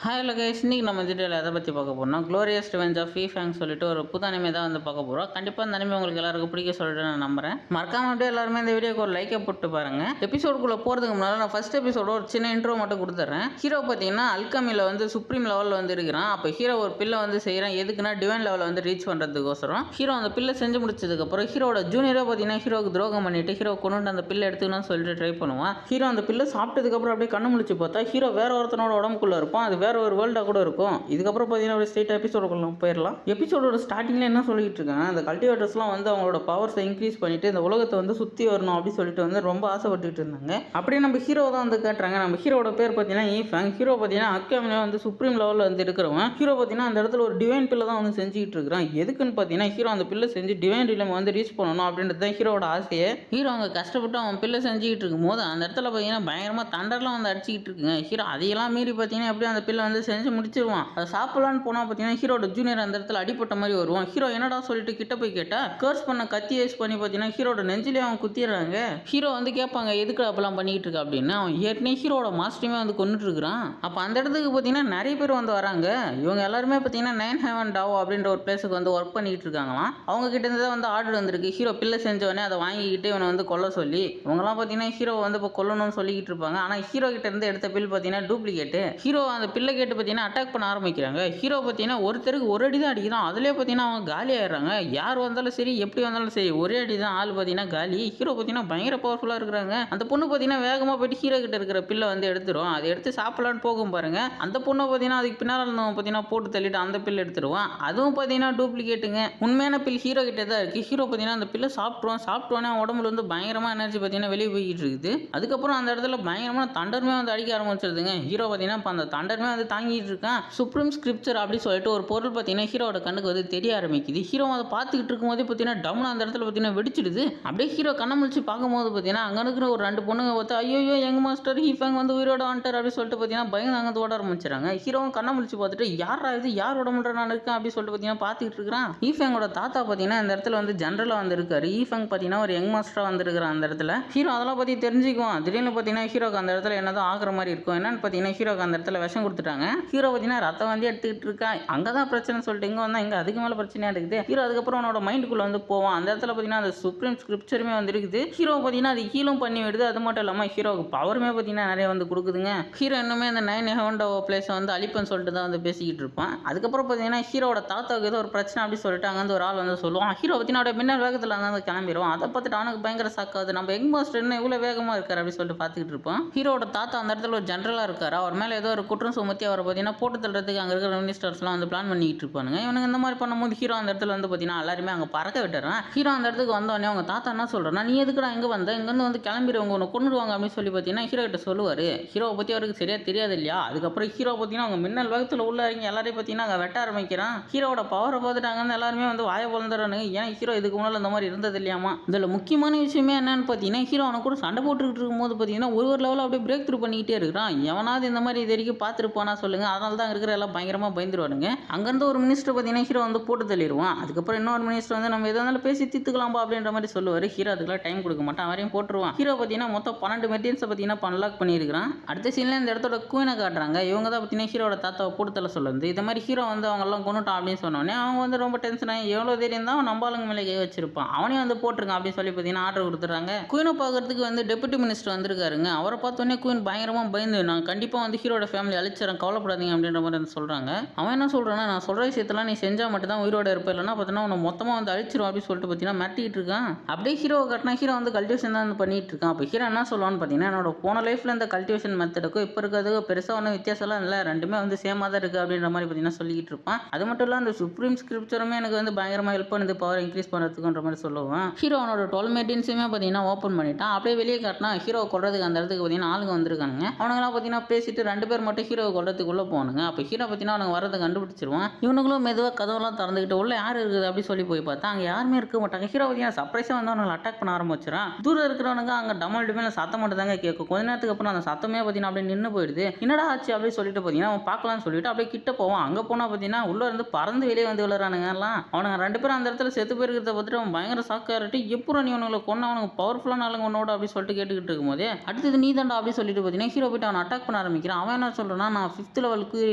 Hi Lokesh, இன்னைக்கு நம்ம வீடியோவில் எதை பற்றி பார்க்க போகிறோம்னா க்ளோரியஸ் ரிவெஞ்ச் ஆஃப் ஃபீ ஃபேங் சொல்லிட்டு ஒரு புது அனிமே தான் வந்து பார்க்க போகிறோம். கண்டிப்பாக அந்த அனிமே உங்களுக்கு எல்லாருக்கும் பிடிக்க சொல்லிட்டு நான் நம்புறேன். மறக்காம அப்படியே எல்லாருமே இந்த வீடியோக்கு ஒரு லைக்கை போட்டு பாருங்க. எபிசோடுக்குள்ளே போகிறதுக்கு முன்னாடி நான் ஃபர்ஸ்ட் எபிசோட ஒரு சின்ன இன்ட்ரோ மட்டும் கொடுத்துட்றேன். ஹீரோ பார்த்தீங்கன்னா அல்கமியில் வந்து சுப்ரீம் லெவலில் வந்து இருக்கிறான். அப்போ ஹீரோ ஒரு பில்லை வந்து செய்கிறான். எதுக்குன்னா டிவைன் லெவலில் வந்து ரீச் பண்ணுறதுக்கோசரம். ஹீரோ அந்த பில்லை செஞ்சு முடிச்சதுக்கப்புறம் ஹீரோட ஜூனியரோ பார்த்தீங்கன்னா ஹீரோக்கு துரோகம் பண்ணிட்டு ஹீரோ கொண்டு அந்த பில்லை எடுத்துக்கணும்னு சொல்லிட்டு ட்ரை பண்ணுவான். ஹீரோ அந்த பில்லை சாப்பிட்டதுக்கப்புறம் அப்படியே கண்ணு முடிச்சு பார்த்தா ஹீரோ வேற ஒருத்தனோட உடம்புக்குள்ளே இருப்பான். அது வேற ஒரு வேர்ல்டாக கூட இருக்கும். இதுக்கப்புறம் பார்த்தீங்கன்னா ஒரு ஸ்ட்ரெயிட் எபிசோடுக்குள்ள போயிடலாம். எபிசோடோட ஸ்டார்டிங்ல என்ன சொல்லிட்டு இருக்காங்க, அந்த கல்டிவேட்டர்ஸ்லாம் வந்து அவங்களோட பவர்ஸை இன்க்ரீஸ் பண்ணிட்டு இந்த உலகத்தை வந்து சுற்றி வரணும் அப்படின்னு சொல்லிட்டு வந்து ரொம்ப ஆசைப்பட்டுட்டு இருந்தாங்க. அப்படியே நம்ம ஹீரோ தான் வந்து காட்டுறாங்க. நம்ம ஹீரோட பேர் பார்த்தீங்கன்னா ஈஃபேங். ஹீரோ பார்த்தீங்கன்னா அக்காமில வந்து சுப்ரீம் லெவலில் வந்து இருக்கிறவன். ஹீரோ பார்த்தீங்கன்னா அந்த இடத்துல ஒரு டிவைன் பில்லை தான் வந்து செஞ்சுக்கிட்டு இருக்கிறான். எதுக்குன்னு பார்த்தீங்கன்னா ஹீரோ அந்த பில்லை செஞ்சு டிவைன் ரிலம் வந்து ரீச் பண்ணணும் அப்படின்றது தான் ஹீரோட ஆசையே. ஹீரோ அவங்க கஷ்டப்பட்டு அவன் பில்லை செஞ்சுக்கிட்டு இருக்கும்போது அந்த இடத்துல பார்த்தீங்கன்னா பயங்கரமாக தண்டர்லாம் வந்து அடிச்சுக்கிட்டு இருக்குங்க. ஹீரோ அதையெல்லாம் மீறி பார்த்தீங்கன்னா எப்படியும் அந்த பில்லை வந்து செஞ்சு முடிச்சிருவான். அதை சாப்பிடலான்னு போனால் பார்த்தீங்கன்னா ஹீரோட ஜூனியர் அந்த இடத்துல அடிப்பட்ட மாதிரி வருவான். ஹீரோ என்னடா சொல்லிட்டு கிட்ட போய் கேட்டா கர்ஸ் பண்ண கத்தி யூஸ் பண்ணி பார்த்தீங்கன்னா ஹீரோட நெஞ்சிலே அவன் குத்திடுறாங்க. ஹீரோ வந்து கேட்பாங்க எதுக்கு அப்பெல்லாம் பண்ணிக்கிட்டு இருக்கா அப்படின்னு. அவன் ஏற்கனவே ஹீரோட மாஸ்டருமே வந்து கொண்டுட்டு இருக்கிறான். அப்போ அந்த இடத்துக்கு பார்த்தீங்கன்னா நிறைய பேர் வந்து வராங்க. இவங்க எல்லாருமே பார்த்தீங்கன்னா 9 ஹெவன் டாவோ அப்படின்ற ஒரு பிளேஸுக்கு வந்து ஒர்க் பண்ணிட்டு இருக்காங்களாம். அவங்க கிட்ட இருந்து தான் வந்து ஆர்டர் வந்திருக்கு. ஹீரோ பில்லை செஞ்சவனே அதை வாங்கிக்கிட்டு இவனை வந்து கொல்ல சொல்லி. இவங்கெல்லாம் பார்த்தீங்கன்னா ஹீரோ வந்து இப்போ கொல்லணும்னு சொல்லிக்கிட்டு இருப்பாங்க. ஆனால் ஹீரோ கிட்ட இருந்து எடுத்த பில் பார்த்தீங்கன்னா டூப்ளிகேட்டு. ஹீரோ அந்த பில்லை கேட்டு பார்த்தீங்கன்னா அட்டாக் பண்ண ஆரம்பிக்கிறாங்க. ஹீரோ பார்த்தீங்கன்னா ஒருத்தருக்கு ஒரு அடி தான் அடிக்கிறான். அதுலேயே பார்த்தீங்கன்னா அவங்க காலி ஆயிடுறாங்க. யார் வந்தாலும் சரி எப்படி வந்தாலும் சரி ஒரே அடி தான் ஆள் பார்த்தீங்கன்னா காலி. ஹீரோ பார்த்தீங்கன்னா பயங்கர பவர்ஃபுல்லாக இருக்கிறாங்க. அந்த பொண்ணு பார்த்தீங்கன்னா வேகமாக போயிட்டு ஹீரோ கிட்ட இருக்கிற பில்லை வந்து எடுத்துரும். அதை எடுத்து சாப்பிடலான்னு போகும் பாருங்க. அந்த பொண்ணை பார்த்தீங்கன்னா அதுக்கு பின்னால் பார்த்தீங்கன்னா போட்டு தள்ளிட்டு அந்த பில் எடுத்துருவான். அதுவும் பார்த்தீங்கன்னா டூப்ளிகேட்டுங்க. உண்மையான பில் ஹீரோ கிட்டே தான் இருக்கு. ஹீரோ பார்த்தீங்கன்னா அந்த பில்லை சாப்பிட்டோன்னே உடம்புல வந்து பயங்கரமாக எனர்ஜி பார்த்தீங்கன்னா வெளியே போய்கிட்டு இருக்குது. அதுக்கப்புறம் அந்த இடத்துல பயங்கரமான தண்டர்மே வந்து அடிக்க ஆரம்பிச்சிருதுங்க. ஹீரோ பார்த்தீங்கன்னா இப்போ அந்த தண்டர்மே வந்து தாங்கிட்டு இருக்கான். சுப்ரீம் ஸ்கிரிப்சர் அப்படி சொல்லிட்டு ஒரு பொருள் பார்த்தீங்கன்னா ஹீரோட கண்ணுக்கு வந்து தெரிய ஆரம்பிக்குது. ஹீரோ அதை பார்த்துக்கிட்டு இருக்கும்போது பார்த்தீங்கன்னா டவுன் அந்த இடத்துல பார்த்தீங்கன்னா வெடிச்சிடுது. அப்படியே ஹீரோ கண்ணை முடிச்சு பார்க்கும்போது பார்த்தீங்கன்னா அங்கே இருக்கிற ஒரு 2 பொண்ணுங்க பார்த்து ஐயோ எங்க மாஸ்டர் ஈஃபேங் வந்து உயிரோட வந்துட்டார் அப்படின்னு சொல்லிட்டு பார்த்தீங்கன்னா பயந்து அங்கே ஓட ஆரம்பிச்சிடறாங்க. ஹீரோவும் கண்ணை முடிச்சு பார்த்துட்டு யாரா இது, யாரோட முறை நான் இருக்கேன் அப்படின்னு சொல்லிட்டு பார்த்தீங்கன்னா பார்த்துக்கிட்டு இருக்கிறான். ஈஃபேங்கோட தாத்தா பார்த்தீங்கன்னா இந்த இடத்துல வந்து ஜென்ரலாக வந்து இருக்காரு. ஈஃபேங் பார்த்தீங்கன்னா ஒரு யங் மாஸ்டராக வந்துருக்கிறான் அந்த இடத்துல. ஹீரோ அதெல்லாம் பற்றி தெரிஞ்சுக்குவான். திடீர்னு பார்த்தீங்கன்னா ஹீரோக்கு அந்த இடத்துல என்னதான் ஆகிற மாதிரி இருக்கும். என்னன்னு பார்த்தீங்கன்னா ஹீரோக்கு அந்த இடத்துல விஷம் கொடுத்துட்டாங்க. ஹீரோ பார்த்தீங்கன்னா ரத்தம் வந்து எடுத்துக்கிட்டு இருக்கா. அங்கே தான் பிரச்சனை சொல்லிட்டு இங்கே வந்தால் இங்கே அதுக்கு மேலே பிரச்சனையாக இருக்குது. ஹீரோ அதுக்கப்புறம் அவனோட மைண்டுக்குள்ளே வந்து போவான். அந்த இடத்துல பார்த்தீங்கன்னா அந்த சுப்ரீம் ஸ்கிரிப்சருமே வந்து இருக்குது. ஹீரோ பார்த்தீங்கன்னா அது ஹீலும் பண்ணி விடுது. அது மட்டும் இல்லாமல் ஹீரோக்கு பவருமே பார்த்தீங்கன்னா நிறைய வந்து கொடுக்குதுங்க. ஹீரோ இன்னுமே அந்த 9 ஹெவன் டாவோ பிளேஸை வந்து அழிப்பேன்னு சொல்லிட்டு தான் வந்து பேசிக்கிட்டு இருப்பான். அதுக்கப்புறம் பார்த்தீங்கன்னா ஹீரோட தாத்தாவுக்கு ஏதோ ஒரு பிரச்சனை அப்படி சொல்லிட்டு அங்கே வந்து ஒரு ஆள் வந்து சொல்லுவான். ஹீரோ பார்த்தீங்கன்னா அப்படியே மின்னல் வேகத்தில் வந்து கிளம்பிடுவான். அதை பார்த்துட்டு அவனுக்கு பயங்கர சாக்காது. நம்ம யங் மாஸ்டர் என்ன இவ்வளோ வேகமாக இருக்காரு அப்படின்னு சொல்லிட்டு பார்த்துக்கிட்டு இருப்பான். ஹீரோட தாத்தா அந்த இடத்துல ஒரு ஜென்ரலாக இருக்காரு. அவர் மேலே ஏதோ ஒரு குற்றம் சுமத்தி அவர் பார்த்தீங்கன்னா போட்டு தள்ளுறதுக்கு அங்கே இருக்கிற மினிஸ்டர்ஸ்லாம் வந்து பிளான் பண்ணிட்டு இருப்பானுங்க. இவனுங்க இந்த மாதிரி பண்ணும்போது ஹீரோ அந்த இடத்துல வந்து பார்த்தீங்கன்னா எல்லாருமே அங்கே பறக்க விட்டுறான். ஹீரோ அந்த இடத்துக்கு வந்தோடனே அவங்க தாத்தா என்ன சொல்கிறேன்னா நீ எதுக்குடா இங்கே வந்த, இங்கேருந்து வந்து கிளம்பிடுவாங்க உன்னை கொண்டுடுவாங்க அப்படின்னு சொல்லி பார்த்தீங்கன்னா ஹீரோ கிட்ட சொல்லுவார். ஹீரோவை பற்றி அவருக்கு சரியாக தெரியாது இல்லையா. அதுக்கப்புறம் ஹீரோ பார்த்தீங்கன்னா அவங்க மின்னல் வேகத்தில் உள்ள இறங்கி எல்லாரையும் பார்த்தீங்கன்னா அங்கே வெட்ட ஆரம்பிக்கிறான். ஹீரோட பவரை பார்த்துட்டு அங்கே எல்லாருமே வந்து வாய பிறந்துறானுங்க. ஏன்னா ஹீரோ இதுக்கு முன்னால் இந்த மாதிரி இருந்தது இல்லையாமா. இதில் முக்கியமான விஷயமே என்னன்னு பார்த்தீங்கன்னா ஹீரோ அவனை கூட சண்டை போட்டுக்கிட்டு இருக்கும்போது பார்த்தீங்கன்னா ஒரு லெவலில் அப்படியே பிரேக் த்ரூ பண்ணிக்கிட்டே இருக்கிறான். எவனாவது இந்த மாதிரி இது வரைக்கும் பார்த்துருப்பானா சொல்லுங்க. அதனால தான் இருக்கிற எல்லாம் பயங்கரமாக பயந்துருவானுங்க. அங்கேருந்து ஒரு மினிஸ்டர் பார்த்தீங்கன்னா ஹீரோ வந்து போட்டு தள்ளிடுவான். அதுக்கப்புறம் இன்னொரு மினிஸ்டர் வந்து நம்ம எதாவது பேசி தீர்த்துக்கலாம்பா அப்படின்ற மாதிரி சொல்லுவார். ஹீரோ அதுக்கெல்லாம் டைம் கொடுக்க மாட்டான். அவரையும் போட்டுருவான். ஹீரோ பார்த்தீங்கன்னா மொத்தம் 12 மெட்டீரியல்ஸை பார்த்தீங்கன்னா அன்லாக் பண்ணியிருக்கான். அடுத்த சீனில் இந்த இடத்தோட குயினை காட்டுறாங்க. இவங்க தான் பார்த்தீங்கன்னா ஹீரோட தாத்தாவை போட்டு தள்ள சொல்லுது. இது மாதிரி ஹீரோ வந்து அவங்க எல்லாம் கொண்டுட்டான் அப்படின்னு சொன்னோடனே அவங்க வந்து ரொம்ப டென்ஷன் ஆகி எவ்வளோ தெரியும் தான் நம்ம ஆளுங்க மேலே கை வச்சிருப்பான். அவனையும் வந்து போட்டுருங்க அப்படின்னு சொல்லி பார்த்தீங்கன்னா ஆர்டர் கொடுத்துறாங்க. குயினை பார்க்கறதுக்கு வந்து டெபுட்டி மினிஸ்டர் வந்திருக்காருங்க. அவரை பார்த்தோன்னே குயின் பயங்கரமாக பயந்து நான் கண்டிப்பாக வந்து ஹீரோட ஃபேமிலி அழிச்சிடறேன், கவலைப்படாதீங்க அப்படின்ற மாதிரி வந்து சொல்கிறாங்க. அவன் என்ன சொல்கிறான்னா நான் சொல்கிற விஷயத்தெல்லாம் நீ செஞ்சால் மட்டும் தான் உயிரோட இருப்ப, இல்லைன்னா பார்த்தீங்கன்னா உன்னை மொத்தமாக வந்து அழிச்சிரும் அப்படின்னு சொல்லிட்டு பார்த்தீங்கன்னா மாட்டிக்கிட்டு இருக்கான். அப்படியே ஹீரோ கட்டினா ஹீரோ வந்து கல்டிவேஷன் தான் வந்து பண்ணிட்டு இருக்கான். அப்போ ஹீரோ என்ன சொல்லுவான்னு பார்த்தீங்கன்னா என்னோட போன லைஃப்பில் இந்த கல்டிவேஷன் மெத்தடுக்கும் இப்போ இருக்கிறதுக்கு பெருசாக ஒன்றும் வித்தியாசம்லாம் இல்லை, ரெண்டுமே வந்து சேமாக தான் இருக்குது அப்படின்ற மாதிரி பார்த்தீங்கன்னா சொல்லிக்கிட்டு இருப்பான். அது மட்டும் இல்லை அந்த சுப்ரீம் ஸ்கிரிப்சருமே எனக்கு வந்து பயங்கரமாக ஹெல்ப் பண்ணுது பவர் இன்க்ரீஸ் பண்ணுறதுக்குன்ற மாதிரி சொல்லுவான். ஹீரோ அவனோட 12 மெட்டீரியல்ஸுமே பார்த்தீங்கன்னா ஓப்பன் பண்ணிட்டான். அப்படியே வெளியே காட்டினா ஹீரோ கொள்றதுக்கு அந்த இடத்துக்கு பார்த்தீங்கன்னா ஆளுங்க வந்திருக்காங்க. அவனுங்களாம் பார்த்தீங்கன்னா பேசிட்டு 2 பேர் மட்டும் ஹீரோ கொள்றதுக்குள்ளே போனாங்க. அப்போ ஹீரோ பார்த்தீங்கன்னா அவனுக்கு வரதை கண்டுபிடிச்சிருவான். இவனுங்களும் மெதுவாக கதவெல்லாம் திறந்துக்கிட்டு உள்ள யார் இருக்குது அப்படி சொல்லி போய் பார்த்தா அங்கே யாருமே இருக்க மாட்டாங்க. ஹீரோ பார்த்தீங்கன்னா சர்ப்ரைஸாக வந்து அவனுங்களை அட்டாக் பண்ண ஆரம்பிச்சிடான். தூரம் இருக்கிறவனுங்க அங்கே டமல் டிமல் சத்தம் மட்டும் தாங்க கேட்கும். கொஞ்ச நேரத்துக்கு அப்புறம் அந்த சத்தமே பார்த்தீங்கன்னா அப்படியே நின்று போயிடுது. என்னடா ஆச்சு அப்படின்னு சொல்லிட்டு பார்த்தீங்கன்னா அவன் பார்க்கலாம்னு சொல்லிட்டு அப்படியே கிட்ட போவான். அங்கே போனால் பார்த்தீங்கன்னா உள்ள இருந்து பறந்து வெளியே வந்து விழுறானுங்கலாம். அவனுங்க 2 பேரும் அந்த இடத்துல செத்து போயிருக்கிறத பார்த்துட்டு அவன் பயங்கர சாக்காரிட்டு எப்போ நீ அவனுங்களை கொண்டு அவனுக்கு பவர்ஃபுல்லான ஆளுங்க உன்னோட அப்படி சொல்லிட்டு கேட்டுக்கிட்டு இருக்கும்போது அடுத்தது நீ தாண்டா அப்படி சொல்லிட்டு பார்த்தீங்கன்னா ஹீரோ போயிட்டு அவன் அட்டாக் பண்ண ஆரம்பிக்கிறான். அவன் என்ன சொல்றான்னா நான் நான் 5th லெவல் குயிர்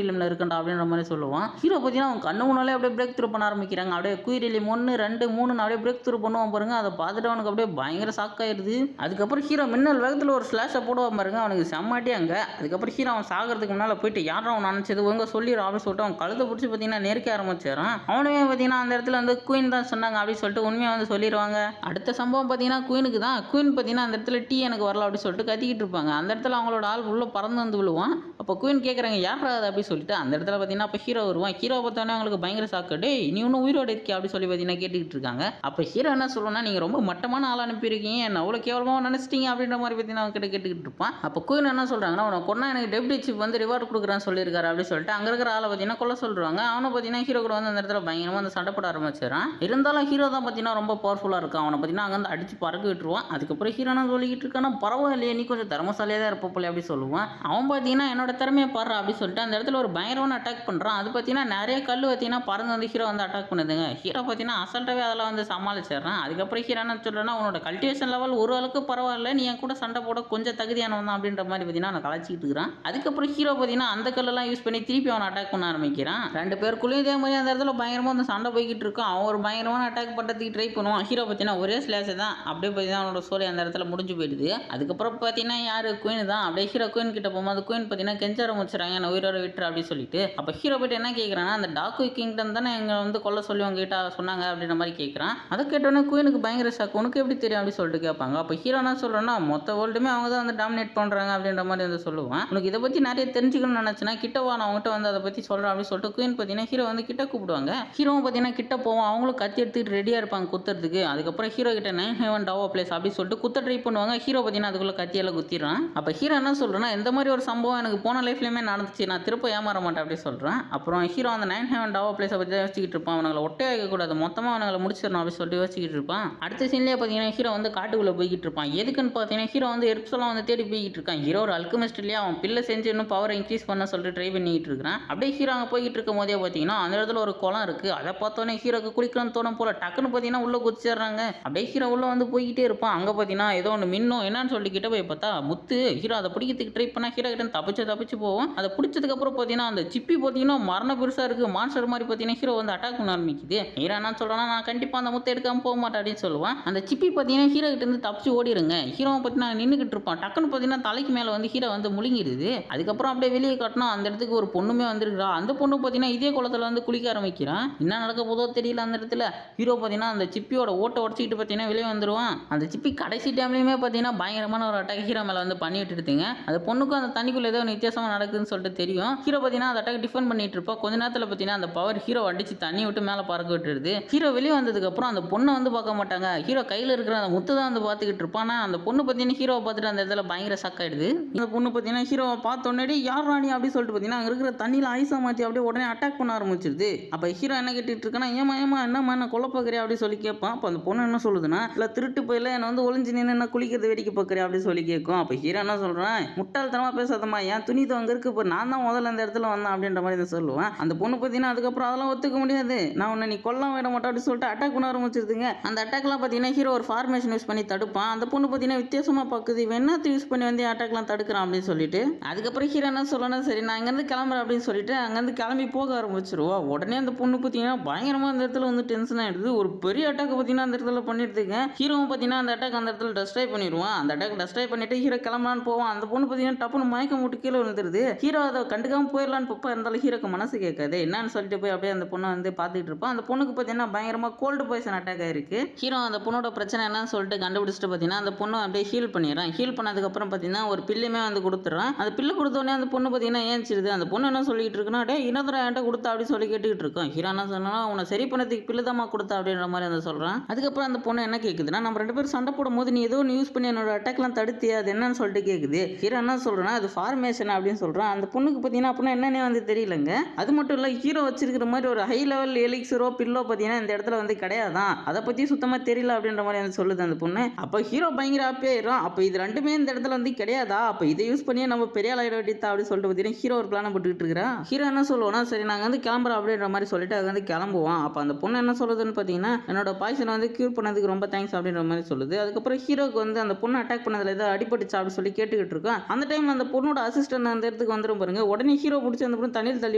எலிமில் இருக்கேன்டா அப்படின்ற மாதிரி சொல்லுவான். ஹீரோ பார்த்தீங்கன்னா அவன் கண்ணு முன்னாலே அப்படியே பிரேக் த்ரூ பண்ண ஆரம்பிக்கிறாங்க. அப்படியே குயிர் எலிம் 1 2 3 அப்படியே பிரேக் த்ரூ பண்ணுவான் பாருங்க. அதை பார்த்துட்டு அவனுக்கு அப்படியே பயங்கர ஷாக் ஆயிடுது. அதுக்கப்புறம் ஹீரோ மின்னல் வேகத்தில் ஒரு ஸ்லாஷை போடுவான் பாருங்க. அவனுக்கு செம்மாட்டி அங்கே. அதுக்கப்புறம் ஹீரோ அவன் சாகிறதுக்கு முன்னால் போயிட்டு யாரும் அவன் நினச்சது உங்க சொல்லிடுறான் அப்படின்னு சொல்லிட்டு அவன் கழுத்தை பிடிச்சி பார்த்தீங்கன்னா நெருக்க ஆரம்பிச்சிடறான். அவனுமே பார்த்தீங்கன்னா அந்த இடத்துல வந்து குயின் தான் சொன்னாங்க அப்படின்னு சொல்லிட்டு உண்மையாக வந்து சொல்லிடுவாங்க. அடுத்த சம்பவம் பார்த்தீங்கன்னா குயினுக்கு தான். குயின் பார்த்தீங்கன்னா அந்த இடத்துல டீ எனக்கு வரல அப்படின்னு சொல்லிட்டு கத்திக்கிட்டு இருப்பாங்க. அந்த இடத்துல அவங்களோட ஆள் உள்ள பறந்து வந்து விழுவான். அப்போ குயின் கேட்குறாங்க யாரா அது அப்படின்னு சொல்லிட்டு அந்த இடத்துல பார்த்தீங்கன்னா அப்போ ஹீரோ வருவான். ஹீரோ பார்த்தோன்னே அவங்களுக்கு பயங்கர சாக்கு. டேய் நீ இன்னும் உயிரோடு இருக்கே அப்படி சொல்லி பார்த்தீங்கன்னா கேட்டுக்கிட்டு இருக்காங்க. அப்போ ஹீரோ என்ன சொல்லணும்னா நீங்கள் ரொம்ப மட்டமான ஆள் அனுப்பியிருக்கீங்க, என்ன அவ்வளோ கேவலமாக நினச்சிட்டீங்க அப்படின்ற மாதிரி பார்த்தீங்கன்னா அவங்க கிட்ட கேட்டுக்கிட்டு இருப்பான். அப்போ குயின் என்ன சொல்கிறாங்கன்னா அவனை கொண்டா எனக்கு டெப்டி சீஃப் வந்து ரிவார்டு கொடுக்குறான்னு சொல்லியிருக்காரு அப்படின்னு சொல்லிட்டு அங்கே இருக்கிற ஆளை பார்த்தீங்கன்னா கொல்ல சொல்லுவாங்க. அவனை பார்த்தீங்கன்னா ஹீரோ கூட வந்து அந்த இடத்துல பயங்கரமாக வந்து சண்டை போட ஆரம்பிச்சிடறான். இருந்தாலும் ஹீரோ தான் பார்த்தீங்கன்னா ரொம்ப பவர்ஃபுல்லாக இருக்கும். அவனை பார்த்தீங்கன்னா அங்கே வந்து அடிச்சு பறக்க விட்டுருவான். அதுக்கப்புறம் ஹீரோ நான் சொல்லிக்கிட்டு இருக்கானா பரவாயில்லையே நீ கொஞ்சம் திறமசாலியாக தான் இருப்ப போல அப்படி சொல்லுவான். அவன் பார்த்தீங்கன்னா என்னோட திறமையை பாடுறா அப்படின்னு சொல்லிட்டு அந்த இடத்துல ஒரு பயங்கரமான அட்டாக் பண்ணுறான். அது பார்த்தீங்கன்னா நிறைய கல் பார்த்தீங்கன்னா பறந்து வந்து ஹீரோ வந்து அட்டாக் பண்ணுதுங்க. ஹீரோ பார்த்தீங்கன்னா அசல்ட்டாவே அதெல்லாம் வந்து சமாளிச்சிடறான். அதுக்கப்புறம் ஹீரோ என்ன சொல்கிறேன்னா உன்னோட கல்டிவேஷன் லெவல் ஒரு அளவுக்கு பரவாயில்ல, நீ என் கூட சண்டை போட கொஞ்சம் தகுதியானவன் தான் அப்படின்ற மாதிரி பார்த்தீங்கன்னா அவனை கலாச்சிக்கிட்டு இருக்கிறான். அதுக்கப்புறம் ஹீரோ பார்த்தீங்கன்னா அந்த கல்லெல்லாம் யூஸ் பண்ணி திருப்பி அவனை அட்டாக் பண்ண ஆரம்பிக்கிறான். ரெண்டு பேருக்குள்ளேயும் இதே மாதிரி அந்த இடத்துல பயங்கரமாக வந்து சண்டை போய்கிட்டு இருக்கும். அவன் ஒரு பயங்கரமான அட்டாக் பண்ணுறதுக்கு ட்ரை பண்ணுவான். ஹீரோ பார்த்தீங்கன்னா ஒரே ஸ்லாஷ் தான் அப்படியே பார்த்தீங்கன்னா அவனோட ஸ்டோரி அந்த இடத்துல முடிஞ்சு போயிடுது. அதுக்கப்புறம் பார்த்தீங்கன்னா யார் குயின் தான். அப்படியே ஹீரோ குயின் கிட்ட போகும்போது குயின் பார்த்தீங்கன்னா கெஞ்ச ஆரம்பிச்சுறாங்க என்ன உயிரோட விட்டுரு அப்படின்னு சொல்லிட்டு. அப்போ ஹீரோ போய்ட்டு என்ன கேட்குறான்னா அந்த டாக்கு கிங்டம் தானே எங்க வந்து கொல்ல சொல்லி அவங்க கிட்ட சொன்னாங்க அப்படின்ற மாதிரி கேட்குறான். அதை கேட்டோன்னே குயினுக்கு பயங்கர ஷாக். உனக்கு எப்படி தெரியும் அப்படின்னு சொல்லிட்டு கேட்பாங்க. அப்போ ஹீரோ என்ன சொல்கிறேன்னா மொத்த வேர்ல்டுமே அவங்க தான் வந்து டாமினேட் பண்ணுறாங்க அப்படின்ற மாதிரி வந்து சொல்லுவான். உனக்கு இதை பற்றி நிறைய தெரிஞ்சுக்கணும்னு நினச்சினா கிட்டவா நான் அவங்ககிட்ட வந்து அதை பற்றி சொல்கிறேன் அப்படின்னு சொல்லிட்டு குயின் பார்த்தீங்கன்னா ஹீரோ வந்து கிட்ட கூப்பிடுவாங்க. ஹீரோவும் பார்த்தீங்கன்னா கிட்ட போவோம். அவங்களும் கத்தி எடுத்துட்டு ரெடியாக இருப்பாங்க குத்துறதுக்கு. அதுக்கப்புறம் ஹீரோ கிட்ட 9 heaven டாவோ பிளேஸ் அப்படின்னு சொல்லிட்டு குத்த ட்ரை பண்ணுவாங்க. ஹீரோ பார்த்தீங்கன்னா அதுக்குள்ள கத்தியெல்லாம் குத்திடுறான். அப்போ ஹீரோ என்ன சொல்கிறேன்னா இந்த மாதிரி ஒரு சம்பவம் எனக்கு போன லைஃப்லையுமே நடந்துச்சு, நான் திருப்ப ஏமாற மாட்டேன் அப்படி சொல்கிறேன். அப்புறம் ஹீரோ அந்த 9 heaven டாவோ பிளேஸை பற்றி யோசிச்சுக்கிட்டு இருப்பான். அவங்களை ஒட்டே வைக்கக்கூடாது, மொத்தமாக அவங்களை முடிச்சிடணும் அப்படின்னு சொல்லிட்டு யோசிச்சுக்கிட்டு இருப்பான். அடுத்த சீன்லேயே பார்த்தீங்கன்னா ஹீரோ வந்து காட்டுக்குள்ளே போய்கிட்டு இருப்பான். எதுக்குன்னு பார்த்தீங்கன்னா ஹீரோ வந்து எர்ப்ஸ்லாம் வந்து தேடி போய்கிட்டு இருக்கான். ஹீரோ ஒரு அல்கமிஸ்ட் இல்லையா, அவன் பில்லை செஞ்சு இன்னும் பவர் இன்க்ரீஸ் பண்ண சொல்லிட்டு ட்ரை பண்ணிக்கிட்டு இருக்கிறான். அப்படியே ஹீரோ அங்கே போய்கிட்டு இருக்கும் போதே பார்த்தீங்கன்னா அந்த இடத்துல ஒரு குளம் இருக்குது. அதை பார்த்தோன்னே ஹீரோக்கு குளிக்கணும்னு தோணும் போல டக்குன்னு பார்த்தீங்கன்னா உள்ளே குதிச்சிடுறாங்க. அப்படியே ஹீரோ உள்ள வந்து போய்கிட்டே இருப்பான். அங்கே பார்த்தீங்கன்னா ஏதோ ஒன்று மின்னும் என்னன்னு சொல்லி கிட்ட போய் பார்த்தா முத்து. ஹீரோ அதை பிடிக்கிறதுக்கு ட்ரை பண்ணால் ஹீரோ கிட்ட தப்பிச்சு போவோம். அதை பிடிச்சதுக்கப்புறம் பார்த்தீங்கன்னா அந்த சிப்பி பார்த்தீங்கன்னா மரண பெருசாக இருக்குது. மான்ஸ்டர் மாதிரி பார்த்தீங்கன்னா ஹீரோ வந்து அட்டாக் பண்ண ஆரம்பிக்குது. ஹீரோ என்ன சொல்கிறான்னா நான் கண்டிப்பாக அந்த முத்தை எடுக்காமல் போக மாட்டேன் அப்படின்னு சொல்லுவான். அந்த சிப்பி பார்த்தீங்கன்னா ஹீரோ கிட்ட இருந்து தப்பிச்சு ஓடிடுங்க. ஹீரோ பார்த்தீங்கன்னா நின்றுக்கிட்டு இருப்பான். டக்குன்னு பார்த்தீங்கன்னா தலைக்கு மேலே வந்து ஹீரோ வந்து முழுங்கிடுது. அதுக்கப்புறம் அப்படியே வெளியே காட்டினா அந்த இடத்துக்கு ஒரு பொண்ணுமே வந்துருக்குறா. அந்த பொண்ணு பார்த்தீங்கன்னா இதே குளத்தில் வந்து குளிக்க ஆரம்பிக்கிறான். என்ன நடக்க போதோ தெரியல. அந்த இடத்துல ஹீரோ பார்த்தீங்கன்னா அந்த சிப்பியோட ஓட்டை உடச்சிக்கிட்டு பார்த்தீங்கன்னா வெளியே வந்துடுவான். அந்த சிப்பி கடைசி டைம்லையுமே பார்த்தீங்கன்னா பயங்கரமான ஒரு அட்டாக் ஹீரோ மேலே வந்து பண்ணி விட்டுடுதுங்க. அந்த பொண்ணுக்கும் அந்த தண்ணிக்குள்ள ஏதோ வித்தியாசமாக நடக்குதுன்னு சொல்லிட்டு தெரியும். ஹீரோ பார்த்தீங்கன்னா அந்த அட்டாக் டிஃபெண்ட் பண்ணிட்டு இருப்பா. கொஞ்ச நேரத்தில் பார்த்தீங்கன்னா அந்த பவர் ஹீரோ அடிச்சு தண்ணி விட்டு மேலே பறக்க விட்டுடுது. ஹீரோ வெளியே வந்ததுக்கப்புறம் அந்த பொண்ணை வந்து பார்க்க மாட்டாங்க. ஹீரோ கையில் இருக்கிற அந்த முத்து தான் வந்து பார்த்துக்கிட்டு இருப்பான். அந்த பொண்ணு பார்த்தீங்கன்னா ஹீரோவை பார்த்துட்டு அந்த இடத்துல பயங்கர ஷாக் ஆயிடுது. அந்த பொண்ணு பார்த்தீங்கன்னா ஹீரோவை பார்த்தோன்னே யார் ராணி அப்படின்னு சொல்லிட்டு பார்த்தீங்கன்னா அங்கே இருக்கிற தண்ணியில் ஐஸா மாற்றி அப்படியே உடனே அட்டாக் பண்ண ஆரம்பிச்சிருது. அப்போ ஹீரோ என்ன கேட்டுட்டு இருக்கானா ஏமா என்னம்மா என்ன கொல்ல பார்க்குறியா அப்படின்னு சொல்லி கேட்பான். அப்போ அந்த பொண்ணு என்ன சொல்லுதுன்னா இல்லை திருட்டு போயில என்னை வந்து ஒளிஞ்சு நின்று என்ன குளிக்கிறது வேடிக்கை பார்க்குறியா அப்படின்னு சொல்லி கேட்கும். அப்போ ஹீரோ என்ன சொல்கிறான் முட்டாள்தனமாக பேசாதம்மா, என் துணி அங்கே இருக்கு, இப்போ நான் தான் முதல்ல அந்த இடத்துல வந்தேன் அப்படின்ற மாதிரி தான் சொல்லுவேன். அந்த பொண்ணு பார்த்தீங்கன்னா அதுக்கப்புறம் அதெல்லாம் ஒத்துக்க முடியாது, நான் உன்னை நீ கொல்லாம் விட மாட்டேன் அப்படின்னு சொல்லிட்டு அட்டாக் பண்ண ஆரம்பிச்சிருதுங்க. அந்த அட்டாக்லாம் பார்த்தீங்கன்னா ஹீரோ ஒரு ஃபார்மேஷன் யூஸ் பண்ணி தடுப்பான். அந்த பொண்ணு பார்த்தீங்கன்னா வித்தியாசமாக பார்க்குது, இவன் என்னத்தை யூஸ் பண்ணி வந்து அட்டாக்லாம் தடுக்கிறான் அப்படின்னு சொல்லிட்டு. அதுக்கப்புறம் ஹீரோ என்ன சொல்லணும் சரி நான் அங்கேருந்து கிளம்புறேன் அப்படின்னு சொல்லிட்டு அங்கேருந்து கிளம்பி போக ஆரம்பிச்சிருவா. உடனே அந்த பொண்ணு பார்த்தீங்கன்னா பயங்கரமாக அந்த இடத்துல வந்து டென்ஷன் ஆகிடுது. ஒரு பெரிய அட்டாக் பார்த்தீங்கன்னா அந்த இடத்துல பண்ணிடுதுங்க. ஹீரோவும் பார்த்தீங்கன்னா அந்த அட்டாக் அந்த இடத்துல டெஸ்ட்ராய் பண்ணிடுவான். அந்த அட்டாக் டெஸ்ட்ராய் பண்ணிட்டு ஹீரோ கிளம்பலான்னு போவான். அந்த பொண்ணு பார்த்தீங்கன்னா டப்புன்னு மயக்கம் போட்டு கீழே விழுந்துருது. ஹீரோ அதை கண்டுக்காம போயிடலான்னு பப்பா இருந்தாலும் ஹீரோக்கு மனசு கேட்காது. என்னன்னு சொல்லிட்டு போய் அப்படியே அந்த பொண்ணை வந்து பார்த்துட்டு இருப்பான். அந்த பொண்ணுக்கு பார்த்தீங்கன்னா பயங்கரமாக கோல்டு பாய்சன் அட்டாக் ஆயிருக்கு. ஹீரோ அந்த பொண்ணோட பிரச்சனை என்னன்னு சொல்லிட்டு கண்டுபிடிச்சிட்டு பார்த்தீங்கன்னா அந்த பொண்ணு அப்படியே ஹீல் பண்ணிடுறான். ஹீல் பண்ணதுக்கப்புறம் பார்த்தீங்கன்னா ஒரு பில்லுமே வந்து கொடுத்துட்றான். அந்த பில்லு கொடுத்தோடனே அந்த பொண்ணு பார்த்தீங்கன்னா ஏஞ்சிருது. அந்த பொண்ணு என்ன சொல்லிட்டு இருக்குன்னா டே இன்னொரு என்கிட்ட கொடுத்தா அப்படின்னு சொல்லி கேட்டுக்கிட்டு இருக்கோம். ஹீரோ என்ன சொன்னா உன்னை சரி பண்ணதுக்கு பில்லு தாமா கொடுத்தா அப்படின்ற மாதிரி வந்து சொல்கிறான். அதுக்கப்புறம் அந்த பொண்ணு என்ன கேட்குதுன்னா நம்ம 2 பேரும் சண்டை போடும் போது நீ ஏதோ யூஸ் பண்ணி என்னோட அட்டாக்லாம் தடுத்தியா, அது என்னன்னு சொல்லிட்டு கேட்குது. ஹீரோ என்ன சொல்கிறேன்னா அது ஃபார்மேஷன் அப்படின்னு சொல்கிறான். அந்த பொண்ணுக்கு பார்த்தீங்கன்னா அப்படின்னா என்னன்னே வந்து தெரியலங்க. அது மட்டும் இல்லை ஹீரோ வச்சிருக்கிற மாதிரி ஒரு ஹை லெவல் எலிக்ஸரோ பில்லோ பார்த்தீங்கன்னா இந்த இடத்துல வந்து கிடையாதான், அதை பற்றி சுத்தமாக தெரியல அப்படின்ற மாதிரி வந்து சொல்லுது அந்த பொண்ணு. அப்போ ஹீரோ பயங்கர ஹாப்பியாயிரும். அப்போ இது ரெண்டுமே இந்த இடத்துல வந்து கிடையாதா, அப்போ இதை யூஸ் பண்ணியே நம்ம பெரிய ஆளாயிட வேண்டியதா அப்படின்னு சொல்லிட்டு பார்த்தீங்கன்னா ஹீரோ ஒரு பிளானை போட்டுக்கிட்டு இருக்கிறா. ஹீரோ என்ன சொல்லுவோம்னா சரி நாங்கள் வந்து கிளம்புறோம் அப்படின்ற மாதிரி சொல்லிட்டு அது வந்து கிளம்புவான். அப்போ அந்த பொண்ணு என்ன சொல்லுதுன்னு பார்த்தீங்கன்னா என்னோட பாய்சனை வந்து கியூர் பண்ணதுக்கு ரொம்ப தேங்க்ஸ் அப்படின்ற மாதிரி சொல்லுது. அதுக்கப்புறம் ஹீரோக்கு வந்து அந்த பொண்ணு அட்டாக் பண்ணதில் ஏதோ அடிபட்டுச்சா அப்படின்னு சொல்லி கேட்டுக்கிட்டு இருக்கோம். அந்த டைம் அந்த பொண்ணோட அசிஸ்டன்ட் அந்த இடத்துக்கு வந்துட்டு வந்துடும் பாருங்க. உடனே ஹீரோ பிடிச்சி அந்த பொண்ணு தண்ணியில் தள்ளி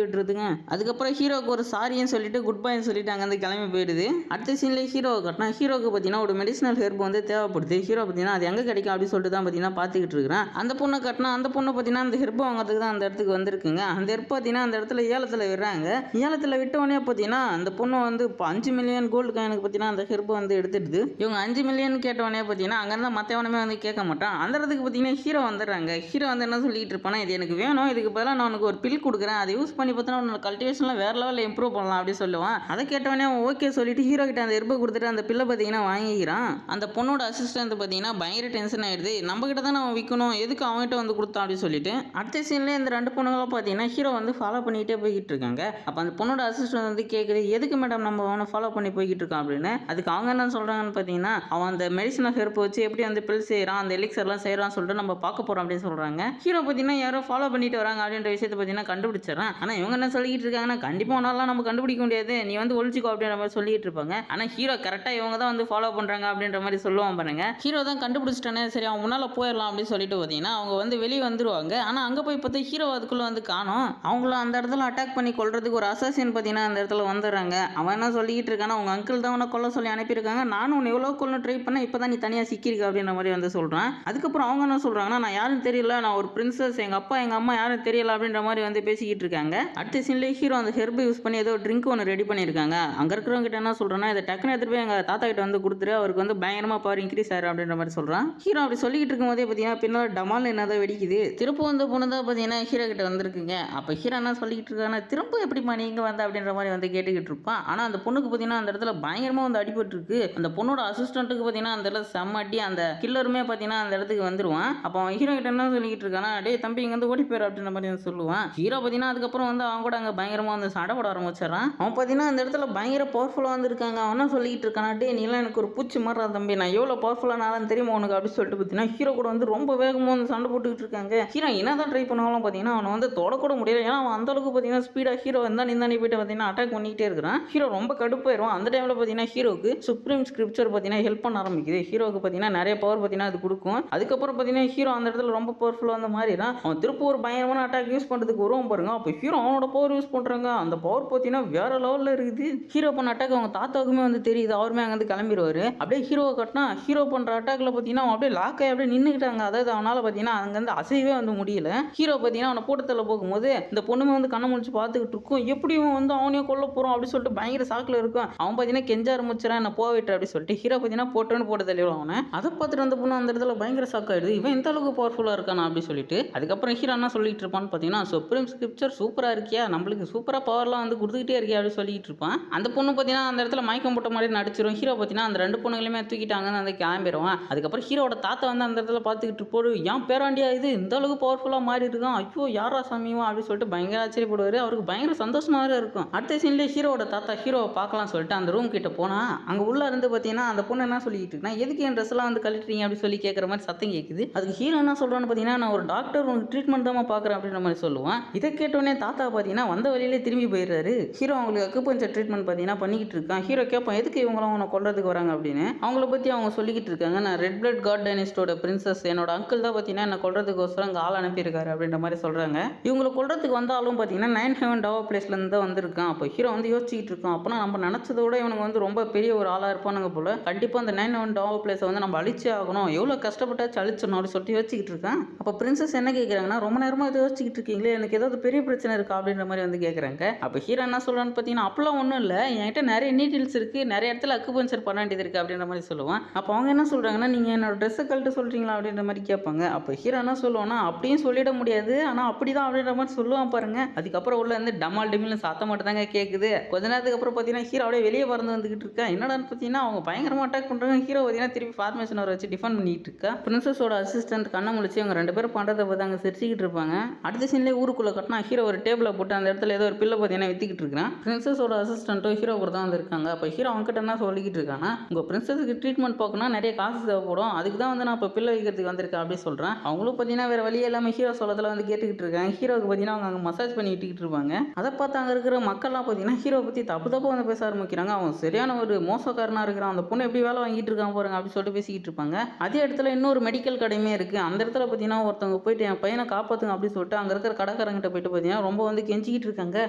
விட்டுருதுங்க. அதுக்கப்புறம் ஹீரோக்கு ஒரு சாரின்னு சொல்லிட்டு குட் பைன்னு சொல்லிட்டு அங்கே வந்து கிளம்பி போயிடுது. அடுத்த சீன்ல ஹீரோவை கட்டினா ஹீரோக்கு பார்த்தீங்கன்னா ஒரு மெடிசனல் ஹெர்ப் வந்து தேவைப்படுது. ஹீரோ பார்த்தீங்கன்னா அது எங்கே கிடைக்கும் அப்படின்னு சொல்லிட்டு தான் பார்த்தீங்கன்னா பார்த்துக்கிட்டு இருக்கிறேன். அந்த பொண்ணை கட்டினா அந்த பொண்ணை பார்த்தீங்கன்னா அந்த ஹெர்ப் வாங்கிறதுக்கு தான் அந்த இடத்துக்கு வந்திருக்குங்க. அந்த ஹெர்ப் பார்த்தீங்கன்னா அந்த இடத்துல ஏலத்தில் விடுறாங்க. ஏலத்தில் விட்ட உடனே பார்த்தீங்கன்னா அந்த பொண்ணு வந்து இப்போ 5 மில்லியன் கோல்டு காயினுக்கு பார்த்தீங்கன்னா அந்த ஹெர்ப் வந்து எடுத்துடுது. இவங்க 5 மில்லியன் கேட்டவனே பார்த்தீங்கன்னா அங்கே இருந்தால் மற்றவனமே வந்து கேட்க மாட்டான். அந்த இடத்துக்கு பார்த்தீங்கன்னா ஹீரோ வந்துடுறாங்க. ஹீரோ வந்து என்ன சொல்லிட்டு இருப்பானா, இது எனக்கு வேணும், இதுக்கு பதிலாக நான் உனக்கு ஒரு பில் கொடுக்குறேன், அதை யூஸ் பண்ணி பார்த்தோன்னா உன்னோட கல்டிவேஷன்லாம் வேறு லெவலில் இம்ப்ரூவ் பண்ணலாம் அப்படின்னு சொல்லுவான். அதை கேட்டவனே அவன் ஓகே சொல்லிட்டு ஹீரோ கிட்ட அந்த ஹெர்பை கொடுத்துட்டு அந்த பில்லை பார்த்தீங்கன்னா வாங்கிக்கிறான். அந்த பொண்ணோட அசிஸ்டன்ட் பார்த்தீங்கன்னா பயங்கர டென்ஷன் ஆயிடுது. நம்ம கிட்ட தான் அவன் விற்கணும், எதுக்கு அவன்கிட்ட வந்து கொடுத்தான் அப்படின்னு சொல்லிட்டு அடுத்த சீன்ல இந்த 2 பொண்ணுங்களும் பார்த்தீங்கன்னா ஹீரோ வந்து ஃபாலோ பண்ணிக்கிட்டே போய்கிட்டு இருக்காங்க. அப்போ அந்த பொண்ணோட அசிஸ்டன்ட் வந்து கேட்குது, எதுக்கு மேடம் நம்ம அவனை ஃபாலோ பண்ணி போய்கிட்டு இருக்கான் அப்படின்னு. அதுக்கு அவங்க என்ன சொல்கிறாங்கன்னு பார்த்தீங்கன்னா, அவன் அந்த மெடிசனல் ஹெர்ப் வச்சு எப்படி அந்த பில் செய்கிறான், அந்த எலிக்சர்லாம் செய்கிறான்னு சொல்லிட்டு நம்ம பார்க்க போகிறோம் அப்படின்னு சொல்கிறாங்க. ஹீரோ பார்த்தீங்கன்னா யாரோ ஃபாலோ பண்ணிட்டு வராங்க அப்படின்ற விஷயத்தை பார்த்தீங்கன்னா கண்டுபிடிச்சிடறான். ஆனால் இவங்க என்ன சொல்லிட்டு இருக்காங்கன்னா, கண்டிப்பாக ஒன்னாலாம் நம்ம கண்டுபிடிக்க முடியாது, நீ வந்து ஒழிச்சிக்கோ அப்படின்ற மாதிரி சொல்லிட்டு இருப்பாங்க. ஆனால் ஹீரோ கரெக்டாக இவங்க தான் வந்து ஃபாலோ பண்ணுறாங்க அப்படின்ற மாதிரி சொல்லுவான் பாருங்க. ஹீரோ தான் கண்டுபிடிச்சிட்டானே, சரி அவன் முன்னால் போயிடலாம் அப்படின்னு சொல்லிட்டு பார்த்தீங்கன்னா அவங்க வந்து வெளியே வந்துருவாங்க. ஆனால் அங்கே போய் பார்த்தா ஹீரோ அதுக்குள்ளே வந்து காணும். அவங்களும் அந்த இடத்துல அட்டாக் பண்ணி கொள்றதுக்கு ஒரு அசாசின் பார்த்தீங்கன்னா அந்த இடத்துல வந்துடுறாங்க. அவன் என்ன சொல்லிட்டு இருக்கானா, அவங்க அங்கிள் தான் உன்னை கொல்ல சொல்லி அனுப்பியிருக்காங்க, நானும் உன்னை எவ்வளோ கொல்ல ட்ரை பண்ண, இப்போ தான் நீ தனியாக சிக்கியிருக்க அப்படின்ற மாதிரி வந்து சொல்கிறான். அதுக்கப்புறம் அவங்க என்ன சொல்கிறாங்கன்னா, நான் யாரும் தெரியல, நான் ஒரு பிரின்சஸ், எங்கள் அப்பா எங்கள் அம்மா யாரும் தெரியல அப்படின்ற மாதிரி வந்து பேசிக்கிட்டு இருக்காங்க. அடுத்த சீன்லேயே ஹீரோ அந்த ஹெர்பை யூஸ் பண்ணி ஏதோ ட்ரிங்க் ஒன்று ரெடி பண்ணியிருக்காங்க. அங்கே இருக்கிறவங்க கிட்ட என்ன சொல்கிறேன்னா, இதை டக்குன்னு எடுத்துகிட்டு போய் எங்கள் தாத்தா கிட்ட வந்து கொடுத்துரு, அவருக்கு வந்து பயங்கரமாக பவர் இன்க்ரீஸ் ஆயிரும் அப்படின்ற மாதிரி சொல்கிறான். ஹீரோ அப்படி சொல்லிக்கிட்டு இருக்கும்போதே பார்த்தீங்கன்னா பின்னால் டமால் என்னதான் வெடிக்குது. திரும்ப வந்து பொண்ணு தான் பார்த்தீங்கன்னா ஹீரோ கிட்ட வந்திருக்குங்க. அப்போ ஹீரோ என்ன சொல்லிக்கிட்டு இருக்காங்கன்னா, திரும்ப எப்படிமா நீங்கள் வந்த அப்படின்ற மாதிரி வந்து கேட்டுக்கிட்டு இருப்பான். ஆனால் அந்த பொண்ணுக்கு பார்த்தீங்கன்னா அந்த இடத்துல பயங்கரமாக வந்து அடிபட்டு இருக்கு. அந்த பொண்ணோட அசிஸ்டன்ட்டுக்கு பார்த்தீங்கன்னா அந்த இடத்துல செம்ம அடி. அந்த கில்லருமே பார்த்தீங்கன்னா அந்த இடத்துக்கு வந்துருவான். அப்போ அவன் ஹீரோ கிட்ட என்ன சொல்லிக்கிட்டு இருக்கானா, டே தம்பி இங்கே வந்து ஓடி போயிரு அப்படின்ற மாதிரி வந்து சொல்லுவான். ஹீரோ பார்த்தீங்கன்னா அதுக்கப்புறம் வந்து அவன் கூட அங்கே பயங்கரமாக வந்து சண்டை போட ஆரம்பிச்சிடறான். அவன் பார்த்தீங்கன்னா அந்த இடத்துல பயங்கர பவர்ஃபுல்லாக வந்துருக்காங்க. அவன் என்ன சொல்லிக்கிட்டு இருக்கானா, டே நீலாம் எனக்கு ஒரு பூச்சி மாறா தம்பி, நான் எவ்வளோ பவர்ஃபுல்லாக நான் தெரியுமா உனக்கு அப்படின்னு சொல்லிட்டு பார்த்தீங்கன்னா ஹீரோ கூட வந்து ரொம்ப வேகமாக வந்து சண்டை போட்டுக்கிட்டு இருக்காங்க. ஹீரோ என்ன தான் ட்ரை பண்ணாலும் பார்த்தீங்கன்னா அவனை வந்து தொடக்கூட முடியல. ஏன்னா அவன் அந்த அளவுக்கு பார்த்தீங்கன்னா ஸ்பீடாக ஹீரோ வந்தா நிந்தானி போயிட்டு பார்த்தீங்கன்னா அட்டாக் பண்ணிக்கிட்டே இருக்கிறான். ஹீரோ ரொம்ப கடுப்பாயிரும். அந்த டைமில் பார்த்தீங்கன்னா ஹீரோக்கு சுப்ரீம் ஸ்கிரிப்சர் பார்த்தீங்கன்னா ஹெல்ப் பண்ண ஆரம்பிக்குது. ஹீரோக்கு பார்த்தீங்கன்னா நிறைய பவர் பார்த்தீங்கன்னா அது கொடுக்கும். அதுக்கப்புறம் பார்த்தீங்கன்னா ஹீரோ அந்த இடத்துல ரொம்ப பவர்ஃபுல்லாக வந்து மாறிடான். அவன் திரும்ப ஒரு பயங்கரமான அட்டாக் யூஸ் பண்ணுறதுக்கு வருவான் பாருங்க. அப்போ ஹீரோ அவனோட பவர் யூஸ் பண்ணுறாங்க. அந்த பவர் பார்த்தீங்கன்னா வேற லெவலில் இருக்குது. ஹீரோ பண்ண அட்டாக் அவங்க தாத்தாவுக்குமே வந்து தெரியுது. அவருமே அங்கே வந்து கிளம்பிடுவார். அப்படியே ஹீரோவை கட்டினா ஹீரோ பண்ணுற அட்டாக்ல பார்த்தீங்கன்னா அவன் அப்படியே லாக் ஆகி அப்படியே நின்றுக்கிட்டாங்க. அதாவது அவனால் பார்த்தீங்கன்னா அங்கேருந்து அசைவே வந்து முடியல. ஹீரோ பார்த்தீங்கன்னா அவனை கூட்டத்தில் போகும்போது இந்த பொண்ணுமே வந்து கண்ணை முடிச்சு பார்த்துக்கிட்டு இருக்கும். எப்படி வந்து அவனையும் கொல்ல போகிறோம் அப்படின்னு சொல்லிட்டு பயங்கர சாக்கில் இருக்கும். அவன் பார்த்தீங்கன்னா கெஞ்ச ஆரம்பிச்சிடான், என்ன போவிட்டு அப்படின்னு சொல்லிட்டு. ஹீரோ பார்த்தீங்கன்னா போட்டு தள்ளிடுவான் அவனை. அதை பார்த்துட்டு அந்த பொண்ணு அந்த இடத்துல பயங்கர ஷாக் ஆயிடுது. இவன் எந்த அளவுக்கு பவர்ஃபுல்லாக இருக்கானா அப்படின்னு சொல்லிட்டு. அதுக்கப்புறம் ஹீரோ என்ன சொல்லிட்டு இருப்பான்னு பார்த்தீங்கன்னா, சுப்ரீம் ஸ்கிரிப்சர் சூப்பராக இருக்கியா, நம்மளுக்கு சூப்பராக பவர்லாம் வந்து கொடுத்துக்கிட்டே இருக்கியா அப்படின்னு சொல்லிட்டு இருப்பான். அந்த பொண்ணு பார்த்தீங்கன்னா அந்த இடத்துல மயக்கம் போட்ட மாதிரி நடிச்சிடும். ஹீரோ பார்த்தீங்கன்னா அந்த 2 பொண்ணுங்களையுமே தூக்கிட்டாங்கன்னு அந்த கிளம்பிடுவான். அதுக்கப்புறம் ஹீரோட தாத்தா வந்து அந்த இடத்துல பார்த்துக்கிட்டு போடு, ஏன் பேராண்டியா இது இந்த அளவுக்கு பவர்ஃபுல்லாக மாறி இருக்கான், ஐயோ யாரா சாமியும் அப்படின்னு சொல்லிட்டு பயங்கர ஆச்சரியப்படுவார். அவருக்கு பயங்கர சந்தோஷமாக இருக்கும். அடுத்த சீன்லேயே ஹீரோட தாத்தா ஹீரோவை பார்க்கலாம் சொல்லிட்டு அந்த ரூம் கிட்ட போனா அங்கே உள்ள இருந்து பார்த்தீங்கன்னா அந்த பொண்ணு என்ன சொல்லிட்டு இருக்குன்னா, எதுக்கு என் ட்ரெஸ் எல்லாம் வந்து கழட்டுறீங்க அப்படின்னு சொல்லி கேட்குற மாதிரி சத்தம் கேட்குது. அதுக்கு ஹீரோ என்ன சொல்றான்னு பார்த்தீங்கன்னா, நான் ஒரு டாக்டர், உனக்கு ட்ரீட்மெண்ட் தான் பார்க்குறேன் அப்படின்ற மாதிரி சொல்லுவான். இதை கேட்டோடனே தாத்தா பார்த்தீங்கன்னா வந்த வழியிலே திரும்பி போயிடுறாரு. ஹீரோ அவங்களுக்கு அக்குபஞ்சர் ட்ரீட்மெண்ட் பார்த்தீங்கன்னா பண்ணிக்கிட்டு இருக்கான். ஹீரோ கேட்பான், எதுக்கு இவங்களும் அவனை கொல்றதுக்கு வராங்க அப்படின்னு. அவங்கள பற்றி அவங்க சொல்லிக்கிட்டு இருக்காங்க, நான் ரெட் பிளட் காட் டைனஸ்டோட பிரின்சஸ், என்னோட அங்கிள் தான் பார்த்தீங்கன்னா என்ன கொல்றதுக்கோசரம் அங்கே ஆள் அனுப்பியிருக்காரு அப்படின்ற மாதிரி சொல்றாங்க. இவங்களை கொல்றதுக்கு வந்தாலும் பார்த்தீங்கன்னா 9 ஹெவன் டவா பிளேஸ்லேருந்து தான் வந்திருக்கான். அப்போ ஹீரோ வந்து யோசிச்சுட்டு இருக்கான், அப்போனா நம்ம நினச்சதை விட இவனுக்கு வந்து ரொம்ப பெரிய ஒரு ஆளாக இருப்பானுங்க போல, கண்டிப்பாக அந்த 9 ஹெவன் டவா பிளேஸை வந்து நம்ம அழிச்சே ஆகணும், எவ்வளோ கஷ்டப்பட்டாச்சு அழிச்சணும் அப்படின்னு சொல்லிட்டு யோசிச்சுக்கிட்டு இருக்கான். அப்போ பிரின்சஸ் என்ன கேட்குறாங்கன்னா, ரொம்ப நேரமாக இதை யோசிச்சுக்கிட்டு இருக்கீங்களே, எனக்கு ஏதாவது பெரிய பிரச்சனை இருக்கா அப்படின்ற மாதிரி வந்து கேட்குறாங்க. அப்போ ஹீரோ என்ன சொல்கிறான்னு பார்த்தீங்கன்னா, அப்பெல்லாம் ஒன்றும் இல்லை, என்கிட்ட நிறைய நீடில்ஸ் இருக்குது, நிறைய இடத்துல அக்குபஞ்சர் பண்ண வேண்டியது இருக்குது அப்படின்ற மாதிரி சொல்லுவான். அப்போ அவங்க என்ன சொல்கிறாங்கன்னா, நீங்கள் என்னோட ட்ரெஸ்ஸை கழட்ட சொல்கிறீங்களா அப்படின்ற மாதிரி கேட்பாங்க. அப்போ ஹீரோ என்ன சொல்லுவான்னா, அப்படியும் சொல்லிட முடியாது, ஆனால் அப்படி தான் அப்படின்ற மாதிரி சொல்லுவான் பாருங்க. அதுக்கப்புறம் உள்ள வந்து டமால் டிமில்னு சத்தம் மட்டும் தாங்க கேட்குது. கொஞ்ச நேரத்துக்கு அப்புறம் பார்த்தீங்கன்னா ஹீரோ அப்படியே வெளியே பறந்து வந்துகிட்டு இருக்கா. என்னடான்னு பார்த்தீங்கன்னா அவங்க பயங்கரமாக அட்டாக் பண்ணுறாங்க. ஹீரோ பார்த்தீங்கன்னா திருப்பி ஃபார்மேஷன் வர வச்சு டிஃபெண்ட் பண்ணிட்டு இருக்கா. பிரின்சஸோட அசிஸ்டன்ட் கண்ணை முழிச்சு அவங்க 2 பேரும் பண்ணுறதை பார்த்து அங்கே சிரிச்சுக்கிட்டு இருப்பாங்க. அடுத்த சீன்லேயே ஊருக்குள்ளே கட்டினா ஹீரோ ஒரு டேபிளை போட்டு அந்த இடத்துல ஏதோ ஒரு பில்லை பார்த்தீங்கன்னா வித்திக்கிட்டு இருக்கிறான். பிரின்சஸோட அசிஸ்டன்ட்டும் ஹீரோ கூட தான் வந்திருக்காங்க. அப்போ ஹீரோ அவங்ககிட்ட என்ன சொல்லிக்கிட்டு இருக்காங்கன்னா, உங்கள் பிரின்சஸுக்கு ட்ரீட்மெண்ட் பார்க்கணும், நிறைய காசு தேவைப்படும், அதுக்கு தான் வந்து நான் இப்போ பில்லை வைக்கிறதுக்கு வந்திருக்கேன் அப்படின்னு சொல்கிறேன். அவங்களும் பார்த்தீங்கன்னா வேறு வழி எல்லாமே ஹீரோ சொல்லத்தில் வந்து கேட்டுக்கிட்டு இருக்காங்க. ஹீரோக்கு பார்த்தீங்கன்னா அவங்க அங்கே மசாஜ் பண்ணி விட்டுக்கிட்டு இருப்பாங்க. அதை பார்த்து அங்கே இருக்கிற மக்கள்லாம் பார்த்தீங்கன்னா ஹீரோ பற்றி தப்பு வந்து பேச ஆரம்பிக்கிறாங்க. அவன் சரியான ஒரு மோசக்காரனாக இருக்கிறான், அந்த பொண்ணு எப்படி வேலை வாங்கிட்டு இருக்கான் பாருங்க அப்படின்னு சொல்லிட்டு பேசிக்கிட்டு இருப்பாங்க. அதே இடத்துல இன்னொரு மெடிக்கல் கடையுமே இருக்குது. அந்த இடத்துல பார்த்தீங்கன்னா ஒருத்தவங்க போயிட்டு என் பையனை காப்பாற்றுங்க அப்படின்னு சொல்லிட்டு அங்கே இருக்கிற கடைக்காரங்கிட்ட போயிட்டு பார்த்தீங்கன்னா ரொம்ப வந்து கெஞ்சிக்கிட்டு இருக்காங்க.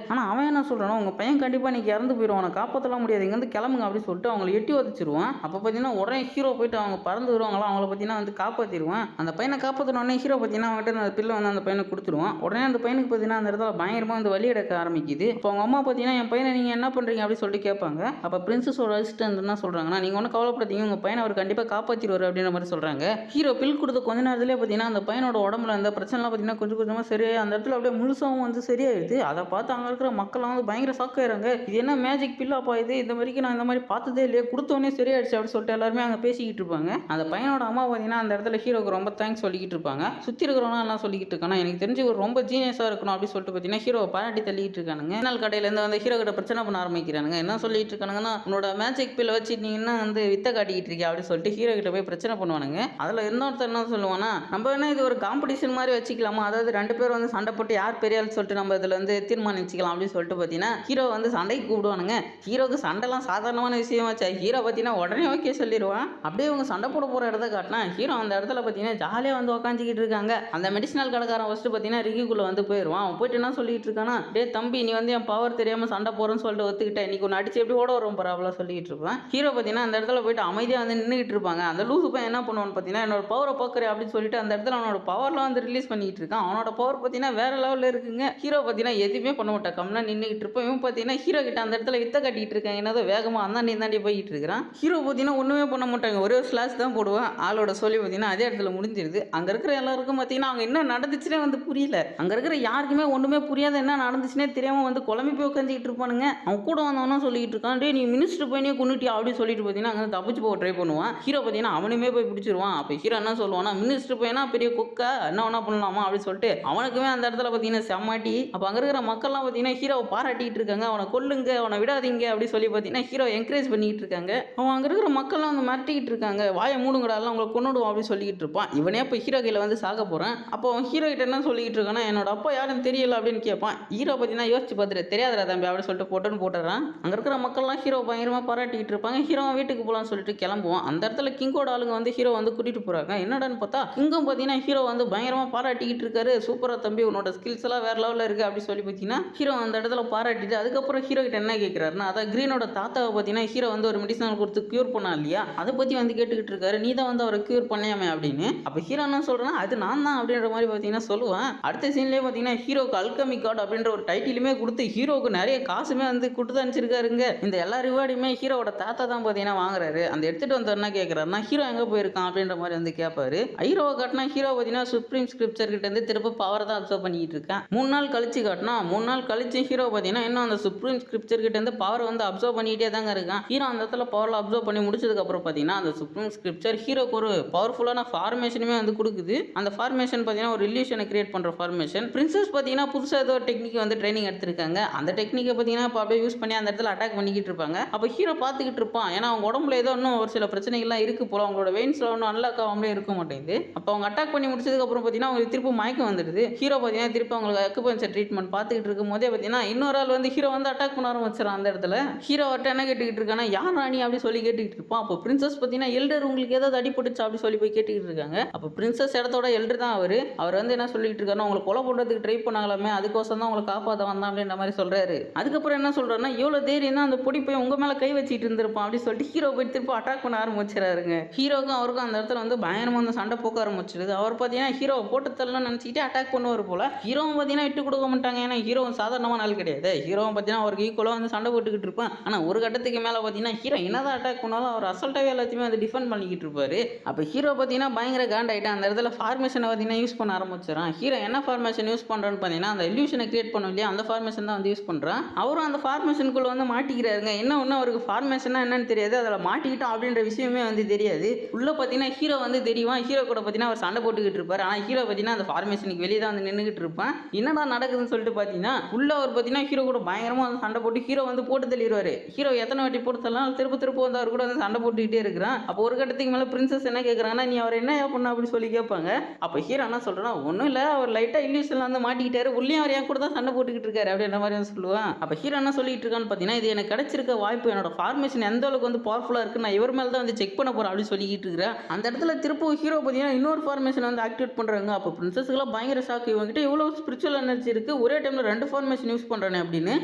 ஆனால் அவன் என்ன சொல்கிறானோ உங்கள் பையன் கண்டிப்பாக இன்னைக்கு இறந்து போயிடுவான், அவனை காப்பாற்றலாம் முடியாது, இங்கேருந்து கிளம்புங்க அப்படின்னு சொல்லிட்டு அவங்களை எட்டி உதச்சிருவான். அப்போ பார்த்தீங்கன்னா உடனே ஹீரோ போயிட்டு அவங்க பறந்து வருவாங்களா அவங்கள பார்த்தீங்கன்னா வந்து காப்பாற்றிடுவான். அந்த பையனை காப்பாற்றினோடனே ஹீரோ பார்த்தீங்கன்னா அவங்ககிட்ட அந்த பில்லை வந்து அந்த பையனுக்கு கொடுத்துருவான். உடனே அந்த பையனுக்கு பார்த்தீங்கன்னா அந்த இடத்துல பயங்கரமாக வந்து வலி எடுக்க ஆரம்பிக்குது. அப்போ அவங்க அம்மா பார்த்தீங்கன்னா என் பையனை நீங்கள் என்ன பண்ணுறீங்க அப்படின்னு சொல்லிட்டு கேட்பாங்க. அப்போ பிரின்சஸோட அசிஸ்டன்ட் என்ன சொல்கிறாங்கன்னா நீங்கள் ஒன்றும் கவலைப்படாதீங்க, உங்கள் பையனை அவர் கண்டிப்பாக காப்பாற்றிடுவார் அப்படின்ற மாதிரி சொல்கிறாங்க. ஹீரோ பில் கொடுத்த கொஞ்ச நேரத்திலே பார்த்தீங்கன்னா அந்த பையனோட உடம்புல அந்த பிரச்சனைலாம் பார்த்தீங்கன்னா கொஞ்சம் கொஞ்சமாக சரியாக அந்த இடத்துல அப்படியே முழுசாகவும் வந்து சரியாயிடுது. அதை பார்த்து அங்கே இருக்கிற மக்கள்லாம் வந்து பயங்கர ஷாக் ஆயிடுறாங்க. இது என்ன மேஜிக் பில்லாப்பா இது, இந்த மாதிரிக்கு நான் இந்த மாதிரி பார்த்ததே இல்லையே, கொடுத்தோடனே சரியாயிடுச்சு அப்படின்னு சொல்லிட்டு எல்லாருமே அங்கே பேசிக்கிட்டு இருப்பாங்க. அந்த பையனோட அம்மா பார்த்தீங்கன்னா அந்த இடத்துல ஹீரோக்கு ரொம்ப தேங்க்ஸ் சொல்லிக்கிட்டு இருப்பாங்க. சுற்றி இருக்கிறவங்க எல்லாம் சொல்லிக்கிட்டு இருக்காங்க எனக்கு தெரிஞ்சு ஒரு ரொம்ப ஜீனியஸாக இருக்கணும் அப்படின்னு சொல்லிட்டு பார்த்தீங்கன்னா ஹீரோ பாராட்டி தள்ளிட்டு இருக்கானுங்க. நாள் கடையிலேருந்து வந்து ஹீரோ கிட்ட பிரச்சனை பண்ண ஆரம்பிக்கிறானுங்க. என்ன சொல்லிட்டு இருக்கானுங்கன்னா உன்னோட மேஜிக் பில்லை வச்சு நீ என்ன வந்து வித்த காட்டிக்கிட்டு இருக்கியா அப்படின்னு சொல்லிட்டு ஹீரோ கிட்ட போய் பிரச்சனை பண்ணுவானுங்க. அதில் இன்னொருத்தர் என்ன சொல்லுவானா நம்ம என்ன இது ஒரு காம்படிஷன் மாதிரி வச்சுக்கலாமா, அதாவது ரெண்டு பேரும் வந்து சண்டை போட்டு யார் பெரியாள்னு சொல்லிட்டு நம்ம இதில் வந்து தீர்மானிச்சுக்கலாம் அப்படின்னு சொல்லிட்டு பார்த்தீங்கன்னா ஹீரோ வந்து சண்டைக்கு கூப்பிடுவானுங்க. ஹீரோக்கு சண்டைலாம் சாதாரணமான விஷயமாச்சா, ஹீரோ பார்த்தீங்கன்னா உடனே ஓகே சொல்லிடுவான். அப்படியே இவங்க சண்டை போட போகிற இடத்த காட்டினா ஹீரோ அந்த இடத்துல பார்த்தீங்கன்னா ஜாலியாக வந்து உட்காந்துக்கிட்டு இருக்காங்க. அந்த மெடிசினல் கடைக்காரன் ஃபஸ்ட்டு பார்த்தீங்கன்னா ரிகிக்குள்ளே வந்து போயிடுவான். அவன் போயிட்டு என்ன சொல்லிட்டு இருக்கானா, டே தம்பி நீ வந்து என் பவர் தெரியாமல் சண்டை போகிறேன்னு சொல்லிட்டு ஒத்துக்கிட்டேன், இன்னைக்கு ஒன்று அடிச்சு எப்படி ஓட வரும் பரவாயில்ல சொல்லிட்டு இருப்பான். ஹீரோ பார்த்தீங்கன்னா அந்த இடத்துல போயிட்டு அமைதியாக வந்து நின்றுட்டு இருப்பாங்க. அந்த லூசு பையன் என்ன பண்ணுவான்னு பார்த்தீங்கன்னா என்னோட பவரை பார்க்குறேன் அப்படின்னு சொல்லிட்டு அந்த இடத்துல அவனோட பவர்லாம் வந்து ரிலீஸ் பண்ணிட்டு இருக்கான். அவனோட பவர் பார்த்தீங்கன்னா வேற லெவலில் இருக்குங்க. ஹீரோ பார்த்தீங்கன்னா எதுவுமே பண்ண மாட்டான், கம்னா நின்றுட்டு இருப்பான். இவன் பார்த்தீங்கன்னா ஹீரோ கிட்ட அந்த இடத்துல வித்த கட்டிட்டு இருக்காங்க, என்னதோ வேகமாக அந்தாண்டி தாண்டி போயிட்டு இருக்கிறான். ஹீரோ பார்த்தீங்கன்னா ஒன்றுமே பண்ண மாட்டாங்க, ஒரே ஒரு ஸ்லாஷ் தான் போடுவான். ஆளோட சொல்லி பார்த்தீங்கன்னா அதே இடத்துல முடிஞ்சிருது. அங்கே இருக்கிற எல்லாருக்கும் பார்த்தீங்கன்னா அவங்க என்ன நடந்துச்சுன்னே வந்து புரியல. அங்கே இருக்கிற யாருக்குமே ஒன்றுமே புரியாத என்ன நடந்துச்சுன்னே தெரியாமல் வந்து குழம்பி போய் உட்காந்துக்கிட்டு இருப்பானுங்க. அவன் கூட வந்தவனா சொல்லிட்டு இருக்கான், டே நீ மினிஸ்டர் பையனே கொண்டுட்டியா அப்படின்னு சொல்லிட்டு பார்த்தீங்கன்னா அங்கே தப்பிச்சு போக ட்ரை பண்ணுவான். ஹீரோ பார்த்தீங்கன்னா அவனுமே போய் பிடிச்சிருவான். அப்போ ஹீரோ என்ன சொல்லுவானா, மினிஸ்டர் பையனா பெரிய குக்கா என்ன வேணா பண்ணலாமா அப்படின்னு சொல்லிட்டு அவனுக்குமே அந்த இடத்துல பார்த்தீங்கன்னா செம்மாட்டி. அப்போ அங்கே இருக்கிற மக்கள்லாம் பார்த்தீங்கன்னா ஹீரோவை பாராட்டிட்டு இருக்காங்க, அவனை கொல்லுங்க அவனை விடாதீங்க அப்படின்னு சொல்லி பார்த்தீங்கன்னா ஹீரோ என்கரேஜ் பண்ணிட்டு இருக்காங்க. அவன் அங்கே இருக்கிற மக்கள்லாம் வந்து மிரட்டிக்கிட்டு இருக்காங்க, வாயை மூடுங்கடாலாம் உங்களை கொண்டுடுவோம் அப்படின்னு சொல்லிக்கிட்டு இருப்பான். இவனே இப்போ ஹீரோ கையில் வந்து சாக போகிறான். அப்போ அவன் ஹீரோ கிட்ட என்ன சொல்லிக்கிட்டு இருக்கானா, என்னோட அப்பா யாருன்னு தெரியல அப்படின்னு கேட்பான். ஹீரோ பார்த்தீங்கன்னா யோசிச்சு பார்த்துட்டு தெரியாதரா தம்பி அப்படின்னு சொல்லிட்டு போட்டுறான். அங்கே இருக்கிற மக்கள்லாம் ஹீரோ பயங்கரமாக பாராட்டிக்கிட்டு இருப்பாங்க. ஹீரோ வீட்டுக்கு போகலான்னு சொல்லிட்டு கிளம்புவான். அந்த இடத்துல கிங்கோட ஆளுங்க வந்து ஹீரோ வந்து கூட்டிட்டு போறாங்க. என்னடான்னு பார்த்தா கிங்கும் பார்த்தீங்கன்னா ஹீரோ வந்து பயங்கரமாக பாராட்டிக்கிட்டு இருக்காரு, சூப்பரா தம்பி உன்னோட ஸ்கில்ஸ் எல்லாம் வேற லெவலில் இருக்கு அப்படின்னு சொல்லி பார்த்தீங்கன்னா ஹீரோ அந்த இடத்துல பாராட்டிட்டு அதுக்கப்புறம் ஹீரோ கிட்ட என்ன கேட்கிறாருன்னா, அதான் கிரீனோட தாத்தாவை பார்த்தீங்கன்னா ஹீரோ வந்து ஒரு மெடிசன் கொடுத்து கியூர் பண்ணா இல்லையா, அதை பற்றி வந்து கேட்டுக்கிட்டு இருக்காரு, நீ தான் வந்து அவரை கியூர் பண்ணியாமே அப்படின்னு. அப்போ ஹீரோ என்ன சொல்றேன்னா அது நான் தான் அப்படின்ற மாதிரி பார்த்தீங்கன்னா சொல்லுவான். அடுத்த சீன்லேயே பார்த்தீங்கன்னா ஹீரோக்கு அல்கமி கார்டு அப்படின்ற ஒரு டைட்டிலுமே கொடுத்து ஹீரோக்கு நிறைய காசுமே வந்து கொடுத்து அனுப்பிச்சிருக்காருங்க. இந்த எல்லா ரிவார்டுமே ஹீரோட தாத்தா தான் பார்த்தீங்கன்னா வாங்குறாரு. அந்த எடுத்துட்டு வந்து என்ன கேட்குறாருன்னா, ஹீரோ எங்கே போயிருக்கான் அப்படின்ற மாதிரி வந்து கேட்பாரு. ஹீரோவை காட்டினா ஹீரோ பார்த்தீங்கன்னா சுப்ரீம் ஸ்கிரிப்சர் கிட்ட இருந்து திரும்ப பவர் தான் அப்சர்வ் பண்ணிட்டு இருக்கான். 3 நாள் கழிச்சு காட்டினா 3 நாள் கழிச்சு ஹீரோ பார்த்தீங்கன்னா இன்னும் அந்த சுப்ரீம் ஸ்கிரிப்சர் கிட்ட இருந்து பவர் வந்து அப்சர்வ் பண்ணிட்டே தாங்க இருக்கான். ஹீரோ அந்த இடத்துல பவரில் அப்சர்வ் பண்ணி முடிச்சதுக்கு அப்புறம் பார்த்தீங்கன்னா அந்த சுப்ரீம் ஸ்கிரிப்சர் ஹீரோக்கு ஒரு பவர்ஃபுல்லான ஃபார்மேஷனுமே வந்து கொடுக்குது. அந்த ஃபார்மேஷன் பார்த்தீங்கன்னா ஒரு இல்யூஷனை கிரியேட் பண்ணுற ஃபார்மேஷன். பிரின்சஸ் பார்த்தீங்கன்னா புதுசாக ஏதோ ஒரு டெக்னிக் வந்து ட்ரைனிங் எடுத்திருக்காங்க. அந்த டெக்னிக்கை பார்த்தீங்கன்னா இப்போ அப்படியே யூஸ் பண்ணி அந்த இடத்துல அட்டாக் பண்ணிக்கிட்டு இருப்பாங்க. அப்போ ஹீரோ பார்த்துக்கிட்டு இருப்பான். ஏன்னா அவங்க உடம்புல ஏதோ இன்னும் ஒரு சில பிரச்சனைகள்லாம் இருக்கு போல, அவங்களோட வெயின்ஸ்ல ஒன்றும் அன்லாக் ஆகாமலே இருக்க மாட்டேங்குது. அப்போ அவங்க அட்டாக் பண்ணி முடிச்சதுக்கு அப்புறம் பார்த்தீங்கன்னா அவங்களுக்கு திருப்பி மயக்கம் வந்துடுது. ஹீரோ பார்த்தீங்கன்னா திருப்பி அவங்களுக்கு அக்குபஞ்சர் ட்ரீட்மெண்ட் பார்த்துக்கிட்டு இருக்கும் போதே பார்த்தீங்கன்னா இன்னொரு ஆள் வந்து ஹீரோ வந்து அட்டாக் பண்ண ஆரம்பிச்சிடறான். அந்த இடத்துல ஹீரோ அவர்கிட்ட என்ன கேட்டுக்கிட்டு இருக்கானா, யார் ராணி அப்படி சொல்லி கேட்டுக்கிட்டு இருப்பான். அப்போ பிரின்சஸ் பார்த்தீங்கன்னா எல்டர் உங்களுக்கு ஏதாவது அடிபட்டுச்சா அப்படி சொல்லி போய் கேட்டுக்கிட்டு இருக்காங்க. அப்போ பிரின்சஸ் இடத்தோட எல்டர் தான் அவர் வந்து என்ன சொல்லிட்டு இருக்காருன்னா, உங்களை கொலை பண்ணுறதுக்கு ட்ரை பண்ணாங்களாமே, அதுக்கோசம் தான் உங்களை காப்பாற்ற வந்தான் அப்படின்ற மாதிரி சொல்றாரு. அதுக்கப்புறம் என்ன சொல்றாருன்னா, எவ்வளோ தைரியம் தான் அந்த பொடி போய் உங்க மேலே கை வச்சிட்டு இருந்திருப்பான் அப்படின்னு சொல்லிட்டு ஹீரோ போய் திருப்பி அட்டாக் பண்ண ஆரம்பிச்சிடாருங்க. ஹீரோக்கும் அவருக்கும் அந்த இடத்துல வந்து பயங்கரமா வந்து சண்டை போக்க ஆரம்பிச்சிருது. அவர் பார்த்தீங்கன்னா ஹீரோவை போட்டு தள்ளலாம் நினச்சிக்கிட்டு அட்டாக் பண்ணுவார் போல. ஹீரோவும் பார்த்தீங்கன்னா விட்டு கொடுக்க மாட்டாங்க. ஏன்னா ஹீரோ சாதாரணமான ஆள் கிடையாது. ஹீரோவும் பார்த்தீங்கன்னா அவருக்கு ஈக்குவலாக வந்து சண்டை போட்டுக்கிட்டு இருப்பான். ஆனால் ஒரு கட்டத்துக்கு மேலே பார்த்தீங்கன்னா ஹீரோ என்னதான் அட்டாக் பண்ணாலும் அவர் அசல்ட்டாவே எல்லாத்தையுமே வந்து டிஃபெண்ட் பண்ணிக்கிட்டு இருப்பாரு. அப்போ ஹீரோ பார்த்தீங்கன்னா பயங்கர காண்டாயிட்டு அந்த இடத்துல ஃபார்மேஷனை பார்த்தீங்கன்னா யூஸ் பண்ண ஆரம்பிச்சிடறான். ஹீரோ என்ன ஃபார்மேஷன் யூஸ் பண்ணுறான்னு பார்த்தீங்கன்னா அந்த இல்யூஷனை கிரியேட் பண்ணும் இல்லையா, அந்த ஃபார்மேஷன் தான் வந்து யூஸ் பண்ணுறான். அவரும் அந்த ஃபார்மேஷனுக்குள்ள வந்து மாட்டிக்கிறாருங்க. என்ன ஒன்று அவருக்கு ஃபார்மேஷனா என்னன்னு தெரியாது, அதில் மாட்டிக்கிட்டோம் அப்படின்ற விஷயமே வந்து தெரியாது. உள்ள பார்த்தீங்கன்னா ஹீரோ வந்து தெரியும், ஹீரோ கூட பார்த்தீங்கன்னா அவர் சண்டை போட்டுக்கிட்டு இருப்பார். ஆனால் ஹீரோ பார்த்தீங்கன்னா அந்த ஃபார்மேஷனுக்கு வெளியே தான் வந்து நின்றுக்கிட்டு இருப்பான். என்னடா நடக்குதுன்னு சொல்லிட்டு பார்த்தீங்கன்னா உள்ள அவர் பார்த்தீங்கன்னா ஹீரோ கூட பயங்கரமாக வந்து சண்டை போட்டு ஹீரோ வந்து போட்டு தள்ளிடுவார். ஹீரோ எத்தனை வாட்டி போட்டு தள்ளலாம் திரும்ப வந்து அவர் கூட வந்து சண்டை போட்டுக்கிட்டே இருக்கிறான். அப்போ ஒரு கட்டத்துக்கு மேலே பிரின்சஸ் என்ன கேட்குறாங்கன்னா, நீ அவர் என்ன பண்ண அப்படின்னு சொல்லி கேட்பாங்க. அப்போ ஹீரோ என்ன சொல்கிறேன்னா, ஒன்றும் இல்லை அவர் லைட்டாக இல்யூஷனில் வந்து மாட்டிக்கிட்டாரு, உள்ளேயும் அவர் என் கூட தான் சண்டை போட்டுக்கிட்டு இருக்காரு அப்படின்ற மாதிரி வந்து சொல்லுவான். அப்போ ஹீரோ என்ன சொல்லிட்டு இருக்கான்னு பார்த்தீங்கன்னா, இது எனக்கு கிடைச்சிருக்க வாய்ப்பு, என்னோட ஃபார்மேஷன் எந்த அளவுக்கு வந்து பவர்ஃபுல்லாக இருக்குது, நான் இவர் மேலே தான் வந்து செக் பண்ண போகிறேன் அப்படின்னு சொல்லிக்கிட்டு இருக்கிறேன். அந்த இடத்துல திருப்பூர் ஹீரோ பார்த்தீங்கன்னா இன்னொரு ஃபார்மேஷன் வந்து ஆக்டிவேட் பண்ணுறாங்க. அப்போ பிரின்சஸ்க்குலாம் பயங்கர பயங்கர ஷாக், இவங்ககிட்ட இவ்வளோ ஸ்பிரிச்சுவல் எனர்ஜி இருக்குது, ஒரே டைமில் 2 ஃபார்மேஷன் யூஸ் பண்ணுறானே அப்படின்னு.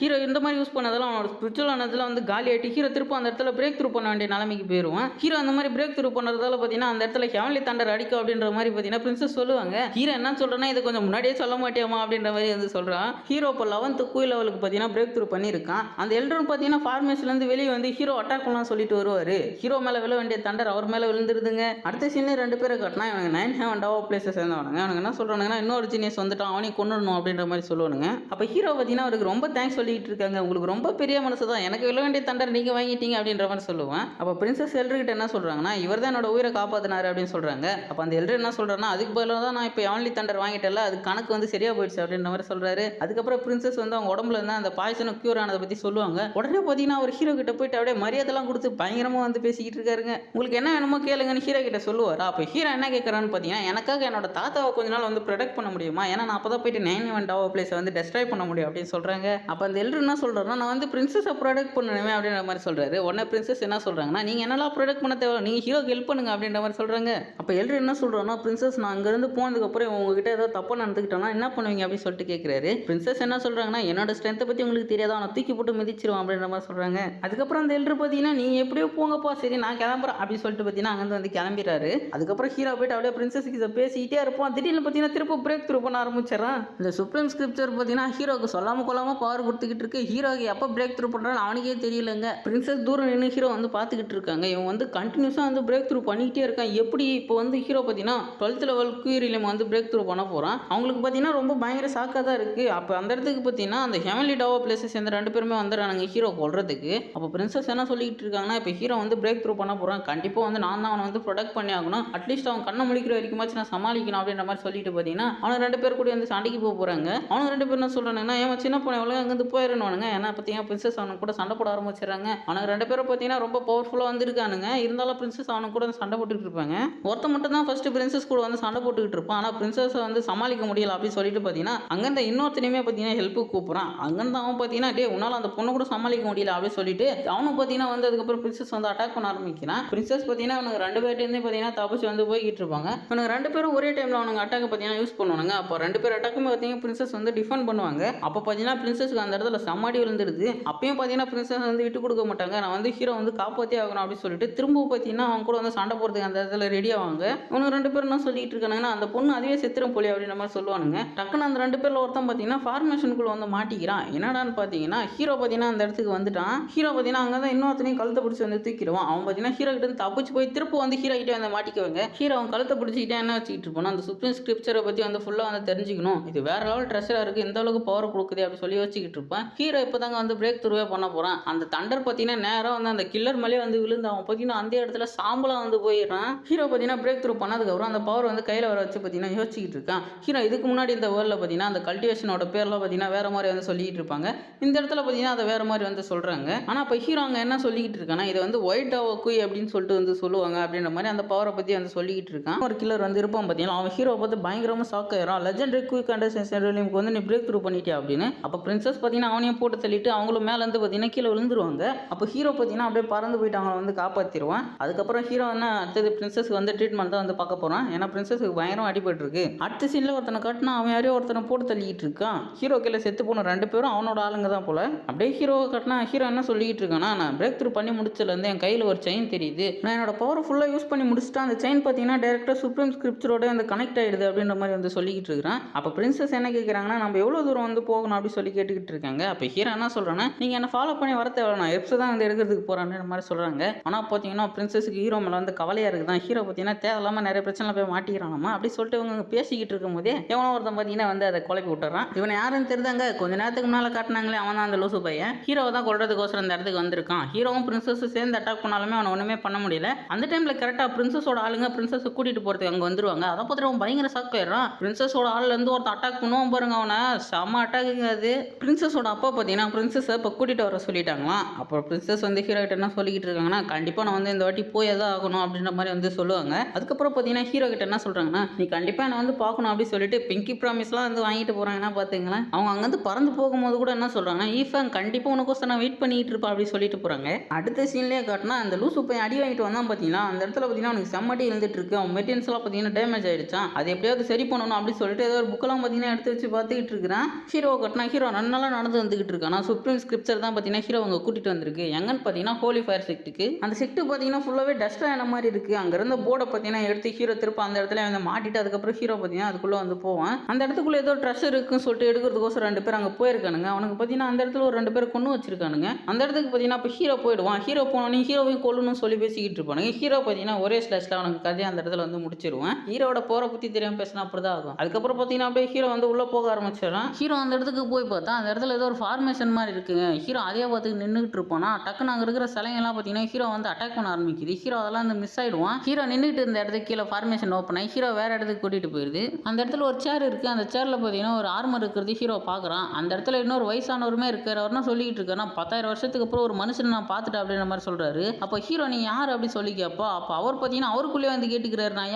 ஹீரோ இந்த மாதிரி யூஸ் பண்ணதெல்லாம் அவனோட ஸ்பிரிச்சுவல் எனர்ஜிலாம் வந்து காலி ஆகிட்டு ஹீரோ திரும்ப அந்த இடத்துல பிரேக் த்ரூ பண்ண வேண்டிய நிலைமைக்கு போயிடுவான். ஹீரோ அந்த மாதிரி பிரேக் த்ரூ பண்ணுறதால பார்த்தீங்கன்னா அந்த இடத்துல ஹெவன்லி தண்டர் அடிக்கும் அப்படின்ற மாதிரி பார்த்தீங்கன்னா பிரின்சஸ் சொல்லுவாங்க. ஹீரோ என்ன சொல்கிறேன்னா இதை கொஞ்சம் முன்னாடியே சொல்ல மாட்டியாமா அப்படின்ற மாதிரி வந்து சொல்கிறான். ஹீரோ இப்போ 11th கூய் லெவலுக்கு பார்த்தீங்கன்னா பிரேக் த்ரூ பண்ணியிருக்கான். அந்த எல்டரும் பார்த்தீங்கன்னா ஃபார்மேஷன்லேருந்து வெளியே வந்து ஹீரோ அட்டாக் பண்ணலாம் சொல்லிட்டு வருவார். ஹீரோ மேலே விழ வேண்டிய தண்டர் அவர் மேலே விழுந்துருதுங்க. அடுத்த சீனே 2 பேரை காட்டினா இவங்க 9 ஹெவன் டவா பிளேஸை சேர்ந்தவனுங்க. அவனுங்க என்ன சொல்கிறாங்கன்னா இன்னொரு ஜீனியஸ் வந்துட்டான், அவனையும் கொண்டுடணும் அப்படின்ற மாதிரி சொல்லுவானுங்க. அப்போ ஹீரோ பார்த்தீங்கன்னா அவருக்கு ரொம்ப தேங்க்ஸ் சொல்லிட்டு இருக்காங்க, உங்களுக்கு ரொம்ப பெரிய மனசு தான், எனக்கு விழ வேண்டிய தண்டர் நீங்கள் வாங்கிட்டீங்க அப்படின்ற மாதிரி சொல்லுவேன். அப்போ பிரின்சஸ் எல்டர்கிட்ட என்ன சொல்கிறாங்கன்னா இவர் தான் என்னோட உயிரை காப்பாற்றினார் அப்படின்னு சொல்கிறாங்க. அப்போ அந்த எல்டர் என்ன சொல்கிறாங்கன்னா அதுக்கு பதிலாக தான் நான் இப்போ ஹெவன்லி தண்டர் வாங்கிட்டேன்ல, அது கணக்கு வந்து சரியாக போயிடுச்சு அப்படின்ற மாதிரி சொல்கிறாரு. அதுக்கப்புறம் பிரின்சஸ் வந்து அவங்க உடம்புல இருந்தால் அந்த பாய்சனும் க்யூர் ஆனதை பற்றி சொல்லுவாங்க. உடனே பார்த்தீங்கன்னா அவர் ஹீரோ கிட்ட போயிட்டு அப்படியே மரியாதைலாம் கொடுத்து பயங்கரமாக வந்து பேசிக்கிட்டு இருக்காருங்க. உங்களுக்கு என்ன வேணுமோ கேளுங்கன்னு ஹீரோ கிட்ட சொல்லுவார். அப்போ ஹீரோ என்ன கேட்குறான்னு பார்த்தீங்கன்னா எனக்காக என்னோட தாத்தாவை கொஞ்ச நாள் வந்து ப்ரொடெக்ட் பண்ண முடியுமா, ஏன்னா நான் அப்போ தான் போயிட்டு 9 ஹெவன் டவா பிளேஸை வந்து டெஸ்ட்ராய் பண்ண முடியும் அப்படின்னு சொல்கிறாங்க. அப்போ அந்த எல்டர் என்ன சொல்கிறாருன்னா நான் வந்து பிரின்சஸை ப்ரொடெக்ட் பண்ணணுமே அப்படின்ற மாதிரி சொல்கிறாரு. உடனே பிரின்சஸ் என்ன சொல்கிறாங்கன்னா நீங்கள் என்னெல்லாம் ப்ரொடெக்ட் பண்ண தேவை, நீங்கள் ஹீரோக்கு ஹெல்ப் பண்ணுங்க அப்படின்ற மாதிரி சொல்கிறாங்க. அப்போ எல்டர் என்ன சொல்கிறான்னா பிரின்சஸ் நான் அங்கேருந்து போனதுக்கப்புறம் உங்ககிட்ட ஏதாவது தப்பாக நடந்துக்கிட்டோன்னா என்ன பண்ணுவீங்க அப்படின்னு சொல்லிட்டு கேட்குறாரு. பிரின்சஸ் என்ன சொல்கிறாங்கன்னா என்னோட ஸ்ட்ரென்த்தை பற்றி உங்களுக்கு தெரியாதா, அவனை தூக்கி போட்டு மிதிச்சிருவான் அப்படின்ற மாதிரி சொல்கிறாங்க. அதுக்கப்புறம் அந்த எல்டர் பார்த்தீங்கன்னா நீங்கள் எப்படியோ போங்கப்பா, சரி நான் கிளம்புறேன் அப்படின்னு சொல்லிட்டு பார்த்தீங்கன்னா அங்கேருந்து வந்து கிளம்பிடுறாரு. அதுக்கப்புறம் ஹீரோ போயிட்டு அப்படியே பிரின்சஸ்க்கு இதை பேசிக்கிட்டே இருப்போம். திடீர்னு பார்த்தீங்கன்னா திரும்ப பிரேக் த்ரூ பண்ண ஆரம்பிச்சிடறான். இந்த சுப்ரீம் ஸ்கிரிப்சர் பார்த்தீங்கன்னா ஹீரோக்கு சொல்லாமல் கொள்ளாமல் பவர் கொடுத்துக்கிட்டு இருக்கு. ஹீரோக்கு எப்போ பிரேக் த்ரூ பண்ணுறான்னு அவனுக்கே தெரியலங்க. பிரின்சஸ் தூரம் நின்று ஹீரோ வந்து பார்த்துக்கிட்டு இருக்காங்க. இவன் வந்து கண்டினியூஸாக வந்து பிரேக் த்ரூ பண்ணிக்கிட்டே இருக்கான். எப்படி இப்போ வந்து ஹீரோ பார்த்தீங்கன்னா 12th லெவல் குயிரிலியம் வந்து பிரேக் த்ரூ பண்ண போகிறான். அவங்களுக்கு பார்த்தீங்கன்னா ரொம்ப பயங்கர ஷாக்காக தான் இருக்குது. அப்போ அந்த இடத்துக்கு பார்த்தீங்கன்னா அந்த ஹெவன்லி டவா பிளேஸஸ் சேர்ந்த 2 பேருமே வந்துடுறாங்க ஹீரோ கொள்றதுக்கு. அப்போ பிரின்சஸ் என்ன சொல்லிட்டு இருக்காங்கன்னா இப்போ ஹீரோ வந்து பிரேக் த்ரூ பண்ண போகிறான், கண்டிப்பாக வந்து நான் தான் அவனை வந்து ப்ரொடெக்ட் பண்ணி ஆகணும், அட்லீஸ்ட் அவன் கண்ணை முழிக்கிற வரைக்குமாச்சும் நான் சமாளிக்கணும் அப்படின்ற மாதிரி சொல்லிட்டு பார்த்தீங்கன்னா அவனுக்கு 2 பேர் கூட வந்து சண்டைக்கு போகிறாங்க. அவனுக்கு 2 பேர் என்ன சொல்கிறாங்கன்னா ஏன் சின்ன பொண்ணு எவ்வளோ அங்கேருந்து போயிடணுவானுங்க, ஏன்னா பார்த்தீங்கன்னா பிரின்சஸ் அவனுக்கு கூட சண்டை போட ஆரம்பிச்சிடறாங்க. அவனுக்கு 2 பேரும் பார்த்தீங்கன்னா ரொம்ப பவர்ஃபுல்லாக வந்திருக்கானுங்க. இருந்தாலும் பிரின்சஸ் அவனுக்கு கூட சண்டை போட்டுக்கிட்டு இருப்பாங்க. ஒருத்த மட்டும் தான் ஃபர்ஸ்ட் பிரின்சஸ் கூட வந்து சண்டை போட்டுக்கிட்டு இருப்பான். ஆனால் பிரின்சஸை வந்து சமாளிக்க முடியல அப்படின்னு சொல்லிட்டு பார்த்தீங்கன்னா அங்கேருந்து இன்னொருத்தனையுமே பார்த்தீங்கன்னா ஹெல்ப்புக்கு கூப்பிட்றான். அங்கேருந்து அவன் பார்த்தீங்கன்னா டே உன்னால் அந்த பொண்ணை கூட சமாளிக்க முடியல அப்படின்னு சொல்லிட்டு அவனுக்கு பார்த்தீங்கன்னா வந்து அதுக்கப்புறம் பிரின்சஸ் வந்து அட்டாக் பண்ண ஆரம்பிக்கிறான். பிரின்சஸ் பார்த்தீங்கன்னா அவனுக்கு 2 பேர்ட்டேருந்தே பார்த்தீங்கன்னா தப்பிச்சு வந்து போய்கிட்டு இருப்பாங்க. அவனுக்கு 2 பேரும் ஒரே டைமில் அவனுக்கு அட்டாக் பார்த்தீங்கன்னா யூஸ் பண்ணுவாங்க. அப்போ 2 பேர் அட்டாக்குமே பார்த்தீங்கன்னா பிரின்சஸ் வந்து டிஃபெண்ட் பண்ணுவாங்க. அப்போ பார்த்தீங்கன்னா பிரின்சஸ்க்கு அந்த இடத்துல சமாடி விழுந்துருது. அப்பயும் பார்த்தீங்கன்னா பிரின்சஸ் வந்து விட்டு கொடுக்க மாட்டாங்க. நான் வந்து ஹீரோ வந்து காப்பாற்றே ஆகணும் அப்படின்னு சொல்லிட்டு திரும்பவும் பார்த்தீங்கன்னா அவங்க கூட வந்து சண்டை போகிறதுக்கு அந்த இடத்துல ரெடி ஆவாங்க. அவனுக்கு 2 பேரும் என்ன சொல்லிட்டு இருக்காங்கன்னா அந்த பொண்ணு அதுவே செத்துரும் போலி அப்படின்ற மாதிரி சொல்லுவானுங்க. டக்குன்னு அந்த 2 பேரில் ஒருத்தன் பார்த்தீங்கன்னா ஃபார்மேஷனுக்குள்ள வந்து மாட்டிக்கிறான். என்னடான்னு பார்த்தீங்கன்னா ஹீரோ பார்த்தீங்கன்னா அந்த இடத்துக்கு வந்துட்டான். ஹீரோ பார்த்தீங்கன்னா அங்கே தான் இன்னொருத்தனையும் கழுத்தை பிடிச்சி வந்து தூக்கிடுவான். அவன் பார்த்தீங்கன்னா ஹீரோ கிட்ட வந்து தப்பிச்சு போய் திரும்ப வந்து ஹீரோ கிட்டே வந்து மாட்டிக்குவாங்க. ஹீரோ அவன் கழுத்தை பிடிச்சிக்கிட்டே என்ன வச்சுக்கிட்டு இருப்பான், அந்த சுப்ரீம் ஸ்கிரிப்சரை பற்றி வந்து ஃபுல்லாக வந்து தெரிஞ்சுக்கணும், இது வேற லெவல் ட்ரெஸ்ஸராக இருக்குது, இந்த அளவுக்கு பவர் கொடுக்குது அப்படி சொல்லி வச்சுக்கிட்டு இருப்பான். ஹீரோ இப்போ தாங்க வந்து பிரேக் த்ரூவே பண்ண போகிறான். அந்த தண்டர் பார்த்தீங்கன்னா நேராக வந்து அந்த கில்லர் மேலே வந்து விழுந்து அவன் பார்த்தீங்கன்னா அந்த இடத்துல சாம்பலாக வந்து போயிடுறான். ஹீரோ பார்த்தீங்கன்னா பிரேக் த்ரூ பண்ணதுக்கப்புறம் அந்த பவர் வந்து கையில் வர வச்சு பார்த்தீங்கன்னா யோசிச்சுக்கிட்டு இருக்கான். ஹீரோ இதுக்கு முன்னாடி இந்த வேர்ல்டில் பார்த்தீங்கன்னா அந்த கல்டிவேஷனோட பேர்லாம் பார்த்தீங்கன்னா வேற மாதிரி வந்து சொல்லிட்டு இருப்பாங்க. இந்த இடத்துல பார்த்தீங்கன்னா அதை வேற மாதிரி வந்து சொல்கிறாங்க. ஆனால் இப்போ ஹீரோ அங்கே என்ன சொல்லிக்கிட்டு இருக்கான்னா இது வந்து ஒயிட் டவா குய் அப்படின்னு சொல்லிட்டு வந்து சொல்லுவாங்க அப்படின்ற மாதிரி அந்த பவரை பற்றி வந்து சொல்லிக்கிட்டு இருக்கான். ஒரு கில்லர் வந்து இருப்பான் பார்த்தீங்கன்னா அவன் ஹீரோ பார்த்து பயங்கரமாக ஷாக் ஆயிடும். லெஜெண்டரி குயிக் கண்டஸ்டன்ட் வந்து நீ பிரேக் த்ரூ பண்ணிட்டியா அப்படின்னு. அப்போ பிரின்சஸ் பார்த்தீங்கன்னா அவனையும் போட்டு தள்ளிட்டு அவங்களும் மேலே வந்து பார்த்தீங்கன்னா கீழே விழுந்துருவாங்க. அப்போ ஹீரோ பார்த்தீங்கன்னா அப்படியே பறந்து போயிட்டு அவங்களை வந்து காப்பாற்றிடுவான். அதுக்கப்புறம் ஹீரோ என்ன அடுத்தது பிரின்சஸ்க்கு வந்து ட்ரீட்மெண்ட் தான் வந்து பார்க்க போகிறான். ஏன்னா பிரின்சஸ்க்கு பயங்கரம் அடிபட்டு இருக்கு. அடுத்த சீனில் ஒருத்தனை கட்டினா அவன் யாரையோ ஒருத்தனை போட்டு தள்ளிக்கிட்டு இருக்கான். ஹீரோ கீழே செத்து போன 2 பேரும் அவனோட ஆளுங்க தான் போல. அப்படியே ஹீரோவை கட்டினா ஹீரோ என்ன சொல்லிக்கிட்டு இருக்கான்னா நான் பிரேக் த்ரூ பண்ணி முடிச்சதுலேருந்து என் கையில் ஒரு செயின் தெரியுது, நான் என்னோட பவர் ஃபுல்லாக யூஸ் பண்ணி முடிச்சுட்டா அந்த செயின் பார்த்தீங்கன்னா டேரெக்டாக சுப்ரீம் ஸ்கிரிப்சரோட வந்து கனெக்ட் ஆகிடுது அப்படின்ற மாதிரி வந்து சொல்லிக்கிட்டு இருக்கிறான். அப்போ பிரின்சஸ் என்ன கேட்குறாங்கன்னா நம்ம எவ்வளோ தூரம் வந்து போகணும் அப்படி சொல்லி கேட்டுக்கிட்டு இருக்காங்க. அப்போ ஹீரோ என்ன சொல்கிறேன்னா நீங்கள் என்ன ஃபாலோ பண்ணி வர தேவை, நான் எப்ஸ் தான் வந்து எடுக்கிறதுக்கு போகிறான்ற மாதிரி சொல்கிறாங்க. ஆனால் பார்த்தீங்கன்னா பிரின்சஸ்க்கு ஹீரோ மேலே வந்து கவலையாக இருக்குதான். ஹீரோ பார்த்தீங்கன்னா தேவையில்லாமல் நிறைய பிரச்சனை போய் மாட்டிக்கிறானாமா. அப்படி சொல்லிட்டு இவங்க பேசிக்கிட்டு இருக்கும் போதே எவனோ ஒருத்தன் பார்த்தீங்கன்னா வந்து அதை குழப்பி விட்டுறான். இவன் யாருன்னு தெரிந்தாங்க கொஞ்ச நேரத்துக்கு முன்னால் காட்டினாங்களே அவன் தான் அந்த லூசு பையன். ஹீரோவை தான் கொள்றதுக்கோசரம் இந்த இடத்துக்கு வந்திருக்கான். ஹீரோவும் பிரின்சஸ் சேர்ந்து அட்டாக் பண்ணாலுமே அவனை ஒன்றுமே பண்ண முடியல. அந்த டைமில் கரெக்டாக பிரின்சஸோட ஆளுங்க பிரின்சஸை கூட்டிகிட்டு போகிறதுக்கு அங்கே வந்துருவாங்க. அதை பார்த்துட்டு அவன் பயங்கர ஷாக் ஆயிடுறான். பிரின்சஸோட ஆள்லேருந்து ஒருத்தன் அட்டாக் பண்ணுவான் பாருங்க, அவனை செம்ம அட்டாக்குங்க அது. பிரின்சஸோட அப்பா பார்த்தீங்கன்னா பிரின்சஸை இப்போ கூட்டிகிட்டு வர சொல்லிட்டாங்களாம். அப்புறம் பிரின்சஸ் வந்து ஹீரோ கிட்ட என்ன சொல்லிக்கிட்டு இருக்காங்கன்னா கண்டிப்பாக நான் வந்து இந்த வாட்டி போய் தான் ஆகணும் அப்படின்ற மாதிரி வந்து சொல்லுவாங்க. அதுக்கப்புறம் பார்த்தீங்கன்னா ஹீரோ கிட்ட என்ன சொல்கிறாங்கன்னா நீ கண்டிப்பாக என்னை வந்து பார்க்கணும் அப்படின்னு சொல்லிட்டு பிங்கி ப்ராமிஸ்லாம் வந்து வாங்கிட்டு போகிறாங்கன்னா பார்த்துங்களேன். அவங்க அங்கேருந்து பறந்து போகும்போது கூட என்ன சொல்கிறாங்கன்னா ஈஃபன் கண்டிப்பாக உனக்கோசம் நான் வெயிட் பண்ணிட்டு இருப்பா அப்படி சொல்லிட்டு போகிறாங்க. அடுத்த சீன்லேயே காட்டினா அந்த லூசு போய் அடி வாங்கிட்டு வந்தான் பார்த்தீங்கன்னா அந்த இடத்துல பார்த்தீங்கன்னா அவனுக்கு செம்மட்டி இருந்துட்டு இருக்கு. அவன் மெட்டீரியல்ஸ்லாம் பார்த்தீங்கன்னா டேமேஜ் ஆயிடுச்சான். அது எப்படியாவது சரி பண்ணணும் பண்ணணும் அப்படின்னு சொல்லிட்டு ஏதோ ஒரு புக்கெல்லாம் பார்த்தீங்கன்னா எடுத்து வச்சு பார்த்துக்கிட்டு இருக்கிறான். ஹீரோவை கட்டினா ஹீரோ நல்லா நடந்து வந்துகிட்டு இருக்கான். நான் சுப்ரீம் ஸ்கிரிப்சர் தான் பார்த்தீங்கன்னா ஹீரோ அவங்க கூட்டிட்டு வந்திருக்கு. எங்கன்னு பார்த்தீங்கன்னா ஹோலி ஃபயர் செக்ட்டுக்கு. அந்த செக்ட் பார்த்தீங்கன்னா ஃபுல்லாகவே டஸ்டாக ஆன மாதிரி இருக்கு. அங்க இருந்த போர்டை பார்த்தீங்கன்னா எடுத்து ஹீரோ திருப்ப அந்த இடத்துல வந்து மாட்டிட்டு அதுக்கப்புறம் ஹீரோ பார்த்தீங்கன்னா அதுக்குள்ள வந்து போவான். அந்த இடத்துக்குள்ள ஏதோ ட்ரெஷர் இருக்குன்னு சொல்லிட்டு எடுக்கிறதுக்கோசம் 2 பேர் அங்கே போயிருக்கானுங்க. அவனுக்கு பார்த்தீங்கன்னா அந்த இடத்துல ஒரு 2 பேர் கொண்டு வச்சிருக்கானுங்க. அந்த இடத்துக்கு பார்த்தீங்கன்னா இப்போ ஹீரோ போயிடுவான். ஹீரோ போனோடனே ஹீரோவையும் கொல்லணும்னு சொல்லி பேசிக்கிட்டு இருப்பானுங்க. ஹீரோ பார்த்தீங்கன்னா ஒரே ஸ்லாஷ்ல அவனுக்கு கதையை அந்த இடத்துல வந்து முடிச்சிருவான். ஹீரோட போற பத்தி தெரியாம பேசினா அப்படிதான் ஆகும். அதுக்கப்புறம் பார்த்தீங்கன்னா அப்படியே ஹீரோ வந்து உள்ள போக ஆரம்பிச்சிடறான். ஹீரோ அந்த இடத்துக்கு போய் பார்த்தா அந்த இடத்துல ஏதோ ஒரு ஃபார்மேஷன் மாதிரி இருக்குங்க. ஹீரோ அதே பார்த்து நின்றுட்டு இருப்பானா டக்குன்னு அங்கே இருக்கிற சிலைங்கெல்லாம் பார்த்தீங்கன்னா ஹீரோ வந்து அட்டாக் பண்ண ஆரம்பிக்குது. ஹீரோ அதெல்லாம் வந்து மிஸ் ஆயிடுவான். ஹீரோ நின்றுட்டு இருந்த இடத்துக்கு கீழே ஃபார்மேஷன் ஓப்பன் ஆகி ஹீரோ வேற இடத்துக்கு கூட்டிட்டு போயிருது. அந்த இடத்துல ஒரு சேர் இருக்கு. அந்த சேர்ல பார்த்தீங்கன்னா ஒரு ஆர்மர் இருக்கிறது ஹீரோ பார்க்குறான். அந்த இடத்துல இன்னொரு வயசானவருமே இருக்காரு. அவர்னா சொல்லிட்டு இருக்காரு, 10,000 வருஷத்துக்கு அப்புறம் ஒரு மனுஷன் நான் பார்த்துட்டேன் அப்படின்ற மாதிரி சொல்றாரு. அப்போ ஹீரோ நீ யார் அப்படி சொல்லி கேட்பா. அப்போ அவர் பார்த்தீங்கன்னா அவருக்குள்ளே வந்து கேட்டுக்கிறாரு, நான்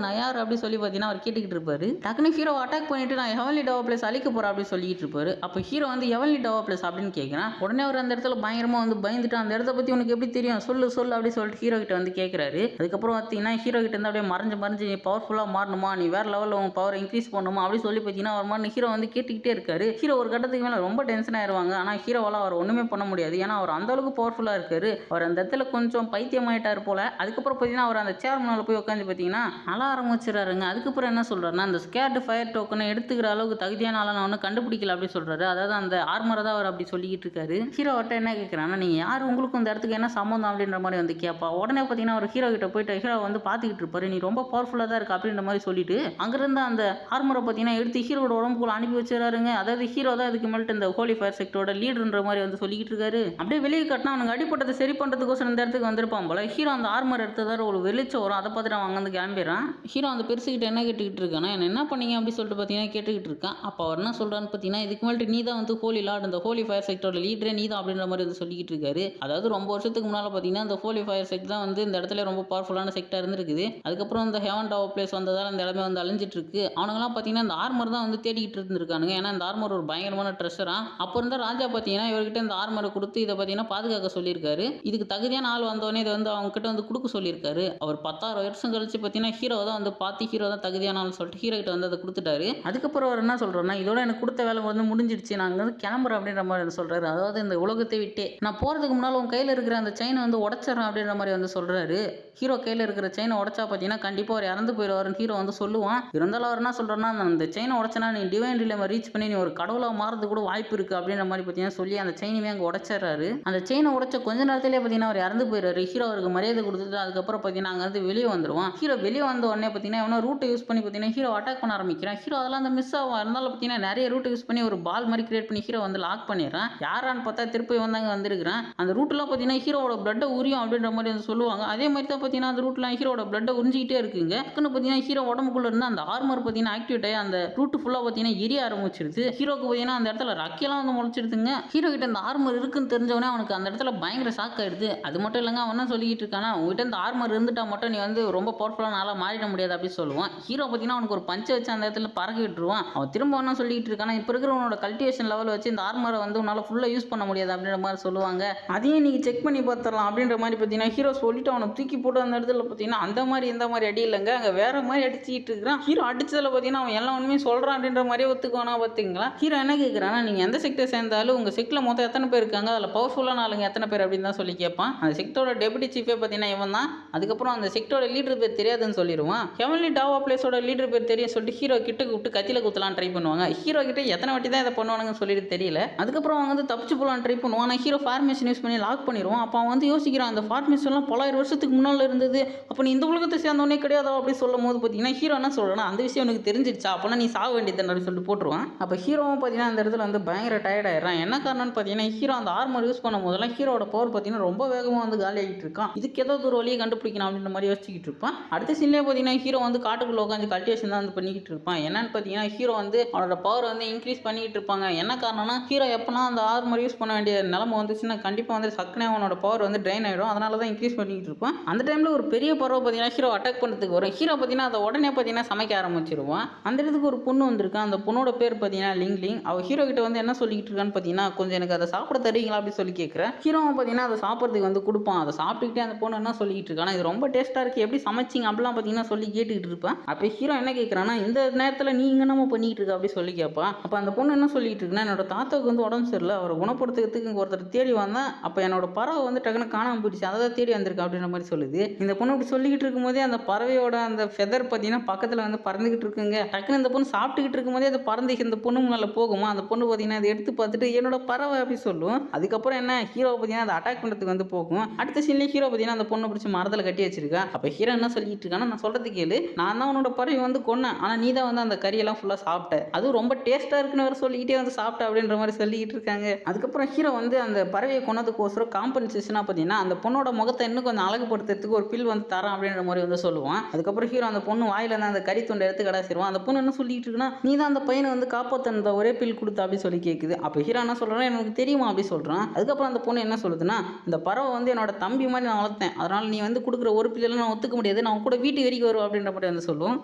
யார் அப்படி சொல்லி பார்த்தீங்கன்னா அவர் கேட்டுக்கிட்டு இருப்பாரு. டக்குனு ஹீரோ அட்டாக் பண்ணிட்டு நான் ஹெவன்லி டவா பிளேஸ் அழிக்க போறேன் அப்படி சொல்லிட்டு இருப்பாரு. அப்போ ஹீரோ வந்து ஹெவன்லி டவா பிளேஸ் அப்படின்னு கேட்கிறான். உடனே அவர் அந்த இடத்துல பயங்கரமா வந்து பயந்துட்டு அந்த இடத்த பத்தி உனக்கு எப்படி தெரியும் சொல்லு அப்படி சொல்லிட்டு ஹீரோ கிட்ட வந்து கேட்கிறாரு. அதுக்கப்புறம் பார்த்தீங்கன்னா ஹீரோ கிட்ட இருந்து அப்படியே மறைஞ்சு நீ பவர்ஃபுல்லா மாறணுமா, நீ வேற லெவலில் உன் பவர் இன்க்ரீஸ் பண்ணணுமா அப்படி சொல்லி பார்த்தீங்கன்னா அவர் மாதிரி ஹீரோ வந்து கேட்டுக்கிட்டே இருக்காரு. ஹீரோ ஒரு கட்டத்துக்கு மேலே ரொம்ப டென்ஷன் ஆயிருவாங்க. ஆனால் ஹீரோவால் அவர் ஒன்றுமே பண்ண முடியாது. ஏன்னா அவர் அந்த அளவுக்கு பவர்ஃபுல்லாக இருக்காரு. அவர் அந்த இடத்துல கொஞ்சம் பைத்தியமாயிட்டார் போல. அதுக்கப்புறம் பார்த்தீங்கன்னா அவர் அந்த சேர் முன்னால் போய் உட்காந்து பார்த்தீங்கன்னா அழ ஆரம்பிச்சிடறாருங்க. அதுக்கப்புறம் என்ன சொல்றாருன்னா அந்த ஸ்கேர்டு ஃபயர் டோக்கனை எடுத்துக்கிற அளவுக்கு தகுதியான ஆளை நான் ஒன்றும் கண்டுபிடிக்கல அப்படி சொல்றாரு. அதாவது அந்த ஆர்மரை தான் அவர் அப்படி சொல்லிக்கிட்டு இருக்காரு. ஹீரோ அவர்கிட்ட என்ன கேட்குறாங்கன்னா நீங்க யார், உங்களுக்கு இந்த இடத்துக்கு என்ன சம்பந்தம் அப்படின்ற மாதிரி வந்து கேட்பா. உடனே பார்த்தீங்கன்னா ஒரு ஹீரோ கிட்ட போயிட்டு ஹீரோ வந்து பார்த்துக்கிட்டு இருப்பாரு. நீ ரொம்ப பவர்ஃபுல்லாக தான் இருக்கு அப்படின்ற மாதிரி சொல்லிட்டு அங்கிருந்த அந்த ஆர்மரை பார்த்தீங்கன்னா எடுத்து ஹீரோட உடம்புக்குள்ள அனுப்பி வச்சிடறாருங்க. அதாவது ஹீரோ தான் இதுக்கு மேல்ட்டு இந்த ஹோலி ஃபயர் செக்டரோட லீடர்ன்ற மாதிரி வந்து சொல்லிக்கிட்டு இருக்காரு. அப்படியே வெளியே கட்டினா அவனுக்கு அடிப்பட்டதை சரி பண்ணுறதுக்கோசரம் இந்த இடத்துக்கு வந்திருப்பான் போல. ஹீரோ அந்த ஆர்மர் எடுத்ததார ஒரு வெளிச்சம் வரும். அதை பார்த்துட்டு அவன் அங்கே கிளம்பிடுறான். ஹீரோ அந்த பெருசுகிட்ட என்ன கேட்டுக்கிட்டு இருக்கானா, என்ன பண்ணீங்க அப்படின்னு சொல்லிட்டு பார்த்தீங்கன்னா கேட்டுக்கிட்டு இருக்கான். அப்போ அவர் என்ன சொல்றான்னு பார்த்தீங்கன்னா இதுக்கு மேல்ட்டு நீ தான் வந்து ஹோலி லார்ட், இந்த ஹோலி ஃபயர் செக்டரோட லீடரே நீ தான் அப்படின்ற மாதிரி வந்து சொல்லிக்கிட்டு இருக்காரு. அதாவது ரொம்ப வருஷத்துக்கு முன்னால் பார்த்தீங்கன்னா இந்த ஹோலி ஃபயர் செக்ட் தான் வந்து இந்த இடத்துல ரொம்ப பவர்ஃபுல்லான செக்டாக இருந்திருக்குது. அதுக்கப்புறம் இந்த ஹெவன் டவர் பிளேஸ் வந்ததால் இந்த இடமே வந்து அழிஞ்சிட்டு இருக்கு. அவனுங்களாம் பார்த்தீங்கன்னா இந்த ஆர்மர் தான் வந்து தேடிக்கிட்டு இருந்திருக்கானுங்க. ஏன்னா இந்த ஆர்மர் ஒரு பயங்கரமான ட்ரெஷரா. அப்போ இருந்த ராஜா பார்த்தீங்கன்னா இவர்கிட்ட இந்த ஆர்மரை கொடுத்து இதை பார்த்தீங்கன்னா பாதுகாக்க சொல்லியிருக்காரு. இதுக்கு தகுதியான ஆள் வந்தோடனே இதை வந்து அவங்க கிட்ட வந்து கொடுக்க சொல்லியிருக்காரு. அவர் 10,000 வருஷம் கழிச்சு பார்த்தீங்கன்னா ஹீரோ தான் வந்து பார்த்து ஹீரோ தான் தகுதியான ஆள் சொல்லிட்டு ஹீரோ கிட்ட வந்து அதை கொடுத்துட்டாரு. அதுக்கப்புறம் அவர் என்ன சொல்றாருன்னா இதோட எனக்கு கொடுத்த வேலை வந்து முடிஞ்சிடுச்சு, நான் வந்து கிளம்புறேன் அப்படின்ற மாதிரி சொல்றாரு. அதாவது இந்த உலகத்தை விட்டே நான் போறதுக்கு முன்னால் உன் கையில் இருக்கிற அந்த செயினை வந்து உடச்சிடறேன் அப்படின்ற மாதிரி வந்து சொல்றாரு. ஹீரோ கையில் இருக்கிற செயினை உடச்சா பார்த்தீங்கன்னா கண்டிப்பாக அவர் இறந்து போயிடுவாருன்னு ஹீரோ வந்து சொல்லுவான். இருந்தாலும் அவர் என்ன சொல்றாருன்னா அந்த செயினை உடச்சனா நீ டிவைன் ரிலேமை ரீச் பண்ணி நீ ஒரு கடவுளாக மாறது கூட வாய்ப்பு இருக்கு அப்படின்ற மாதிரி பார்த்தீங்கன்னா சொல்லி அந்த செயினுமே அங்கே உடச்சிடறாரு. அந்த செயினை உடச்ச கொஞ்ச நேரத்திலே பார்த்தீங்கன்னா அவர் இறந்து போயிடுறாரு. ஹீரோ அவருக்கு மரியாதை கொடுத்துட்டு அதுக்கப்புறம் பார்த்தீங்கன்னா அங்கே வந்து வெளியே வந்துடுவான். ஹீரோ வெளியே வந்த உடனே பார்த்தீங்கன்னா எவனோ ரூட்டை யூஸ் பண்ணி பார்த்தீங்கன்னா ஹீரோ அட்டாக் பண்ண ஆரம்பிக்கிறான். ஹீரோ அதெல்லாம் அந்த மிஸ் ஆகும். இருந்தாலும் பார்த்தீங்கன்னா நிறைய ரூட் யூஸ் பண்ணி ஒரு பால் மாதிரி கிரியேட் பண்ணி ஹீரோ வந்து லாக் பண்ணிடுறான். யாரான்னு பார்த்தா திருப்பி வந்தாங்க வந்திருக்கிறான். அந்த ரூட்லாம் பார்த்தீங்கன்னா ஹீரோட பிளட்டை உரியும் அப்படின்ற மாதிரி வந்து சொல்லுவாங்க. அதே மாதிரி தான் பார்த்தீங்கன்னா அந்த ரூட்லாம் ஹீரோட பிளட்டை உறிஞ்சிக்கிட்டே இருக்குங்க. பார்த்தீங்கன்னா ஹீரோ உடம்புக்குள்ள இருந்து அந்த ஆர்மர் பார்த்தீங்கன்னா ஆக்டிவேட் ஆகி அந்த ரூட் ஃபுல்லாக பார்த்தீங்கன்னா எரிய ஆரம்பிச்சிருது. ஹீரோக்கு பார்த்தீங்கன்னா அந்த இடத்துல ரக்கையெல்லாம் வந்து முளைச்சிருதுங்க. ஹீரோ கிட்ட அந்த ஆர்மர் இருக்குன்னு தெரிஞ்சவனே அவனுக்கு அந்த இடத்துல பயங்கர ஷாக் ஆயிடுது. அது மட்டும் இல்லைங்க அவன் என்ன சொல்லிட்டு இருக்கானா, உங்ககிட்ட இந்த ஆர்மர் இருந்துட்டா மட்டும் நீ வந்து ரொம்ப பவர்ஃபுல்லான ஆளாக மாறிட முடியாது அப்படின்னு சொல்லுவான். ஹீரோ பார்த்தீங்கன்னா அவனுக்கு ஒரு பஞ்சை வச்சு அந்த இடத்துல பறக்க விட்டுருவான். அவன் திரும்ப என்ன சொல்லிட்டு இருக்கானா, இப்போ இருக்கிறவனோட கல்டிவேஷன் லெவல் வச்சு இந்த ஆர்மரை வந்து உன்னால ஃபுல்லாக யூஸ் பண்ண முடியாது அப்படின்ற மாதிரி சொல்லுவாங்க. அதையும் நீங்க செக் பண்ணி பார்த்துடலாம் அப்படின்ற மாதிரி பார்த்தீங்கன்னா ஹீரோ சொல்லிட்டு அவனை தூக்கி போட்டு அந்த இடத்துல பார்த்தீங்கன்னா அந்த மாதிரி இந்த மாதிரி அடி இல்லைங்க, அங்கே வேற மாதிரி அடிச்சுட்டு இருக்கிறான். ஹீரோ அடிச்சதில் பார்த்தீங்கன்னா அவன் எல்லாம் ஒன்றுமே சொல்கிறான் அப்படின்ற மாதிரியே ஒத்துக்குவானா பார்த்தீங்களா. ஹீரோ என்ன கேட்குறான்னா, நீங்கள் எந்த செக்டர் சேர்ந்தாலும் உங்கள் செக்டில் மொத்தம் எத்தனை பேர் இருக்காங்க, அதில் பவர்ஃபுல்லான ஆளுங்க எத்தனை பேர் அப்படின்னு தான் சொல்லி கேட்பான். அந்த செக்டரோட டெபுட்டி சீஃபே பார்த்தீங்கன்னா இவன் தான். அதுக்கப்புறம் அந்த செக்டரோட லீடர் பேர் தெரியாதுன்னு சொல்லிடுவான். ஹெவன்லி டவா பிளேஸோட லீடர் பேர் தெரியும் சொல்லிட்டு ஹீரோ கிட்ட கூப்பிட்டு கத்தியில் குத்தலாம் ட்ரை பண்ணுவாங்க. ஹீரோ கிட்ட எத்தனை வாட்டி தான் இதை பண்ணுவானுங்கன்னு சொல்லிட்டு தெரியல. அதுக்கப்புறம் அவங்க வந்து தப்பிச்சு போகலாம் ட்ரை பண்ணுவான். ஆனால் ஹீரோ ஃபார்மேஷன் யூஸ் பண்ணி லாக் பண்ணிடுவான். அப்போ அவன் வந்து யோசிக்கிறான், அந்த ஃபார்மேஷன்லாம் 9,000 வருஷத்துக்கு முன்னால் இருந்தது, அப்போ நீ இந்த உலகத்தை சேர்ந்தவனே கிடையாதோ அப்படி சொல்லும் போது பார்த்தீங்கன்னா ஹீரோ என்ன சொல்கிறான், அந்த விஷயம் எனக்கு தெரிஞ்சிருச்சா, அப்போனா நீ சாக வேண்டியது அப்படின்னு சொல்லிட்டு போட்டுருவான். அப்போ ஹீரோவும் பார்த்தீங்கன்னா அந்த இடத்துல வந்து பயங்கர டயர்ட் ஆயிடுறான். என்ன காரணம்னு பார்த்தீங்கன்னா ஹீரோ அந்த ஆர்மர் யூஸ் பண்ணும் போதெல்லாம் ஹீரோட பவர் பார்த்தீங்கன்னா ரொம்ப வேகமாக வந்து காலி ஆகிட்டு இருக்கான். இதுக்கு ஏதாவது ஒரு வழியை கண்டுபிடிக்கணும் அப்படின்ற மாதிரி யோசிச்சுக்கிட்டு இருப்பான். அடுத்த சீன்லேயே பார்த்தீங்கன்னா ஹீரோ வந்து காட்டுக்குள்ள உட்காந்து கல்டிவேஷன் தான் வந்து பண்ணிக்கிட்டு இருப்பான். என்னன்னு பார்த்தீங்கன்னா ஹீரோ வந்து அவனோட பவர் வந்து இன்க்ரீஸ் பண்ணிக்கிட்டு இருப்பாங்க. என்ன காரணம்னா ஹீரோ எப்போனா அந்த ஆர்மர் யூஸ் பண்ண வேண்டிய நிலைமை வந்துச்சுன்னா கண்டிப்பாக வந்து சக்குனே அவனோட பவர் வந்து ட்ரைன் ஆகிடும். அதனால தான் இன்க்ரீஸ் பண்ணிக்கிட்டு இருப்பான். அந்த டைமில் ஒரு பெரிய பறவை பார்த்தீங்கன்னா ஹீரோ அட்டாக் பண்ணுறதுக்கு வரும். ஹீரோ பார்த்தீங்கன்னா அதை உடனே பார்த்தீங்கன்னா சமைக்க ஆரம்பிச்சிருவான். அந்த இடத்துக்கு ஒரு பொண்ணு வந்திருக்கான். அந்த பொண்ணோட பேர் பார்த்தீங்கன்னா லிங். அவள் ஹீரோ கிட்ட வந்து என்ன சொல்லிக்கிட்டு இருக்கான்னு பார்த்தீங்கன்னா, கொஞ்சம் எனக்கு அதை சாப்பிட தருவீங்களா அப்படின்னு சொல்லி கேட்குறேன். ஹீரோவை பார்த்தீங்கன்னா அதை சாப்பிட்றதுக்கு வந்து கொடுப்பான். அதை சாப்பிட்டுக்கிட்டே அந்த பொண்ணு என்ன சொல்லிக்கிட்டு இருக்கானா, இது ரொம்ப டேஸ்ட்டாக இருக்குது, எப்படி சமைச்சிங்க அப்படிலாம் பார்த்தீங்கன்னா சொல்லி கேட்டுக்கிட்டு இருப்பான். அப்போ ஹீரோ என்ன கேட்குறான்னா, ஆனால் இந்த நேரத்தில் நீ இங்கே நம்ம பண்ணிக்கிட்டு இருக்க அப்படி சொல்லி கேட்பான். அப்போ அந்த பொண்ணு என்ன சொல்லிட்டு இருக்குன்னா, என்னோட தாத்தாவுக்கு வந்து உடம்பு சரியில்லை, அவரை குணப்படுத்துறதுக்கு இங்கே ஒருத்தர் தேடி வந்தேன், அப்போ என்னோட பறவை வந்து டக்குன்னு காணாமல் போயிடுச்சு, அதை தான் தேடி வந்திருக்கு அப்படின்ற மாதிரி சொல்லுது. இந்த பொண்ணு அப்படி சொல்லிக்கிட்டு இருக்கும்போதே அந்த பறவையோட அந்த ஃபெதர் பார்த்தீங்கன்னா பக்கத்தில் வந்து பறந்துக்கிட்டு இருக்குங்க. டக்குன்னு இந்த பொண்ணு சாப்பிட்டுக்கிட்டு இருக்கும்போதே அது பறந்து இந்த பொண்ணு மேலே போகுமா, அந்த பொண்ணு பார்த்தீங்கன்னா அதை எடுத்து பார்த்துட்டு என்னோட பறவை அப்படி சொல்லும். அதுக்கப்புறம் என்ன, ஹீரோ பார்த்தீங்கன்னா அதை அட்டாக் பண்ணுறதுக்கு வந்து போகும். அடுத்த சீன்லேயே ஹீரோ பார்த்தீங்கன்னா அந்த பொண்ணை பிடிச்சி மரத்தில் கட்டி வச்சிருக்கா. அப்போ ஹீரோ என்ன சொல்லிட்டு இருக்கான்னா, நான் சொல்றது கேளு, நான் தான் உன்னோட பறவை வந்து கொன்னேன், ஆனால் நீ தான் வந்து அந்த கறியெல்லாம் ஃபுல்லாக சாப்பிட்ட, அதுவும் ரொம்ப டேஸ்ட்டாக இருக்குன்னு வேறு சொல்லிக்கிட்டே வந்து சாப்பிட்ட அப்படின்ற மாதிரி சொல்லிக்கிட்டு இருக்காங்க. அதுக்கப்புறம் ஹீரோ வந்து அந்த பறவையை கொன்னதுக்கோசரம் காம்பன்சேஷனாக பார்த்தீங்கன்னா அந்த பொண்ணோட முகத்தை இன்னும் கொஞ்சம் அழகுபடுத்துறதுக்கு ஒரு பில் வந்து தரான் அப்படின்ற மாதிரி வந்து சொல்லுவான். அதுக்கப்புறம் ஹீரோ அந்த பொண்ணு வாயில இருந்து அந்த கறி துண்டை எடுத்து கடாசிடுவான். அந்த பொண்ணு என்ன சொல்லிட்டு இருக்குன்னா, நீ தான் அந்த பையனை வந்து காப்பாற்ற ஒரே பில் கொடுத்தா அப்படி சொல்லி கேட்குது. அப்போ ஹீரோ என்ன சொல்கிறான், எனக்கு தெரியுமா அப்படி சொல்கிறான். அதுக்கப்புறம் அந்த பொண்ணு என்ன சொல்லுதுன்னா, இந்த பறவை வந்து என்னோட தம்பி மாதிரி நான் வளர்த்தேன், அதனால் நீ வந்து கொடுக்குற ஒரு பிள்ளைலாம் நான் ஒத்துக்க முடியாது, நான் கூட வீட்டு வரைக்கும் வரும் அப்படின்ற மாதிரி வந்து சொல்லுவோம்.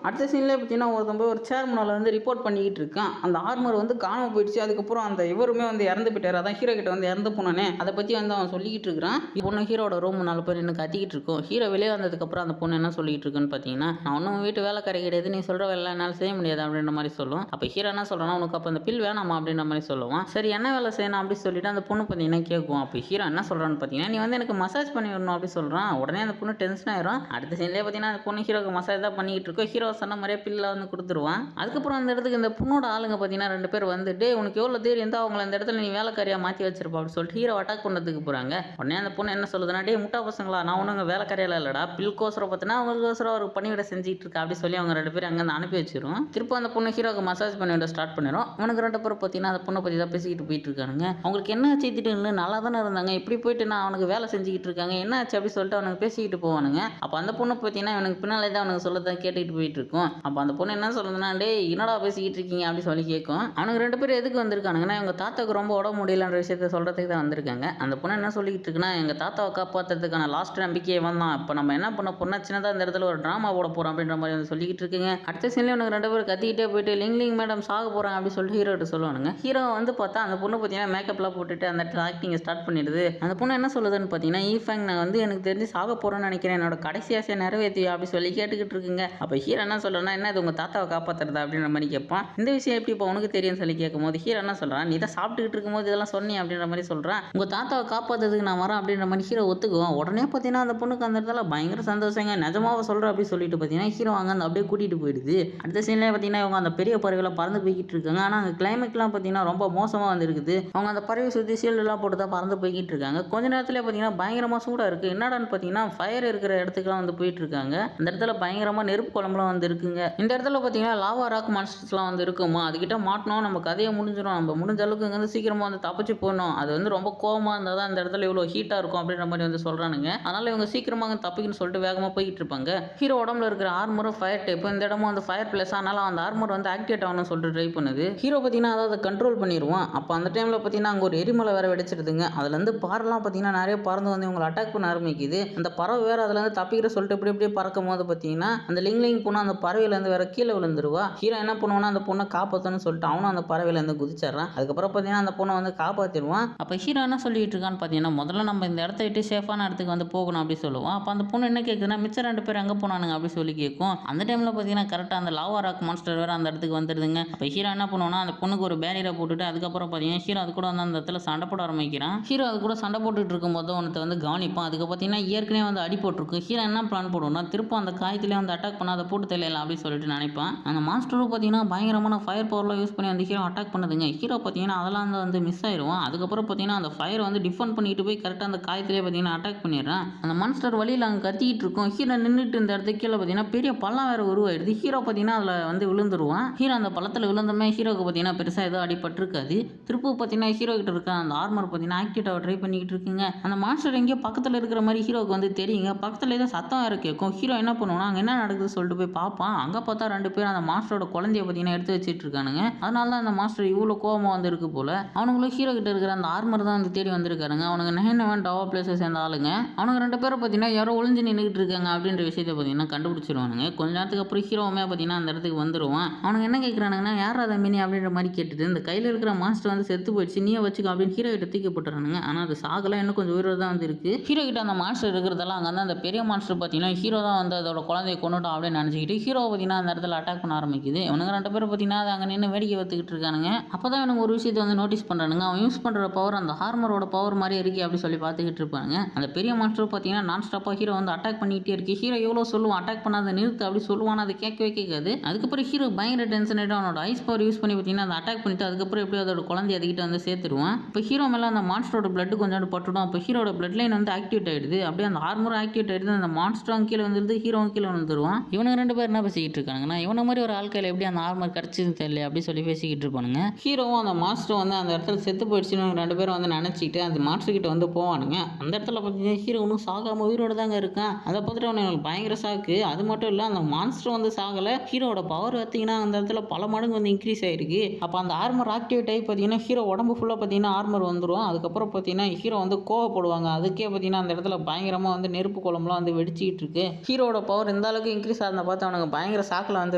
அடுத்த சீன்லேயே பார்த்தீங்கன்னா ஒருத்தன் போய் ஒரு சேர்மனால் வந்து ரிப்போர்ட் பண்ணிக்கிட்டு இருக்கான், அந்த ஆர்மர் வந்து காணாமல் போயிடுச்சு, அதுக்கப்புறம் அந்த இவருமே வந்து இறந்து போயிட்டார், அதான் ஹீரோ கிட்ட வந்து இறந்து போனானே அதை பற்றி வந்து அவன் சொல்லிக்கிட்டு இருக்கிறான். பொண்ணு ஹீரோட ரூம் 4 பேர் இன்னும் கத்திக்கிட்டு இருக்கும். ஹீரோ வெளியே வந்ததுக்கப்புறம் அந்த பொண்ணு என்ன சொல்லிட்டு இருக்குன்னு பார்த்தீங்கன்னா, நான் ஒன்றும் வீட்டு வேலைக்காரி கிடையாது, நீ சொல்கிற வேலை என்னால் செய்ய முடியாது அப்படின்ற மாதிரி சொல்லும். அப்போ ஹீரோ என்ன சொல்கிறான்னா, உனக்கு அப்போ அந்த பில் வேணாமா அப்படின்ற மாதிரி சொல்லுவான். சரி என்ன வேலை செய்யணும் அப்படி சொல்லிட்டு அந்த பொண்ணு பார்த்தீங்கன்னா கேட்கும். அப்போ ஹீரோ என்ன சொல்கிறான்னு பார்த்தீங்கன்னா, நீ வந்து எனக்கு மசாஜ் பண்ணி விடணும் அப்படி சொல்கிறான். உடனே அந்த பொண்ணு டென்ஷன் ஆயிரும். அடுத்த சீன்லேயே பார்த்தீங்கன்னா அந்த பொண்ணு ஹீரோக்கு மசாஜ் தான் பண்ணிக்கிட்டு இருக்கோம். ஹீரோ சொன்ன மாதிரியே பில்லை வந்து கொடுத்துருவான். அதுக்கப்புறம் அந்த இடத்துக்கு இந்த பொண்ணோட ஆளுங்க பார்த்தீங்கன்னா 2 பேர் வந்துட்டு, உனக்கு எவ்வளோ தேடி இருந்தால் அவங்கள அந்த இடத்துல நீ வேலைக்காரியாக மாற்றி வச்சிருப்பா அப்படி சொல்லிட்டு ஹீரோ அட்டாக் பண்ணுறதுக்கு போகிறாங்க. உடனே அந்த பொண்ணு என்ன சொல்லுதுன்னா, டே முட்டா பசங்களா, நான் ஒன்றுங்க வேலைக்காரியால இல்லைடா, பில்கோசரம் பார்த்தீங்கன்னா அவங்களுக்கோசரம் அவர் பண்ணிவிட செஞ்சுட்டு இருக்கா அப்படி சொல்லி அவங்க 2 பேரும் அங்கேருந்து அனுப்பி வச்சிரும். திரும்ப அந்த பொண்ணு ஹீரோக்கு மசாஜ் பண்ணிவிட ஸ்டார்ட் பண்ணிடும். அவனுக்கு 2 பேரும் பார்த்தீங்கன்னா அந்த பொண்ணை பற்றி தான் பேசிக்கிட்டு போயிட்டு இருக்கானுங்க. அவங்களுக்கு என்ன ஆச்சு திடீர்னு நல்லா தானே இருந்தாங்க, இப்படி போயிட்டு நான் அவனுக்கு வேலை செஞ்சுக்கிட்டு இருக்காங்க, என்ன ஆச்சு அப்படி சொல்லிட்டு அவனுக்கு பேசிக்கிட்டு போவானுங்க. அப்போ அந்த பொண்ணு பார்த்தீங்கன்னா இவனுக்கு பின்னாலே தான் அவனுக்கு சொல்லதான் கேட்டுக்கிட்டு போயிட்டு இருக்கும். அப்போ அந்த பொண்ணு என்ன சொல்லுதுன்னா, டே என்னடா பேசிக்கிட்டு இருக்கீங்க அப்படி சொல்லி கேட்கும். அவனுக்கு 2 பேரும் எதுக்கு வந்திருக்கானுங்கன்னா, இவங்க தாத்தாவுக்கு ரொம்ப உடம்பு முடியலன்ற விஷயத்த சொல்கிறதுக்கு தான் வந்திருக்காங்க. அந்த பொண்ணு என்ன சொல்லிக்கிட்டு இருக்குன்னா, எங்கள் தாத்தாவை காப்பாற்றுறதுக்கான லாஸ்ட் நம்பிக்கையை வந்தான், இப்போ நம்ம என்ன பண்ண போனால் சின்னதாக இந்த இடத்துல ஒரு ட்ராமா போட போகிறோம் அப்படின்ற மாதிரி வந்து சொல்லிக்கிட்டு இருக்குங்க. அடுத்த சீன்லேயே உனக்கு 2 பேர் கத்திக்கிட்டே போயிட்டு லிங் மேடம் சாக போகிறாங்க அப்படி சொல்லிட்டு ஹீரோட்டு சொல்லுவானுங்க. ஹீரோ வந்து பார்த்தா அந்த பொண்ணு பார்த்தீங்கன்னா மேக்கப்லாம் போட்டுட்டு அந்த இடத்துல ஆக்டிங் ஸ்டார்ட் பண்ணிடுது. அந்த பொண்ணு என்ன சொல்லுதுன்னு பார்த்தீங்கன்னா, ஈஃபேங் நான் வந்து எனக்கு தெரிஞ்சு சாக போகிறேன்னு நினைக்கிறேன், என்னோட கடைசி ஆசையை நிறைவேற்றியா அப்படி சொல்லி கேட்டுக்கிட்டு இருக்குங்க. அப்போ ஹீரோ என்ன சொல்கிறேன்னா, என்ன இது உங்கள் தாத்தாவை காப்பாற்றுறதா அப்படின்ற மாதிரி கேட்பான். இந்த விஷயம் எப்படி இப்போ உனக்கு தெரியும்னு சொல்லி கேட்கும்போது ஹீரோ என்ன சொல்கிறான், நீ தான் சாப்பிட்டுக்கிட்டு இருக்கும்போது இதெல்லாம் சொன்னி அப்படின்ற மாதிரி சொல்கிறான். உங்கள் தாத்தாவை காப்பாற்றுறதுக்கு நான் வரேன் அப்படின்ற மாதிரி ஹீரோ ஒத்துக்குவோம். உடனே பார்த்தீங்கன்னா அந்த பொண்ணுக்கு அந்த இடத்துல பயங்கர சந்தோஷங்க, நிஜமாவை சொல்கிறேன் அப்படி சொல்லிட்டு பார்த்தீங்கன்னா ஹீரோ அங்கே அந்த அப்படியே கூட்டிகிட்டு போயிடுது. அடுத்த சீன்லேயே பார்த்தீங்கன்னா இவங்க அந்த பெரிய பறவைகளை பறந்து போய்கிட்டு இருக்காங்க. ஆனால் அந்த கிளைமேட்லாம் பார்த்தீங்கன்னா ரொம்ப மோசமாக வந்துருக்குது. அவங்க அந்த பறவை சுற்றி ஷீல்டுலாம் போட்டு தான் பறந்து போய்கிட்டு இருக்காங்க. கொஞ்ச நேரத்தில் பார்த்தீங்கன்னா பயங்கரமாக சூடாக இருக்குது. என்னடான்னு பார்த்தீங்கன்னா ஃபயர் இருக்கிற இடத்துக்குலாம் வந்து போயிட்டு இருக்காங்க. அந்த இடத்துல பயங்கரமாக நெருப்பு குழம்புலாம் வந்து இருக்குங்க. இந்த இடத்துல பார்த்தீங்கன்னா லாவா ராக் மான்ஸ்டர்ஸ்லாம் வந்து இருக்குமா, அதுக்கிட்ட மாட்டணும் நம்ம கதையை முடிஞ்சிடும், நம்ம முடிஞ்ச அளவுக்கு இங்கே வந்து சீக்கிரமாக வந்து தப்பிச்சு போகணும், அது வந்து ரொம்ப கோவமாக இருந்தால் தான் அந்த இடத்துல இவ்வளோ ஹீட்டாக இருக்கும் அப்படின்ற மாதிரி வந்து சொல்கிறானுங்க. அதனால் இவங்க சீக்கிரமாக தப்பிக்குன்னு சொல்லிட்டு வேகமாக போய்கிட்டு இருப்பாங்க. ஹீரோ உடம்புல இருக்கிற ஆர்மரும் ஃபயர் டைப், இந்த இடமும் வந்து ஃபயர் பிளஸ், அதனால அந்த ஆர்மர் வந்து ஆக்டிவேட் ஆகணும்னு சொல்லிட்டு ட்ரை பண்ணுது. ஹீரோ பார்த்தீங்கன்னா அதாவது கண்ட்ரோல் பண்ணிடுவான். அப்போ அந்த டைமில் பார்த்தீங்கன்னா அங்கே ஒரு எரிமலை வேறு வெடிச்சிடுதுங்க. அதுலேருந்து பறலாம் பார்த்தீங்கன்னா நிறைய பறந்து வந்து இவங்களை அட்டாக் பண்ண ஆரம்பிக்குது. அந்த பறவை வேறு அதுலேருந்து தப்பிக்கிற சொல்லிட்டு இப்படி இப்படியே பறக்கும் போது பார்த்தீங்கன்னா அந்த லிங் பொண்ணு அந்த பறவையிலேருந்து வேற கீழே விழுந்துருவா. ஹீரோ என்ன பண்ணுவான்னா அந்த பொண்ணை காப்பாற்றணும்னு சொல்லிட்டு அவனும் அந்த பறவையிலேருந்து குதிச்சிடறான். அதுக்கப்புறம் பார்த்தீங்கன்னா அந்த பொண்ணை வந்து காப்பாற்றிடுவான். அப்போ ஹீரோ என்ன சொல்லிட்டு இருக்கான்னு பார்த்தீங்கன்னா, முதல்ல நம்ம இந்த இடத்த விட்டு சேஃபான இடத்துக்கு வந்து போகணும் அப்படி சொல்லுவான். அப்போ அந்த பொண்ணு என்ன கேட்குதுன்னா, மிச்சம் 2 பேர் எங்கே போனானுங்க அப்படி சொல்லி கேட்கும். அந்த டைமில் பார்த்தீங்கன்னா கரெக்டாக அந்த லாவா ராக் மான்ஸ்டர் வேறு அந்த இடத்துக்கு வந்துடுதுங்க. அப்போ ஹீரோ என்ன பண்ணுவோன்னா அந்த பொண்ணுக்கு ஒரு பேரியரை போட்டுட்டு அதுக்கப்புறம் பார்த்தீங்கன்னா ஹீரோ அது கூட வந்து அந்த இடத்துல சண்டை போட ஆரம்பிக்கிறான். ஹீரோ அது கூட சண்டை போட்டுட்டு இருக்கும்போது ஒன்று வந்து கவனிப்பான். அதுக்கு பார்த்தீங்கன்னா ஏற்கனவே வந்து அடி போட்டிருக்கும். ஹீரோ என்ன பிளான் போடுவோம்னா, திரும்ப அந்த காயத்திலே வந்து அட்டாக் பண்ண அதை போட்டு தெரியல அப்படி சொல்லிட்டு நினைப்பான். அந்த மாஸ்டரும் பார்த்தீங்கன்னா பயங்கரமான ஃபயர் பவர்லாம் யூஸ் பண்ணி அந்த ஹீரோ அட்டாக் பண்ணுதுங்க. ஹீரோ பார்த்தீங்கன்னா அதெல்லாம் வந்து மிஸ் ஆயிடுவான். அதுக்கப்புறம் பார்த்தீங்கன்னா அந்த ஃபயர் வந்து டிஃபெண்ட் பண்ணிட்டு போய் கரெக்டாக அந்த காயத்திலே பார்த்தீங்கன்னா அட்டாக் பண்ணிடுறான். அந்த மான்ஸ்டர் வழியில் அங்கே கத்திக்கிட்டு இருக்கும். ஹீரோ நின்றுட்டு இந்த இடத்துக்கு கீழே பார்த்தீங்கன்னா பெரிய பள்ளம் வேறு உருவாயிடுது. ஹீரோ பார்த்தீங்கன்னா அதில் வந்து விழுந்துருவான். ஹீரோ அந்த பள்ளத்தில் விழுந்தமே ஹீரோக்கு பார்த்தீங்கன்னா பெருசாக ஏதோ அடிபட்டிருக்காது. திருப்பூர் பார்த்தீங்கன்னா ஹீரோ கிட்ட இருக்க அந்த ஆர்மர் பார்த்தீங்கன்னா ஆக்டிவேட் ட்ரை பண்ணிக்கிட்டு இருக்குங்க. அந்த மான்ஸ்டர் எங்கேயோ பக்கத்தில் இருக்கிற மாதிரி ஹீரோக்கு வந்து தெரியுங்க. பக்கத்தில் ஏதோ சத்தம் வேறு கேட்கும். ஹீரோ என்ன பண்ணுவோம்னா அங்கே என்ன நடக்குதுன்னு சொல்லிட்டு போய் பார்ப்பான். அங்கே பார்த்தா 2 பேர் அந்த மாஸ்டரோட குழந்தைய பார்த்தீங்கன்னா எடுத்து வச்சுட்டு இருக்கானுங்க. அதனால தான் அந்த மாஸ்டர் இவ்வளோ கோபமாக வந்து இருக்கு போல. அவனுங்களும் ஹீரோ கிட்ட இருக்கிற அந்த ஆர்மர் தான் வந்து தேடி வந்திருக்காருங்க. அவனுக்கு 9 டவா பிளேஸை சேர்ந்த ஆளுங்க. அவனுக்கு 2 பேரை பார்த்தீங்கன்னா யாரோ ஒளிஞ்சு நின்றுட்டு இருக்காங்க அப்படின்ற விஷயத்தை பார்த்தீங்கன்னா கண்டுபிடிச்சிருவானுங்க. கொஞ்ச நேரத்துக்கு அப்புறம் ஹீரோவுமே பார்த்தீங்கன்னா அந்த இடத்துக்கு வந்துடுவான். அவனுக்கு என்ன கேட்குறானுங்கன்னா, யார் அதை மினி அப்படின்ற மாதிரி கேட்டுட்டு இந்த கையில் இருக்கிற மாஸ்டர் வந்து செத்து போயிடுச்சு, நீயே வச்சுக்கோ அப்படின்னு ஹீரோ கிட்ட தூக்கி போட்டுறானுங்க. ஆனால் அது சாகலாம், இன்னும் கொஞ்சம் உயிரோடு தான் வந்து இருக்கு. ஹீரோ கிட்ட அந்த மாஸ்டர் இருக்கிறதெல்லாம் அங்கே வந்து அந்த பெரிய மாஸ்டர் பார்த்தீங்கன்னா ஹீரோ தான் வந்து அதோட குழந்தைய கொண்டுட்டோம் அப்படின்னு நினச்சிக்கிட்டு ஹீரோ பார்த்தீங்கன்னா அந்த இடத்துல அட்டாக் பண்ண ஆரம்பிக்குது. இவனுங்க 2 பேரும் பார்த்தீங்கன்னா அது அங்கே நின்று வேடிக்கை பார்த்துக்கிட்டு இருக்கானுங்க. அப்போ தான் இவனுங்க ஒரு விஷயத்தை வந்து நோட்டீஸ் பண்ணுறானுங்க. அவன் யூஸ் பண்ணுற பவர் அந்த ஹார்மரோட பவர் மாதிரி இருக்கு அப்படி சொல்லி பார்த்துக்கிட்டு இருப்பாங்க. அந்த பெரிய மாஸ்டர் பார்த்தீங்கன்னா நான் ஸ்டாப்பாக ஹீரோ வந்து அட்டாக் பண்ணிக்கிட்டே இருக்கு. ஹீரோ எவ்வளோ சொல்லுவான் அட்டாக் பண்ணாத நிறுத்து அப்படி சொல்லுவான், அது கேட்கவே கேட்காது. அதுக்கப்புறம் ஹீரோ பயங்கர டென்ஷன் ஆகிட்டு அவனோட ஐஸ் பவர் யூஸ் பண்ணி பார்த்தீங்கன்னா அந்த அட்டாக் பண்ணிட்டு அதுக்கப்புறம் எப்படி அதோட குழந்தை அதுக்கிட்ட வந்து சேர்த்துருவான். இப்போ ஹீரோ மேலே அந்த மான்ஸ்டரோட பிளட் கொஞ்சம் பட்டுடும். அப்போ ஹீரோட பிளட் லைன் வந்து ஆக்டிவேட் ஆயிடுது. அப்படியே அந்த ஆர்மரும் ஆக்டிவேட் ஆயிடுது. அந்த மான்ஸ்டரும் கீழே வந்துருது, ஹீரோவும் கீழே வந்துருவான். இவனுங்க 2 பேர் என்ன பேசிக்கிட்டு இருக்காங்கன்னா இவன மாதிரி ஒரு ஆட்கள் எப்படி அந்த ஆர்மர் கிடைச்சதுன்னு தெரியல அப்படி சொல்லி பேசிக்கிட்டு இருப்பானுங்க. ஹீரோவும் அந்த மாஸ்டரும் வந்து அந்த இடத்துல செத்து போயிடுச்சுன்னு 2 பேரும் வந்து நினைச்சிட்டு அந்த மாஸ்டர் கிட்ட வந்து போவானுங்க. அந்த இடத்துல பார்த்தீங்கன்னா ஹீரோ ஒன்றும் சாகாம உயிரோட தாங்க இருக்கான். அதை பார்த்துட்டு அவனுக்கு பயங்கர சாக்கு. அது மட்டும் இல்லை அந்த மான்ஸ்டர் வந்து சாகலை. ஹீரோட பவர் பார்த்தீங்கன்னா அந்த இடத்துல பல மடங்கு வந்து இன்க்ரீஸ் ஆயிருக்கு. அப்போ அந்த ஆர்மர் ஆக்டிவேட் ஆகி பார்த்தீங்கன்னா ஹீரோ உடம்பு ஃபுல்லாக பார்த்தீங்கன்னா ஆர்மர் வந்துடும். அதுக்கப்புறம் பார்த்தீங்கன்னா ஹீரோ வந்து கோவப்படுவாங்க. அதுக்கே பார்த்தீங்கன்னா அந்த இடத்துல பயங்கரமாக வந்து நெருப்பு குளம்லாம் வந்து வெடிச்சிக்கிட்டு இருக்கு. ஹீரோட பவர் இந்த அளவுக்கு இன்க்ரீஸ் ஆகிறத பார்த்து அவனுக்கு பயங்கர சாக்கில் வந்து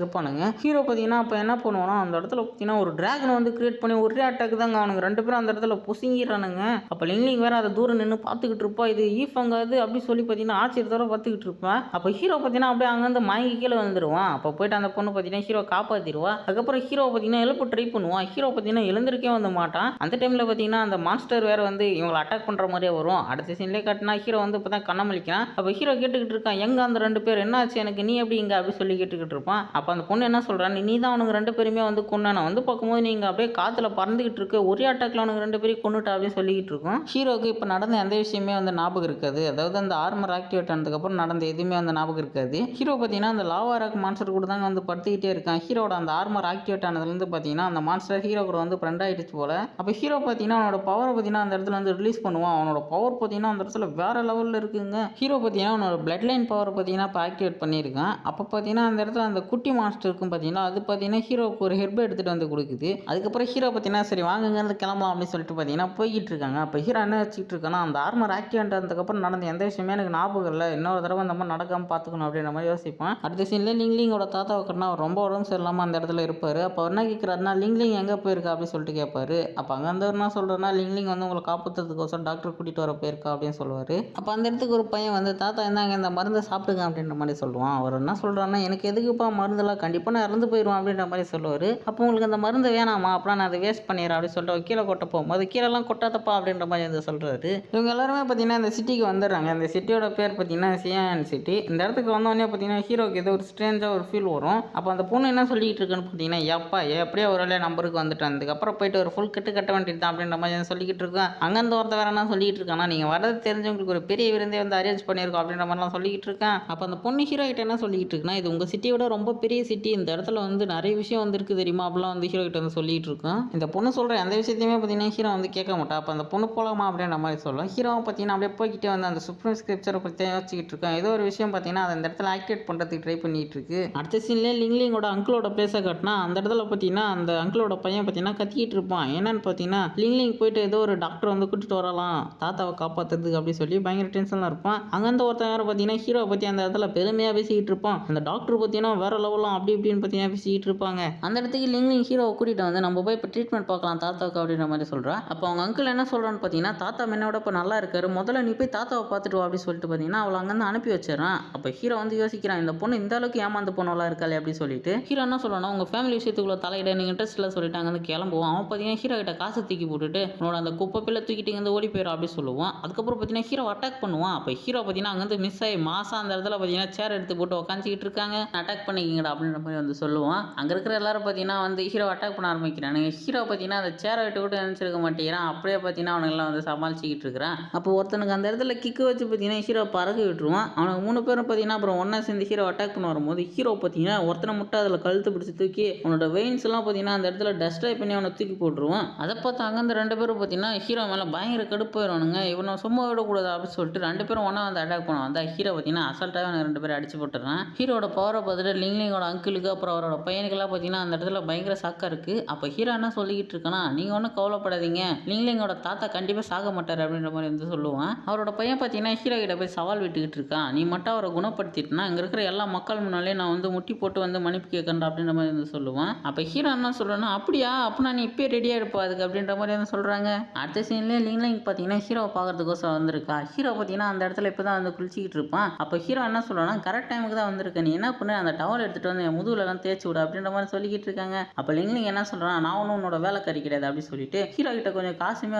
இருப்பானுங்க. ஹீரோ பார்த்தீங்கன்னா இப்போ என்ன பண்ணுவானா அந்த இடத்துல பார்த்தீங்கன்னா ஒரு டிராகன் வந்து கிரியேட் பண்ணி ஒரே அட்டாக் தாங்க அவனுக்கு 2 பேரும் அந்த இடத்துல புசிங்கிறானுங்க. அப்போ லிங்லிங் வேற அதை தூரம் நின்று பார்த்துக்கிட்டு இருப்பா. இது ஈஃபங்காது அப்படி சொல்லி பார்த்தீங்கன்னா ஆச்சரியத்தோட பார்த்துக்கிட்டு இருப்பான். அப்போ ஹீரோ பார்த்தீங்கன்னா அப்படியே அங்கேருந்து மயங்கி கீழே வந்துடுவான். அப்போ போயிட்டு அந்த பொண்ணு பார்த்தீங்கன்னா ஹீரோ காப்பாற்றிடுவா. அதுக்கப்புறம் ஹீரோ பார்த்தீங்கன்னா எழுப்ப ட்ரை பண்ணுவான். ஹீரோ பார்த்தீங்கன்னா எழுந்திருக்கே வந்து மாட்டான். அந்த டைமில் பார்த்தீங்கன்னா அந்த மான்ஸ்டர் வேற வந்து இவங்களை அட்டாக் பண்ணுற மாதிரியே வரும். அடுத்த சீன்லேயே காட்டினா ஹீரோ வந்து இப்போ தான் கண்ணமளிக்கிறான். அப்போ ஹீரோ கேட்டுக்கிட்டு இருக்கான் எங்கே அந்த 2 பேர் என்னாச்சு எனக்கு நீ எப்படி இங்கே அப்படி சொல்லி கேட்டுக்கிட்டு இருப்பான். அப்போ அந்த பொண்ணு என்ன சொல்கிறான் நீ தான் அவனுக்கு 2 பேருமே வந்து கொண்டு நான் வந்து பார்க்கும்போது நீங்கள் அப்படியே காற்றுல பறந்துக்கிட்டு இருக்க ஒரே அட்டாக்ல அவனுக்கு 2 பேரும் கொண்டுட்டா அப்படின்னு சொல்லிக்கிட்டு இருக்கோம். ஹீரோக்கு இப்போ நடந்த எந்த விஷயமே வந்து ஞாபகம் இருக்காது. அதாவது அந்த ஆர்மர் ஆக்டிவேட் ஆனதுக்கப்புறம் நடந்த எதுவுமே வந்து ஞாபகம் இருக்காது. ஹீரோ பார்த்தீங்கன்னா அந்த லாவா ராக் மான்ஸ்டர் கூட தாங்க வந்து படுத்துக்கிட்டே இருக்கான். ஹீரோட அந்த ஆர்மர் ஆக்டிவேட் ஆனதுலேருந்து பார்த்தீங்கன்னா அந்த மான்ஸ்டர் ஹீரோ கூட வந்து ஃப்ரெண்ட் ஆகிடுச்சு போல. அப்போ ஹீரோ பார்த்தீங்கன்னா அவனோட பவரை பார்த்தீங்கன்னா அந்த இடத்துல வந்து ரிலீஸ் பண்ணுவான். அவனோட பவர் பார்த்தீங்கன்னா அந்த இடத்துல வேற லெவலில் இருக்குங்க. ஹீரோ பார்த்தீங்கன்னா அவனோட பிளட் லைன் பவர் பார்த்தீங்கன்னா இப்போ ஆக்டிவேட் பண்ணியிருக்கான். அப்போ பார்த்தீங்கன்னா அந்த இடத்துல அந்த குட்டி மான்ஸ்டர் இருக்கும் பார்த்தீங்கன்னா அது பார்த்தீங்கன்னா ஹீரோக்கு ஒரு ஹெர்பை எடுத்துகிட்டு வந்து கொடுக்குது. அதுக்கப்புறம் ஹீரோ பார்த்தீங்கன்னா சரி வாங்குங்க கிளம்பலாம் அப்படின்னு சொல்லிட்டு பார்த்தீங்கன்னா போய்கிட்டு இருக்காங்க. அப்போ ஹீரோ என்ன வச்சுக்கிட்டு இருக்கான்னா அந்த ஆர்மர் ஆக்டிவேட் ஆனதுக்கப்புறம் நடந்த எந்த விஷயமே எனக்கு ஞாபகம் இல்லை, இன்னொரு தடவை அந்த மாதிரி நடக்காமல் பார்த்துக்கணும் அப்படின்ற மாதிரி யோசிப்பேன். அடுத்த சீன்ல லிங்லிங்கோட தாத்தாவை கட்டினா அவர் ரொம்ப உடம்பு சரியில்லாமல் அந்த இடத்துல இருப்பார். அப்போ என்ன கேட்குறாருன்னா லிங்லிங் எங்கே போயிருக்கா அப்படின்னு சொல்லிட்டு கேட்பாரு. அப்போ அங்கே வந்து என்ன சொல்கிறேன்னா லிங்லிங் வந்து உங்களை காப்பாற்றுறதுக்கோசம் டாக்டர் கூட்டிகிட்டு வர போயிருக்கா அப்படின்னு சொல்லுவார். அப்போ அந்த இடத்துக்கு ஒரு பையன் வந்து தாத்தா இருந்தாங்க இந்த மருந்தை சாப்பிடுங்க அப்படின்ற மாதிரி சொல்லுவான். அவர் என்ன சொல்கிறாருன்னா எனக்கு எதுக்குப்பா மருந்தெல்லாம் கண்டிப்பாக நான் இறந்து போயிடுவேன் அப்படின்ற மாதிரி சொல்லுவார். அப்போ உங்களுக்கு அந்த மருந்து வேணாமா அப்புறம் நான் அதை வேஸ்ட் பண்ணிடுறேன் அப்படின்னு சொல்லிட்டு கீழே கொட்ட போகும்போது கீழெல்லாம் கொட்டாதப்பா அப்படின்ற மாதிரி வந்து சொல்கிறாரு. இவங்க எல்லாருமே பார்த்தீங்கன்னா இந்த சிட்டிக்கு வந்துடுறாங்க. இந்த சிட்டியோட பேர் பார்த்தீங்கன்னா சியான் சிட்டி. இந்த இடத்துக்கு வந்தோடனே பார்த்தீங்கன்னா ஹீரோக்கு ஏதோ ஒரு ஸ்ட்ரேஞ்சாக ஒரு ஃபீல் வரும். அப்போ அந்த பொண்ணு என்ன சொல்லிட்டு இருக்குன்னு பார்த்தீங்கன்னா எப்பா எப்படியே ஒரு வேலையை நம்பருக்கு வந்துட்டேன், அதுக்கப்புறம் போயிட்டு ஒரு ஃபுல் கட்ட வேண்டியது தான் அப்படின்ற மாதிரி சொல்லிக்கிட்டு இருக்கேன். அங்கேருந்து ஒருத்த வேற என்ன சொல்லிட்டு இருக்கானா நீங்கள் வரது தெரிஞ்சவங்களுக்கு ஒரு பெரிய விருந்தே வந்து அரேஞ்ச் பண்ணியிருக்கோம் அப்படின்ற மாதிரிலாம் சொல்லிக்கிட்டு இருக்கேன். அப்போ அந்த பொண்ணு ஹீரோ கிட்ட என்ன சொல்லிக்கிட்டு இருக்குன்னா இது உங்கள் சிட்டியோட ரொம்ப பெரிய சிட்டி, இந்த இடத்துல வந்து நிறைய விஷயம் வந்து இருக்குது தெரியுமா அப்படிலாம் வந்து ஹீரோ கிட்ட வந்து சொல்லிட்டு இருக்கேன். இந்த பொண்ணு சொல்கிற எந்த விஷயத்தையுமே பார்த்தீங்கன்னா ஹீரோ வந்து கேட்க மாட்டா. அப்போ அந்த பொண்ணு போகலாமா அப்படின்ற மாதிரி சொல்லுவோம். ஹீரோவை பார்த்தீங்கன்னா அப்படியே போய்கிட்டே வந்து அந்த சுப்ரீம் ஸ்கிரிப்சரை பற்றி யோசிச்சுக்கிட்டு இருக்கேன். ஏதோ ஒரு விஷயம் பார்த்தீங்கன்னா அந்த இடத்துல ஆக்டிவேட் பண்ணுறதுக்கு ட்ரை பண்ணிட்டு இருக்கு. அடுத்த சீன்லேயே லிங்லிங்கோட அங்கிளோட பிளேஸை கட்டினா அந்த இடத்துல பார்த்தீங்கன்னா அந்த அங்கிளோட பையன் பார்த்தீங்கன்னா கத்திக்கிட்டு இருப்பான். என்னன்னு பார்த்தீங்கன்னா லிங்லிங் போயிட்டு ஏதோ ஒரு டாக்டர் வந்து கூட்டிட்டு வரலாம் தாத்தாவை காப்பாற்றுறதுக்கு அப்படின்னு சொல்லி பயங்கர டென்ஷனில் இருப்பான். அங்கேருந்து ஒருத்தன் வேறு பார்த்தீங்கன்னா ஹீரோ பற்றி அந்த இடத்துல பெருமையாக பேசிக்கிட்டு இருப்பான். அந்த டாக்டர் பார்த்தீங்கன்னா வேற லெவலாம் அப்படி இப்படின்னு பார்த்தீங்கன்னா பேசிக்கிட்டு இருப்பாங்க. அந்த இடத்துக்கு லிங்லிங் ஹீரோவை கூட்டிகிட்டு வந்து நம்ம போய் இப்போ ட்ரீட்மெண்ட் பார்க்கலாம் தாத்தாவுக்கு அப்படின்ற மாதிரி சொல்கிறான். அப்போ அவங்க அங்கிள் என்ன சொல்கிறான்னு பார்த்தீங்கன்னா தாத்தா என்னோட இப்போ நல்லா இருக்காரு, முதல்ல நீ போய் தாத்தாவை பார்த்துட்டு வா அப்படின்னு சொல்லிட்டு பார்த்தீங்கன்னா அவளை அங்கேருந்து அனுப்பி வச்சிடறான். அப்போ ஹீரோ வந்து யோசிக்கிறான் இந்த பொண்ணு இந்த அளவுக்கு ஏமாந்து பொண்ணெல்லாம் இருக்காளே அப்படின்னு சொல்லிட்டு ஹீரோ என்ன சொல்லணும் உங்கள் ஃபேமிலி விஷயத்துக்குள்ள தலையிட நீங்கள் இன்ட்ரெஸ்ட் இல்லை சொல்லிட்டு அங்கேருந்து கிளம்புவான். அவன் பார்த்தீங்கன்னா ஹீரோ கிட்ட காசை தூக்கி போட்டுட்டு உன்னோட அந்த குப்பை பிள்ளை தூக்கிட்டு இங்கே ஓடி போயிடும் அப்படின்னு சொல்லுவான். அதுக்கப்புறம் பார்த்தீங்கன்னா ஹீரோ அட்டாக் பண்ணுவான். அப்போ ஹீரோ பார்த்தீங்கன்னா அங்கேருந்து மிஸ் ஆகி மாசா அந்த இடத்துல பார்த்தீங்கன்னா சேர் எடுத்து போட்டு உட்காந்துக்கிட்டு இருக்காங்க, அட்டாக் பண்ணிக்கிங்கடா அப்படின்ற மாதிரி வந்து சொல்லுவான். அங்கே இருக்கிற எல்லாரும் பார்த்தீங்கன்னா வந்து ஹீரோ அட்டாக் பண்ண ஆரம்பிக்கிறானுங்க. ஹீரோ பார்த்தீங்கன்னா அந்த சேரை விட்டு விட்டு நினச்சிருக்க மாட்டேங்கிறான். அப்படியே பார்த்தீங்கன்னா அவனுங்கெல்லாம் வந்து சமாளிச்சிக்கிட்டு இருக்கிறான். அப்போ ஒருத்தனுக்கு அந்த இடத்துல கிக்கு வச்சு பார்த்தீங்கன்னா ஹீரோ பறக்க விட்டுருவான். அவனுக்கு 3 பேரும் பார்த்தீங்கன்னா அப்புறம் ஒன்றா சேர்ந்து ஹீரோ அட்டாக் பண்ண வரும்போது ஹீரோ பார்த்தீங்கன்னா ஒருத்தனை மட்டும் அதில் கழுத்து பிடிச்சி தூக்கி அவனோட வெயின்ஸ் எல்லாம் பார்த்தீங்கன்னா அந்த இடத்துல டஸ்ட்ரை பண்ணி அவனை தூக்கி போட்டுருவான். அதை பார்த்து அங்கேருந்து 2 பேரும் பார்த்தீங்கன்னா ஹீரோ மேலே பயங்கர கடுப்பாயிருவானுங்க. இவனை சும்மா விடக்கூடாது அப்படின்னு சொல்லிட்டு 2 பேரும் ஒன்றா வந்து அட்டாக் பண்ணுவான். அந்த ஹீரோ பார்த்தீங்கன்னா அசால்ட்டாக அவனுக்கு 2 பேரும் அடிச்சு போட்டுறான். ஹீரோட பவரை பார்த்துட்டு லிங்லிங்கோட அங்கிளுக்கு அப்புறம் அவரோட பையனுக்கெல்லாம் பார்த்தீங்கன்னா அந்த இடத்துல பயங்கர சாக்கா இருக்கு. அப்போ ஹீரோ என்ன சொல்லிக்கிட்டு இருக்கானா நீங்கள் ஒன்றும் கவலைப்படாதீங்க, லிங்லிங்கோட தாத்தா கண்டிப்பாக சாக மாட்டார் அப்படின்ற மாதிரி வந்து சொல்லுவான். அவரோட பையன் பார்த்தீங்கன்னா ஹீரோ கிட்ட போய் சவால் விட்டுக்கிட்டு இருக்கான், நீ மட்டும் அவரை குணப்படுத்திட்டுனா இங்கே இருக்கிற எல்லா மக்கள் முன்னாலே நான் வந்து முட்டி போட்டு வந்து மன்னிப்பு கேட்கறேன் அப்படின்ற மாதிரி வந்து சொல்லுவான். அப்போ ஹீரோ என்ன சொல்கிறேன்னா அப்படியா அப்படின்னா நீ இப்போ ரெடியாக இருப்பா அதுக்கு அப்படின்ற மாதிரி வந்து சொல்கிறாங்க. அடுத்த சீன்லேயே லிங்லிங் பார்த்தீங்கன்னா ஹீரோவை பார்க்கறதுக்கோசம் வந்திருக்கா. ஹீரோ பார்த்தீங்கன்னா அந்த இடத்துல இப்போ தான் வந்து குளிச்சிக்கிட்டு இருப்பான். அப்போ ஹீரோ என்ன சொல்கிறான்னா கரெக்ட் டைமுக்கு தான் வந்திருக்க, நீ என்ன பண்ணு அந்த டவல் எடுத்துகிட்டு வந்து என் முதுகுலலாம் தேய்ச்சி விடு அப்படின்ற மாதிரி சொல்லிக்கிட்டு இருக்காங்க. அப்போ லிங்லிங் என்ன சொல்கிறான், நான் ஒன்றும் உன்னோட வேலைக்காரி கிடையாது அப்படின்னு சொல்லிட்டு ஹீரோ கிட்ட கொஞ்சம் காசுமே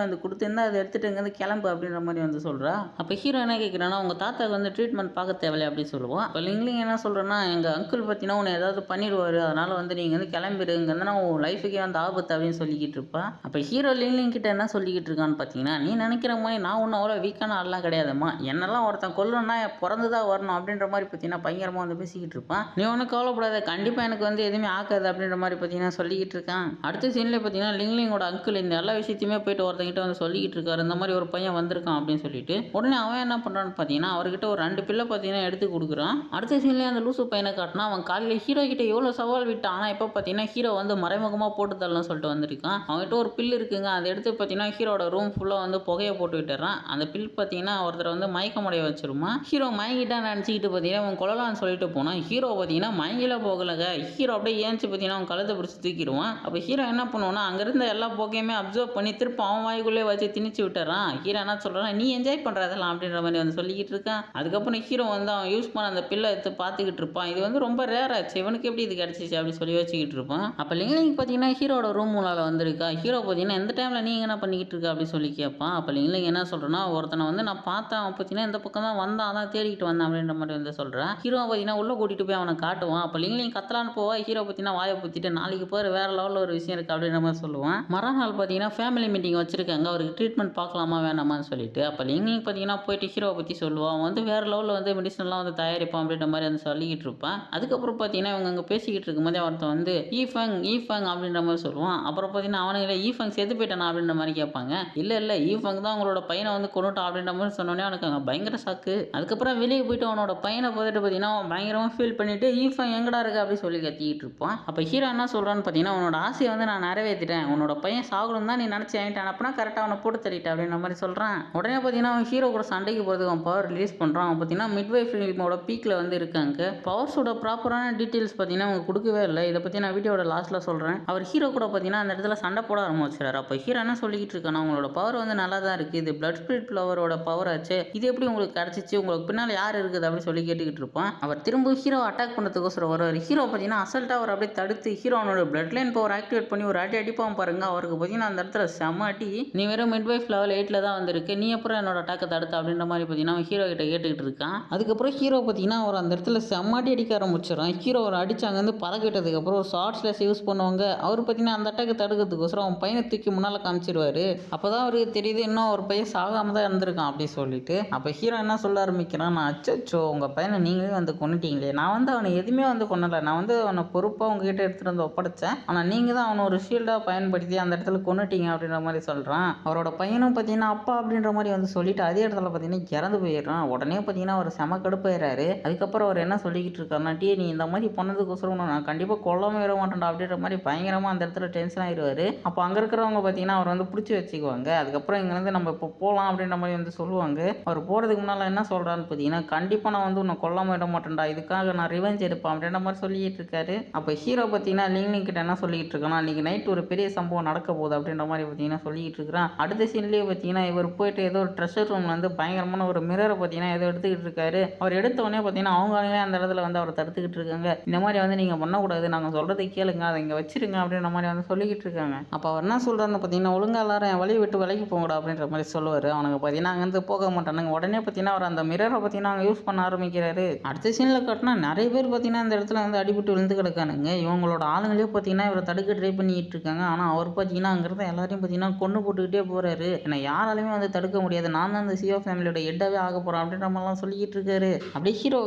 வந்து கொடுத்துருந்தா அதை எடுத்துகிட்டு இங்கேருந்து கிளம்பு அப்படின்ற மாதிரி வந்து சொல்கிறா. அப்போ ஹீரோ என்ன கேட்குறான்னா, உங்கள் தாத்தாவுக்கு வந்து ட்ரீட்மெண்ட் பார்க்க தேவையில்லை அப்படின்னு சொல்லுவோம். அப்போ லிங்லிங் என்ன சொல்கிறேன்னா, எங்கள் அங்கிள் பார்த்தீங்கன்னா உன்னை ஏதாவது பண்ணிடுவார், அதனால் வந்து நீங்கள் வந்து கிளம்பிடு, இங்கே வந்து நான் உன் லைஃபுக்கே வந்து ஆபத்து அப்படின்னு சொல்லிக்கிட்டு இருப்பா. அப்போ ஹீரோ லிங்லிங் கிட்ட என்ன சொல்லிக்கிட்டு இருக்கான்னு பார்த்தீங்கன்னா, நீ நினைக்கிற மாதிரி நான் ஒன்றும் அவ்வளோ வீக்கான ஆள்லாம் கிடையாதும்மா, என்னெல்லாம் ஒருத்தன் கொல்லணும்னா பிறந்து தான் வரணும் அப்படின்ற மாதிரி பார்த்தீங்கன்னா பயங்கரமாக வந்து பேசிக்கிட்டு இருப்பான். நீ ஒன்றும் கவலைப்படாத, கண்டிப்பாக எனக்கு வந்து எதுவுமே ஆகாது அப்படின்ற மாதிரி பார்த்தீங்கன்னா சொல்லிக்கிட்டு இருக்கான். அடுத்த சீனில் பார்த்தீங்கன்னா லிங்லிங்கோட அங்கிள் இந்த எல்லா விஷயத்தையுமே போயிட்டு ஒருத்தங்கிட்ட வந்து சொல்லிக்கிட்டு இருக்காரு, இந்த மாதிரி ஒரு பையன் வந்திருக்கான் அப்படின்னு சொல்லிட்டு. உடனே அவன் என்ன பண்ணுறான்னு பார்த்தீங்கன்னா அவர்கிட்ட ஒரு 2 பில்லை பார்த்தீங்கன்னா எடுத்து கொடுக்குறான். அடுத்த சீன்லேயே அந்த லூசு பையனை காட்டினா அவன் காலையில் ஹீரோ கிட்ட எவ்வளோ சவால் விட்டான், ஆனால் இப்போ பார்த்தீங்கன்னா ஹீரோ வந்து மறைமுகமாக போட்டு தரலாம் சொல்லிட்டு வந்திருக்கான். அவன்கிட்ட ஒரு பில் இருக்குங்க, அதை எடுத்து பார்த்தீங்கன்னா ஹீரோட ரூம் ஃபுல்லாக வந்து புகையை போட்டு விட்டுறான். அந்த பில் பார்த்தீங்கன்னா ஒருத்தர் வந்து மயக்கமுடைய வச்சிருமா. ஹீரோ மயங்கிட்டா நினச்சிக்கிட்டு பார்த்தீங்கன்னா அவன் கொள்ளலான்னு சொல்லிட்டு போனான். ஹீரோ பார்த்தீங்கன்னா மயங்கில போகலங்க, ஹீரோ அப்படியே ஏஞ்சி பார்த்தீங்கன்னா அவன் கழுத்தை பிடிச்சி தூக்கிடுவான். அப்போ ஹீரோ என்ன பண்ணுவான்னா அங்கேருந்து எல்லா புகையுமே அப்சர்வ் பண்ணி திருப்ப அவன் வாய்க்குள்ளே வச்சு திணிச்சு விட்டுறான். ஹீரோ என்ன சொல்கிறான், நீ என்ஜாய் பண்ணுறதெல்லாம் அப்படின்ற மாதிரி வந்து சொல்லிக்கிட்டு இருக்கான். அதுக்கப்புறம் ஹீரோ வந்து அவன் யூஸ் பண்ண அந்த பில்லை எடுத்து பார்த்துக்கிட்டு இருப்பான். இது வந்து ரொம்ப ரேர் ஆச்சு, இவனுக்கு எப்படி இது கிடச்சிச்சு அப்படின்னு சொல்லி வச்சுக்கிட்டு இருப்பான். அப்போ லிங்லிங் பார்த்தீங்கன்னா ஹீரோட ரூம் உள்ளால வந்திருக்கா. ஹீரோ பார்த்தீங்கன்னா எந்த டைமில் நீ என்ன பண்ணிக்கிட்டு இருக்கா அப்படின்னு சொல்லி கேட்பான். அப்போ லிங்லிங் என்ன சொல்கிறேன்னா, ஒருத்தனை வந்து நான் பார்த்தேன், அவன் பார்த்தீங்கன்னா இந்த பக்கம் தான் வந்தான், அதான் தேடிக்கிட்டு வந்தான் அப்படின்ற மாதிரி வந்து சொல்கிறேன். ஹீரோ பார்த்தீங்கன்னா உள்ளே கூட்டிகிட்டு போய் அவனை காட்டுவான். அப்போ லிங்லிங் கத்தலான்னு போவா, ஹீரோ பார்த்தீங்கன்னா வாயை ஊற்றிட்டு நாளைக்கு போகிற வேறு லெவலில் ஒரு விஷயம் இருக்குது அப்படின்ற மாதிரி சொல்லுவான். மறுநாள் பார்த்தீங்கன்னா ஃபேமிலி மீட்டிங் வச்சிருக்காங்க, அவருக்கு ட்ரீட்மெண்ட் பார்க்கலாமா வேணாமான்னு சொல்லிட்டு. அப்போ லிங்லிங் பார்த்தீங்கன்னா போயிட்டு ஹீரோவை பற்றி சொல்லுவான். அவன் வந்து வேறு லெவலில் வந்து மெடிசன்லாம் வந்து தயாரிப்பான் அப்படின்ற மாதிரி வந்து சொல்லிக்கிட்டு இருப்பான். அதுக்கப்புறம் பார்த்தீங்கன்னா இவங்க அங்கே பேசிக்கிட்டு இருக்கும்போது ஒருத்தன் வந்து ஈஃபங் அப்படின்ற மாதிரி சொல்லுவான். அப்புறம் பார்த்தீங்கன்னா அவனுங்களே ஈஃபங் செத்து போயிட்டானா அப்படின்ற மாதிரி கேட்பாங்க. இல்லை ஈஃபங் தான் அவங்களோட பையனை வந்து கொண்டுட்டான் அப்படின்ற மாதிரி சொன்னோன்னே அவனுக்கு அங்கே பயங்கர சாக்கு. அதுக்கப்புறம் வெளியே போயிட்டு அவனோட பையனை பார்த்துட்டு பார்த்தீங்கன்னா அவன் பயங்கரமாக ஃபீல் பண்ணிட்டு ஈஃபங் எங்கடா இருக்கு அப்படின்னு சொல்லி கத்திக்கிட்டு இருப்பான். அப்போ ஹீரோ என்ன சொல்கிறான்னு பார்த்தீங்கன்னா, உன்னோட ஆசையை வந்து நான் நிறைவேற்றிட்டேன், உன்னோட பையன் சாகணும் தான் நீ நினச்சி ஆகிட்டான், அப்படின்னா கரெக்டாக அவனை போட்டு தள்ளிட்டேன் அப்படின்ற மாதிரி சொல்கிறான். உடனே பார்த்தீங்கன்னா அவன் ஹீரோ கூட சண்டைக்கு போகிறதுக்கு அவன் பவர் ரிலீஸ் பண்ணுறான். அவன் பார்த்தீங்கன்னா மிட்வைஃப் ஃபிலிமோட பீக்கில் வந்து இருக்காங்க. பவர்ஸோட ப்ராப்பரான டீட்டெயில்ஸ் பார்த்தீங்கன்னா அவங்க கொடுக்கவே இல்லை. இதை பற்றி நான் வீடியோட லாஸ்ட்டில் சொல்கிறேன். அவர் ஹீரோ கூட பார்த்தீங்கன்னா அந்த இடத்துல சண்டை போட ஆரம்பிச்சிடாரு. அப்போ ஹீரோ என்ன சொல்லிக்கிட்டு இருக்கானா, உங்களோட பவர் வந்து நல்லா தான் இருக்குது, இது பிளட் ஸ்பிரிட் ஃப்ளவரோட பவர் ஆச்சு, இது எப்படி உங்களுக்கு கிடச்சிச்சு, உங்களுக்கு பின்னால் யார் இருக்குது அப்படின்னு சொல்லி கேட்டுக்கிட்டு இருப்பான். அவர் திரும்ப ஹீரோ அட்டாக் பண்ணுறதுக்கோசரம் வருவார். ஹீரோ பார்த்தீங்கன்னா அசல்ட்டாக அவர் அப்படியே தடுத்து ஹீரோனோட பிளட் லைன் பவர் ஆக்டிவேட் பண்ணி ஒரு அடிப்பான் பாருங்க. அவருக்கு பார்த்தீங்கன்னா அந்த இடத்துல செம்ம அடி. நீ வெறும் மிட்வைஃப் லெவல் 8 தான் வந்திருக்கு, நீ அப்புறம் என்னோட அட்டாக்கை தடுத்த அப்படின்ற மாதிரி பார்த்தீங்கன்னா ஹீரோ கிட்ட கேட்டுக்கிட்டு இருக்கான். அதுக்கப்புறம் ஹீரோ பார்த்தீங்கன்னா அவர் அந்த இடத்துல செம்மாட்டி அடிக்க ஆரம்பிச்சிடறான். ஹீரோ அவர் அடிச்சாங்க வந்து பறக்கிட்டதுக்கப்புறம் ஒரு ஷார்ட்ஸ்லெஸ் யூஸ் பண்ணுவாங்க. அவர் பார்த்தீங்கன்னா அந்த அட்டாக்கை தடுக்கிறதுக்கோசரம் அவன் பையனை தூக்கி முன்னால் காமிச்சிருவாரு. அப்போ தான் அவருக்கு தெரியுது இன்னும் ஒரு பையன் சாகாம தான் இருந்திருக்கான் அப்படின்னு சொல்லிட்டு. அப்போ ஹீரோ என்ன சொல்ல ஆரம்பிக்கிறான், நான் அச்சோ உங்கள் பையனை நீங்களே வந்து கொண்டுட்டீங்களே, நான் வந்து அவனை எதுவுமே வந்து கொண்டலை, நான் வந்து அவனை பொறுப்பாக உங்ககிட்ட எடுத்துகிட்டு வந்து ஒப்படைச்சேன், ஆனால் நீங்கள் தான் அவனை ஒரு ஷீல்டாக பயன்படுத்தி அந்த இடத்துல கொண்டுட்டீங்க அப்படின்ற மாதிரி சொல்கிறான். அவரோட பையனும் பார்த்தீங்கன்னா அப்பா அப்படின்ற மாதிரி வந்து சொல்லிட்டு அதே இடத்துல பார்த்தீங்கன்னா இறந்து போயிடுறான். உடனே பார்த்தீங்கன்னா அவர் செம கடுப்பாயிறாரு. அதுக்கப்புறம் அவர் என்ன சொல்லிக்கிட்டு இருக்காருன்னா, நீ இந்த மாதிரி பண்ணதுக்கோசரம் நான் கண்டிப்பாக கொல்லாம விட மாட்டேன்டா அப்படின்ற மாதிரி பயங்கரமாக அந்த இடத்துல டென்ஷன் ஆயிடுவார். அப்போ அங்கே இருக்கிறவங்க பார்த்தீங்கன்னா அவர் வந்து பிடிச்சி வச்சுக்குவாங்க. அதுக்கப்புறம் இங்கேருந்து நம்ம இப்போ போகலாம் அப்படின்ற மாதிரி வந்து சொல்லுவாங்க. அவர் போகிறதுக்கு முன்னால் என்ன சொல்கிறான்னு பார்த்தீங்கன்னா, கண்டிப்பாக நான் வந்து உன்னை கொல்லாம விட மாட்டேன்டா, இதுக்காக நான் ரிவெஞ்ச் எடுப்பேன் அப்படின்ற மாதிரி சொல்லிக்கிட்டு இருக்காரு. அப்போ ஹீரோ பார்த்தீங்கன்னா லிங்லிங் கிட்ட என்ன சொல்லிக்கிட்டு இருக்கானா, இன்னைக்கு நைட் ஒரு பெரிய சம்பவம் நடக்க போகுது அப்படின்ற மாதிரி பார்த்தீங்கன்னா சொல்லிக்கிட்டு இருக்கிறான். அடுத்த சீன்லேயே பார்த்தீங்கன்னா இவர் போயிட்டு ஏதோ ஒரு ட்ரெஷர் ரூம்ல வந்து பயங்கரமான ஒரு மிரரை பார்த்தீங்கன்னா ஏதோ எடுத்துக்கிட்டு இருக்காரு. அவர் எடுத்த உடனே பார்த்தீங்கன்னா அவங்களே அந்த இடத்துல வந்து அவர் தடுத்துக்கிட்டு இருக்காங்க. இந்த மாதிரி வந்து நீங்கள் பண்ணக்கூடாது, நாங்கள் சொல்கிறத கேளுங்க, அதை இங்கே வச்சிருங்க அப்படின்ற மாதிரி வந்து சொல்லிக்கிட்டு இருக்காங்க. அப்போ அவர் என்ன சொல்கிறாருன்னு பார்த்தீங்கன்னா, ஒழுங்காக எல்லாரும் என் வழியை விட்டு விலைக்கு போங்கடா அப்படின்ற மாதிரி சொல்லுவார். அவனுக்கு பார்த்தீங்கன்னா அங்கேருந்து போக மாட்டானுங்க. உடனே பார்த்தீங்கன்னா அவர் அந்த மிரரை பார்த்தீங்கன்னா அவங்க யூஸ் பண்ண ஆரம்பிக்கிறாரு. அடுத்த சீனில் காட்டினா நிறைய பேர் பார்த்தீங்கன்னா இந்த இடத்துல வந்து அடிபட்டு விழுந்து கிடக்கானுங்க. இவங்களோட ஆளுங்களே பார்த்தீங்கன்னா இவரை தடுக்க ட்ரை பண்ணிக்கிட்டு இருக்காங்க. ஆனால் அவர் பார்த்தீங்கன்னா அங்கிருந்த எல்லாரையும் பார்த்தீங்கன்னா கொண்டு போட்டுக்கிட்டே போகிறாரு. ஏன்னா யாராலையுமே வந்து தடுக்க முடியாது, நான் தான் அந்த சிஓ ஃபேமிலியோட ஹெட்டாகவே ஆக போகிறேன் அப்படின்ற மாதிரிலாம் சொல்லிக்கிட்டு இருக்காரு. அப்படியே ஹீரோ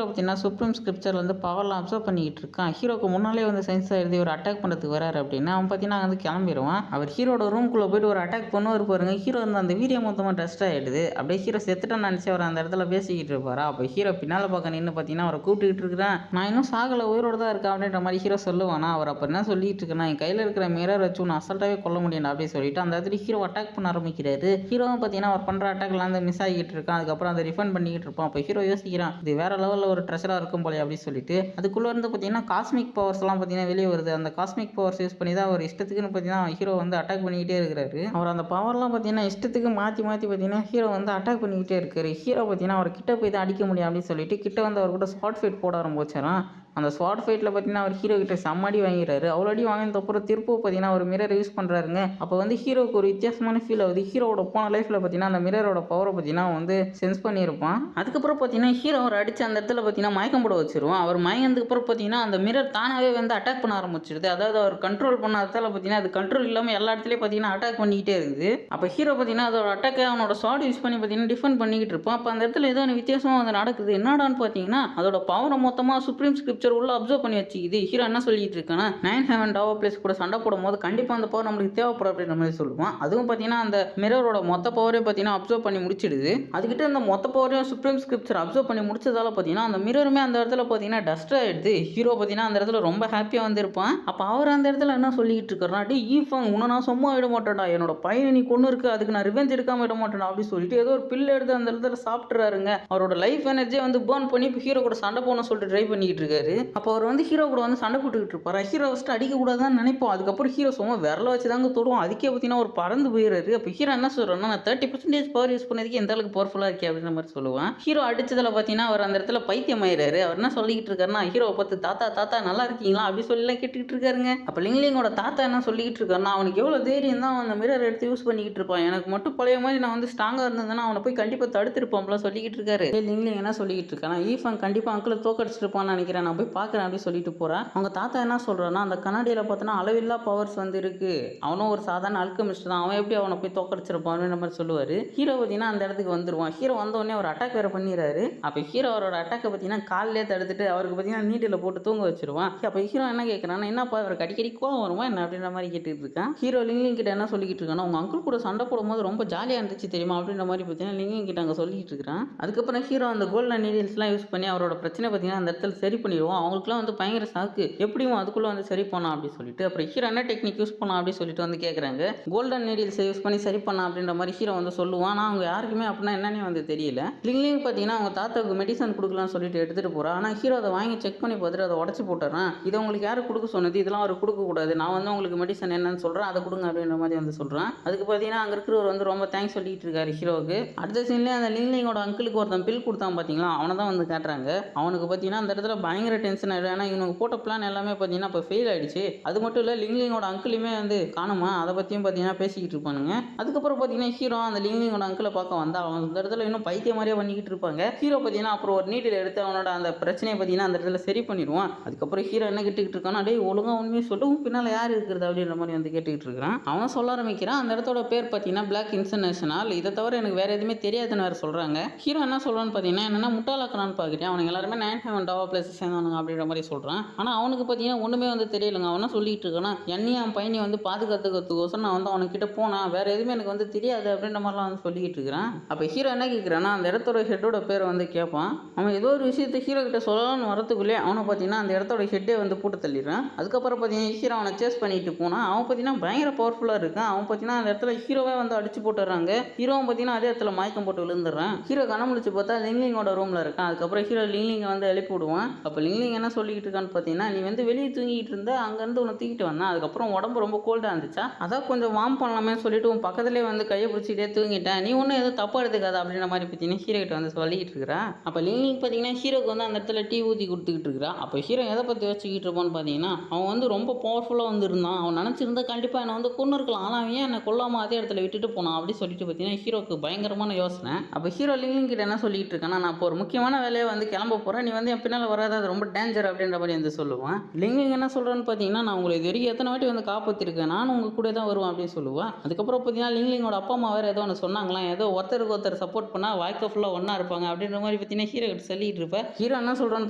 பார்த்தீங்கன்னா சுப்ரீம் ஸ்கிரிப்சர் வந்து பவர்லாம் அப்சர்வ் பண்ணிக்கிட்டு இருக்கான். ஹீரோக்கு முன்னாலே வந்து சயின்ஸ் எழுதி ஒரு அட்டாக் பண்ணுறதுக்கு வராரு அப்படின்னு அவன் பார்த்தீங்கன்னா வந்து கிளம்பிடுவான். அவர் ஹீரோட ரூம்குள்ளே போயிட்டு ஒரு அட்டாக் பண்ணுவார் பாருங்க. ஹீரோ வந்து அந்த வீடியோ மொத்தமாக டஸ்ட் ஆகிடுது. அப்படியே ஹீரோ செத்துட்டான்னு நினச்சி அவர் அந்த இடத்துல பேசிக்கிட்டு இருப்பாரா. அப்போ ஹீரோ பின்னால் பார்க்க நின்று பார்த்தீங்கன்னா அவரை கூப்பிட்டுக்கிட்டு இருக்கிறேன், நான் இன்னும் சாகலை, உயிரோடு தான் இருக்கேன் அப்படின்ற மாதிரி ஹீரோ சொல்லுவானா. அவர் அப்போ என்ன சொல்லிட்டு இருக்கேன்னா, என் கையில் இருக்கிற மிரர் வச்சு ஒன்று அசல்ட்டாகவே கொல்ல முடியும் அப்படின்னு சொல்லிட்டு அந்த இடத்துல ஹீரோ அட்டாக் பண்ண ஆரம்பிக்கிறாரு. ஹீரோவும் பார்த்தீங்கன்னா அவர் பண்ணுற அட்டாக்லாம் வந்து மிஸ் ஆகிட்டு இருக்கான். அதுக்கப்புறம் அதை ரிஃபண்ட் பண்ணிக்கிட்டு இருப்பான். அப்போ ஹீரோ யோசிக்கிறான், இது வேற லெவலில் ஒரு ட்ரெஷராக இருக்கும் போல அப்படின்னு சொல்லிட்டு அதுக்குள்ளே இருந்து பார்த்தீங்கன்னா காஸ்மிக் பவர்ஸ்லாம் பார்த்தீங்கன்னா வெளியே வருது. அந்த காஸ்மிக் பவர்ஸ் யூஸ் பண்ணி தான் அவர் இஷ்டத்துக்குன்னு பார்த்தீங்கன்னா ஹீரோ வந்து அட்டாக் பண்ணிக்கிட்டே இருக்கிறாரு. அவர் அந்த பவர்லாம் பார்த்தீங்கன்னா இஷ்டத்துக்கு மாற்றி பார்த்தீங்கன்னா ஹீரோ வந்து அட்டாக் பண்ணிக்கிட்டே இருக்காரு. ஹீரோ பார்த்தீங்கன்னா அவர் கிட்ட போய் தான் அடிக்க முடியும் அப்படின்னு சொல்லிட்டு கிட்ட வந்து அவர் கூட ஷார்ட் ஃபைட் போட ஆரம்பிச்சாரான். அந்த ஸ்வாட் ஃபைட்டில் பார்த்தீங்கன்னா அவர் ஹீரோ கிட்ட செம்மடி வாங்கிறாரு. அவ்வளோடி வாங்கினதுக்கப்புறம் திருப்பூர் பார்த்தீங்கன்னா ஒரு மிரர் யூஸ் பண்ணுறாருங்க. அப்போ வந்து ஹீரோக்கு ஒரு வித்தியாசமான ஃபீல் ஆகுது. ஹீரோவோட போன லைஃப்பில் பார்த்தீங்கன்னா அந்த மிரரோட பவரை பார்த்தீங்கன்னா வந்து சென்ஸ் பண்ணியிருப்பான். அதுக்கப்புறம் பார்த்தீங்கன்னா ஹீரோ அவர் அடித்து அந்த இடத்துல பார்த்தீங்கன்னா மயக்கம் போட வச்சிருவான். அவர் மயங்கினதுக்கு அப்புறம் பார்த்தீங்கன்னா அந்த மிரர் தானாகவே வந்து அட்டாக் பண்ண ஆரம்பிச்சிடுது. அதாவது அவர் கண்ட்ரோல் பண்ணாததால் பார்த்தீங்கன்னா அது கண்ட்ரோல் இல்லாமல் எல்லா இடத்துலையும் பார்த்தீங்கன்னா அட்டாக் பண்ணிக்கிட்டே இருக்குது. அப்போ ஹீரோ பார்த்தீங்கன்னா அதோட அட்டாக்கை அவனோட ஸ்வாட் யூஸ் பண்ணி பார்த்தீங்கன்னா டிஃபெண்ட் பண்ணிக்கிட்டு இருப்பான். அப்போ அந்த இடத்துல ஏதோ வித்தியாசமாக வந்து நடக்குது. என்னடான்னு பார்த்தீங்கன்னா அதோட பவரை மொத்தமாக சுப்ரீம் ஸ்கிரிப்சர் உள்ள அப்சர்வ் பண்ணி வச்சுக்குது. ஹீரோ என்ன சொல்லிட்டு இருக்கானா 9 ஹெவன் டாவோ பிளேஸ் கூட சண்டை போடும் போது கண்டிப்பாக அந்த பவர் நம்மளுக்கு தேவைப்படும் அப்படின்ற மாதிரி சொல்லுவான். அதுவும் பார்த்தீங்கன்னா அந்த மிரரோட மொத்த பவரே பார்த்தீங்கன்னா அப்சர்வ் பண்ணி முடிச்சிடுது. அதுக்கிட்ட அந்த மொத்த பவரையும் சுப்ரீம் ஸ்கிரிப்சர் அப்சர்வ் பண்ணி முடிச்சதால பார்த்தீங்கன்னா அந்த மிரருமே அந்த இடத்துல பார்த்தீங்கன்னா டஸ்ட் ஆயிடுது. ஹீரோ பார்த்தீங்கன்னா அந்த இடத்துல ரொம்ப ஹாப்பியாக வந்திருப்பான். அப்போ அவர் அந்த இடத்துல என்ன சொல்லிட்டு இருக்காருனா, டி ஈஃபங் உன்னை நான் சும்மா விட மாட்டேன்டா, என்னோட பையனை நீ கொண்டு இருக்கு, அதுக்கு நான் ரிவெஞ்ச் எடுக்காம விட மாட்டேன் அப்படின்னு சொல்லிட்டு ஏதோ ஒரு பில் எடுத்து அந்த இடத்துல சாப்பிட்டுறாருங்க. அவரோட லைஃப் எனர்ஜியை வந்து பேர்ன் பண்ணி இப்போ ஹீரோ கூட சண்டை போன சொல்லிட்டு ட்ரை பண்ணிக்கிட்டு இருக்காரு. அப்போ அவர் வந்து ஹீரோ கூட வந்து சண்டை போட்டுக்கிட்டு இருப்பாரு. ஹீரோ ஃபஸ்ட்டு அடிக்கக்கூடாதுன்னு நினைப்போம். அதுக்கப்புறம் ஹீரோ சும்மா விரல வச்சு தாங்க தொடுவோம். அதுக்கே பார்த்தீங்கன்னா ஒரு பறந்து போயிடுறாரு. அப்போ ஹீரோ என்ன சொல்கிறேன்னா, நான் 30% பவர் யூஸ் பண்ணதுக்கு எந்த அளவுக்கு பவர்ஃபுல்லாக இருக்கே அப்படின்ற மாதிரி சொல்லுவான். ஹீரோ அடிச்சதில் பார்த்தீங்கன்னா அவர் அந்த இடத்துல பைத்தியம் ஆயிடுறாரு. அவர் என்ன சொல்லிக்கிட்டு இருக்காருன்னா, ஹீரோவை பார்த்து தாத்தா தாத்தா நல்லா இருக்கீங்களா அப்படி சொல்லலாம் கேட்டுக்கிட்டு இருக்காருங்க. அப்போ லிங்லிங்கோட தாத்தா என்ன சொல்லிக்கிட்டு இருக்காருன்னா, அவனுக்கு எவ்வளோ தைரியம் தான் அந்த மிரர் எடுத்து யூஸ் பண்ணிக்கிட்டு இருப்பான், எனக்கு மட்டும் பழைய மாதிரி நான் வந்து ஸ்ட்ராங்காக இருந்ததுன்னா அவனை போய் கண்டிப்பாக தடுத்திருப்பான்லாம் சொல்லிக்கிட்டு இருக்காரு. லிங்லிங் என்ன சொல்லிக்கிட்டு இருக்கானா, ஈஃபன் கண்டிப்பாக அங்கிளை தோக்கடிச்சிருப்பான்னு நினைக்கிறேன், நான் போய் பார்க்குறேன் அப்படின்னு சொல்லிட்டு போகிறேன். அவங்க தாத்தா என்ன சொல்கிறான்னா, அந்த கண்ணாடியில் பார்த்தோன்னா அளவில்லா பவர்ஸ் வந்து இருக்குது, அவனும் ஒரு சாதாரண அல்கமிஸ்ட் தான், அவன் எப்படி அவனை போய் தோக்கடிச்சிருப்பான் அப்படின்ற மாதிரி சொல்லுவார். ஹீரோ பார்த்தீங்கன்னா அந்த இடத்துக்கு வந்துடுவான். ஹீரோ வந்தோடனே ஒரு அட்டாக் வேறு பண்ணிடுறாரு. அப்போ ஹீரோ அவரோட அட்டாக்கை பார்த்தீங்கன்னா காலிலே தடுத்துட்டு அவருக்கு பார்த்தீங்கன்னா நீட்டில் போட்டு தூங்க வச்சிருவான். அப்போ ஹீரோ என்ன கேட்குறான்னா, என்னப்பா அவருக்கு அடிக்கடி கோவம் வருமா என்ன அப்படின்ற மாதிரி கேட்டுட்டு இருக்கான். ஹீரோ லிங்லிங் கிட்ட என்ன சொல்லிக்கிட்டு இருக்கான்னா, உங்கள் அங்கிள் கூட சண்டை போடும்போது ரொம்ப ஜாலியாக இருந்துச்சு தெரியுமா அப்படின்ற மாதிரி பார்த்தீங்கன்னா லிங்லிங் கிட்ட அங்கே சொல்லிட்டு இருக்கான். அதுக்கப்புறம் ஹீரோ அந்த கோல்டன் நீடில்ஸ்லாம் யூஸ் பண்ணி அவரோட பிரச்சனை பார்த்தீங்கன்னா அந்த இடத்துல சரி பண்ணிடுவோம். அவங்களுக்குலாம் வந்து பயங்கர சாக்கு, எப்படியும் அதுக்குள்ளே வந்து சரி பண்ணலாம் அப்படின்னு சொல்லிட்டு அப்புறம் ஹீரோ என்ன டெக்னிக் யூஸ் பண்ணலாம் அப்படின்னு சொல்லிட்டு வந்து கேட்குறாங்க. கோல்டன் நீடில்ஸை யூஸ் பண்ணி சரி பண்ணலாம் அப்படின்ற மாதிரி ஹீரோ வந்து சொல்லுவான். ஆனால் அவங்க யாருக்குமே அப்படின்னா என்னன்னே வந்து தெரியல. லிங்லிங் பார்த்தீங்கன்னா அவங்க தாத்தாவுக்கு மெடிசன் கொடுக்கலாம்னு சொல்லிட்டு எடுத்துகிட்டு போகிறான். ஆனால் ஹீரோ அதை வாங்கி செக் பண்ணி பார்த்துட்டு அதை உடச்சி போட்டுறான். இதை உங்களுக்கு யார் கொடுக்க சொன்னது, இதெல்லாம் அவர் கொடுக்கக்கூடாது, நான் வந்து உங்களுக்கு மெடிசன் என்னன்னு சொல்கிறேன், அதை கொடுங்க அப்படின்ற மாதிரி வந்து சொல்கிறான். அதுக்கு பார்த்தீங்கன்னா அங்கே இருக்கிறவர் வந்து ரொம்ப தேங்க்ஸ் சொல்லிட்டு இருக்காரு ஹீரோவுக்கு. அடுத்த சீன்லேயே அந்த லிங்லிங்கோட அங்கிளுக்கு ஒருத்தன் பில் கொடுத்தான் பார்த்தீங்களா, அவனை தான் வந்து காட்டுறாங்க. அவனுக்கு பார்த்தீங்கன்னா அந்த இடத்துல பயங்கர டென்ஷன் ஆகிடும். ஏன்னா இவனுக்கு போட்ட பிளான் எல்லாமே பார்த்தீங்கன்னா இப்போ ஃபெயில் ஆகிடுச்சு. அது மட்டும் இல்லை லிங்லிங்கோட அங்கிளுமே வந்து காணுமா, அதை பற்றியும் பார்த்தீங்கன்னா பேசிக்கிட்டு இருப்பானுங்க. அதுக்கப்புறம் பார்த்தீங்கன்னா ஹீரோ அந்த லிங்லிங்கோட அங்கிளை பார்க்க வந்தா அவன் அந்த இடத்துல இன்னும் பைத்திய மாதிரியே பண்ணிக்கிட்டு இருப்பாங்க. ஹீரோ பார்த்தீங்கன்னா அப்புறம் ஒரு நீட்டில் எடுத்து அவனோட அந்த பிரச்சனையை பார்த்தீங்கன்னா அந்த இடத்துல சரி பண்ணிடுவான். அதுக்கப்புறம் ஹீரோ என்ன கேட்டுக்கிட்டு இருக்கானா, டேய் ஒழுங்காக உண்மையை சொல்லவும் பின்னால் யார் இருக்கிறது அப்படின்ற மாதிரி வந்து கேட்டுக்கிட்டு இருக்கிறான். அவன் சொல்ல ஆரம்பிக்கிறான், அந்த இடத்தோட பேர் பார்த்தீங்கன்னா பிளாக் இன்டர்நேஷனல், இதை தவிர எனக்கு வேறு எதுவுமே தெரியாதுன்னு வேறு சொல்கிறாங்க. ஹீரோ என்ன சொல்கிறான்னு பார்த்தீங்கன்னா, என்னென்னா முட்டாளாக்கறான்னு பார்க்குறேன், அவனுக்கு எல்லாருமே 9 ஹெவன் டாவோ பிளேஸ் சேர்ந்தானுங்க அப்படின்ற மாதிரி சொல்கிறான். ஆனால் அவனுக்கு பார்த்தீங்கன்னா ஒன்றுமே வந்து தெரியலைங்க. அவன் என்ன சொல்லிட்டு இருக்கானா, என்னையும் அவன் பையனை வந்து பாதுகாத்துக்கிறதுக்கோசரம் நான் வந்து அவனுக்கிட்ட போனேன், வேறு எதுவுமே எனக்கு வந்து தெரியாது அப்படின்ற மாதிரிலாம் வந்து சொல்லிக்கிட்டு இருக்கிறான். அப்போ ஹீரோ என்ன கேட்குறான்னா, அந்த இடத்தோட ஹெட்டோட பேரை வந்து கேட்பான். அவன் ஏதோ ஒரு விஷயத்தை ஹீரோ கிட்ட சொல்லலாம்னு வரத்துக்குள்ளே அவனை பார்த்தீங்கன்னா அந்த இடத்தோட ஹெட்டே வந்து போட்டு தள்ளிடுறான். அதுக்கப்புறம் பார்த்தீங்கன்னா ஹீரோ அவனை சேஸ் பண்ணிட்டு போனான். அவன் பார்த்தீங்கன்னா பயங்கர பவர்ஃபுல்லாக இருக்கான். அவன் பார்த்தீங்கன்னா அந்த இடத்துல ஹீரோவே வந்து அடிச்சு போட்டுறாங்க. ஹீரோவும் பார்த்தீங்கன்னா அதே இடத்துல மயக்கம் போட்டு விழுந்துடுறான். ஹீரோ கண்ண முடிச்சு பார்த்தா லிங்லிங்கோட ரூமில் இருக்கான். அதுக்கப்புறம் ஹீரோ லிங்லிங்கை வந்து எழுப்பி விடுவான். அப்போ லிங்லிங் என்ன சொல்லிக்கிட்டு இருக்கான்னு பார்த்தீங்கன்னா, நீ வந்து வெளியே தூங்கிட்டு இருந்த, அங்கேருந்து உன்னை தூக்கிட்டு வந்தான், அதுக்கப்புறம் உடம்பு ரொம்ப கோல்டாக இருந்துச்சா, அதான் கொஞ்சம் வார்ம் பண்ணலாமே சொல்லிட்டு உன் பக்கத்துலேயே வந்து கையை பிடிச்சிட்டே தூங்கிட்டேன், நீ ஒன்றும் எதுவும் தப்பாக எடுத்துக்காது அப்படின்ற மாதிரி பார்த்தீங்கன்னா ஹீரோ கிட்ட வந்து சொல்லிக்கிட்டு இருக்கிறா. அப்போ லிங்லிங் பார்த்தீங்கன்னா ஹீரோக்கு வந்து அந்த இடத்துல டீ ஊற்றி கொடுத்துக்கிட்டு இருக்கிறா. அப்போ ஹீரோ எதை பற்றி வச்சுக்கிட்டு இருப்பான்னு பார்த்தீங்கன்னா, அவன் வந்து ரொம்ப பவர்ஃபுல்லாக வந்து இருந்தான், அவன் நினச்சிருந்தா கண்டிப்பாக என்னை வந்து கொன்று இருக்கலாம், ஆனால் அவன் ஏன் என்னை கொல்லாமல் அதே இடத்துல விட்டுட்டு போனான் அப்படி சொல்லிட்டு பார்த்தீங்கன்னா ஹீரோக்கு பயங்கரமான யோசனை. அப்போ ஹீரோ லிங்லிங் கிட்ட என்ன சொல்லிட்டு இருக்கானா, நான் இப்போ ஒரு முக்கியமான வேலையை வந்து கிளம்ப போகிறேன், நீ வந்து என் பின்னால் வராது, அது ரொம்ப டேஞ்சர் அப்படின்ற மாதிரி வந்து சொல்லுவான். லிங்லிங் என்ன சொல்கிறேன்னு பார்த்தீங்கன்னா, நான் உங்களை இது வரைக்கும் எத்தனை வாட்டி வந்து காப்பாற்றிருக்கேன், நானும் உங்கள் கூட தான் வருவேன் அப்படின்னு சொல்லுவான். அதுக்கப்புறம் பார்த்தீங்கன்னா லிங்லிங்கோட அப்பா அம்மா வேறு ஏதோ ஒன்று சொன்னாங்களாம், ஏதோ ஒருத்தருக்கு ஒருத்தர் சப்போர்ட் பண்ணால் வாழ்க்கை ஃபுல்லாக ஒன்றா இருப்பாங்க அப்படின்ற மாதிரி பார்த்தீங்கன்னா ஹீரோ கிட்ட சொல்லிட்டு இருப்பேன். ஹீரோ என்ன சொல்கிறான்னு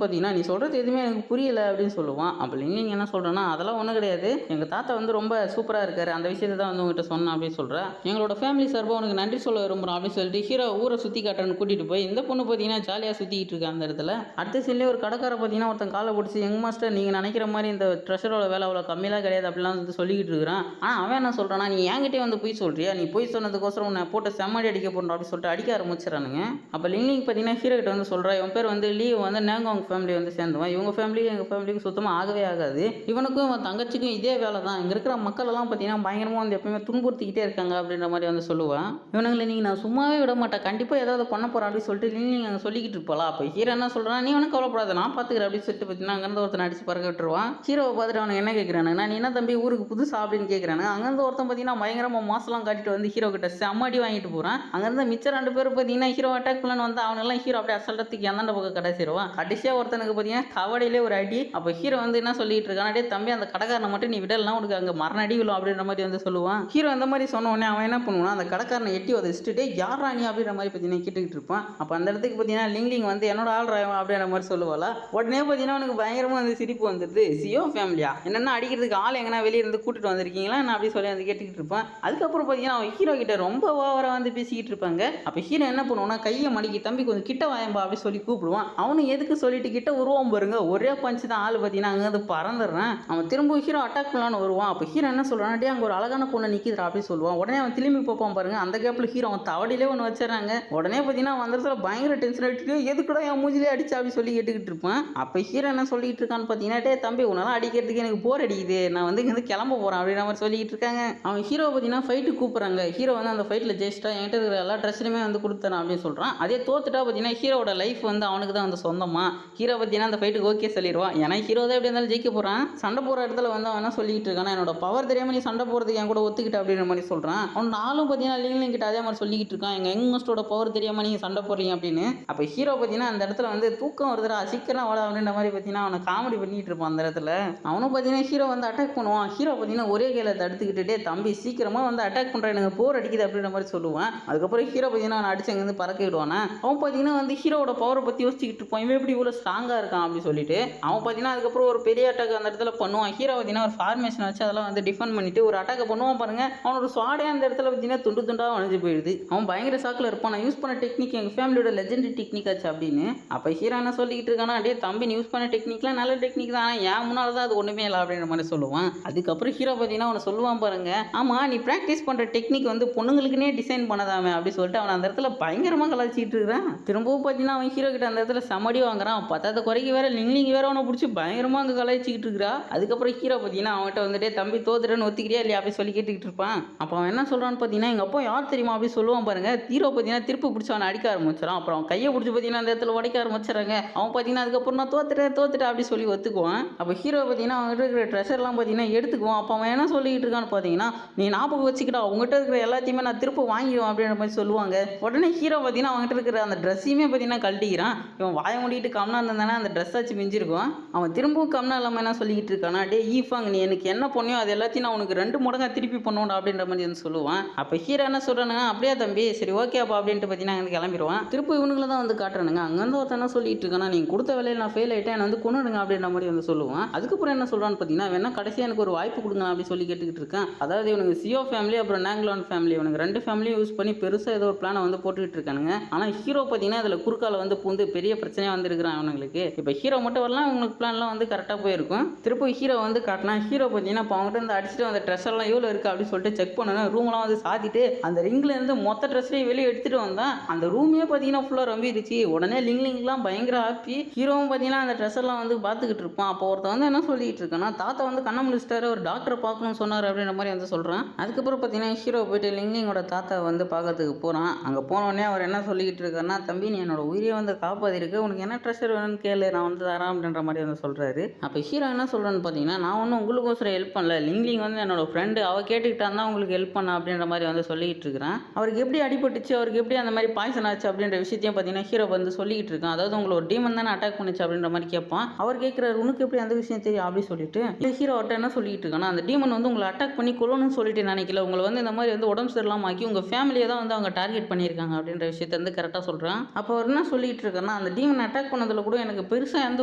பார்த்தீங்கன்னா, நீ சொல்கிறது எதுவுமே எனக்கு புரியல அப்படின்னு சொல்லுவான். அப்போ லிங்லிங் என்ன சொல்கிறேன்னா, அதெல்லாம் ஒன்றும் கிடையாது, எங்கள் தாத்தா வந்து ரொம்ப சூப்பராக இருக்காரு, அந்த விஷயத்தை தான் வந்து உங்கள்கிட்ட சொன்னேன் அப்படின்னு சொல்கிறேன். எங்களோட ஃபேமிலி சார்பாக உனக்கு நன்றி சொல்ல விரும்புகிறோம் அப்படின்னு சொல்லிட்டு ஹீரோ ஊரை சுற்றி காட்டுறன்னு கூட்டிகிட்டு போய் இந்த பொண்ணு பார்த்தீங்கன்னா ஜாலியாக சுற்றிக்கிட்டு இருக்கு அந்த இடத்துல. அடுத்த சீன்லேயே ஒரு கடைக்கார பார்த்தீங்கன்னா ஒருத்தன் காலை பிடிச்சி, யங் மாஸ்டர் நீங்கள் நினைக்கிற மாதிரி இந்த ட்ரெஷரோட வேலை அவ்வளோ கம்மியாக கிடையாது அப்படிலாம் வந்து சொல்லிக்கிட்டு இருக்கிறான். ஆனால் அவன் என்ன சொல்கிறான்னா, நீ என்கிட்டே வந்து போய் சொல்கிறியா, நீ போய் சொன்னதுக்கோசரம் உன்னை போட்டு செம்மடி அடிக்க போகிறோம் அப்படின்னு சொல்லிட்டு அடிக்க ஆரம்பிச்சிடறானுங்க. அப்போ லிங்லிங் பார்த்தீங்கன்னா ஹீரோ கிட்ட வந்து சொல்கிறா, இவன் பேர் வந்து லீவ் வந்து நேங்காங் ஃபேமிலி வந்து சேர்ந்துவான், இவங்க ஃபேமிலி எங்கள் ஃபேமிலிக்கு சுத்தமாக ஆகவே ஆகாது, இவனுக்கும் இவன் தங்கச்சிக்கும் இதே வேலை தான், இங்கே இருக்கிற மக்கள் எல்லாம் பார்த்தீங்கன்னா பயங்கரமாக வந்து எப்பவுமே துன்புறுத்திக்கிட்டே இருக்காங்க அப்படின்ற மாதிரி வந்து சொல்லுவான். இவனுங்களை நீங்கள் நான் சும்மாவே விட மாட்டேன், கண்டிப்பாக ஏதாவது பண்ண போகிறான் அப்படின்னு சொல்லிட்டு லிங்லிங் அங்கே சொல்லிக்கிட்டு இருப்பாளா. அப்போ ஹீரோ என்ன சொல்கிறான், நீ ஒன்றும் கவலைப்படாத, நான் பார்த்துக்கிறேன் அப்படின்னு சொல்லிட்டு பார்த்தீங்கன்னா அங்கேருந்து ஒருத்தன் அடிச்சு பறக்க விட்டுருவான். ஹீரோவை பார்த்துட்டு அவனுக்கு என்ன கேட்குறானுங்கன்னா, நீ என்ன தம்பி ஊருக்கு புதுசா அப்படின்னு கேட்குறானு. அங்கேருந்து ஒருத்தன் பார்த்தீங்கன்னா பயங்கரமாக மாசெல்லாம் காட்டிட்டு வந்து ஹீரோ கிட்ட செம்ம அடி வாங்கிட்டு போகிறான். அங்கேருந்து மிச்சம் 2 பேரும் பார்த்தீங்கன்னா ஹீரோ அட்டாக் பண்ணலான்னு வந்து அவனெல்லாம் ஹீரோ அப்படியே அசல்றதுக்கு எந்தாண்ட பக்கம் கடைசிடுவான். கடைசியாக ஒருத்தனுக்கு பார்த்தீங்கன்னா கவடையிலே ஒரு அடி. அப்போ ஹீரோ வந்து என்ன சொல்லிட்டு இருக்கான், டே தம்பி அந்த கடைக்காரனை மட்டும் நீ விடலாம் உனக்கு அங்கே மரண அடி விழும் அப்படின்ற மாதிரி வந்து சொல்லுவான். ஹீரோ அந்த மாதிரி சொன்ன உடனே அவன் என்ன பண்ணுவான், அந்த கடைக்காரனை எட்டி உதச்சிட்டு யாரா நீ அப்படின்ற மாதிரி பார்த்தீங்கன்னா கேட்டுக்கிட்டு இருப்பான். அப்போ அந்த இடத்துக்கு பார்த்தீங்கன்னா லிங் வந்து என்னோட ஆள் அப்படின்ற மாதிரி சொல்லுவாளா. உடனே பார்த்தீங்கன்னா அவனுக்கு பயங்கரமாக வந்து சிரிப்பு வந்துடுது. சியோ ஃபேமிலியா என்னென்னா அடிக்கிறதுக்கு ஆள் எங்கன்னா வெளியே இருந்து கூட்டிட்டு வந்திருக்கீங்களா நான் அப்படி சொல்லி வந்து கேட்டுக்கிட்டு இருப்பான். அதுக்கப்புறம் பார்த்தீங்கன்னா அவன் ஹீரோ கிட்ட ரொம்ப ஓவராக வந்து பேசிக்கிட்டு இருப்பாங்க. அப்போ ஹீரோ என்ன பண்ணுவான்னா கையை மடிக்கி தம்பி கொஞ்சம் கிட்ட வாயம்பா அப்படி சொல்லி கூப்பிடுவான். அவனு எதுக்கு சொல்லிட்டு கிட்ட உருவம் பாருங்க, ஒரே பஞ்சு தான் ஆள் பார்த்தீங்கன்னா அங்கே வந்து பறந்துடுறான். அவன் திரும்ப ஹீரோ அட்டாக் பண்ணலான்னு வருவான். அப்போ ஹீரோ என்ன சொல்றான், டே அங்கே ஒரு அழகான பொண்ணு நிற்கிதுரா அப்படி சொல்லுவான். உடனே அவன் திரும்பி பார்ப்பான் பாருங்க, அந்த கேப்பில் ஹீரோ அவன் தவடியிலே ஒன்று வச்சிடறாங்க. உடனே பார்த்தீங்கன்னா அந்த இடத்துல பயங்கர டென்ஷன் ஆகிட்டு எதுக்கூட என் மூஞ்சிலே அடிச்சு அப்படி சொல்லி கேட்டுக்கிட்டு இருப்பான். அப்போ ஹீரோ என்ன சொல்லிட்டு இருக்கான்னு பார்த்தீங்கன்னா, டே தம்பி உன்னெல்லாம் அடிக்கிறதுக்கு எனக்கு போர் அடிக்குது, நான் வந்து இங்கே கிளம்ப போகிறேன் அப்படின்ற மாதிரி சொல்லிக்கிட்டு இருக்காங்க. அவன் ஹீரோ பார்த்தீங்கன்னா ஃபைட்டு கூப்பிட்றாங்க. ஹீரோ வந்து அந்த ஃபைட்டில் ஜெயிச்சிட்டா என்கிட்ட இருக்கிற எல்லா ட்ரெஸ்ஸுமே வந்து கொடுத்தேன் அப்படின்னு சொல்கிறான். அதே தோத்துட்டா பார்த்தீங்கன்னா ஹீரோட லைஃப் வந்து அவனுக்கு தான் வந்து சொந்தமா. ஹீரோ பார்த்தீங்கன்னா அந்த ஃபைட்டுக்கு ஓகே சொல்லிடுவான். ஏன்னா ஹீரோ தான் எப்படி இருந்தாலும் ஜெயிக்க போகிறான். சண்டை போகிற இடத்துல வந்து அவன் என்ன சொல்லிட்டு இருக்கான், என்னோட பவர் தெரியாமல் நீ சண்டை போகிறதுக்கு என் கூட ஒத்துக்கிட்ட அப்படின்ற மாதிரி சொல்கிறான். அவன் நாளும் பார்த்தீங்கன்னா லிங் கிட்ட அதே மாதிரி சொல்லிக்கிட்டு இருக்கான், எங்கள் யங்மஸ்டோட பவர் தெரியாமல் நீங்கள் சண்டை போடுறீங்க அப்படின்னு. அப்போ ஹீரோ பார்த்தீங்கன்னா அந்த இடத்துல வந்து தூக்கம் வருதுடா சீக்கிரம் வாழ அப்படின்ற மாதிரி பார்த்தீங்கன்னா அவனை காமெடி பண்ணிட்டு இருப்பான். அந்த இடத்துல அவனும் பார்த்தீங்கன்னா ஹீரோ வந்து அட்டாக் பண்ணுவான். ஹீரோ பார்த்தீங்கன்னா ஒரே கையில் தடுத்துக்கிட்டே தம்பி சீக்கிரமாக வந்து அட்டாக் பண்ணுறேன் எனக்கு போர் அடிக்குது அப்படின்ற மாதிரி சொல்லுவான். அதுக்கப்புறம் ஹீரோ பார்த்தீங்கன்னா அவனை அடிச்சு அங்கேருந்து பறக்க விடுவானா. அவன் பார்த்தீங்கன்னா வந்து ஹீரோட பவரை பற்றி யோசிச்சுக்கிட்டு இருப்பான், இவன் எப்படி இவ்வளோ ஸ்ட்ராங்காக இருக்கான் அப்படின்னு சொல்லிட்டு. அவன் பார்த்தீங்கன்னா அதுக்கப்புறம் ஒரு பெரிய அட்டாக் அந்த இடத்துல பண்ணுவான். ஹீரோ பார்த்தீங்கன்னா ஒரு ஃபார்மேஷன் வச்சு அதெல்லாம் வந்து டிஃபெண்ட் பண்ணிட்டு ஒரு அட்டாக் பண்ணுவான் பாருங்க. அவனோட ஸ்வாடே அந்த இடத்துல பார்த்தீங்கன்னா துண்டு துண்டாக வளைஞ்சு போயிடுது. அவன் பயங்கர சாக்கில் இருப்பான், நான் யூஸ் பண்ண டெக்னிக் எங்கள் ஃபேமிலியோட லெஜெண்டரி டெக்னிக் ஆச்சு அப்படின்னு. அப்போ ஹீரோ என்ன சொல்லிக்கிட்டு இருக்கானா, அப்படியே தம்பி யூஸ் பண்ண டெக்னிக்லாம் நல்ல டெக்னிக் தான், ஏன் முன்னால் தான் அது ஒன்றுமே இல்லை அப்படின்ற மாதிரி சொல்லுவான். அதுக்கப்புறம் ஹீரோ பார்த்தீங்கன்னா அவனை சொல்லுவான் பாருங்க, ஆமாம் நீ ப்ராக்டிஸ் பண்ணுற டெக்னிக் வந்து பொண்ணுங்களுக்குனே டிசைன் பண்ணதாமே அப்படி சொல்லிட்டு அவன் அந்த இடத்துல பயங்கரமாக கலாச்சிட்டு இருக்கிறான். திரும்பவும் பார்த்தீங்கன்னா அவன் ஹீரோ கிட்ட அந்த இடத்துல சமடி வாங்குறான். பத்தாத குறைக்கு வேற லிங் வேற அவனை பிடிச்சி பயங்கரமாக அங்கே கலாச்சிக்கிட்டு இருக்கிறா. அதுக்கப்புறம் ஹீரோ பார்த்தீங்கன்னா அவன்கிட்ட வந்துட்டு தம்பி தோத்துட்டேன்னு ஒத்துக்கிறியா இல்லையா அப்படி சொல்லி கேட்டுக்கிட்டு இருப்பான். அப்போ அவன் என்ன சொல்கிறான்னு பார்த்தீங்கன்னா எங்கள் அப்பா யார் தெரியுமா அப்படி சொல்லுவான் பாருங்க. ஹீரோ பார்த்தீங்கன்னா திருப்பி பிடிச்சி அவனை அடிக்க ஆரம்பிச்சிடான். அப்புறம் அவன் கையை பிடிச்சி பார்த்தீங்கன்னா அந்த இடத்துல உடைக்க ஆரம்பிச்சிடறாங்க. அவன் பார்த்தீங்கன்னா அதுக்கப்புறம் நான் தோத்துட்டேன் அப்படி சொல்லி ஒத்துக்குவான். அப்போ ஹீரோ பார்த்தீங்கன்னா அவங்ககிட்ட இருக்கிற ட்ரெஷர்லாம் பார்த்தீங்கன்னா எடுத்துக்குவான். அப்போ அவன் என்ன சொல்லிட்டு இருக்கான்னு பார்த்தீங்கன்னா, நீ ஞாபகம் வச்சுக்கிட்டா அவங்ககிட்ட இருக்கிற எல்லாத்தையுமே நான் திரும்ப வாங்கிடுவேன் அப்படின்ற மாதிரி சொல்லுவாங்க. உடனே ஹீரோ பார்த்தீங்கன்னா அவங்ககிட்ட இருக்கிற அந்த ட்ரெஸ்ஸையுமே பார்த்தீங்கன்னா கழட்டிக்கிறான். இவன் வாய மூடிட்டு கம்னா இருந்தானே அந்த ட்ரெஸ் ஆச்சு மிஞ்சிருக்கும். அவன் திரும்பவும் கம்னா இல்லாமல் என்ன சொல்லிக்கிட்டு இருக்கானா, டே ஈஃபாங் நீ எனக்கு என்ன பண்ணியோ அது எல்லாத்தையும் நான் உனக்கு 2 மடங்கா திருப்பி பண்ணுவோம் அப்படின்ற மாதிரி வந்து சொல்லுவான். அப்போ ஹீரோ என்ன சொல்கிறானுங்க, அப்படியே தம்பி சரி ஓகேப்பா அப்படின்ட்டு பார்த்தீங்கன்னா அங்கே கிளம்பிடுவான். திருப்பி இவனுங்களை தான் வந்து காட்டுறானுங்க. அங்கேருந்து ஒருத்தர் என்ன சொல்லிட்டு இருக்கானா, நீங்கள் கொடுத்த வேலையில் நான் ஃபெயில் ஆகிட்டேன் என்னை வந்து கொண்டுடுங்க அப்படின்ற மாதிரி வந்து சொல்லுவான். அதுக்கப்புறம் என்ன சொல்கிறான்னு பார்த்தீங்கன்னா, வேணா கடைசியாக எனக்கு ஒரு வாய்ப்பு கொடுங்க அப்படி சொல்லி கேட்டுக்கிட்டு இருக்கான். அதாவது இவனுக்கு சியோ ஃபேமிலி அப்புறம் நாங்லான் ஃபேமிலி இவனுக்கு 2 ஃபேமிலியும் யூஸ் பண்ணி பெருசாக ஏதோ ஒரு பிளானை வந்து போட்டுக்கிட்டு இருக்கானுங்க. ஆனால் ஹீரோ பார்த்தீங்கன்னா அதில் குறுக்கால வந்து பூந்து பெரிய பிரச்சனையாக வந்துருக்கிறான் அவனுங்களுக்கு. இப்போ ஹீரோ மட்டும் வரலாம் அவங்களுக்கு பிளான்லாம் வந்து கரெக்டாக போயிருக்கும். திருப்பி ஹீரோ வந்து காட்டினா ஹீரோ பார்த்தீங்கன்னா இப்போ அவங்ககிட்ட வந்து அடிச்சுட்டு அந்த ட்ரெஸ் எல்லாம் எவ்வளோ இருக்குது அப்படின்னு சொல்லிட்டு செக் பண்ணணும். ரூம்லாம் வந்து சாத்திட்டு அந்த ரிங்கில் இருந்து மொத்த ட்ரெஸ்ஸையும் வெளியே எடுத்துகிட்டு வந்தான். அந்த ரூமே பார்த்தீங்கன்னா ஃபுல்லாக ரம்பிடுச்சு. உடனே லிங்லாம் பயங்கர ஹாப்பி. ஹீரோவும் பார்த்தீங்கன்னா அந்த ட்ரெஸ் எல்லாம் வந்து பார்த்துக்கிட்டு இருப்பான். அப்போ ஒருத்தர் வந்து என்ன சொல்லிட்டு இருக்கான்னா, தாத்தா வந்து கண்ண முடிச்சிட்டாரு ஒரு டாக்டரை பார்க்கணும்னு சொன்னார் அப்படின்ற மாதிரி வந்து சொல்கிறான். அதுக்கப்புறம் பார்த்தீங்கன்னா ஹீரோ போயிட்டு லிங்கோட தாத்தா வந்து பார்க்கறதுக்கு போகிறான். அங்கே போனோடனே அவர் என்ன சொல்லிக்கிட்டு இருக்காருன்னா, தம்பி நீ என்னோட உயிரை வந்து காப்பாதிருக்கு, உனக்கு என்ன ட்ரெஷர் வேணும்னு கேளு நான் வந்து தரேன் அப்படின்ற மாதிரி வந்து சொல்கிறாரு. அப்போ ஹீரோ என்ன சொல்கிறான்னு பார்த்தீங்கன்னா, நான் ஒன்றும் உங்களுக்கோசரம் ஹெல்ப் பண்ணல, லிங் வந்து என்னோட ஃப்ரெண்டு அவள் கேட்டுக்கிட்டான் தான் உங்களுக்கு ஹெல்ப் பண்ண அப்படின்ற மாதிரி வந்து சொல்லிக்கிட்டு இருக்கிறான். அவருக்கு எப்படி அடிபட்டுச்சு அவருக்கு எப்படி அந்த மாதிரி பாய்சன் ஆச்சு அப்படின்ற விஷயத்தையும் பார்த்தீங்கன்னா ஹீரோ வந்து சொல்லிக்கிட்டு இருக்கான். அதாவது உங்களை ஒரு டீமன் தானே அட்டாக் பண்ணிச்சு அப்படின்ற மாதிரி கேட்பான். அவர் கேட்குறாரு உனக்கு எப்படி அந்த விஷயம் தெரியும் அப்படி சொல்லிட்டு ஹீரோ அவர்கிட்ட என்ன சொல்லிட்டு இருக்கான்னா, அந்த டீமன் வந்து உங்களை அட்டாக் பண்ணி கொள்ளணும்னு சொல்லிட்டு நினைக்கல, உங்களை வந்து இந்த மாதிரி வந்து உடம்பு சரியில்லாம ஆக்கி உங்கள் ஃபேமிலியை தான் வந்து அவங்க டார்கெட் பண்ணியிருக்காங்க அப்படின்ற விஷயத்தை வந்து கரெக்டாக சொல்கிறான். அப்போ அவர் என்ன சொல்லிட்டு இருக்காருன்னா, அந்த டீமன் அட்டாக் பண்ணதில் கூட எனக்கு பெருசாக எந்த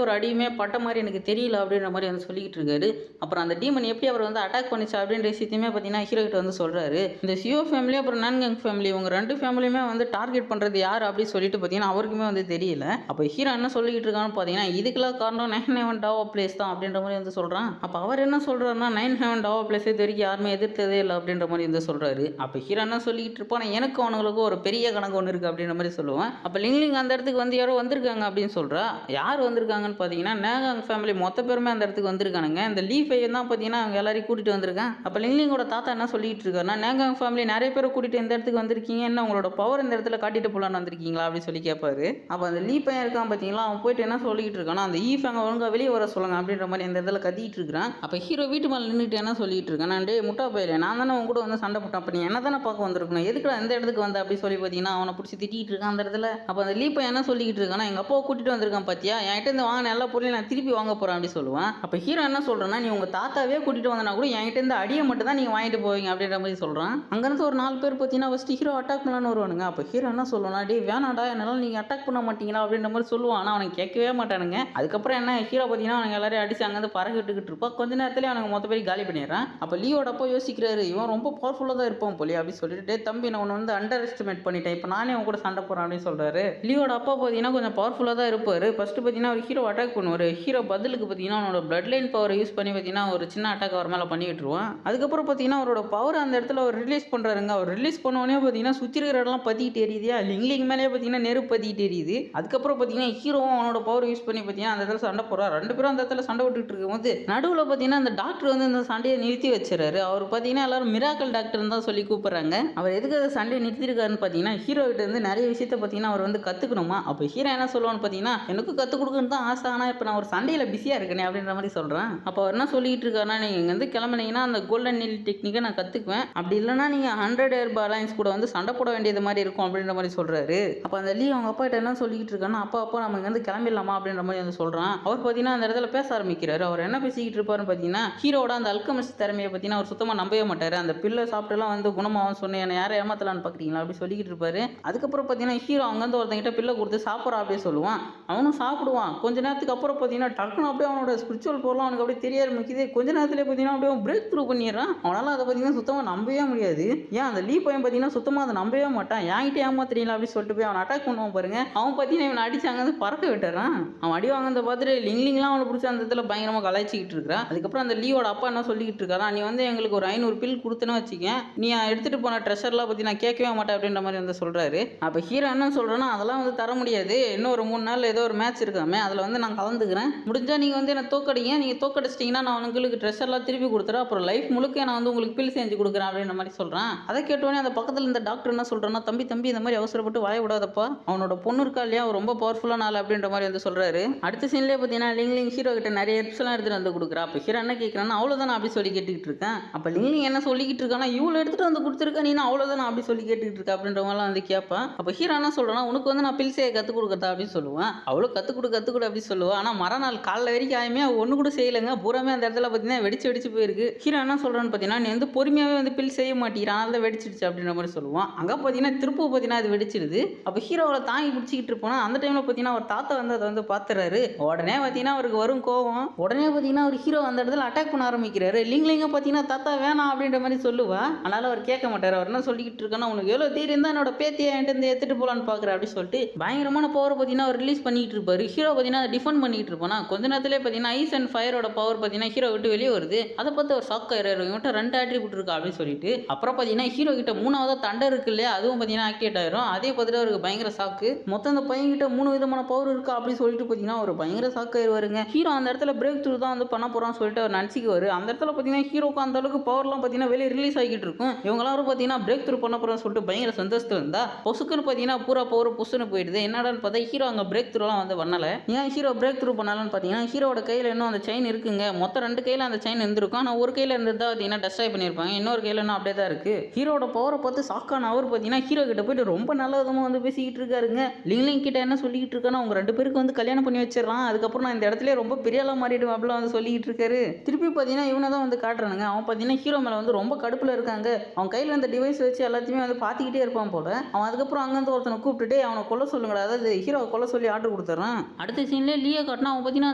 ஒரு அடியுமே பட்ட மாதிரி எனக்கு தெரியல அப்படின்ற மாதிரி வந்து சொல்லிக்கிட்டு இருக்காரு. அப்புறம் அந்த டீமன் எப்படி அவர் வந்து அட்டாக் பண்ணிச்சு அப்படின்ற விஷயத்தையுமே பார்த்தீங்கன்னா ஹீரோ கிட்ட வந்து சொல்கிறாரு. இந்த சியோ ஃபேமிலி அப்புறம் நான்காங் ஃபேமிலி இவங்க 2 ஃபேமிலியுமே வந்து டார்கெட் பண்ணுறது யார் அப்படின்னு சொல்லிட்டு பார்த்தீங்கன்னா அவருக்குமே வந்து தெரியல. அப்போ ஹீரோ என்ன சொல்லிக்கிட்டு இருக்கான்னு பார்த்தீங்கன்னா, இதுக்கெல்லாம் காரணம் 9 ஹெவன் டாவா பிளேஸ் தான் அப்படின்ற மாதிரி வந்து சொல்கிறான். அப்போ அவர் என்ன சொல்கிறாருன்னா, 9 ஹெவன் டாவா பிளேஸ் இது வரைக்கும் யாருமே எதிர்த்ததே இல்லை அப்படின்ற மாதிரி வந்து சொல்கிறாரு. அப்போ ஹீரோ என்ன சொல்லிக்கிட்டு இருப்பான், எனக்கு அவனுங்களுக்கும் ஒரு பெரிய கணக்கு ஒன்று இருக்குது அப்படின்ற மாதிரி சொல்லுவான். அப்போ லிங் அந்த இடத்துக்கு வந்து யாரோ வந்திருக்காங்க அப்படின்னு சொல்கிறா. யார் வந்திருக்காங்கன்னு பார்த்தீங்கன்னா நாங்காங் ஃபேமிலி மொத்த பேருமே அந்த இடத்துக்கு வந்திருக்கானுங்க. இந்த லீஃபையை தான் பார்த்தீங்கன்னா அவங்க எல்லாரையும் கூட்டிகிட்டு வந்திருக்கான். அப்போ லிங்கோட தாத்தா என்ன சொல்லிட்டு இருக்காருன்னா, நாங்காங் ஃபேமிலி நிறைய பேரை கூட்டிகிட்டு இந்த இடத்துக்கு வந்திருக்கீங்க, என்ன உங்களோட பவர் இந்த இடத்துல காட்டிட்டு போகலான்னு வந்திருக்கீங்களா அப்படின்னு சொல்லி கேட்பாரு. அப்போ அந்த லீ பையன் இருக்கான் பார்த்தீங்களா, அவன் போயிட்டு என்ன சொல்லிட்டு இருக்கானா, அந்த ஈஃபேங்க ஒழுங்கா வெளியே வர சொல்லுங்க அப்படின்ற மாதிரி அந்த இடத்துல கத்திட்டு இருக்கிறான். அப்போ ஹீரோ வீட்டு மேலே நின்றுட்டு என்ன சொல்லிட்டு இருக்கான், நான் டேய் முட்டா பையல, நான் தானே உன் கூட வந்து சண்டை போட்டேன், அப்போ நீ என்ன தானே பார்க்க வந்திருக்கணும், எதுக்குடா இந்த இடத்துக்கு வந்த அப்படி சொல்லி பார்த்தீங்கன்னா அவனை பிடிச்சி திட்டிகிட்டு இருக்கான் அந்த இடத்துல. அப்போ அந்த லீப்பை என்ன சொல்லிக்கிட்டு இருக்கானா, எங்கள் அப்பாவை கூட்டிட்டு வந்திருக்கான் பார்த்தியா, என்கிட்ட இருந்து வாங்கின எல்லா பொருளையும் நான் திருப்பி வாங்க போகிறேன் அப்படி சொல்லுவான். அப்போ ஹீரோ என்ன சொல்கிறேன்னா, நீ உங்கள் தாத்தாவே கூட்டிட்டு வந்தனா கூட என்கிட்ட இருந்து அடியை மட்டும் தான் நீங்கள் வாங்கிட்டு போவீங்க அப்படின்ற மாதிரி சொல்கிறான். அங்கேருந்து ஒரு 4 பேர் பார்த்தீங்கன்னா ஃபஸ்ட்டு ஹீரோ அட்டாக் பண்ணலான்னு வருவானுங்க. அப்போ ஹீரோ என்ன சொல்லுவானா, டே வேணாடா என்னால் நீங்கள் அட்டாக் பண்ண மாட்டீங்களா அப்படின்ற மாதிரி சொல்லுவான். ஆனால் அவனுக்கு கேட்கவே மாட்டானுங்க. அதுக்கப்புறம் என்ன ஹீரோ பார்த்தீங்கன்னா அவனுங்க எல்லாரையும் அடிச்சு அங்கேருந்து பறக்க விட்டுக்கிட்டு இருப்பான். கொஞ்ச நேரத்துலேயே அவனுக்கு மொத்த பேர் காலி பண்ணிடுறான். அப்போ லீவோட அப்போ யோசிக்கிறாரு, இவன் ரொம்ப பவர்ஃபுல்லாக தான் இருப்பான் போலி அப்படின்னு சொல்லிட்டு, தம்பி நான் உன்னை வந்து அண்டர் எஸ்டிமேட் பண்ணிட்டேன், இப்போ நானே அவன் கூட சண்டை போகிறேன் அப்படின்னு சொல்கிறாரு. லீவோட அப்பா பார்த்தீங்கன்னா கொஞ்சம் பவர்ஃபுல்லாக தான் இருப்பார். ஃபஸ்ட்டு பார்த்தீங்கன்னா ஒரு ஹீரோ அட்டாக் பண்ணுவார். ஹீரோ பதிலுக்கு பார்த்தீங்கன்னா அவனோட பிளட் லைன் பவரை யூஸ் பண்ணி பார்த்தீங்கன்னா ஒரு சின்ன அட்டாக் அவர் மேலே பண்ணி விட்டுருவான். அதுக்கப்புறம் பார்த்தீங்கன்னா அவரோட பவர் அந்த இடத்துல அவர் ரிலீஸ் பண்ணுறாருங்க. அவர் ரிலீஸ் பண்ணோடனே பார்த்தீங்கன்னா சுற்றி இருக்கிற இடம்லாம் பற்றிக்கிட்டு எரியுது. லிங் மேலே பார்த்தீங்கன்னா நெருப்பு பற்றிக்கிட்டு எரியுது. அதுக்கப்புறம் பார்த்தீங்கன்னா ஹீரோவும் அவனோட பவர் யூஸ் பண்ணி பார்த்தீங்கன்னா அந்த இடத்துல சண்டை போடுறாரு. 2 பேரும் அந்த இடத்துல சண்டை விட்டுட்டு இருக்கும்போது நடுவில் பார்த்தீங்கன்னா அந்த டாக்டர் வந்து இந்த சண்டையை நிறுத்தி வச்சுறாரு. அவர் பார்த்தீங்கன்னா எல்லாரும் மிராக்கல் டாக்டர் தான் சொல்லி கூப்பிடுறாங்க. அவர் எதுக்கு அந்த சண்டையை நிறுத்திருக்காருன்னு பார்த்தீங்கன்னா ஹீரோ கிட்ட இருந்து நிறைய விஷயத்த பார்த்தீங்கன்னா அவர் வந்து கற்றுக்கணுமா. அப்போ ஹீரோ என்ன சொல்லுவான்னு பார்த்தீங்கன்னா, எனக்கு கற்றுக் கொடுக்கணும்னு தான் ஆசை, ஆனால் இப்போ நான் ஒரு சண்டையில் பிஸியாக இருக்கேனே அப்படின்ற மாதிரி சொல்கிறேன். அப்போ அவர் என்ன சொல்லிட்டு இருக்காருன்னா, நீங்கள் இங்கே வந்து கிளம்புனீங்கன்னா அந்த கோல்டன் நீல் டெக்னிக்கை நான் கற்றுக்குவேன், அப்படி இல்லைனா நீங்கள் 100 ஏர் அலைன்ஸ் கூட வந்து சண்டை போட வேண்டியது மாதிரி இருக்கும் அப்படின்ற மாதிரி சொல்கிறாரு. அப்போ அந்த லீ அவங்க அப்பா கிட்ட என்ன சொல்லிக்கிட்டு இருக்காருன்னா, அப்பா நம்ம இங்கே வந்து கிளம்பிடலாமா அப்படின்ற மாதிரி வந்து சொல்கிறான். அவர் பார்த்தீங்கன்னா அந்த இடத்துல பேச ஆரம்பிக்கிறாரு. அவர் என்ன பேசிக்கிட்டு இருப்பாருன்னு பார்த்தீங்கன்னா, ஹீரோட அந்த அல்கமிஸ்ட் திறமையை பார்த்தீங்கன்னா அவர் சுத்தமாக நம்பவே மாட்டார். அந்த பில்லை சாப்பிட்டுலாம் வந்து குணமாகவும் சொன்னேன், என்னை யாரை ஏமாத்தலான்னு பார்க்குறீங்களா அப்படி சொல்லிக்கிட்டு இருப்பாரு. அதுக்கப்புறம் பார்த்தீங்கன்னா ஹீரோ அங்கேருந்து ஒருத்தங்கிட்ட பில்லை கொடுத்து சாப்பிட்றா அப்படியே சொல்லுவான். அவனும் சாப்பிடுவான். கொஞ்ச நேரத்துக்கு அப்புறம் பார்த்தீங்கன்னா டக்குன்னு அப்படியே அவனோட ஸ்பிரிச்சுவல் பொருளாக அவனுக்கு அப்படியே தெரிய ஆரம்பிக்குது. கொஞ்ச நேரத்திலே பார்த்தீங்கன்னா அப்படியே பிரேக் த்ரூ பண்ணிடுறான். அவனால் அதை பார்த்தீங்கன்னா சுத்தமாக நம்பவே முடியாது. ஏன் அந்த லீ பையன் பார்த்தீங்கன்னா சுத்தமாக அதை நம்பவே மாட்டான். என்கிட்ட ஏமாத்துறீங்களா அப்படின்னு சொல்லிட்டு போய் அவன் அட்டாக் பண்ணுவான் பாருங்க. அவன் பார்த்தீங்கன்னா இவனை அடிச்சு அங்கேருந்து பறக்க விட்டுறான். அவன் அடி வாங்க பார்த்துட்டு லிங்லாம் அவனை பிடிச்சி அந்த இடத்துல பயங்கரமாக கலாய்ச்சிக்கிட்டு இருக்கிறான். அதுக்கப்புறம் அந்த லீவோட அப்பா என்ன சொல்லிக்கிட்டு இருக்காரா, நீ வந்து எங்களுக்கு ஒரு 500 பில் கொடுத்துன்னு வச்சுக்க, நீ எடுத்துகிட்டு போன ட்ரெஷர்லாம் பற்றி நான் கேட்கவே மாட்டேன் அப்படின்ற மாதிரி வந்து சொல்கிறாரு. அப்போ ஹீரோ என்ன சொல்கிறேன்னா, அதெல்லாம் வந்து தர முடியாது, இன்னும் ஒரு 3 நாள் ஏதோ ஒரு மேட்ச் இருக்காமே, அதில் வந்து நான் கலந்துக்கிறேன், முடிஞ்சால் நீங்கள் வந்து என்னை தோக்கடிங்க, நீங்கள் தோக்கடிச்சிட்டிங்கன்னா நான் உங்களுக்கு ட்ரெஷர்லாம் திருப்பி கொடுத்துறேன், அப்புறம் லைஃப் முழுக்க நான் வந்து உங்களுக்கு பில் செஞ்சு கொடுக்குறேன் அப்படின்ற மாதிரி சொல்கிறேன். அதை கேட்டோடனே அந்த பக்கத்தில் இந்த டாக்டர் என்ன சொல்கிறேன்னா, தம்பி இந்த மாதிரி அவசரப்பட்டு வாய விடாதப்பா, அவனோட பொண்ணு இருக்கா இல்லையா ரொம்ப பவர்ஃபுல்லான ஆள் அப்படின்ற மாதிரி வந்து சொல்கிறாரு. அடுத்த சீன்லேயே பார்த்தீங்கன்னா லிங் ஹீரோ கிட்ட நிறைய ஹெல்ப்ஸ்லாம் எடுத்துகிட்டு வந்து கொடுக்குறா. அப்போ ஹீரோ என்ன கேட்குறான்னா, அவ்வளோதான் அப்படி சொல்லி கேட்டுக்கிட்டு இருக்கேன். அப்போ லிங் என்ன சொல்லிக்கிட்டு இருக்கானா, இவ்வளோ எடுத்துகிட்டு வந்து கொடுத்துருக்கா, நீ அவ்வளோதான் அப்படி சொல்லி கேட்டுக்கிட்டு இருக்கா அப்படின்ற மாதிரிலாம் வந்து கேட்பான். அப்போ ஹீரோ என்ன சொல்கிறேன்னா, உனக்கு வந்து நான் பில் செய்ய கற்றுக் கொடுக்குறதா அப்படின்னு சொல்லுவேன். அவ்வளோ கற்றுக் கொடு அப்படி சொல்லுவாள். ஆனால் மறுநாள் காலைல வரைக்கும் ஆயுமே ஒன்று கூட செய்யலைங்க. பூராமே அந்த இடத்துல பார்த்தீங்கன்னா வெடிச்சு போயிருக்கு. ஹீரோ என்ன சொல்கிறான்னு பார்த்தீங்கன்னா, நீ வந்து பொறுமையாகவே வந்து பில் செய்ய மாட்டேங்கிறான், அதனால தான் வெடிச்சிடுச்சு அப்படின்ற மாதிரி சொல்லுவான். அங்கே பார்த்தீங்கன்னா திருப்பூர் பார்த்தீங்கன்னா அது வெடிச்சிடுது. அப்போ ஹீரோவில் தாங்கி பிடிச்சிக்கிட்டு இருப்போனா அந்த டைமில் பார்த்தீங்கன்னா ஒரு தாத்தா வந்து அதை வந்து பார்த்துறாரு. உடனே பார்த்தீங்கன்னா அவருக்கு வரும் கோவம். உடனே பார்த்தீங்கன்னா ஒரு ஹீரோ அந்த இடத்துல அட்டாக் பண்ண ஆரம்பிக்கிறாரு. லிங்க பார்த்தீங்கன்னா தாத்தா வேணாம் அப்படின்ற மாதிரி சொல்லுவா. அதனால அவர் கேட்க மாட்டார். அவர் என்ன சொல்லிக்கிட்டு இருக்கான்னா, உனக்கு எவ்வளோ தீரி இருந்தால் என்னோட பேத்தியை என்கிட்ட எடுத்துகிட்டு போகலான்னு பார்க்குற அப்படின்னு சொல்லிட்டு பயங்கரமான பவரை பார்த்தீங்கன்னா அவர் ரிலீஸ் பண்ணிட்டு இருப்பாரு. ஹீரோ பார்த்தீங்கன்னா அதை டிஃபெண்ட் பண்ணிட்டு இருப்பானா. கொஞ்ச நேரத்திலே பார்த்தீங்கன்னா ஐஸ் அண்ட் ஃபயரோட பவர் பார்த்தீங்கன்னா ஹீரோ விட்டு வெளியே வருது. அதை பார்த்து ஒரு ஷாக் ஆயிடுறாரு. இவன்ட்ட 2 ஆட்ரிபியூட் இருக்கா அப்படின்னு சொல்லிட்டு. அப்புறம் பார்த்தீங்கன்னா ஹீரோ கிட்ட 3வது தண்டர் இருக்கு இல்லையா, அதுவும் பார்த்தீங்கன்னா ஆக்டிவேட் ஆயிரும். அதே பார்த்துட்டு அவருக்கு பயங்கர ஷாக்கு. மொத்தம் அந்த பையன் கிட்ட 3 விதமான பவர் இருக்கா அப்படின்னு சொல்லிட்டு பார்த்தீங்கன்னா ஒரு பயங்கர ஷாக் ஆயிடுவாருங்க. ஹீரோ அந்த இடத்துல பிரேக் த்ரூ தான் வந்து பண்ண போறான்னு சொல்லிட்டு அவர் நினச்சிக்குவாரு. அந்த இடத்துல பார்த்தீங்கன்னா ஹீரோக்கு அந்த அளவுக்கு பவர்லாம் பார்த்தீங்கன்னா வெளியே ரிலீஸ் ஆகிட்டு இருக்கும். இவங்க எல்லாரும் பார்த்தீங்கன்னா பிரேக் த்ரூ பண்ண போறான்னு சொல்லிட்டு பயங்கர சந்தோஷத்துல இருந்தா பொசுக்குன்னு பார்த்தீங்கன்னா பூரா பவர் புசுன்னு போயிடுது. என்னடான்னு பார்த்தா ஹீரோ அங்கே பிரேக் த்ரூலாம் வந்து பண்ணல. ஏன் ஹீரோ பிரேக் த்ரூ பண்ணலன்னு பார்த்தீங்கன்னா, ஹீரோட கையில் இன்னும் அந்த செயின் இருக்குங்க. மொத்தம் 2 கையில் அந்த செயின் இருந்திருக்கும். ஆனால் ஒரு கையில் இருந்தது தான் பார்த்தீங்கன்னா டெஸ்ட்ராய் பண்ணியிருப்பாங்க. இன்னொரு கையில் இன்னும் அப்படியே தான் இருக்குது. ஹீரோட பவரை பார்த்து சாக்கான அவர் பார்த்தீங்கன்னா ஹீரோ கிட்ட போயிட்டு ரொம்ப நல்ல விதமாக வந்து பேசிக்கிட்டு இருக்காருங்க. லிங் கிட்ட என்ன சொல்லிக்கிட்டு இருக்கான்னா, அவங்க 2 பேருக்கு வந்து கல்யாணம் பண்ணி வச்சிடலாம், அதுக்கப்புறம் நான் இந்த இடத்துல ரொம்ப பெரிய ஆளாக மாறிடுவேன் அப்படிலாம் வந்து சொல்லிக்கிட்டு இருக்காரு. திருப்பி பார்த்தீங்கன்னா இவனை தான் வந்து காட்டுறானுங்க. அவன் பார்த்தீங்கன்னா ஹீரோ மேலே வந்து ரொம்ப கடுப்பில் இருக்காங்க. அவன் கையில் அந்த டிவைஸ் வச்சு எல்லாத்தையுமே வந்து பார்த்துக்கிட்டே இருப்பான் போல. அவன் அதுக்கப்புறம் அங்கேருந்து ஒருத்தனை கூப்பிட்டுட்டு அவனை கொல்ல சொல்லுங்கடா, அதாவது ஹீரோவை கொல்ல சொல்லி ஆர்டர் கொடுத்துட்றான். அடுத்த சீன்லேயே லீயை காட்டினா அவன் பார்த்தீங்கன்னா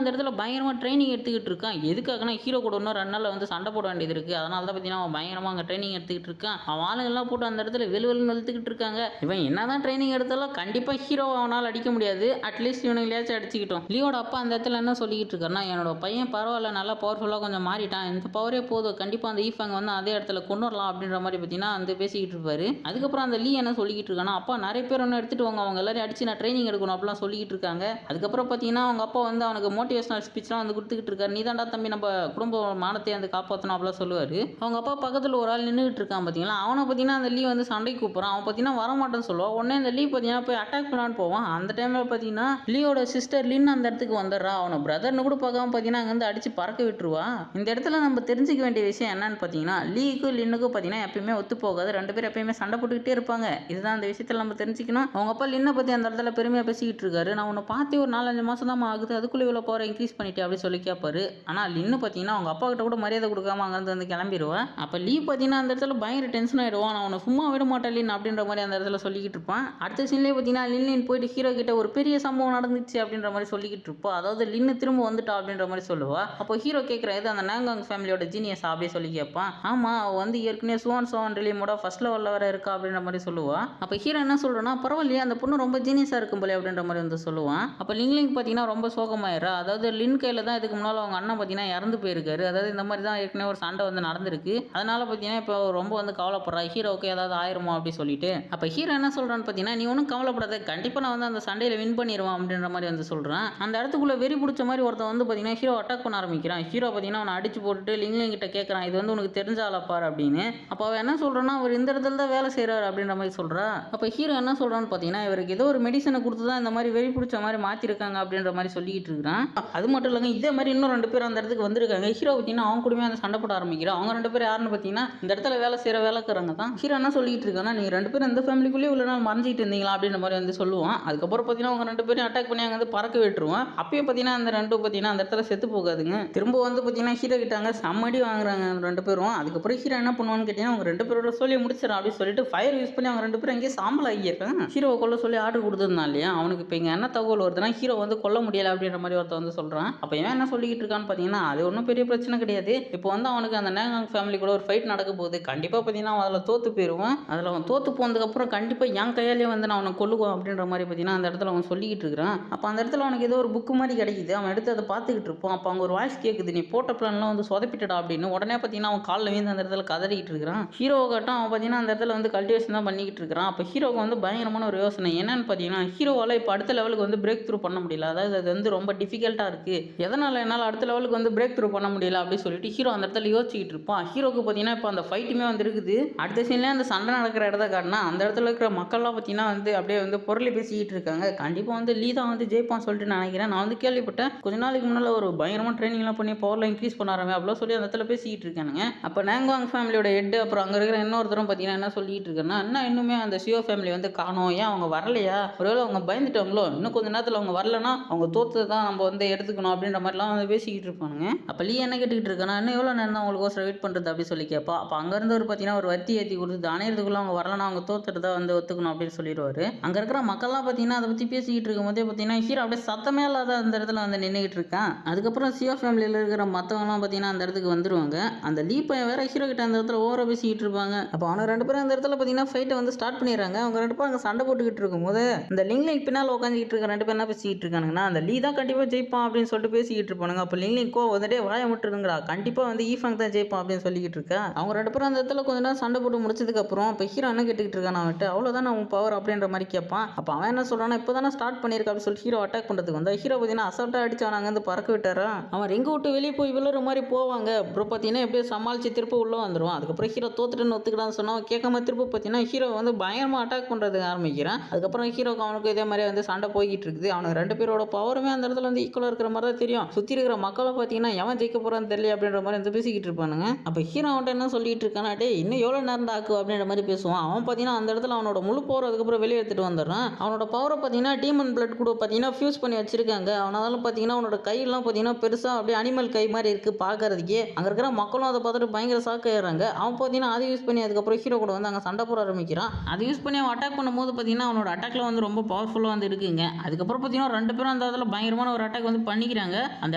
அந்த இடத்துல பயங்கரமாக ட்ரைனிங் எடுத்துக்கிட்டு இருக்கான். எதுக்காகனா ஹீரோ கூட இன்னும் 2 நாளில் வந்து சண்டை போட வேண்டியது இருக்குது. அதனால தான் பார்த்தீங்கன்னா அவன் பயங்கரமாக அங்கே ட்ரைனிங் எடுத்துக்கிட்டு இருக்கான். அவன் ஆளுங்கள்லாம் போட்டு அந்த இடத்துல வெளுவெலுன்னு வெளுத்துக்கிட்டு இருக்காங்க. இவன் என்னதான் ட்ரைனிங் எடுத்தாலும் கண்டிப்பாக ஹீரோ அவனால் அடிக்க முடியாது. அட்லீஸ்ட் இவனுங்களையாச்சும் அடிச்சுக்கிட்டோம். லீயோட அப்பா அந்த இடத்துல என்ன சொல்லிக்கிட்டு இருக்காருன்னா, என்னோட பையன் பரவாயில்ல, நல்லா பவர்ஃபுல்லாக கொஞ்சம் மாறிட்டான், இந்த பவரே போதும், கண்டிப்பாக அந்த ஈஃபேங் வந்து அதே இடத்துல கொண்டு வரலாம் அப்படின்ற மாதிரி பார்த்தீங்கன்னா வந்து பேசிக்கிட்டு இருப்பாரு. அதுக்கப்புறம் அந்த லீ என்ன சொல்லிக்கிட்டு இருக்கான்னா, அப்பா நிறைய பேர் ஒன்று எடுத்துகிட்டு வாங்க, அவங்க எல்லாரும் அடிச்சு நான் ட்ரைனிங் எடுக்கணும் அப்படிலாம் சொல்லிக்கிட்டு இருக்காங்க. அதுக்கப்புறம் பார்த்தீங்கன்னா அவங்க அப்பா வந்து அவனுக்கு மோட்டிவேஷனல் ஸ்பீச்லாம் வந்து கொடுத்துக்கிட்டு இருக்காரு. நீ தான்டா தம்பி நம்ம குடும்ப மானத்தை வந்து காப்பாற்றணும் அப்படிலாம் சொல்லுவார். அவங்க அப்பா பக்கத்தில் ஒரு ஆள் நின்றுட்டு இருக்கான் பார்த்தீங்களா, அவனை பார்த்தீங்கன்னா அந்த லீ வந்து சண்டைக்கு கூப்பிட்றான். அவன் பார்த்தீங்கன்னா வரமாட்டேன்னு சொல்லுவான். உடனே அந்த லீ பார்த்தீங்கன்னா போய் அட்டாக் பண்ணலான்னு போவான். அந்த டைமில் பார்த்தீங்கன்னா லீயோட சிஸ்டர் லின் அந்த இடத்துக்கு வந்துடுறா. அவனை பிரதர்னு கூட பார்க்காம பார்த்தீங்கன்னா அங்கேருந்து அடிச்சு பறக்க விட்டுருவா. இந்த இடத்துல நம்ம தெரிஞ்சுக்க வேண்டிய விஷயம் என்னன்னு பார்த்தீங்கன்னா, லீக்கும் லின்னுக்கும் பார்த்தீங்கன்னா எப்பயுமே ஒத்து போகாது. 2 பேரும் எப்பயுமே சண்டை போட்டுக்கிட்டே இருப்பாங்க. இதுதான் அந்த விஷயத்தில் நம்ம தெரிஞ்சுக்கணும். அவங்க அப்பா லின்னை பற்றி அந்த இடத்துல பெருமையாக பேசிக்கிட்டு இருக்காரு. நான் உன்னை பார்த்து ஒரு 4-5 மாதம் தான் ஆகுது, அதுக்குள்ளே இவ்வளோ பவர் இன்க்ரீஸ் பண்ணிட்டு அப்படி சொல்லி கேட்பாரு. ஆனால் லின்னு பார்த்தீங்கன்னா அவங்க அப்பா கிட்ட கூட மரியாதை கொடுக்காம அங்கேருந்து வந்து கிளம்பிடுவான். அப்போ லீ பார்த்தீங்கன்னா அந்த இடத்துல பயங்கர டென்ஷன் ஆகிடுவான். நான் அவனை சும்மா விட மாட்டேன் லின் அப்படின்ற மாதிரி அந்த இடத்துல சொல்லிக்கிட்டு இருப்பான். அடுத்த சீன்லேயே பார்த்தீங்கன்னா லின் போயிட்டு ஹீரோ கிட்ட ஒரு பெரிய சம்பவம் நடந்துச்சு அப்படின்ற மாதிரி சொல்லிக்கிட்டு இருப்போம். அதாவது லின்னு திரும்ப வந்துட்டா அப்படின்ற மாதிரி சொல்லுவா. அப்போ ஹீரோ கேட்குறேன், இது அந்த நாங்காங் ஃபேமிலியோட ஜீனியஸ் அப்படியே சொல்லி கேட்பான். ஆமாம், அவள் வந்து ஏற்கனவே சுவான் ரிலீமோட ஃபர்ஸ்ட் லெவலில் வர இருக்கா அப்படின்ற மாதிரி சொல்லுவா. அப்போ ஹீரோ என்ன சொல்கிறேன்னா, பரவாயில்லையே அந்த பொண்ணு ரொம்ப ஜீனியஸாக இருக்கும் போல அப்படின்ற மாதிரி வந்து சொல்லுவான். அப்போ லிங் பார்த்தீங்கன்னா ரொம்ப சோகமாயிரா. அதாவது லின் கையில் தான் இதுக்கு முன்னால் அவங்க அண்ணன் பார்த்தீங்கன்னா இறந்து போயிருக்காரு. அதாவது இந்த மாதிரி தான் ஏற்கனவே ஒரு சண்டை வந்து நடந்திருக்கு. அதனால பார்த்தீங்கன்னா இப்போ ரொம்ப வந்து கவலைப்படுறா, ஹீரோவுக்கு ஏதாவது ஆயிருமோ அப்படி சொல்லிட்டு. அப்போ ஹீரோ என்ன சொல்கிறான்னு பார்த்தீங்கன்னா, நீ ஒன்றும் கவலைப்படாத, கண்டிப்பாக நான் வந்து அந்த சண்டையில் வின் பண்ணிடுவான் அப்படின்ற மாதிரி வந்து சொல்கிறான். அந்த இடத்துக்குள்ளே வெறி பிடிச்ச மாதிரி ஒருத்தன் வந்து பார்த்தீங்கன்னா ஹீரோ அட்டாக் பண்ண ஆரம்பிக்கிறான். ஹீரோ பார்த்தீங்கன்னா அவனை அடிச்சு போட்டுட்டு லிங் கிட்ட கேட்குறான், இது வந்து உனக்கு தெரிஞ்சால பாரு அப்படின்னு. அப்போ அவன் என்ன சொல்கிறான்னா, அவர் இந்த இடத்துல தான் வேலை செய்கிறாரு அப்படின்ற மாதிரி சொல்கிறா. அப்போ ஹீரோ என்ன சொல்கிறான்னு பார்த்தீங்கன்னா, இவருக்கு ஏதோ ஒரு மெடிசனை கொடுத்து தான் இந்த மாதிரி வெறி பிடிச்ச மாதிரி மாற்றிருக்காங்க அப்படின்ற மாதிரி சொல்லிக்கிட்டு இருக்கிறான். அது மட்டும் இல்லைங்க, இதே மாதிரி இன்னும் 2 பேர் அந்த இடத்துக்கு வந்திருக்காங்க. ஹீரோ பார்த்தீங்கன்னா அவங்க கூடவே அந்த சண்டை போட ஆரம்பிக்கிறான். அவங்க 2 பேர் யாருன்னு பார்த்தீங்கன்னா இந்த இடத்துல வேலை செய்கிற வேலைக்காரங்க தான். ஹீரோ என்ன சொல்லிட்டு இருக்காங்கன்னா, நீங்கள் 2 பேரும் இந்த ஃபேமிலிக்குள்ளேயே இவ்வளோ நாள் மறைஞ்சிட்டு இருந்தீங்களா அப்படின்ற மாதிரி வந்து சொல்லுவான். அதுக்கப்புறம் பார்த்தீங்கன்னா அவங்க 2 பேரும் அட்டாக் பண்ணி அங்கே வந்து பறக்க விட்டுருவான். அப்பயும் பார்த்தீங்கன்னா அந்த 2 பார்த்தீங்கன்னா அந்த இடத்துல செத்து போகாதுங்க. திரும்ப வந்து பார்த்தீங்கன்னா ஹீரோ கிட்டாங்க செம்மடி வாங்குறாங்க 2 பேரும். அதுக்கப்புறம் ஹீரோ என்ன பண்ணுவான்னு கேட்டீங்கன்னா, அவங்க 2 பேரோட சொல்லி முடிச்சிடறான் அப்படின்னு சொல்லிட்டு ஃபயர் யூஸ் பண்ணி அவங்க 2 பேரும் எங்கேயே சாம்பல் ஆகியிருக்காங்க. ஹீரோவை கொல்ல சொல்லி ஆர்டர் கொடுத்துருந்தான் இல்லையா, அவனுக்கு இப்போ இங்கே என்ன தகவல் வருதுன்னா ஹீரோ வந்து கொல்ல முடியலை அப்படின்ற மாதிரி ஒருத்தர் வந்து சொல்கிறான். அப்போ ஏன் என்ன சொல்லிக்கிட்டு இருக்கான்னு பார்த்தீங்கன்னா, அது ஒன்றும் பெரிய பிரச்சனை கிடையாது. இப்போ வந்து அவனுக்கு அந்த நேங்காங் ஃபேமிலி கூட ஒரு ஃபைட் நடக்க போகுது. கண்டிப்பாக பார்த்தீங்கன்னா அவன் அதில் தோற்று போயிடுவான். அதில் அவன் தோற்று போனதுக்கப்புறம் கண்டிப்பாக என் கையாலேயே வந்து நான் அவனை கொல்லுவான் அப்படின்ற மாதிரி பார்த்தீங்கன்னா அந்த இடத்துல அவன் சொல்லிக்கிட்டு இருக்கிறான். அப்போ அந்த இடத்துல அவனுக்கு ஏதோ ஒரு புக்கு மாதிரி கிடைக்குது. அவன் எடுத்து அதை பார்த்துக்கிட்டு இருப்பான். அப்போ அவங்க ஒரு வாய்ஸ் கேட்குது, நீ போட்ட பிளான்லாம் வந்து சொதப்பிட்டடா அப்படின்னு. உடனே பார்த்தீங்கன்னா அவன் காலில் வீந்து அந்த இடத்துல கதறிக்கிட்டு இருக்கிறான். ஹீரோவை காட்டும் அவன் பார்த்தீங்கன்னா அந்த இடத்துல வந்து கல்டிவேஷன் தான் பண்ணிக்கிட்டு இருக்கிறான். அப்போ ஹீரோவுக்கு வந்து பயங்கரமான ஒரு யோசனை என்னன்னு பார்த்தீங்கன்னா, ஹீரோவால் இப்போ அடுத்த லெவலுக்கு வந்து பிரேக் த்ரூ பண்ண முடியல. அதாவது அது வந்து ரொம்ப டிஃபிகல்ட்டாக இருக்குது. எதனால் என்னால் அடுத்த லெவலுக்கு வந்து பிரேக் த்ரூ பண்ண முடியல அப்படின்னு சொல்லிட்டு ஹீரோ அந்த இடத்துல யோசிச்சுக்கிட்டு இருப்பான். ஹீரோக்கு பார்த்தீங்கன்னா இப்போ அந்த ஃபைட்டுமே வந்து இருக்குது. அடுத்த சீன்லேயே அந்த சண்டை நடக்கிற இடத்த காட்டினா அந்த இடத்துல இருக்கிற மக்கள்லாம் பார்த்தீங்கன்னா வந்து அப்படியே வந்து பொருளை பேசிக்கிட்டு இருக்காங்க. கண்டிப்பாக வந்து லீ தான் வந்து ஜெயிப்பான்னு சொல்லிட்டு நினைக்கிறேன். நான் வந்து கேள்விப்பட்டேன் கொஞ்ச நாளைக்கு முன்னால் ஒரு பயங்கரமாக ட்ரைனிங்லாம் பண்ணி பவரில் இன்க்ரீஸ் பண்ண ஆரம்பி அப்படிலாம் சொல்லி அந்த இடத்துல பேசிக்கிட்டு இருக்கானுங்க. அப்போ நாங்காங் ஃபேமிலியோட ஹெட் அப்புறம் அங்கே இருக்கிற இன்னொருத்தரும் பார்த்தீங்கன்னா என்ன சொல்லிட்டு இருக்கேன்னா, இன்னுமே அந்த சியோ ஃபேமிலி வந்து காணோம், ஏன் அவங்க வரலையா, ஒருவேளை அவங்க பயந்துட்டாங்களோ, இன்னும் கொஞ்ச நேரத்தில் அவங்க வரலன்னா அவங்க தோற்று தான் நம்ம வந்து எடுத்துக்கணும் அப்படின்ற மாதிரிலாம் வந்து பேசிக்கிட்டு இருப்பானுங்க. அப்போ லீ என்ன கேட்டுக்கிட்டு இருக்கானா, இன்னும் எவ்வளோ நேரம் தான் அவங்களுக்கு வெயிட் பண்ணுறது அப்படி சொல்லி கேட்பா. அப்போ அங்கேருந்து ஒரு பார்த்தீங்கன்னா ஒரு வத்தி ஏற்றி கொடுத்து அணையிறதுக்குள்ளே அவங்க வரலன்னா அவங்க தோத்துட்டு தான் வந்து ஒத்துக்கணும் அப்படின்னு சொல்லிடுவார். அங்கே இருக்கிற மக்கள்லாம் பார்த்தீங்கன்னா அதை பற்றி பேசிக்கிட்டு இருக்கும்போதே பார்த்தீங்கன்னா ஹீரோ அப்படியே சத்தமே இல்லாத அந்த இடத்துல வந்து நின்றுக்கிட்டு இருக்கான். அதுக்கப்புறம் சியோ ஃபேமிலியில் இருக்கிற மற்றவங்களாம் பார்த்தீங்கன்னா அந்த இடத்துக்கு வந்துருவாங்க. அந்த லீ பையன் வேற ஹீரோ கிட்ட அந்த இடத்துல ஓவரா பேசிக்கிட்டு இருப்பாங்க. அப்போ அவங்க 2 பேரும் அந்த இடத்துல பார்த்தீங்கன்னா ஃபைட்டை வந்து ஸ்டார்ட் பண்ணிடுறாங்க. அவங்க 2 பேரும் அங்கே சண்டை போட்டுக்கிட்டு இருக்கும்போது இந்த லிங் பின்னால் உட்காந்துக்கிட்டு இருக்க 2 பேரும் என்ன பேசிக்கிட்டு இருக்கானுங்கன்னா, அந்த லீ தான் கண்டிப்பாக ஜெயிப்பான் அப்படின்னு சொல்லிட்டு பேசிக்கிட்டு இருப்பானுங்க. அப்போ லிங் கோ வந்துட்டே வாய விட்டுருங்கடா, கண்டிப்பாக வந்து ஈஃபாங் தான் ஜெயிப்பான் அப்படின்னு சொல்லிக்கிட்டு இருக்கா. அவங்க 2 பேரும் அந்த இடத்துல கொஞ்ச நேரம் சண்டை போட்டு முடிச்சதுக்கப்புறம் இப்போ ஹீரோ என்ன கேட்டுக்கிட்டு இருக்கான், அவன்ட்டு அவ்வளோதான் அவன் பவர் அப்படின்ற மாதிரி கேட்பான். அப்போ அவன் என்ன சொல்கிறான்னா, இப்போ தானே ஸ்டார்ட் பண்ணியிருக்கா அப்படின்னு சொல்லி ஹீரோ அட்டாக் பண்ணுறதுக்கு வந்து ஹீரோ பார்த்தீங்கன்னா அசால்ட்டாக அடிச்சு அவன் அங்கேருந்து பறக்க விட்டாரான். அவன் ரிங்க விட்டு வெளியே போய் விழுற மாதிரி போவாங்க. அப்புறம் பார்த்தீங்கன்னா எப்படியோ சமாளித்து திருப்ப உள்ளே வந்துடுவான். அதுக்கப்புறம் ஹீரோ தோத்துட்டுன்னு ஒத்துக்கிட்டான்னு சொன்னால் கேட்காம திருப்ப பார்த்தீங்கன்னா ஹீரோ வந்து பயங்கரமாக அட்டாக் பண்ணுறதுக்கு ஆரம்பிக்கிறான். அதுக்கப்புறம் ஹீரோக்கு அவனுக்கு இதே மாதிரி வந்து சண்டை போய்கிட்டு இருக்குது. அவனுக்கு 2 பேரோட பவருமே அந்த இடத்துல வந்து ஈக்குவலாக இருக்கிற மாதிரி தான் தெரியும். சுற்றி இருக்கிற மக்களை பார்த்தீங்கன்னா எவன் ஜெயிக்க போகிறான்னு தெரியல அப்படின்ற மாதிரி வந்து பேசிக்கிட்டு இருப்பானுங்க. அப்போ ஹீரோ அவன்கிட்ட என்ன சொல்லிட்டு இருக்கானா, டே இன்னும் எவ்வளோ நேரம் ஆக்கு அப்படின்ற மாதிரி பேசுவான். அவன் பார்த்தீங்கன்னா அந்த இடத்துல அவனோட முழு பவர் அதுக்கப்புறம் வெளியே எடுத்துகிட்டு வந்துடுறான். அவனோட பவரை பார்த்தீங்கன்னா டீமன் பிளட் கூட பார்த்தீங்கன்னா ஃபியூஸ் பண்ணி வச்சிருக்காங்க. அவனால பார்த்தீங்கன்னா அவனோட கையெல்லாம் பார்த்தீங்கன்னா பெருசாக அப்படியே அனிமல் கை மாதிரி இருக்குது பார்க்கறதுக்கே. அங்கே இருக்கிற மக்களும் அதை பார்த்துட்டு பயங்கர ஷாக் ஆயிடுறாங்க. அவன் பார்த்தீங்கன்னா அதை யூஸ் பண்ணி அதுக்கப்புறம் ஹீரோ கூட வந்து அங்கே சண்டை போட ஆரம்பிக்கிறான். அதை யூஸ் பண்ணி அவன் அட்டாக் பண்ணும்போது பார்த்தீங்கன்னா அவனோட அட்டாக்ல வந்து ரொம்ப பவர்ஃபுல்லாக வந்து இருக்குங்க. அதுக்கப்புறம் பார்த்தீங்கன்னா 2 பேரும் அந்த இடத்துல பயங்கரமான ஒரு அட்டாக் வந்து பண்ணிக்கிறாங்க. அந்த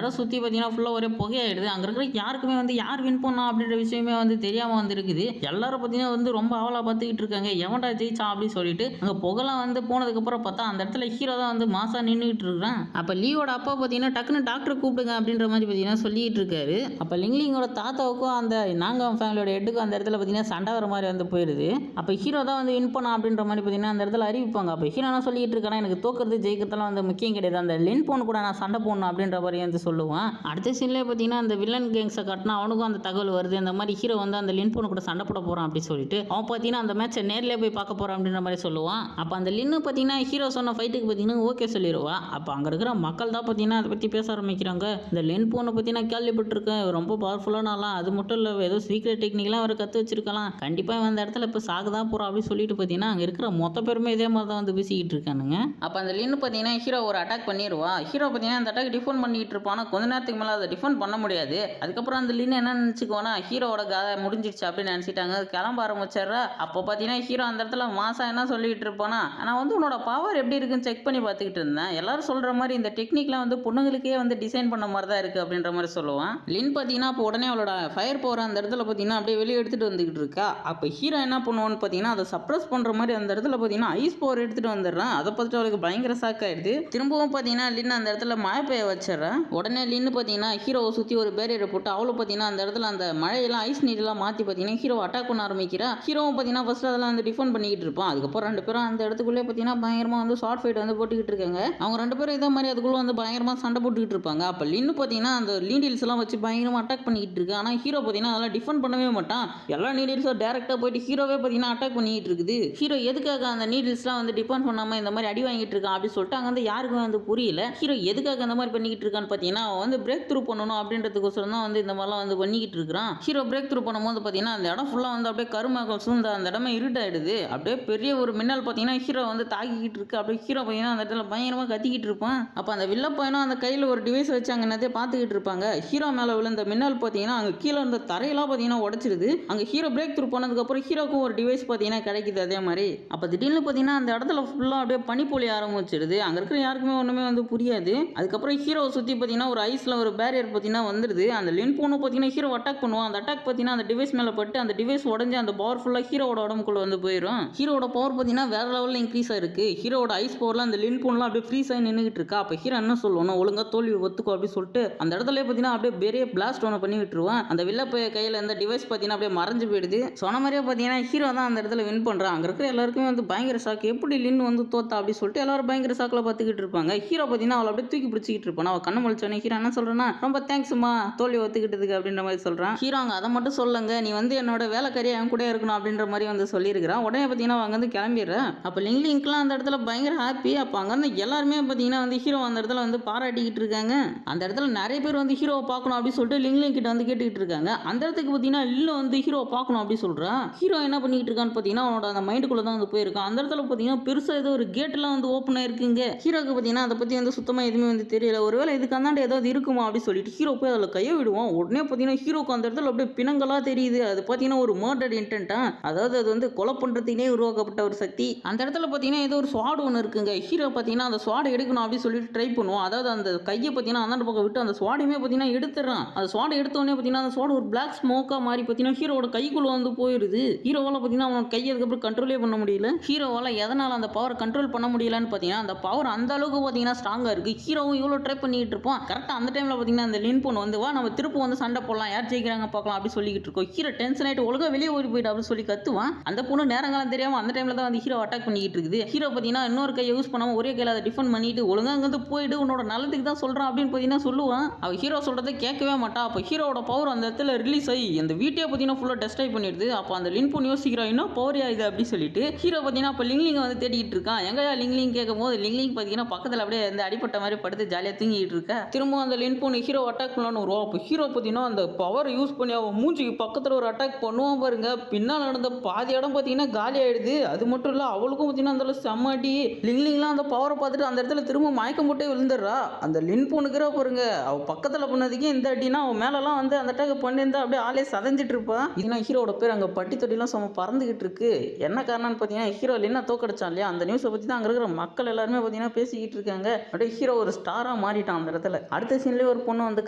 இடம் சுற்றி பார்த்தீங்கன்னா ஃபுல்லாக ஒரே புகையாயிடுது. அங்கே இருக்கிற யாருக்குமே வந்து யார் வின் பண்ணா அப்படின்ற விஷயமே வந்து தெரியாமல் வந்து இருக்குது. எல்லாரும் பார்த்தீங்கன்னா வந்து ரொம்ப ஆவலாக பார்த்துக்கிட்டு இருக்காங்க, எவன்டா ஜெயிச்சா அப்படின்னு சொல்லிட்டு. அங்கே புகலாம் வந்து போனதுக்கப்புறம் பார்த்தா அந்த இடத்துல ஹீரோ தான் வந்து மாசா நின்றுட்டு இருக்கிறான். அப்போ லீவோட அப்பா பார்த்தீங்கன்னா டக்குன்னு டாக்டர் கூப்பிடுங்க அப்படின்ற மாதிரி பார்த்தீங்கன்னா சொல்லிட்டு இருக்காரு. அப்போ லிங்கோட தாத்தாவுக்கும் அந்த நாங்காங் ஃபேமிலியோட ஹெட்டுக்கும் அந்த இடத்துல பார்த்தீங்கன்னா சண்டை வர மாதிரி வந்து போயிடுது. அப்போ ஹீரோ தான் வந்து வின் பண்ணா அப்படின்ற மாதிரி பார்த்தீங்கன்னா அந்த இடத்துல அறிவிப்பாங்க. அப்போ ஹீரோ என்ன சொல்லிட்டு இருக்கானா, எனக்கு தோக்கிறது ஜெயிக்கிறதுலாம் வந்து முக்கியம் கிடையாது, அந்த லின் போன் கூட நான் சண்டை போடணும் அப்படின்ற மாதிரி வந்து சொல்லுவான். அடுத்த சீன்லேயே பார்த்தீங்கன்னா அந்த வில்லன் கேங்ஸை காட்டினா அவனுக்கும் அந்த தகவல் வருது, இந்த மாதிரி ஹீரோ வந்து அந்த லின் போன் கூட சண்டை போட போகிறான் அப்படின்னு சொல்லிட்டு. அவன் பார்த்தீங்கன்னா அந்த மேட்சை நேரில் போய் பார்க்க போகிறான் அப்படின்ற மாதிரி சொல்லுவான். அப்போ அந்த லின்னு பார்த்தீங்கன்னா ஹீரோ சொன்ன ஃபைட்டுக்கு பார்த்தீங்கன்னா ஓகே சொல்லிடுவா. அப்போ அங்கே இருக்கிற மக்கள் தான் பார்த்தீங்கன்னா அதை பற்றி பேச ஆரம்பிக்கிறாங்க. இந்த லின் போனை பற்றி நான் கேள்விப்பட்டிருக்கேன், ரொம்ப பவர்ஃபுல்லானாலாம், அது மட்டும் இல்லை ஏதோ சீக்ரெட் டெக்னிக்லாம் அவர் கற்று வச்சிருக்கலாம், கண்டிப்பாக இந்த இடத்துல இப்போ சாக தான் போகிறோம் அப்படின்னு சொல்லிட்டு பார்த்தீங்கன்னா அங்கே இருக்கிற மொத்த பேருமே இதே மாதிரி தான் வந்து பேசிக்கிட்டு இருக்கானுங்க. அப்போ அந்த லின்னு பார்த்தீங்கன்னா ஹீரோ ஒரு அட்டாக் பண்ணிடுவா. ஹீரோ பார்த்தீங்கன்னா அந்த அட்டாக் டிஃபெண்ட் பண்ணிட்டு இருப்பான். கொஞ்ச நேரத்துக்கு மேலே அதை டிஃபெண்ட் பண்ண முடியாது. அதுக்கப்புறம் அந்த லின்னு என்ன நினச்சிக்குவானா, ஹீரோவோட கதை முடிஞ்சிருச்சு அப்படின்னு நினச்சிட்டாங்க. கிளம்ப ஆரம்பிச்சாரா. அப்போ பார்த்தீங்கன்னா ஹீரோ அந்த இடத்துல மாசா என்ன சொல்லிட்டு இருப்பானா, நான் வந்து உன்னோட பவர் எப்படி இருக்குன்னு செக் பண்ணி பார்த்துக்கிட்டு இருந்தேன், எல்லாரும் சொல்கிற மாதிரி இந்த டெக்னிக்லாம் வந்து பொண்ணுங்களுக்கே வந்து டிசைன் பண்ண மாதிரி தான் இருக்குது அப்படின்ற மாதிரி சொல்லுவான். லின் பார்த்தீங்கன்னா அப்போ உடனே அவளோட ஃபயர் பவர் அந்த இடத்துல பார்த்தீங்கன்னா அப்படியே வெளியே எடுத்துகிட்டு வந்துக்கிட்டு இருக்கா. அப்போ ஹீரோ என்ன பண்ணுவான்னு பார்த்தீங்கன்னா அதை சப்ரஸ் பண்ணுற மாதிரி அந்த இடத்துல பார்த்தீங்கன்னா ஐஸ் பவர் எடுத்துகிட்டு வந்துடுறான். அதை பார்த்துட்டு அவளுக்கு பயங்கர ஷாக் ஆகிடுது. திரும்பவும் பார்த்தீங்கன்னா லின் அந்த இடத்துல மழை பெய்ய வச்சிடறான். உடனே லின்னு பார்த்தீங்கன்னா ஹீரோவை சுற்றி ஒரு பேரியரை போட்டு அவளும் பார்த்தீங்கன்னா அந்த இடத்துல அந்த மழையெல்லாம் ஐஸ் நீரெல்லாம் மாற்றி பார்த்தீங்கன்னா ஹீரோ அட்டாக் பண்ண ஆரம்பிக்கிறா. ஹீரோவும் பார்த்தீங்கன்னா ஃபர்ஸ்ட் அதெல்லாம் வந்து டிஃபெண்ட் பண்ணிக்கிட்டு இருப்பான். அதுக்கப்புறம் ரெண்டு பேரும் அந்த இடத்துக்குள்ளே பார்த்தீங்கன்னா பயங்கரமாக வந்து ஷார்ட் ஃபைட் வந்து போட்டுக்கிட்டு இருக்காங்க. அவங்க ரெண்டு பேரும் இதே மாதிரி அதுக்குள்ளே வந்து பயங்கரமாக சண்டை போட்டுக்கிட்டு இருப்பாங்க. அப்போ லின்னு பார்த்தீங்கன்னா அந்த நீடில்ஸ் எல்லாம் வச்சு பயங்கரமாக அட்டாக் பண்ணிக்கிட்டு இருக்கு. ஆனால் ஹீரோ பார்த்தீங்கன்னா அதெல்லாம் டிஃபெண்ட் பண்ணவே மாட்டான். எல்லா நீடில்ஸும் டேரெக்டாக போயிட்டு ஹீரோவே பார்த்தீங்கன்னா அட்டாக் பண்ணிக்கிட்டு இருக்குது. ஹீரோ எதுக்காக அந்த நீடில்ஸ்லாம் வந்து டிஃபெண்ட் பண்ணாமல் இந்த மாதிரி அடி வாங்கிட்டு இருக்கான் அப்படின்னு சொல்லிட்டு அங்கே வந்து யாருக்கும் வந்து புரியல. ஹீரோ எதுக்காக அந்த மாதிரி பண்ணிக்கிட்டு இருக்கான்னு பார்த்தீங்கன்னா அவன் வந்து பிரேக் த்ரூ பண்ணணும் அப்படின்றதுக்கோசரம் தான் வந்து இந்த மாதிரிலாம் வந்து பண்ணிக்கிட்டு இருக்கிறான். ஹீரோ பிரேக் த்ரூ பண்ணும்போது பார்த்தீங்கன்னா அந்த இடம் ஃபுல்லாக வந்து அப்படியே கருமகள் சூழ்ந்த அந்த இடமே இருட்டாயிடுது. அப்படியே பெரிய ஒரு மின்னல் பார்த்தீங்கன்னா ஹீரோ வந்து தாக்கிக்கிட்டு இருக்கு. அப்படியே ஹீரோ பார்த்தீங்கன்னா அந்த இடத்துல பயங்கரமாக கத்திக்கிட்டு இருப்பான். அப்போ அந்த வில்ல பையனும் அந்த கையில் ஒரு டிவைஸ் வச்சு அங்கே என்னதே பார்த்துக்கிட்டு இருப்பாங்க. ஹீரோ மேலே விழுந்த மின்னல் பார்த்தீங்கன்னா அங்கே கீழே இருந்த தரையெல்லாம் பார்த்தீங்கன்னா உடச்சிடுது. அங்கே ஹீரோ பிரேக் த்ரூ பண்ணதுக்கப்புறம் ஹீரோக்கும் ஒரு டிவைஸ் பார்த்தீங்கன்னா கிடைக்குது அதே மாதிரி. அப்போ திடீர்னு பார்த்தீங்கன்னா அந்த இடத்துல ஃபுல்லாக அப்படியே பனிப்பொழி ஆரம்பிச்சிடுது. அங்கே இருக்கிற யாருக்குமே ஒன்றுமே வந்து புரியாது. அதுக்கப்புறம் ஹீரோவை சுற்றி பார்த்தீங்கன்னா ஒரு ஐஸில் ஒரு பேரியர் பார்த்தீங்கன்னா வந்துடுது. அந்த லின் போனும் பார்த்தீங்கன்னா ஹீரோ அட்டாக் பண்ணுவான். அந்த அட்டாக் பார்த்தீங்கன்னா அந்த டிவைஸ் மேலே பட்டு அந்த டிவைஸ் உடஞ்சி அந்த பவர் ஃபுல்லாக ஹீரோட உடம்புக்குள்ள வந்து போயிடும். ஹீரோட பவர் பார்த்தீங்கன்னா வேற லெவலில் இன்க்ரீஸ் ஆயிருக்கு. ஹீரோட ஐஸ் பவர்லாம் அந்த லின் போன்லாம் அப்படியே ஃப்ரீஸ் ஆகி நின்றுட்டு இருக்கா. அப்போ ஹீரோ என்ன சொல்லணும், ஒழுங்காக தோல்வி ஒத்துக்கோ அப்படின்னு சொல்லிட்டு அந்த இடத்துல பார்த்தீங்கன்னா அப்படியே பெரிய பிளாஸ்ட் ஒன்று பண்ணி விட்டுருவான். அந்த வில்ல கையில் இந்த டிவைஸ் பார்த்தீங்கன்னா அப்படியே மறைஞ்சு போயிடுது. சொன்ன மாதிரியே பார்த்தீங்கன்னா ஹீரோ தான் அந்த இடத்துல வின் பண்ணுறான். அங்கே இருக்கிற எல்லாருக்குமே வந்து பயங்கர ஷாக், எப்படி லின் வந்து தோத்தா அப்படின்னு சொல்லிட்டு எல்லாரும் பயங்கர ஷாக்கில் பார்த்துக்கிட்டு இருப்பாங்க. ஹீரோ பார்த்தீங்கன்னா அவளை அப்படியே தூக்கி பிடிச்சிக்கிட்டு இருப்பான். அவள் கண்ணு முழிச்சோன்னே ஹீரோ என்ன சொல்கிறேன்னா, ரொம்ப தேங்க்ஸ்மா தோல்வி ஒத்துக்கிட்டதுக்கு அப்படின்ற மாதிரி சொல்கிறான். ஹீரோ அங்கே அதை மட்டும் சொல்லுங்க, நீ வந்து என்னோட வேலைக்காரியா என் கூட இருக்கணும் அப்படின்ற மாதிரி வந்து சொல்லியிருக்கிறான். உடனே பார்த்தீங்கன்னா அங்கே வந்து கிளம்பிடுறேன். அப்போ லிங்க்லாம் அந்த இடத்துல பயங்கர ஹாப்பி. அப்போ அங்கே வந்து எல்லாருமே பார்த்தீங்கன்னா வந்து ஹீரோ அந்த இடத்துல வந்து பாராட்டிக்கிட்டு இருக்காங்க. அந்த இடத்துல நிறைய பேர் வந்து ஹீரோவை பார்க்கணும் அப்படின்னு சொல்லிட்டு லிங்க் கிட்ட வந்து கேட்டுக்கிட்டு இருக்காங்க. அந்த இடத்துக்கு பார்த்தீங்கன்னா இல்லை வந்து ஹீரோவை பார்க்கணும் அப்படின்னு சொல்கிறான். ஹீரோ என்ன பண்ணிக்கிட்டு இருக்கான்னு பார்த்தீங்கன்னா அவனோட அந்த மைண்டுக்குள்ளே தான் வந்து போயிருக்கான். அந்த இடத்துல பார்த்தீங்கன்னா பெருசாக ஏதோ ஒரு கேட்லாம் வந்து ஓப்பன் ஆயிருக்குங்க. ஹீரோக்கு பார்த்தீங்கன்னா அதை பற்றி வந்து சுத்தமாக எதுவுமே வந்து தெரியல. ஒருவேளை இதுக்கு அந்தாண்ட ஏதாவது இருக்குமா அப்படின்னு சொல்லிட்டு ஹீரோ போய் அதில் கையை விடுவான். உடனே பார்த்தீங்கன்னா ஹீரோக்கு அந்த இடத்துல அப்படியே பிணங்களா தெரியுது. அது பார்த்தீங்கன்னா ஒரு மர்டர் இன்டென்ட்டா, அதாவது அது வந்து கொலை பண்ணுறதுக்குனே உருவாக்கப்பட்ட ஒரு சக்தி. அந்த இடத்துல பார்த்தீங்கன்னா ஏதோ ஒரு ஸ்வாட் ஒன்று இருக்குங்க. ஹீரோ பார்த்தீங்கன்னா அந்த ஸ்வாட் எடுக்கணும் அப்படின்னு சொல்லிட்டு ட்ரை பண்ணுவோம். அதாவது அந்த கையை பார்த்தீங்கன்னா அந்தாண்ட பக்கம் விட்டு அந்த ஸ்வாடையுமே பார்த்தீங்கன்னா எடுத்துறான். அந்த ஸ்வாடை எடுத்தோடனே பார்த்தீங்கன்னா அந்த ஸ்வாட் ஒரு பிளாக் ஸ்மோக்கா மாதிரி பார்த்தீங்கன்னா ஹீரோட கைக்குள்ள வந்து போயிருது. ஹீரோவால் பார்த்தீங்கன்னா அவன் கையை அதுக்கப்புறம் கண்ட்ரோலே பண்ண முடியல. ஹீரோவால் எதனால் அந்த பவர் கண்ட்ரோல் பண்ண முடியலன்னு பார்த்தீங்கன்னா அந்த பவர் அந்த அளவுக்கு பார்த்தீங்கன்னா ஸ்ட்ராங்காக இருக்கு. ஹீரோவும் இவ்வளோ ட்ரை பண்ணிட்டு இருப்பான். கரெக்டாக அந்த டைமில் பார்த்தீங்கன்னா அந்த லின் பொண்ணு வந்து வா நம்ம திரும்ப வந்து சண்டை போடலாம், யார் ஜெயிக்கிறாங்க பார்க்கலாம் அப்படி சொல்லிக்கிட்டு இருக்கோம். ஹீரோ டென்ஷன் ஆகிட்டு ஒழுங்காக வெளியே ஓடி போயிட்டு அப்படின்னு சொல்லி கத்துவான். அந்த பொண்ணு நேரங்காலம் தெரியாமல் அந்த டைமில் தான் வந்து ஹீரோ அட்டாக் பண்ணிக்கிட்டு இருக்குது. ஹீரோ பார்த்தீங்கன்னா இன்னொரு கையை யூஸ் பண்ணாமல் ஒரே கையில் அதை டிஃபெண்ட் பண்ணிட்டு ஒழுங்காக அங்கேருந்து போயிட்டு உன்னோட நல்லதுக்கு தான் சொல்கிறான் அப்படின்னு பார்த்தீங்கன்னா சொல்லுவான். அவள் ஹீரோ சொல்கிறத கேட்கவே மாட்டா. அப்போ ஹீரோட பவர் அந்த இடத்துல ரிலீஸ் ஆகி அந்த வீட்டையே பார்த்தீங்கன்னா ஃபுல்லாக டெஸ்ட்ராய் பண்ணிடுது. அப்போ அந்த லின் பொண்ணு யோசிக்கிறான், இன்னும் பவர் ஆகுது அப்படின்னு சொல்லிட்டு ஹீரோ பார்த்தீங்கன்னா அப்போ லிங்லிங்கை வந்து தேடிக்கிட்டு இருக்கான். எங்கயா லிங்லிங் கேட்கும் போது லிங்லிங் பார்த்தீங்கன்னா பக்கத்தில் அப்படியே அந்த அடிப்பட்ட மாதிரி படுத்து ஜாலியாக தூங்கிட்டு இருக்கா. திரும்ப அந்த லின் பொண்ணு ஹீரோ அட்டாக் பண்ணலான்னு வரும். அப்போ ஹீரோ பார்த்தீங்கன்னா அந்த பவர் யூஸ் பண்ணி அவன் மூஞ்சிக்கு பக்கத்தில் ஒரு அட்டாக் பண்ணுவான் பாருங்க. பின்னால் நடந்த பாதி இடம் பார்த்தீங்கன்னா காலி ஆயிடுது. அது மட்டும் இல்லை அவளுக்கும் பார்த்தீங்கன்னா அந்த செம்மாட்டி லிங்லிங்லாம் அந்த பவரை பார்த்துட்டு அந்த இடத்துல திரும்ப மயக்கம் போட்டே விழுந்துடுறா. அந்த லின் பொண்ணுக்கிறா பாருங்க, அவள் பக்கத்தில் பண்ணதுக்கே இந்த அடினா அவன் மேலெல்லாம் வந்து அந்த அட்டாக் பண்ணியிருந்தா அப்படியே ஆளே சதைஞ்சிட்டு இருப்பான். இதுனா ஹீரோட பேர் அங்கே பட்டி தொட்டிலாம் சும்மா பறந்துகிட்டு இருக்கு. என்ன காரணம்னு பார்த்தீங்கன்னா ஹீரோ லின்னா தோக்கடிச்சான் இல்லையா, அந்த நியூஸை பற்றி தான் அங்கே இருக்கிற மக்கள் எல்லாருமே பார்த்தீங்கன்னா பேசிக்கிட்டு இருக்காங்க. அப்படியே ஹீரோ ஒரு ஸ்டாராக மாறிட்டான் அந்த இடத்துல. அடுத்த சீன்லேயே ஒரு பொண்ணு வந்து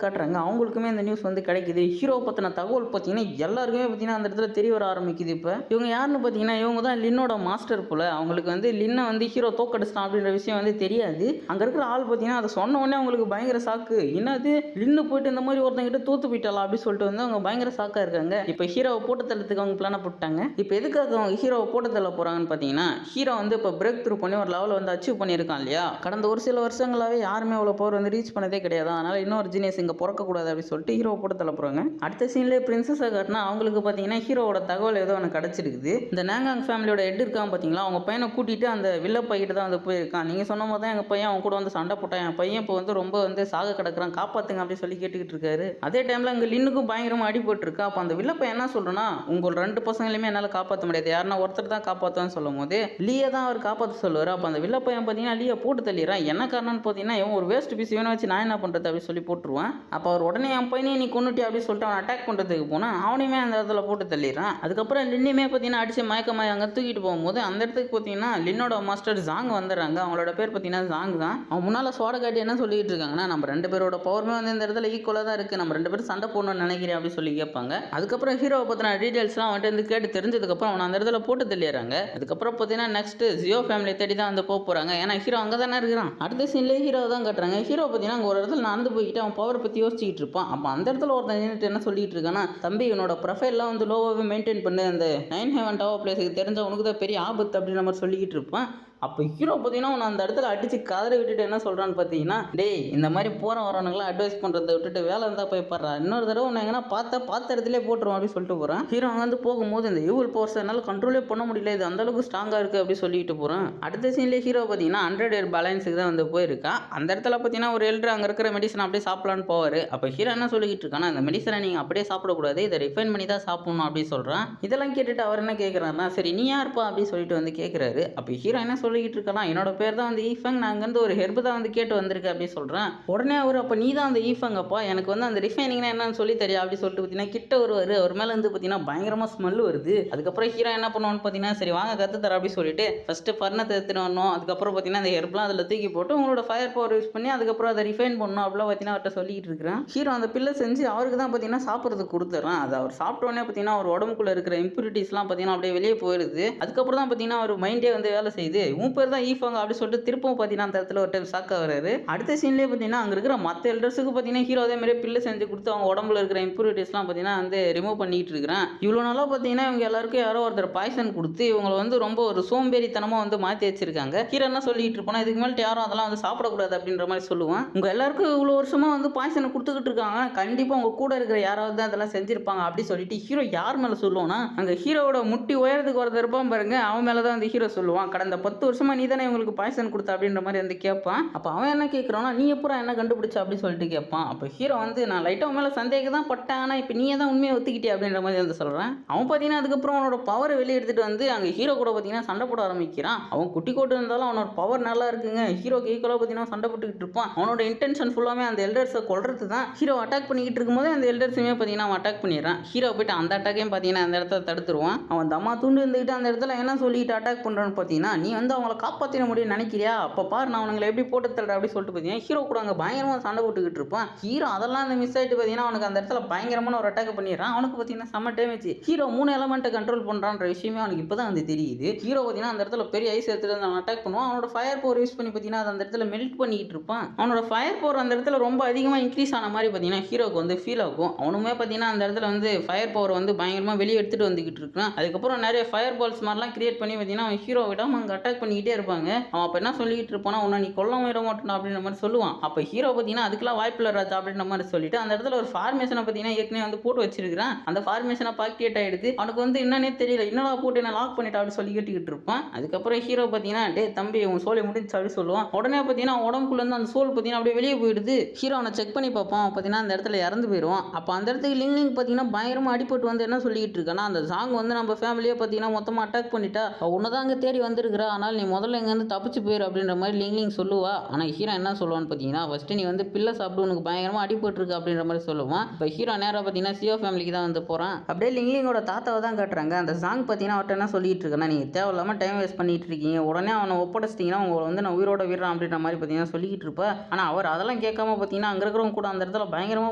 காட்டுறாங்க. அவங்களுக்குமே இந்த நியூஸ் வந்து கிடைக்குது. ஹீரோ பற்றின தகவல் பார்த்தீங்கன்னா எல்லாருக்குமே பார்த்தீங்கன்னா அந்த இடத்துல தெரிய வர ஆரம்பிக்குது. இப்போ இவங்க யாருன்னு பார்த்தீங்கன்னா இவங்க தான் லின்னோட மாஸ்டர் போல. அவங்களுக்கு வந்து லின்னை வந்து ஹீரோ தோக்கடிச்சிட்டான் அப்படின்ற விஷயம் வந்து தெரியாது. அங்கே இருக்கிற ஆள் பார்த்தீங்கன்னா அதை சொன்ன உடனே அவங்களுக்கு பயங்கர சாக்கு. என்னது லின்னு போயிட்டு இந்த மாதிரி ஒருத்தங்கிட்ட தோத்து போயிட்டாலாம் அப்படின்னு சொல்லிட்டு வந்து அவங்க பயங்கர சாக்காக இருக்காங்க. இப்போ ஹீரோவை போட்டு தள்ளத்துக்கு அவங்க பிளான போட்டாங்க. இப்போ எதுக்காக அவங்க ஹீரோவை போட்டு தள்ள போகிறாங்கன்னு பார்த்தீங்கன்னா ஹீரோ வந்து இப்போ பிரேக் த்ரூ பண்ணி ஒரு லெவலில் வந்து அச்சீவ் பண்ணியிருக்கான் இல்லையா. கடந்த ஒரு சில வருஷங்களாகவே யாருமே அவ்வளோ பவர் வந்து ரீச் பண்ணதே கிடையாது. அதனால் இன்னொரு ஜீனியஸ் இங்கே பிறக்கக்கூடாது அப்படின்னு சொல்லிட்டு ஹீரோவை போட்டு தள்ள போகிறாங்க. அடுத்த சீன்லேயே பிரின்சஸை காட்டினா அவங்களுக்கு பார்த்தீங்கன்னா ஹீரோவோட தகவல் ஏதோ ஒன்று கிடச்சிருக்குது. இந்த நாங்காங் ஃபேமிலியோட ஹெட் இருக்கான் பார்த்தீங்களா, அவங்க பையனை கூட்டிகிட்டு அந்த வில்ல பையிட்டு தான் வந்து போயிருக்கான். நீங்கள் சொன்ன மாதிரி தான் எங்கள் பையன் பையன் அவன் கூட வந்து சண்டை போட்டான், என் பையன் இப்போ வந்து ரொம்ப வந்து சாக கிடக்குறான், காப்பாற்றுங்க அப்படின்னு சொல்லி கேட்டுக்கிட்டு இருக்காரு. அதே டைமில் அங்கே லின்னுக்கும் பயங்கரமாக அடிபட்டுருக்கா. அப்போ அந்த வில்ல பையன் என்ன சொல்கிறேன்னா, உங்கள் 2 பசங்களையுமே என்னால் காப்பாற்ற முடியாது, யாருன்னா ஒருத்தர் தான் காப்பாற்றுவான்னு சொல்லும் போது லீயை தான் அவர் காப்பாற்ற சொல்லுவார். அப்போ அந்த வில்ல பையன் பார்த்தீங்கன்னா லீயை போட்டு தள்ளிடுறான். என்ன காரணம்னு பார்த்தீங்கன்னா, இவன் ஒரு வேஸ்ட் பீஸ் இவனை வச்சு நான் என்ன பண்ணுறது அப்படின்னு சொல்லி போட்டுருவான். அப்போ அவர் உடனே என் பையனை நீ கொண்டுட்டி அப்படின்னு சொல்லிட்டு அவன் அட்டாக் பண்ணுறதுக்கு போனால் அவனையுமே அந்த இடத்துல போட்டு தள்ளிடுறான். அதுக்கப்புறம் லின்னுமே பார்த்தீங்கன்னா அடிச்சு மயக்கமாய் அங்கே தூக்கிட்டு போகும்போது அந்த இடத்துக்கு பார்த்தீங்கன்னா லின்னோட மாஸ்டர் ஜாங் வந்துடுறாங்க. அவங்களோட பேர் பார்த்தீங்கன்னா ஜாங் தான். அவன் முன்னால் சோட காட்டி என்ன சொல்லிட்டு இருக்காங்கன்னா, நம்ம 2 பேரோட பவருமே வந்து இந்த இடத்துல ஈக்குவலாக தான் இருக்குது, நம்ம 2 பேரும் சண்டை போடணும்னு நினைக்கிறேன் அப்படின்னு சொல்லி கேட்பாங்க. அதுக்கப்புறம் ஹீரோவை பற்றின டீட்டெயில்ஸ்லாம் வந்துட்டு வந்து கேட்டு தெரிஞ்சதுக்கப்புறம் அவன் அந்த இடத்துல போட்டு தள்ளிடுறாங்க. அதுக்கப்புறம் பார்த்தீங்கன்னா நெக்ஸ்ட் ஜியோ ஃபேமிலி தேடி தான் வந்து போகிறாங்க. ஏன்னா ஹீரோ அங்கே தானே இருக்கிறான். அடுத்த சீன்லேயே ஹீரோ தான் காட்டுறாங்க. ஹீரோ பார்த்தீங்கன்னா அங்கே ஒரு இடத்துல நடந்து போய்கிட்டு அவன் பவரை பற்றி யோசிச்சுட்டு இருப்பான். அப்போ அந்த இடத்துல ஒருத்தன் நின்றுட்டு என்ன சொல்லிட்டு இருக்கான்னா, தம்பி இவனோட ப்ரொஃபைல்லாம் வந்து லோவாகவே மெயின்டைன் பண்ணு, அந்த 9 ஹெவன் டவர் பிளேஸுக்கு தெரிஞ்ச உனக்கு தான் பெரிய ஆபத்து அப்படின்ற மாதிரி சொல்லிக்கிட்டு இருப்பான். அப்போ ஹீரோ பார்த்தீங்கன்னா அவனை அந்த இடத்துல அடித்து கதற விட்டுட்டு என்ன சொல்கிறான்னு பார்த்தீங்கன்னா, டேய் இந்த மாதிரி போகிற வரவனுங்களாம் அட்வைஸ் பண்ணுறதை விட்டுட்டு வேலை இருந்தால் போய் படுறா, இன்னொரு தடவை உன்னை எங்கன்னா பார்த்த இடத்துல போட்டுருவோம் அப்படின்னு சொல்லிட்டு போகிறான். ஹீரோ அங்கே வந்து போகும்போது இந்த ஈவில் பவர்ஸ் என்னால் கண்ட்ரோலே பண்ண முடியல, இது அந்தளவுக்கு ஸ்ட்ராங்காக இருக்குது அப்படின்னு சொல்லிட்டு போகிறான். அடுத்த சீன்லேயே ஹீரோ பார்த்தீங்கன்னா 100 இயர் பேலன்ஸுக்கு தான் வந்து போயிருக்கான். அந்த இடத்துல பார்த்தீங்கன்னா ஒரு எல்டர் அங்கே இருக்கிற மெடிசன் அப்படியே சாப்பிடலான்னு போவார். அப்போ ஹீரோ என்ன சொல்லிக்கிட்டு இருக்கான்னா, அந்த மெடிசனை நீங்கள் அப்படியே சாப்பிடக்கூடாது, இதை ரிஃபைன் பண்ணி தான் சாப்பிடணும் அப்படின்னு சொல்கிறான். இதெல்லாம் கேட்டுட்டு அவர் என்ன கேட்குறாருன்னா, சரி நீ யாருப்பா அப்படின்னு சொல்லிட்டு வந்து கேட்குறாரு. அப்போ ஹீரோ என்ன சொல்லிக்கிட்டு இருக்கானா, என்னோட பேர் தான் வந்து ஈஃபங், நான் அங்கேருந்து ஒரு ஹெர்பு தான் வந்து கேட்டு வந்திருக்கேன் அப்படின்னு சொல்கிறேன். உடனே அவர் அப்போ நீ தான் அந்த ஈஃபங் அப்பா, எனக்கு வந்து அந்த ரிஃபைனிங்னா என்னன்னு சொல்லி தெரியும் அப்படின்னு சொல்லிட்டு பார்த்தீங்கன்னா கிட்ட வருவார். அவர் மேலே வந்து பார்த்தீங்கன்னா பயங்கரமாக ஸ்மெல் வருது. அதுக்கப்புறம் ஹீரோ என்ன பண்ணுவான்னு பார்த்தீங்கன்னா, சரி வாங்க கற்றுத்தர அப்படின்னு சொல்லிட்டு ஃபஸ்ட்டு பர்னத்தை எடுத்துன்னு வரணும், அதுக்கப்புறம் பார்த்தீங்கன்னா அந்த ஹெர்ப்லாம் அதில் தூக்கி போட்டு உங்களோட ஃபயர் பவர் யூஸ் பண்ணி அதுக்கப்புறம் அதை ரிஃபைன் பண்ணணும் அப்படிலாம் பார்த்தீங்கன்னா அவர்கிட்ட சொல்லிட்டு இருக்கிறேன். ஹீரோ அந்த பில்லை செஞ்சு அவருக்கு தான் பார்த்தீங்கன்னா சாப்பிட்றதுக்கு கொடுத்துட்றான். அது அவர் சாப்பிட்டோன்னே பார்த்தீங்கன்னா அவர் உடம்புக்குள்ளே இருக்கிற இம்ப்யூரிட்டிஸ்லாம் பார்த்தீங்கன்னா அப்படியே வெளியே போயிடுது. அதுக்கப்புறம் தான் பார்த்தீங்கன்னா அவர் மைண்டே வந்து வேலை செய்யுது. உன் பேர் தான் ஈஃபங் அப்படின்னு சொல்லிட்டு திருப்பவும் பார்த்தீங்கன்னா அந்த இடத்துல ஒரு டைம் ஷாக் ஆகுறாரு. அடுத்த சீன்லேயே பார்த்தீங்கன்னா அங்கே இருக்கிற மற்ற எல்டர்ஸுக்கு பார்த்தீங்கன்னா ஹீரோ அதே மாதிரி பில்லு செஞ்சு கொடுத்து அவங்க உடம்புல இருக்கிற இம்ப்யூரிட்டிஸ்லாம் பார்த்தீங்கன்னா வந்து ரிமூவ் பண்ணிட்டு இருக்கிறேன். இவ்வளோ நாளாக பார்த்தீங்கன்னா இவங்க எல்லாருக்கும் யாரோ ஒருத்தர் பாய்சன் கொடுத்து இவங்களை வந்து ரொம்ப ஒரு சோம்பேறித்தனமாக வந்து மாற்றி வச்சிருக்காங்க. ஹீரோ என்ன சொல்லிட்டு இருப்போனா, இதுக்கு மேலே யாரும் அதெல்லாம் வந்து சாப்பிடக்கூடாது அப்படின்ற மாதிரி சொல்லுவான். உங்கள் எல்லாருக்கும் இவ்வளோ வருஷமாக வந்து பாய்சனை கொடுத்துக்கிட்டு இருக்காங்க, கண்டிப்பாக உங்கள் கூட இருக்கிற யாராவது தான் அதெல்லாம் செஞ்சிருப்பாங்க அப்படி சொல்லிட்டு ஹீரோ யார் மேலே சொல்லுவோன்னா, அங்கே ஹீரோவோட முட்டி உயரத்துக்கு ஒருத்தர் இருப்பான் பாருங்க, அவன் மேலே தான் வந்து ஹீரோ சொல்லுவான், கடந்த 10 வருஷமா நீ தானே இவங்களுக்கு பாய்சன் கொடுத்த அப்படின்ற மாதிரி வந்து கேட்பான். அப்போ அவன் என்ன கேட்குறான்னா, நீ எப்போ என்ன கண்டுபிடிச்ச அப்படின்னு சொல்லிட்டு கேட்பான். அப்போ ஹீரோ வந்து நான் லைட்டாக மேலே சந்தேகம் தான் பட்டேன், ஆனால் இப்போ நீயே தான் உண்மையை ஒத்துக்கிட்டே அப்படின்ற மாதிரி வந்து சொல்கிறேன். அவன் பார்த்தீங்கன்னா அதுக்கப்புறம் அவனோட பவரை வெளியே எடுத்துகிட்டு வந்து அங்கே ஹீரோ கூட பார்த்தீங்கன்னா சண்டை போட ஆரம்பிக்கிறான். அவன் குட்டி கோட்டு இருந்தாலும் அவனோட பவர் நல்லா இருக்குங்க. ஹீரோக்கு ஈக்குவலாக பார்த்தீங்கன்னா சண்டை போட்டுக்கிட்டு இருப்பான். அவனோட இன்டென்ஷன் ஃபுல்லாமே அந்த எல்டர்ஸை கொல்றது தான். ஹீரோ அட்டாக் பண்ணிக்கிட்டு இருக்கும்போது அந்த எல்டர்ஸுமே பார்த்தீங்கன்னா அவன் அட்டாக் பண்ணிடுறான். ஹீரோ போய்ட்டு அந்த அட்டாக்கையும் பார்த்தீங்கன்னா அந்த இடத்துல தடுத்துருவான். அவன் தம்மா தூண்டு இருந்துக்கிட்டு அந்த இடத்துல என்ன சொல்லிட்டு அட்டாக் பண்ணுறான்னு பார்த்தீங்கன்னா, நீ வந்து அவங்கள காப்பாற்றின முடியும்னு நினைக்கிறியா, அப்போ பாரு நான் அவங்களை எப்படி போட்டு தள்ளுற அப்படி சொல்லிட்டு பார்த்தீங்கன்னா ஹீரோ கூட அங்கே பயங்கரமாக சண்டை போட்டுக்கிட்டு இருப்பான். ஹீரோ அதெல்லாம் அந்த மிஸ் ஆகிட்டு பார்த்தீங்கன்னா அவனுக்கு அந்த இடத்துல பயங்கரமான ஒரு அட்டாக் பண்ணிடுறான். அவனுக்கு பார்த்தீங்கன்னா செம்ம டேமேஜ். ஹீரோ 3 எலமெண்ட்டை கண்ட்ரோல் பண்ணுறான்ற விஷயமே அவனுக்கு இப்போ தான் வந்து தெரியுது. ஹீரோ பார்த்தீங்கன்னா அந்த இடத்துல பெரிய ஐஸ் எடுத்துட்டு வந்து அவன் அட்டாக் பண்ணுவான். அவனோட ஃபயர் பவர் யூஸ் பண்ணி பார்த்தீங்கன்னா அந்த இடத்துல மெல்ட் பண்ணிக்கிட்டு இருப்பான். அவனோட ஃபயர் பவர் அந்த இடத்துல ரொம்ப அதிகமாக இன்க்ரீஸ் ஆன மாதிரி பார்த்தீங்கன்னா ஹீரோக்கு வந்து ஃபீல் ஆகும். அவனுமே பார்த்தீங்கன்னா அந்த இடத்துல வந்து ஃபயர் பவர் வந்து பயங்கரமாக வெளியே எடுத்துகிட்டு வந்துக்கிட்டு இருக்கான். அதுக்கப்புறம் நிறைய ஃபயர் பால்ஸ் மாதிரிலாம் கிரியேட் பண்ணி பார்த்தீங்கன்னா அவன் ஹீரோ விடாமல் அங்கே அட்டாக் பண்ணிக்கிட்டே இருப்பாங்க. அவன் அப்போ என்ன சொல்லிட்டு இருப்பானா, உன்னை நீ கொல்ல விட மாட்டேன் அப்படின்ற மாதிரி சொல்லுவான். அப்போ ஹீரோ பார்த்தீங்கன்னா அதுக்கெல்லாம் வாய்ப்பில்லை ராஜா அப்படின்ற மாதிரி சொல்லிட்டு அந்த இடத்துல ஒரு ஃபார்மேஷனை பார்த்தீங்கன்னா ஏற்கனவே வந்து போட்டு வச்சிருக்கிறான். அந்த ஃபார்மேஷனை பாக்டியேட் ஆகிடுது. அவனுக்கு வந்து என்னன்னே தெரியல, என்னடா போட்டு என்ன லாக் பண்ணிட்டா அப்படின்னு சொல்லி கேட்டுக்கிட்டு இருப்பான். அதுக்கப்புறம் ஹீரோ பார்த்தீங்கன்னா டே தம்பி உன் சோலை முடிஞ்சு அப்படி சொல்லுவான். உடனே பார்த்தீங்கன்னா உடம்புக்குள்ளேருந்து அந்த சோல் பார்த்தீங்கன்னா அப்படியே வெளியே போயிடுது. ஹீரோ அவனை செக் பண்ணி பார்ப்பான். பார்த்தீங்கன்னா அந்த இடத்துல இறந்து போயிடுவான். அப்போ அந்த இடத்துக்கு லிங் பார்த்தீங்கன்னா பயங்கரமாக அடிபட்டு வந்து என்ன சொல்லிக்கிட்டு இருக்கானா, அந்த சாங் வந்து நம்ம ஃபேமிலியை பார்த்தீங்கன்னா மொத்தமாக அட்டாக் பண்ணிட்டா, உன்னதான் அங்கே தேடி வந்திருக்கிறா, ஆனால் நீ முதல்ல இங்கேருந்து தப்பிச்சு போயிரு அப்படின்ற மாதிரி லிங் சொல்லுவா. ஆனால் ஹீரோ என்ன சொல்லுவான்னு பார்த்தீங்கன்னா, ஃபஸ்ட்டு நீ வந்து பில்லை சாப்பிட்டு உனக்கு பயங்கரமாக அடிபட்டுருக்கு அப்படின்ற மாதிரி சொல்லுவான். இப்போ ஹீரோ நேராக பார்த்தீங்கன்னா சியோ ஃபேமிலிக்கு தான் வந்து போகிறான். அப்படியே லிங்கோட தாத்தாவை தான் காட்டுறாங்க. அந்த சாங் பார்த்தீங்கன்னா அவர்கிட்ட என்ன சொல்லிட்டு இருக்கேன்னா, நீங்கள் தேவையில்லாமல் டைம் வேஸ்ட் பண்ணிட்டு இருக்கீங்க, உடனே அவனை ஒப்படைச்சிட்டிங்கன்னா உங்களை வந்து நான் உயிரோட விடுறான் அப்படின்ற மாதிரி பார்த்தீங்கன்னா சொல்லிக்கிட்டு இருப்பேன். ஆனால் அவர் அதெல்லாம் கேட்காம பார்த்தீங்கன்னா அங்கே இருக்கிறவங்க கூட அந்த இடத்துல பயங்கரமாக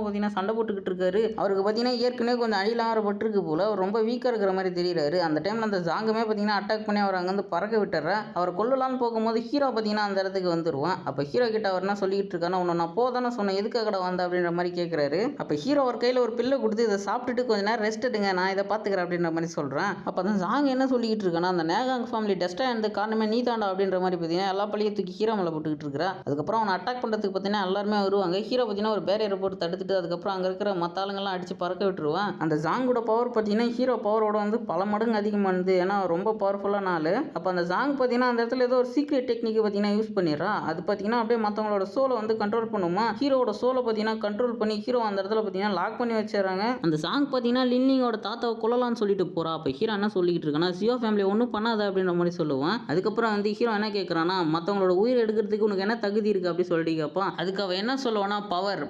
பார்த்தீங்கன்னா சண்டை போட்டுக்கிட்டு இருக்காரு. அவருக்கு பார்த்தீங்கன்னா ஏற்கனவே கொஞ்சம் அடியிலாமப்பட்டிருக்கு போல, அவர் ரொம்ப வீக்காக இருக்கிற மாதிரி தெரியுறாரு. அந்த டைமில் அந்த சாங்குமே பார்த்தீங்கன்னா அட்டாக் பண்ணி அவர் அங்கேருந்து பறக்க விட்டுறாரு. அவர் கொல்லலான்னு போகும்போது ஹீரோ பார்த்தீங்கன்னா அந்த இடத்துக்கு வந்துடுவான். அப்போ ஹீரோ கிட்ட அவர் என்ன சொல்லிட்டு இருக்கானா, உன்னை நான் போதானே சொன்னேன், எதுக்காக கடை வந்த அப்படின்ற மாதிரி கேட்குறாரு. அப்போ ஹீரோ அவர் கையில் ஒரு பில்லை கொடுத்து இதை சாப்பிட்டுட்டு கொஞ்ச நேரம் ரெஸ்ட் எடுங்க, நான் இதை பார்த்துக்கிறேன் அப்படின்ற மாதிரி சொல்கிறேன். அப்போ அந்த சாங் என்ன சொல்லிட்டு இருக்கானா, அந்த நேகாங் ஃபேமிலி டெஸ்ட்டாக இருந்த காரணமே நீ தாண்டா அப்படின்ற மாதிரி பார்த்தீங்கன்னா எல்லா பள்ளியை தூக்கி ஹீரோ மேலே போட்டுக்கிட்டு இருக்கிறா. அதுக்கப்புறம் அவனை அட்டாக் பண்ணுறதுக்கு பார்த்தீங்கன்னா எல்லாருமே வருவாங்க. ஹீரோ பார்த்தீங்கன்னா ஒரு பேரியரை போட்டு தடுத்துட்டு அதுக்கப்புறம் அங்கே இருக்கிற மற்ற ஆளுங்கள்லாம் அடித்து பறக்க விட்டுருவான். அந்த சாங்கோட பவர் பார்த்தீங்கன்னா ஹீரோ பவரோட வந்து பல மடங்கு அதிகமானது. ஏன்னா ரொம்ப பவர்ஃபுல்லான ஆள். அப்போ அந்த சாங் பார்த்தீங்கன்னா பார்த்தீங்கன்னா அந்த இடத்துல ஏதோ ஒரு சீக்ரெட் டெக்னிக் பார்த்தீங்கன்னா யூஸ் பண்ணிடுறா. அது பார்த்தீங்கன்னா அப்படியே மற்றவங்களோட சோலை வந்து கண்ட்ரோல் பண்ணுமா. ஹீரோட சோலை பார்த்தீங்கன்னா கண்ட்ரோல் பண்ணி ஹீரோ அந்த இடத்துல பார்த்தீங்கன்னா லாக் பண்ணி வச்சிடறாங்க. அந்த சாங் பார்த்தீங்கன்னா லின்லிங்கோட தாத்தாவை கொல்லலாம்னு சொல்லிட்டு போறா. அப்போ ஹீரோ என்ன சொல்லிட்டு இருக்கானா, ஜியோ ஃபேமிலி ஒன்றும் பண்ணாத அப்படின்ற மாதிரி சொல்லுவான். அதுக்கப்புறம் வந்து ஹீரோ என்ன கேட்குறான்னா, மற்றவங்களோட உயிர் எடுக்கிறதுக்கு உனக்கு என்ன தகுதி இருக்கு அப்படி சொல்லிட்டு கேட்பான். அதுக்கு அவன் என்ன சொல்லுவானா,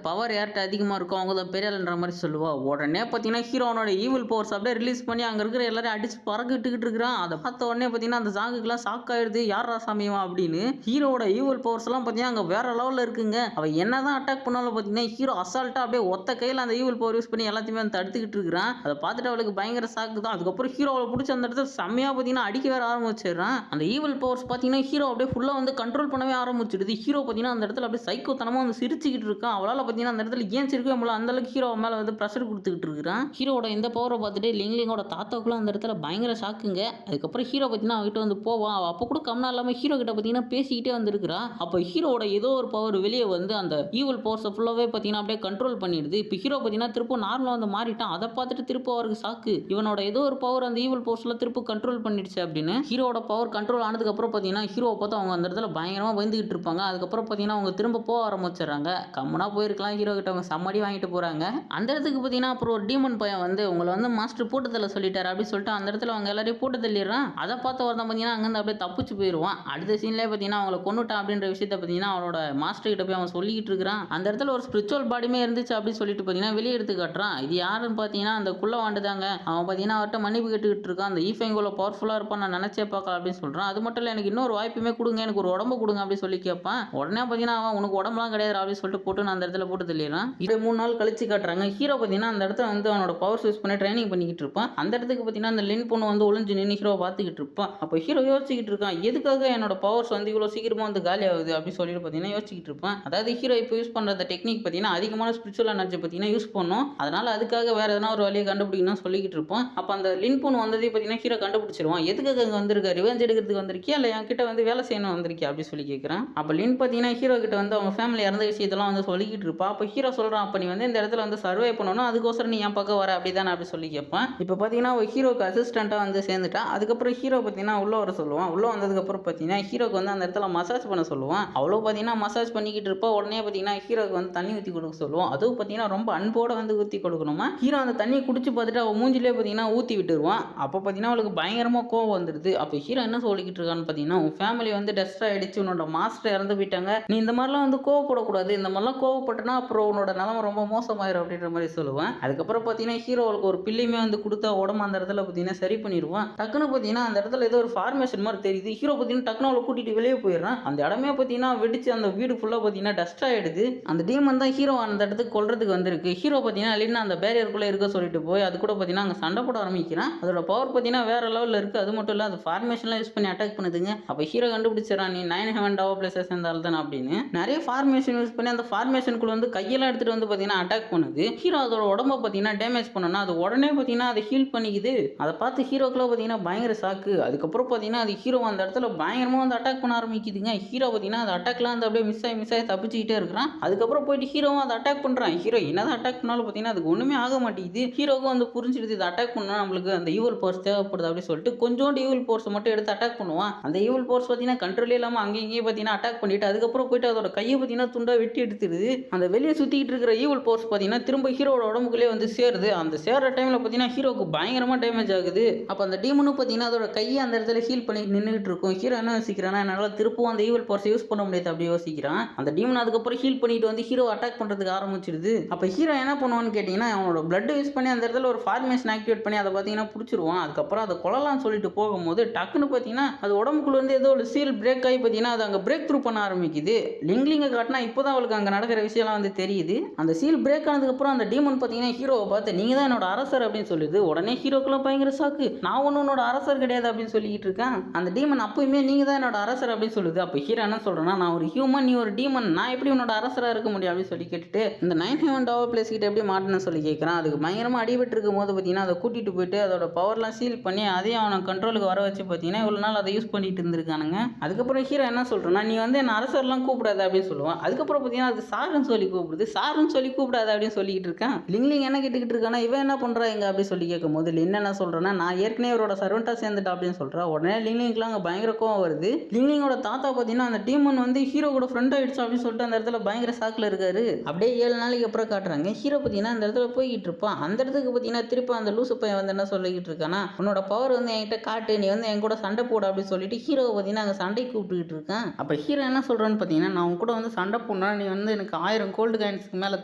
பவர் யார்கிட்ட அதிகமாக இருக்கும் அவங்க தான் பெரிய ஆளுன்ற மாதிரி சொல்லுவா. உடனே பார்த்தீங்கன்னா ஹீரோனோட ஈவில் பவர்ஸ் அப்படியே ரிலீஸ் பண்ணி அங்கே இருக்கிற எல்லாரையும் அடிச்சு பறக்கிட்டுக்கிட்டு இருக்கிறான். அதை பார்த்த உடனே பார்த்தீங்கன்னா அந்த சாங்குக்குலாம் ஷாக் ஆயிடுது. யார் ராசாமியவா அப்படின்னு. ஹீரோட ஈவில் பவர்ஸ் எல்லாம் பார்த்தீங்கன்னா அங்கே வேற லெவலில் இருக்குங்க. அவன் என்னதான் அட்டாக் பண்ணாலும் பார்த்தீங்கன்னா ஹீரோ அசால்ட்டா அப்படியே ஒத்த கையில் அந்த ஈவில் பவர் யூஸ் பண்ணி எல்லாத்தையுமே தடுத்துக்கிட்டு இருக்கிறான். அதை பார்த்துட்டு அவளுக்கு பயங்கர சாக்கு தான். அதுக்கப்புறம் ஹீரோவை பிடிச்ச அந்த இடத்துல செம்மையா பார்த்தீங்கன்னா அடிக்க வேற ஆரம்பிச்சிடுறான். அந்த ஈவில் பவர்ஸ் பார்த்தீங்கன்னா ஹீரோ அப்படியே ஃபுல்லாக வந்து கண்ட்ரோல் பண்ணவே ஆரம்பிச்சிடுது. ஹீரோ பார்த்தீங்கன்னா அந்த இடத்துல அப்படியே சைக்கோத்தனமா வந்து சிரிச்சுக்கிட்டு இருக்கான். அவளால் பார்த்தீங்கன்னா அந்த இடத்துல ஏன் சிரிக்கவே முடியல. அந்த அளவுக்கு ஹீரோ மேலே வந்து ப்ரெஷர் கொடுத்துக்கிட்டு இருக்கிறான். ஹீரோட இந்த பவரை பார்த்துட்டு லிங்கோட தாத்தாக்குள்ள அந்த இடத்துல பயங்கர ஷாக்குங்க. அதுக்கப்புறம் ஹீரோ பார்த்தீங்கன்னா அவகிட்ட வந்து போவான். அவள் அப்போ கூட கம்னா இல்லாமல் ஹீரோ கிட்ட பார்த்தீங்கன்னா பேசிக்கிட்டே வந்துருக்கிறா. அப்போ ஹீரோட ஏதோ ஒரு பவர் வெளியே வந்து அந்த ஈவில் பவர்ஸை ஃபுல்லாகவே பார்த்தீங்கன்னா அப்படியே கண்ட்ரோல் பண்ணிடுது. இப்போ ஹீரோ பார்த்தீங்கன்னா திரும்ப நார்மலாக வந்து மாறிட்டான். அதை பார்த்துட்டு திரும்ப அவருக்கு ஷாக்கு. இவனோட ஏதோ ஒரு பவர் அந்த ஈவில் பவர்ஸ்ல திரும்ப கண்ட்ரோல் பண்ணிடுச்சு அப்படின்னு. ஹீரோட பவர் கண்ட்ரோல் ஆனதுக்கப்புறம் பார்த்தீங்கன்னா ஹீரோவை பார்த்து அவங்க அந்த இடத்துல பயங்கரமாக பயந்துகிட்டு இருப்பாங்க. அதுக்கப்புறம் பார்த்தீங்கன்னா அவங்க திரும்ப போக ஆரம்பிச்சிடறாங்க. கம்முனா போயிருக்கலாம். ஹீரோ கிட்ட அவங்க சம்மடி வாங்கிட்டு போறாங்க. அந்த இடத்துக்கு பார்த்தீங்கன்னா அப்புறம் ஒரு டீமன் பையன் வந்து உங்களை வந்து மாஸ்டர் போட்டு தள்ள சொல்லிட்டாரு அப்படின்னு சொல்லிட்டு அந்த இடத்துல அவங்க எல்லாரையும் போட்டு தள்ளிடுறான். அதை பார்த்து ஒருத்தன் பார்த்தீங்கன்னா அங்கேருந்து அப்படியே தப்பிச்சு போயிடுவான். அடுத்த சீன்லேயே பார்த்தீங்கன்னா அவங்களை கொண்டுட்டான் அப்படின்ற விஷயத்த பார்த்தீங்கன்னா அவனோட மாஸ்டர் கிட்ட போய் அவன் சொல்லிக்கிட்டு இருக்கிறான். அந்த இடத்துல ஒரு ஸ்பிரிச்சுவல் பாடியுமே இருந்துச்சு அப்படின்னு சொல்லிட்டு பார்த்தீங்கன்னா வெளியே எடுத்து காட்டுறான். இது யாருன்னு பார்த்தீங்கன்னா அந்த குள்ள வாண்டுதாங்க. அவன் பார்த்தீங்கன்னா அவர்கிட்ட மன்னிப்பு கேட்டுக்கிட்டு இருக்கான். அந்த ஈஃபைங்கோல பவர்ஃபுல்லாக இருப்பான் நான் நினைச்சே பார்க்கலாம் அப்படின்னு சொல்றான். அது மட்டும் இல்லை எனக்கு இன்னொரு வாய்ப்புமே கொடுங்க, எனக்கு ஒரு உடம்பு கொடுங்க அப்படின்னு சொல்லி கேட்பான். உடனே பார்த்தீங்கன்னா அவன் உனக்கு உடம்புலாம் கிடையாது அப்படின்னு சொல்லிட்டு போட்டு நான் அந்த இடத்துல போட்டு தள்ளிடுறான். இது 3 நாள் கழிச்சு காட்டுறாங்க. ஹீரோ பார்த்தீங்கன்னா அந்த இடத்துல வந்து அவனோட பவர்ஸ் யூஸ் பண்ணி ட்ரைனிங் பண்ணிக்கிட்டு இருப்பான். அந்த இடத்துக்கு பார்த்தீங்கன்னா அந்த லின் பொண்ணு வந்து ஒளிஞ்சு நின்று ஹீரோ பார்த்துக்கிட்டு இருப்பான். அப்போ ஹீரோ யோசிச்சுக்கிட்டு இருக்கான், எதுக்காக என்னோட பவர்ஸ் வந்து இவ்வளோ சீக்கிரமா வந்து காலி ஆகுது அப்படின்னு சொல்லிட்டு பார்த்தீங்கன்னா யோசிச்சுக்கிட்டு இருப்பான். அதாவது ஹீரோ இப்போ யூஸ் பண்ணுற அந்த டெக்னிக் பார்த்தீங்கன்னா அதிகமான ஸ்பிரிச்சுவல் எனர்ஜி பார்த்தீங்கன்னா யூஸ் பண்ணும். அதனால அதுக்காக வேற எதனா ஒரு வழியை கண்டுபிடிக்கணும்னு சொல்லிக்கிட்டு இருப்பான். அப்போ அந்த லின் பொண்ணு வந்ததே பார்த்தீங்கன்னா ஹீரோ கண்டுபிடிச்சிருவான். எதுக்காக அங்கே வந்திருக்கா, ரிவெஞ்ச் எடுக்கிறதுக்கு வந்திருக்கியா இல்லை என் கிட்ட வந்து வேலை செய்யணும் வந்திருக்கியா அப்படின்னு சொல்லி கேட்குறான். அப்போ லின் பார்த்தீங்கன்னா ஹீரோ கிட்ட வந்து அவங்க ஃபேமிலி இறந்த விஷயத்தெல்லாம் வந்து சொல்லிக்கிட்டு இருப்பா. அப்போ ஹீரோ சொல்கிறான், அப்போ நீ வந்து இந்த இடத்துல வந்து சர்வே பண்ணணும், அதுக்கோசரம் நீ என் பக்கம் வர அப்படிதானே அப்படி சொல்லி கேட்பான். இப்போ பார்த்தீங்கன்னா ஒரு ஹீரோக்கு அசிஸ்டண்ட்டாக வந்து சேர்ந்துட்டா. அதுக்கப்புறம் ஹீரோ பார்த்தீங்கன்னா உள்ள வர சொல்லுவான். உள்ள வந்ததுக்கப்புறம் பார்த்தீங்கன்னா ஹீரோக்கு வந்து அந்த இடத்துல மசாஜ் பண்ண சொல்லுவான். அவ்வளோ பார்த்தீங்கன்னா மசாஜ் பண்ணிக்கிட்டு இருப்பா. உடனே பார்த்தீங்கன்னா ஹீரோக்கு வந்து தண்ணி ஊற்றி கொடுக்க சொல்லுவோம். அதுவும் பார்த்தீங்கன்னா ரொம்ப அன்போட வந்து ஊற்றி கொடுக்கணுமா. ஹீரோ அந்த தண்ணியை குடிச்சு பார்த்துட்டு அவன் மூஞ்சிலே பார்த்தீங்கன்னா ஊற்றி விட்டுருவான். அப்போ பார்த்தீங்கன்னா அவளுக்கு பயங்கரமாக கோவம் வந்துடுது. அப்போ ஹீரோ என்ன சொல்லிக்கிட்டு இருக்கான்னு பார்த்தீங்கன்னா, உன் ஃபேமிலி வந்து டெஸ்ட் ஆகிடுச்சு, உன்னோட மாஸ்டர் இறந்து போயிட்டாங்க, நீ இந்த மாதிரிலாம் வந்து கோவப்படக்கூடாது, இந்த மாதிரிலாம் கோவப்பட்டனா அப்புறம் உன்னோட நிலமை ரொம்ப மோசமாயிரும் அப்படின்ற மாதிரி சொல்லுவேன். அதுக்கப்புறம் பார்த்தீங்கன்னா ஹீரோவுக்கு ஒரு பில்லையுமே வந்து கொடுத்தா உடம்பு அந்த இடத்துல பார்த்தீங்கன்னா சரி பண்ணிடுவான். டக்குன்னு பார்த்தீங்கன்னா அந்த இடத்துல ஏதோ ஒரு ஃபார்மேஷன் மாதிரி தெரியுது. ஹீரோ பார்த்தீங்கன்னா டக்குனு அவளை கூட்டிட்டு வெளியே போயிடுறான். அந்த இடமே பார்த்தீங்கன்னா வெடிச்சு அந்த வீடு ஃபுல்லாக பார்த்தீங்கன்னா டஸ்ட் ஆகிடுது. அந்த டீமன் தான் ஹீரோ அந்த இடத்துக்கு கொல்றதுக்கு வந்திருக்கு. ஹீரோ பார்த்தீங்கன்னா இல்லைன்னா அந்த பேரியருக்குள்ளே இருக்க சொல்லிட்டு போய் அது கூட பார்த்தீங்கன்னா அங்கே சண்டை போட ஆரம்பிக்கிறான். அதோட பவர் பார்த்தீங்கன்னா வேற லெவலில் இருக்குது. அது மட்டும் இல்லை அது ஃபார்மேஷன்லாம் யூஸ் பண்ணி அட்டாக் பண்ணுதுங்க. அப்போ ஹீரோ கண்டுபிடிச்சிடறான், நீ 9 ஹெவன் டாவோ பிளேசஸ் இருந்தாலும் தான் அப்படின்னு. நிறைய ஃபார்மேஷன் யூஸ் பண்ணி அந்த ஃபார்மேஷனுக்குள்ள வந்து கையெல்லாம் எடுத்துகிட்டு வந்து பார்த்தீங்கன்னா அட்டாக் பண்ணுது. ஹீரோ அதோட உடம்பை பார்த்தீங்கன்னா டேமேஜ் பண்ணனா அது உடனே பார்த்தீங்கன்னா அதை ஹீல் பண்ணிக்குது. அதை பார்த்து ஹீரோக்குள்ள பார்த்தீங்கன்னா பயங்கர சாக்கு. அதுக்கப்புறம் பார்த்தீங்கன்னா அது ஹீரோ அந்த இடத்துல பயங்கரமாக வந்து அட்டாக் பண்ண ஆரம்பிக்குதுங்க. ஹீரோ பார்த்தீங்கன்னா அந்த அட்டாக்லாம் வந்து அப்படியே மிஸ் ஆகி தப்பிச்சுக்கிட்டே இருக்கிறான். அதுக்கப்புறம் போயிட்டு ஹீரோவும் அதை அட்டாக் பண்ணுறான். ஹீரோ என்னதான் அட்டாக் பண்ணாலும் பார்த்தீங்கன்னா அதுக்கு ஒன்றுமே ஆக மாட்டேங்குது. ஹீரோவுக்கும் வந்து புரிஞ்சிடுது இதை அட்டாக் பண்ணால் நம்மளுக்கு அந்த ஈவல் பவர்ஸ் தேவைப்படுது அப்படின்னு சொல்லிட்டு கொஞ்சோண்டு ஈவல் பவர்ஸ் மட்டும் எடுத்து அட்டாக் பண்ணுவான். அந்த ஈவல் பவர்ஸ் பார்த்தீங்கன்னா கண்ட்ரோலே இல்லாமல் அங்கேயே பார்த்தீங்கன்னா அட்டாக் பண்ணிட்டு அதுக்கப்புறம் போயிட்டு அதோட கையை பார்த்தீங்கன்னா துண்டா வெட்டி எடுத்துடுது. அந்த வெளியே சுற்றிக்கிட்டு இருக்கிற ஈவல் பவர்ஸ் பார்த்தீங்கன்னா திரும்ப ஹீரோட உடம்புக்குள்ளே வந்து சேருது. அந்த சேர்ற டைமில் பார்த்தீங்கன்னா ஹீரோக்கு பயங்கரமாக டேமேஜ் ஆகுது. அப்போ அந்த டீமனும் பார்த்தீங்கன்னா அதோட கையை அந்த இடத்துல ஹீல் பண்ணி நின்றுட்டு இருக்கும். ஹீரோ என்ன யோசிக்கிறான்னா என்னால் திருப்பவும் அந்த ஈவல் பவர்ஸ் யூஸ் பண்ண முடியாது அப்படி யோசிக்கிறான். அந்த டீமன் அதுக்கப்புறம் ஹீல் பண்ணிட்டு வந்து ஹீரோ அட்டாக் பண்ணுறதுக்கு ஆரம்பிச்சிடுது. அப்போ ஹீரோ என்ன பண்ணுவான்னு கேட்டிங்கன்னா அவனோட பிளட் யூஸ் பண்ணி அந்த இடத்துல ஒரு ஃபார்மேஷன் ஆக்டிவேட் பண்ணி அதை பார்த்தீங்கன்னா பிடிச்சிருவான். அதுக்கப்புறம் அதை கொல்லலாம்னு சொல்லிட்டு போகும்போது டக்குன்னு பார்த்தீங்கன்னா அது உடம்புக்குள்ள இருந்து ஏதோ ஒரு சீல் பிரேக் ஆகி பார்த்தீங்கன்னா அது அங்கே பிரேக் த்ரூ பண்ண ஆரம்பிக்குது. லிங்லிங்கை காட்டினா இப்போதான் அவளுக்கு அங்கே நடக்கிற விஷயம்லாம் வந்து தெரியுது. அந்த சீல் பிரேக் ஆனதுக்கப்புறம் அந்த டீமன் பார்த்தீங்கன்னா ஹீரோவை பார்த்து நீங்கள் தான் என்னோட அரசர் அப்படின்னு சொல்லுது. உடனே ஹீரோக்குலாம் பயங்கர சாக்கு. நான் ஒன்றும் உன்னோட அரசர் கிடையாது அப்படின்னு சொல்லிட்டு இருக்கேன். அந்த டீமன் அப்பயுமே நீங்கள் தான் என்னோட அரசர் அப்படின்னு சொல்லுது. அப்போ ஹீரோ என்ன சொல்கிறேன்னா நான் ஒரு ஹியூமன், நீ ஒரு டீமன், நான் எப்படி உன்னோட அரசராக இருக்க முடியும் அப்படின்னு சொல்லி கேட்டுட்டு இந்த 9 ஹெவன் டாவோ பிளேஸ் கிட்ட எப்படி மாட்டேன்னு சொல்லி கேட்குறான். அதுக்கு பயங்கரமாக அடிபட்டு இருக்கும் போது பார்த்தீங்கன்னா அதை கூட்டிகிட்டு போயிட்டு அதோட பவர்லாம் சீல் பண்ணி அதையும் அவனை கண்ட்ரோலுக்கு வர வச்சு பார்த்தீங்கன்னா இவ்வளோ நாள் அதை யூஸ் பண்ணிட்டு இருந்திருக்கானுங்க. அதுக்கப்புறம் ஹீரோ என்ன சொல்கிறேன்னா நீ வந்து என்ன அரசர்லாம் கூப்பிடாது அப்படின்னு சொல்லுவான். அதுக்கப்புறம் பார்த்தீங்கன்னா அது சாருன்னு சொல்லி கூப்பிடுது. சாருன்னு சொல்லி கூப்பிடாது அப்படின்னு சொல்லிக்கிட்டு இருக்கான். லிங் என்ன கேட்டுக்கிட்டு இருக்கானா இவன் என்ன பண்ணுறா எங்க அப்படின்னு சொல்லி கேட்கும் போது லின் என்ன சொல்கிறேன்னா நான் ஏற்கனவே இவரோட சர்வெண்ட்டாக சேர்ந்துட்டா அப்படின்னு சொல்கிறா. உடனே லிங்லாம் அங்கே பயங்கர கோவம் வருது. லிங்லிங்கோட தாத்தா பார்த்தீங்கன்னா அந்த டீமன் வந்து ஹீரோ கூட ஃப்ரெண்ட் ஆயிடுச்சு அப்படின்னு சொல்லிட்டு அந்த இடத்துல பயங்கர சாக்கில் இருக்காரு. அப்படியே 7 நாளைக்கு அப்புறம் காட்டுறாங்க ஹீரோ பார்த்தீங்கன்னா அந்த இடத்துல போய்கிட்டு இருப்பான். அந்த இடத்துக்கு பார்த்தீங்கன்னா திருப்பி அந்த லூசு பையன் வந்து என்ன சொல்லிக்கிட்டு இருக்கானா, உன்னோட பவர் வந்து என்கிட்ட காட்டு, நீ வந்து என் கூட சண்டை போட அப்படின்னு சொல்லிட்டு ஹீரோ பார்த்தீங்கன்னா அங்கே சண்டைக்கு கூப்பிட்டுக்கிட்டு இருக்கான். அப்போ ஹீரோ என்ன சொல்கிறான்னு பார்த்தீங்கன்னா, நான் உன் கூட வந்து சண்டை போடனா நீ வந்து எனக்கு 1000 கோல்டு காயின்ஸ்க்கு மேலே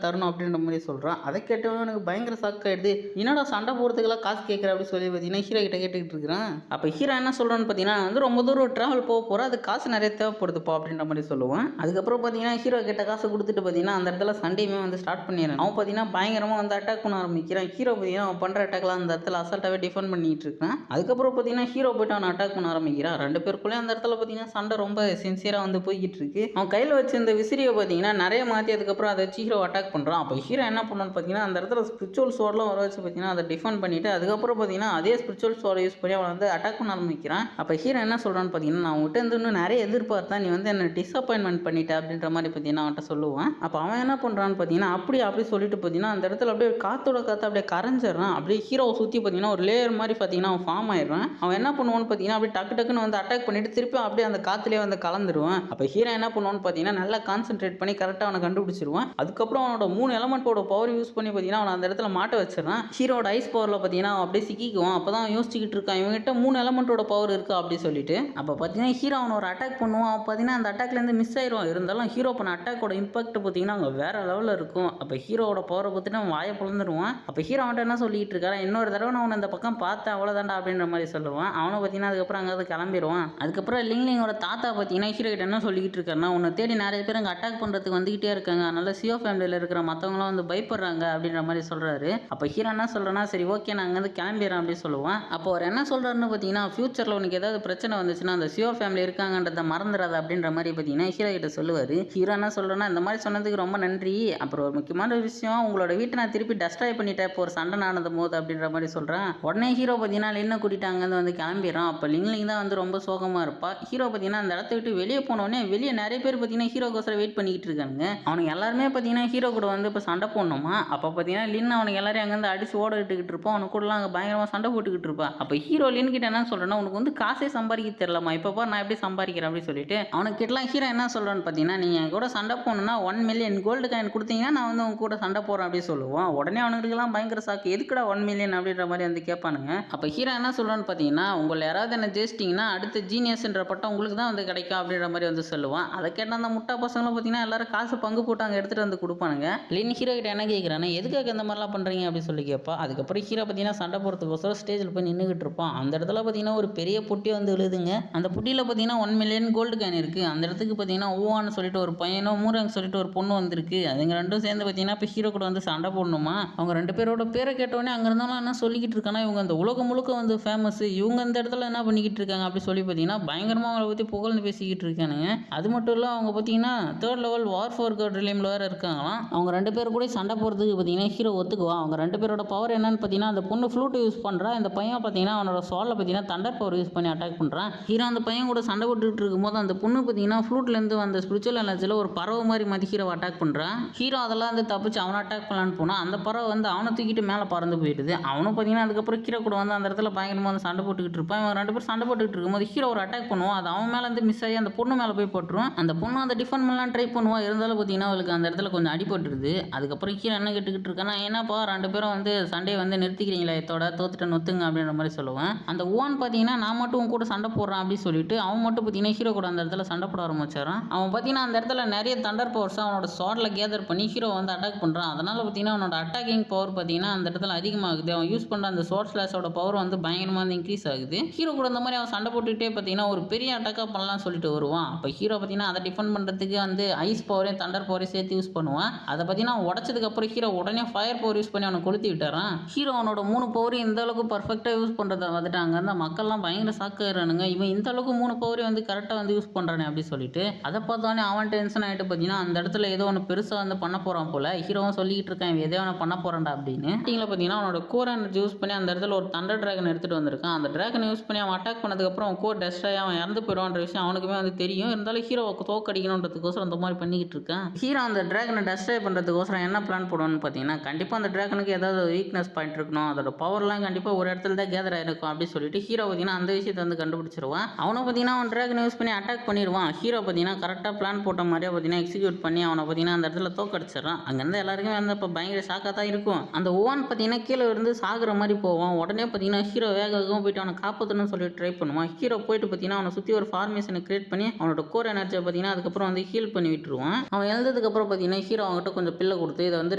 தரணும் அப்படின்ற மாதிரி சொல்கிறான். அதை கேட்டவன் எனக்கு பயங்கர ஷாக் ஆயிடுது. என்னடா சண்டை போடுறதுக்கெல்லாம் காசு கேட்குற அப்படின்னு சொல்லி பார்த்தீங்கன்னா ஹீரோ கிட்ட கேட்டுக்கிட்டு இருக்கிறான். அப்போ ஹீரோ என்ன சொல்கிறான்னு பார்த்தீங்கன்னா, வந்து ரொம்ப தூரம் ட்ராவல் போக போகிறேன், அது காசு நிறைய தேவைப்படுதுப்பா அப்படின்ற மாதிரி சொல்லுவான். அதுக்கப்புறம் பார்த்தீங்கன்னா ஹீரோ கிட்ட காசு கொடுத்துட்டு பார்த்தீங்கன்னா அந்த இடத்துல சண்டையுமே வந்து ஸ்டார்ட் பண்ணிடுறான். அவன் பார்த்தீங்கன்னா பயங்கரமாக வந்து அட்டாக் பண்ண ஆரம்பிக்கிறான். ஹீரோ பார்த்தீங்கன்னா அவன் பண்ணுற அட்டாக்லாம் அந்த இடத்துல அசால்ட்டாகவே டிஃபெண்ட் பண்ணிட்டு இருக்கான். அதுக்கப்புறம் பார்த்தீங்கன்னா ஹீரோ போய்ட்டு அவனை அட்டாக் பண்ண ஆரம்பிக்கிறான். 2 பேருக்குள்ளே அந்த இடத்துல பார்த்தீங்கன்னா சண்டை ரொம்ப சின்சியராக வந்து போய்கிட்டு இருக்கு. அவன் கையில் வச்சிருந்த விசிறியை பார்த்தீங்கன்னா நிறைய மாற்றி அதுக்கப்புறம் அதை வச்சு ஹீரோ அட்டாக் பண்ணுறான். அப்போ ஹீரோ என்ன பண்ணணும்னு பார்த்தீங்கன்னா அந்த இடத்துல ஸ்பிரிச்சுவல் சோர்லாம் வர வச்சு பார்த்தீங்கன்னா அதை டிஃபெண்ட் பண்ணிட்டு அதுக்கப்புறம் பார்த்தீங்கன்னா அதே ஸ்பிரிச்சுவல் சோரை யூஸ் பண்ணி அவன் வந்து அட்டாக் பண்ண ஆரம்பிக்கிறான். அப்போ ஹீரோ என்ன சொல்கிறான்னு பார்த்தீங்கன்னா, நான் உங்கள்கிட்ட இருந்து இன்னும் நிறைய எதிர்பார்த்தா நீ வந்து என்ன டிசப்பாயின்மெண்ட் பண்ணிட்ட அப்படின்ற மாதிரி பார்த்தீங்கன்னா அவன்கிட்ட சொல்லுவான். அப்போ அவன் என்ன பண்ணுறான்னு பார்த்தீங்கன்னா அப்படி சொல்லிட்டு பார்த்தீங்கன்னா அந்த இடத்துல அப்படியே காற்றோட காற்று அப்படியே கரைஞ்சிடறான். அப்படியே ஹீரோவை சுற்றி பார்த்தீங்கன்னா ஒரு லேயர் மாதிரி பார்த்தீங்கன்னா அவன் ஃபார்ம் ஆயிடுறான். அவன் என்ன பண்ணுவான்னு பார்த்தீங்கன்னா அப்படியே டக்குன்னு வந்து அட்டாக் பண்ணிட்டு திருப்பி அப்படியே அந்த காற்றுலேயே வந்து கலந்துருவான். அப்போ ஹீரோ என்ன பண்ணுவான்னு பார்த்தீங்கன்னா நல்லா கான்சென்ட்ரேட் பண்ணி கரெக்டாக அவனை கண்டுபிடிச்சிருவான். அதுக்கப்புறம் அவனோட 3 எலமெண்ட்டோட பவர் யூஸ் பண்ணி பார்த்தீங்கன்னா அவனை அந்த இடத்துல மாட்ட வச்சிடறான். ஹீரோட ஐஸ் பவரில் பார்த்தீங்கன்னா அவன் அப்படியே சிக்கிக்குவான். அப்போ தான் யோசிச்சுக்கிட்டு இருக்கான் இவங்ககிட்ட 3 எலமெண்ட்டோட பவர் இருக்குது அப்படி சொல்லிட்டு. அப்போ பார்த்தீங்கன்னா ஹீரோ அவனை ஒரு அட்டாக் பண்ணுவான். அவன் பார்த்தீங்கன்னா அந்த அட்டாக்லேருந்து மிஸ் ஆயிடுவான். இருந்தாலும் ஹீரோ பண்ண அட்டாக்கோட இம்பாக்ட் பார்த்தீங்கன்னா அங்கே வேற லெவலில் இருக்கும். அப்போ ஹீரோட பவரை பார்த்துட்டு அவன் வாயை பிளந்துருவான். அப்போ ஹீரோ அவன்கிட்ட என்ன சொல்லிட்டு இருக்கான், இன்னொரு தடவை நான் அவனை இந்த பக்கம் பார்த்தேன் அவ்வளோதாண்டா அப்படின்ற மாதிரி சொல்லுவான். அவனை பார்த்தீங்கன்னா அதுக்கப்புறம் அங்கே கிளம்பிடுவான். அதுக்கப்புறம் லிங்லிங்கோட தாத்தா பார்த்தீங்கன்னா ஹீரோ கிட்ட என்ன சொல்லிக்கிட்டு இருக்காருன்னா, உன்னை தேடி நிறைய பேர் அங்கே அட்டாக் பண்ணுறதுக்கு வந்துகிட்டே இருக்காங்க, அதனால சியோ ஃபேமிலியில் இருக்கிற மற்றவங்களாம் வந்து பயப்படுறாங்க அப்படின்ற மாதிரி சொல்கிறாரு. அப்போ ஹீரோ என்ன சொல்கிறேன்னா, சரி ஓகே நான் அங்கேருந்து கிளம்பிடுறேன் அப்படின்னு சொல்லுவான். அப்போ அவர் என்ன சொல்கிறாருன்னு பார்த்தீங்கன்னா, ஃபியூச்சரில் உனக்கு ஏதாவது பிரச்சனை வந்துச்சுன்னா அந்த சியோ ஃபேமிலி இருக்காங்கன்றதை மறந்துடாது அப்படின்ற மாதிரி பார்த்தீங்கன்னா ஹீரோ கிட்ட சொல்லுவார். ஹீரோ என்ன சொல்கிறேன்னா, இந்த மாதிரி சொன்னதுக்கு ரொம்ப நன்றி. அப்புறம் ஒரு முக்கியமான விஷயம், உங்களோட வீட்டை நான் திருப்பி டெஸ்ட்ராய் பண்ணிட்டேன் இப்போ ஒரு சண்டை நடந்த போது அப்படின்ற மாதிரி சொல்கிறேன். உடனே ஹீரோ பார்த்தீங்கன்னா லின்னை கூட்டிட்டு அங்கேருந்து வந்து கிளம்பிடுறான். அப்போ லிங்லிங் தான் வந்து ரொம்ப சோகமாக இருப்பா. ஹீரோ பார்த்தீங்கன்னா அந்த இடத்த விட்டு வெளியே போனோடனே வெளியே நிறைய பேர் பார்த்தீங்கன்னா ஹீரோக்கோசரம் வெயிட் பண்ணிக்கிட்டு இருக்காங்க. அவனுக்கு எல்லாருமே பார்த்தீங்கன்னா ஹீரோ கூட வந்து இப்போ சண்டை போடணுமா. அப்போ பார்த்தீங்கன்னா லின் அவனுக்கு எல்லாரையும் அங்கேருந்து அடிச்சு ஓட விட்டுக்கிட்டு இருப்பான். அவனுக்கு கூடலாம் அங்கே பயங்கரமாக சண்டை போட்டுக்கிட்டு இருப்பான். அப்போ ஹீரோ லின் கிட்ட என்ன சொல்கிறேன்னா, உனக்கு வந்து காசே சம்பாதிக்க தெரியலமா, இப்போ பாரு நான் எப்படி சம்பாதிக்கிறேன் அப்படின்னு சொல்லிட்டு அவனுக்கு கிட்டலாம் ஹீரோ என்ன சொல்கிறான்னு பார்த்தீங்கன்னா, நீ என் கூட சண்டை போகணுன்னா 1 மில்லியன் கோல்டு காயின் கொடுத்தீங்கன்னா நான் வந்து உங்க கூட சண்டை போடுறேன் அப்படின்னு சொல்லுவான். உடனே அவனுக்குலாம் பயங்கர சாக்கு, எதுக்குடா 1 மில்லியன் அப்படின்ற மாதிரி வந்து கேட்பானுங்க. அப்போ ஹீரோ என்ன சொல்கிறான்னு பார்த்தீங்கன்னா, உங்களை யாராவது என்ன ஜெயிச்சிட்டிங்கன்னா அடுத்த ஜீனியஸ்ன்ற பட்டம் உங்களுக்கு தான் வந்து கிடைக்கும் அப்படின்ற மாதிரி வந்து சொல்லுவான். அதை கேட்டால் அந்த முட்டா பசங்களும் பார்த்தீங்கன்னா எல்லாரும் காசு பங்கு போட்டு அங்கே எடுத்துகிட்டு வந்து கொடுப்பானுங்க. லின் ஹீரோ கிட்ட என்ன கேட்குறானே, எதுக்காக இந்த மாதிரிலாம் பண்ணுறீங்க அப்படின்னு சொல்லி கேட்பா. அதுக்கப்புறம் ஹீரோ பார்த்தீங்கன்னா சண்டை போகிறதுக்கோசரம் ஸ்டேஜில் போய் நின்றுக்கிட்டு இருப்பான். அந்த இடத்துல பார்த்தீங்கன்னா ஒரு பெரிய புட்டி வந்து எழுதுங்க. அந்த புட்டியில் பார்த்தீங்கன்னா 1 மில்லியன் கோல்டு காயின் இருக்குது. அந்த இடத்துக்கு பார்த்தீங்கன்னா ஓவான்னு சொல்லிட்டு ஒரு பையனும் மூரங் சொல்லிட்டு ஒரு பொண்ணு வந்திருக்கு. அதுங்க ரெண்டும் சேர்ந்து பார்த்தீங்கன்னா இப்போ ஹீரோ கூட வந்து சண்டை போடணுமா. அவங்க 2 பேரோட பேரை கேட்டோடனே அங்கே இருந்தாலும் என்ன சொல்லிக்கிட்டு இருக்கானா, இவங்க அந்த உலகம் முழுக்க வந்து ஃபேமஸ், இவங்க அந்த இடத்துல என்ன பண்ணிக்கிட்டு இருக்காங்க அப்படி சொல்லி பார்த்தீங்கன்னா பயங்கரமாக அவங்களை பற்றி புகழ்ந்து பேசிக்கிட்டு இருக்கானுங்க. அது மட்டும் இல்லை அவங்க பார்த்தீங்கன்னா 3rd level war for God ரிலீமில் வேறு இருக்காங்களாம். அவங்க 2 பேர் கூட சண்டை போகிறதுக்கு பார்த்தீங்கன்னா ஹீரோ ஒத்துக்குவான். அவங்க 2 பேரோட பவர் என்னன்னு பார்த்தீங்கன்னா, அந்த பொண்ணு ஃப்ளூட் யூஸ் பண்ணுறா, இந்த பையன் பார்த்தீங்கன்னா அவனோட சோலில் பார்த்தீங்கன்னா தண்டர் பவர் யூஸ் பண்ணி அட்டாக் பண்ணுறான். ஹீரோ அந்த பையன் கூட சண்டை போட்டுக்கிட்டு இருக்கும்போது அந்த பொண்ணு பார்த்தீங்கன்னா ஃப்ளூட்லேருந்து அந்த ஸ்பிரிச்சுவல் எனர்ஜியில் ஒரு பறவை மாதிரி மாற்றி ஹீரோ அட்டாக் பண்ணுறான். ஹீரோ அதெல்லாம் வந்து தப்பிச்சு அவனை அட்டாக் பண்ணலான்னு போனால் அந்த பறவை வந்து அவனை தூக்கிட்டு மேலே பறந்து போயிடுது. அவனும் பார்த்தீங்கன்னா அதுக்கப்புறம் ஹீரோ கூட வந்து அந்த இடத்துல பயங்கரமாக வந்து சண்டை போட்டுக்கிட்டு இருப்பான். இவன் 2 பேர் சண்டை போட்டுக்கிட்டு இருக்கும்போது ஹீரோ ஒரு அட்டாக் பண்ணுவான். அது அவன் மேலே வந்து மிஸ் ஆகி அந்த பொண்ணு மேலே போய் போட்டுரும். அந்த பொண்ணு அந்த டிஃபெண்ட் பண்ணலாம் ட்ரை பண்ணுவான். இருந்தாலும் பார்த்தீங்கன்னா அவளுக்கு அந்த இடத்துல கொஞ்சம் அடிபட்டுருது. அதுக்கப்புறம் ஹீரோ என்ன கேட்டுக்கிட்டு இருக்கானா, ஏன்னாப்பா 2 பேரும் வந்து சண்டையை வந்து நிறுத்திக்கிறீங்களா, இதோட தோத்துட்டு நொத்துங்க அப்படின்ற மாதிரி சொல்லுவேன். அந்த ஓன் பார்த்தீங்கன்னா நான் மட்டும் உன் கூட சண்டை போடுறான் அப்படின்னு சொல்லிட்டு அவன் மட்டும் பார்த்தீங்கன்னா ஹீரோ கூட அந்த இடத்துல சண்டை போட ஆரம்பிச்சாரான். அவன் பார்த்தீங்கன்னா அந்த இடத்துல நிறைய தண்டர் பவர்ஸ் அவனோட ஸ்வார்டில் கேதர் பண்ணி ஹீரோ வந்து அட்டாக் பண்ணுறான். அதனால் பார்த்தீங்கன்னா அவனோட அட்டாக்கிங் பவர் பார்த்தீங்கன்னா அந்த இடத்துல அதிகமாகுது. அவன் யூஸ் பண்ணுற அந்த ஸ்வார்ட் ஸ்லாஷோட பவர் வந்து பயங்கரமாக வந்து இன்க்ரீஸ் ஆகுது. ஹீரோ கூட இந்த மாதிரி அவன் சண்டை போட்டுக்கிட்டே பார்த்தீங்கன்னா ஒரு பெரிய அட்டாக்காக பண்ணலாம் சொல்லிட்டு வருவான். அப்போ ஹீரோ பார்த்தீங்கன்னா அதை டிஃபெண்ட் பண்ணுறதுக்கு வந்து ஐஸ் பவரையும் தண்டர் பவரையும் சேர்த்து யூஸ் பண்ணுவான். அதை பார்த்தீங்கன்னா உடச்சதுக்கப்புறம் ஹீரோ உடனே ஃபயர் பவர் யூஸ் பண்ணி அவனை கொளுத்தி விட்டாரான். ஹீரோ அவனோட 3 பவரையும் இந்த அளவுக்கு பர்ஃபெக்டாக யூஸ் பண்ணுறதை வந்துட்டு அங்கே இருந்த மக்கள்லாம் பயங்கர சாக்குறானுங்க. இவன் இந்த அளவுக்கு 3 பவரையும் வந்து கரெக்டாக வந்து யூஸ் பண்ணுறானே அப்படி சொல்லிட்டு அதை பார்த்தோன்னே அவன் டென்ஷன் ஆகிட்டு பார்த்தீங்கன்னா அந்த இடத்துல ஏதோ ஒன்று பெருசாக வந்து பண்ண போகிறான் போல. ஹீரோவும் சொல்லிக்கிட்டு இருக்கான் இவன் எதோ ஒன்று பண்ண போகிறான்டா அப்படின்னு. பார்த்தீங்கன்னா அவனோட கோர் எனர்ஜி யூஸ் பண்ணி அந்த இடத்துல ஒரு தண்டர் டிராகன் எடுத்துகிட்டு வந்திருக்கான். அந்த டிராகன் யூஸ் பண்ணி அவன் அட்டாக் பண்ணதுக்கப்புறம் அவன் கோர் டெஸ்ட்ராய் அவன் இறந்து போயிடுவான்ற விஷயம் அவனுக்குமே வந்து தெரியும். இருந்தாலும் ஹீரோ தோக்கடிக்கணுன்றதுக்கோசரம் அந்த மாதிரி பண்ணிக்கிட்டு இருக்கான். ஹீரோ அந்த டிராகனை டெஸ்ட்ராய் பண்ணுறதுக்கோசரம் என்ன பிளான் போடுவான்னு பார்த்தீங்கன்னா, கண்டிப்பாக அந்த டிராகனுக்கு ஏதாவது வீக்னஸ் பாயிண்ட் இருக்கணும், அதோட பவர்லாம் கண்டிப்பாக ஒரு இடத்துல தான் கேதர் ஆகிருக்கும் அப்படின்னு சொல்லிட்டு ஹீரோ பார்த்தீங்கன்னா அந்த விஷயத்தை வந்து கண்டுபிடிச்சு கண்டுபிடிச்சிருவான். அவனை பார்த்தீங்கன்னா அவன் ட்ராகன் யூஸ் பண்ணி அட்டாக் பண்ணிடுவான். ஹீரோ பார்த்தீங்கன்னா கரெக்டாக பிளான் போட்ட மாதிரியே பார்த்தீங்கன்னா எக்ஸிக்யூட் பண்ணி அவனை பார்த்தீங்கன்னா அந்த இடத்துல தோக்கடிச்சிடறான். அங்கேருந்து எல்லாருக்குமே வந்து இப்போ பயங்கர ஷாக்காக தான் இருக்கும். அந்த ஓவான் பார்த்தீங்கன்னா கீழே இருந்து சாகுற மாதிரி போவான். உடனே பார்த்தீங்கன்னா ஹீரோ வேகமாக போயிட்டு அவனை காப்பாற்றணும்னு சொல்லிட்டு ட்ரை பண்ணுவான். ஹீரோ போயிட்டு பார்த்தீங்கன்னா அவனை சுற்றி ஒரு ஃபார்மேஷனை கிரியேட் பண்ணி அவனோட கோர் எனர்ஜியை பார்த்தீங்கன்னா அதுக்கப்புறம் வந்து ஹீல் பண்ணி விட்டுருவான். அவன் எழுந்ததுக்கப்புறம் பார்த்தீங்கன்னா ஹீரோ அவங்ககிட்ட கொஞ்சம் பில்லை கொடுத்து இதை வந்து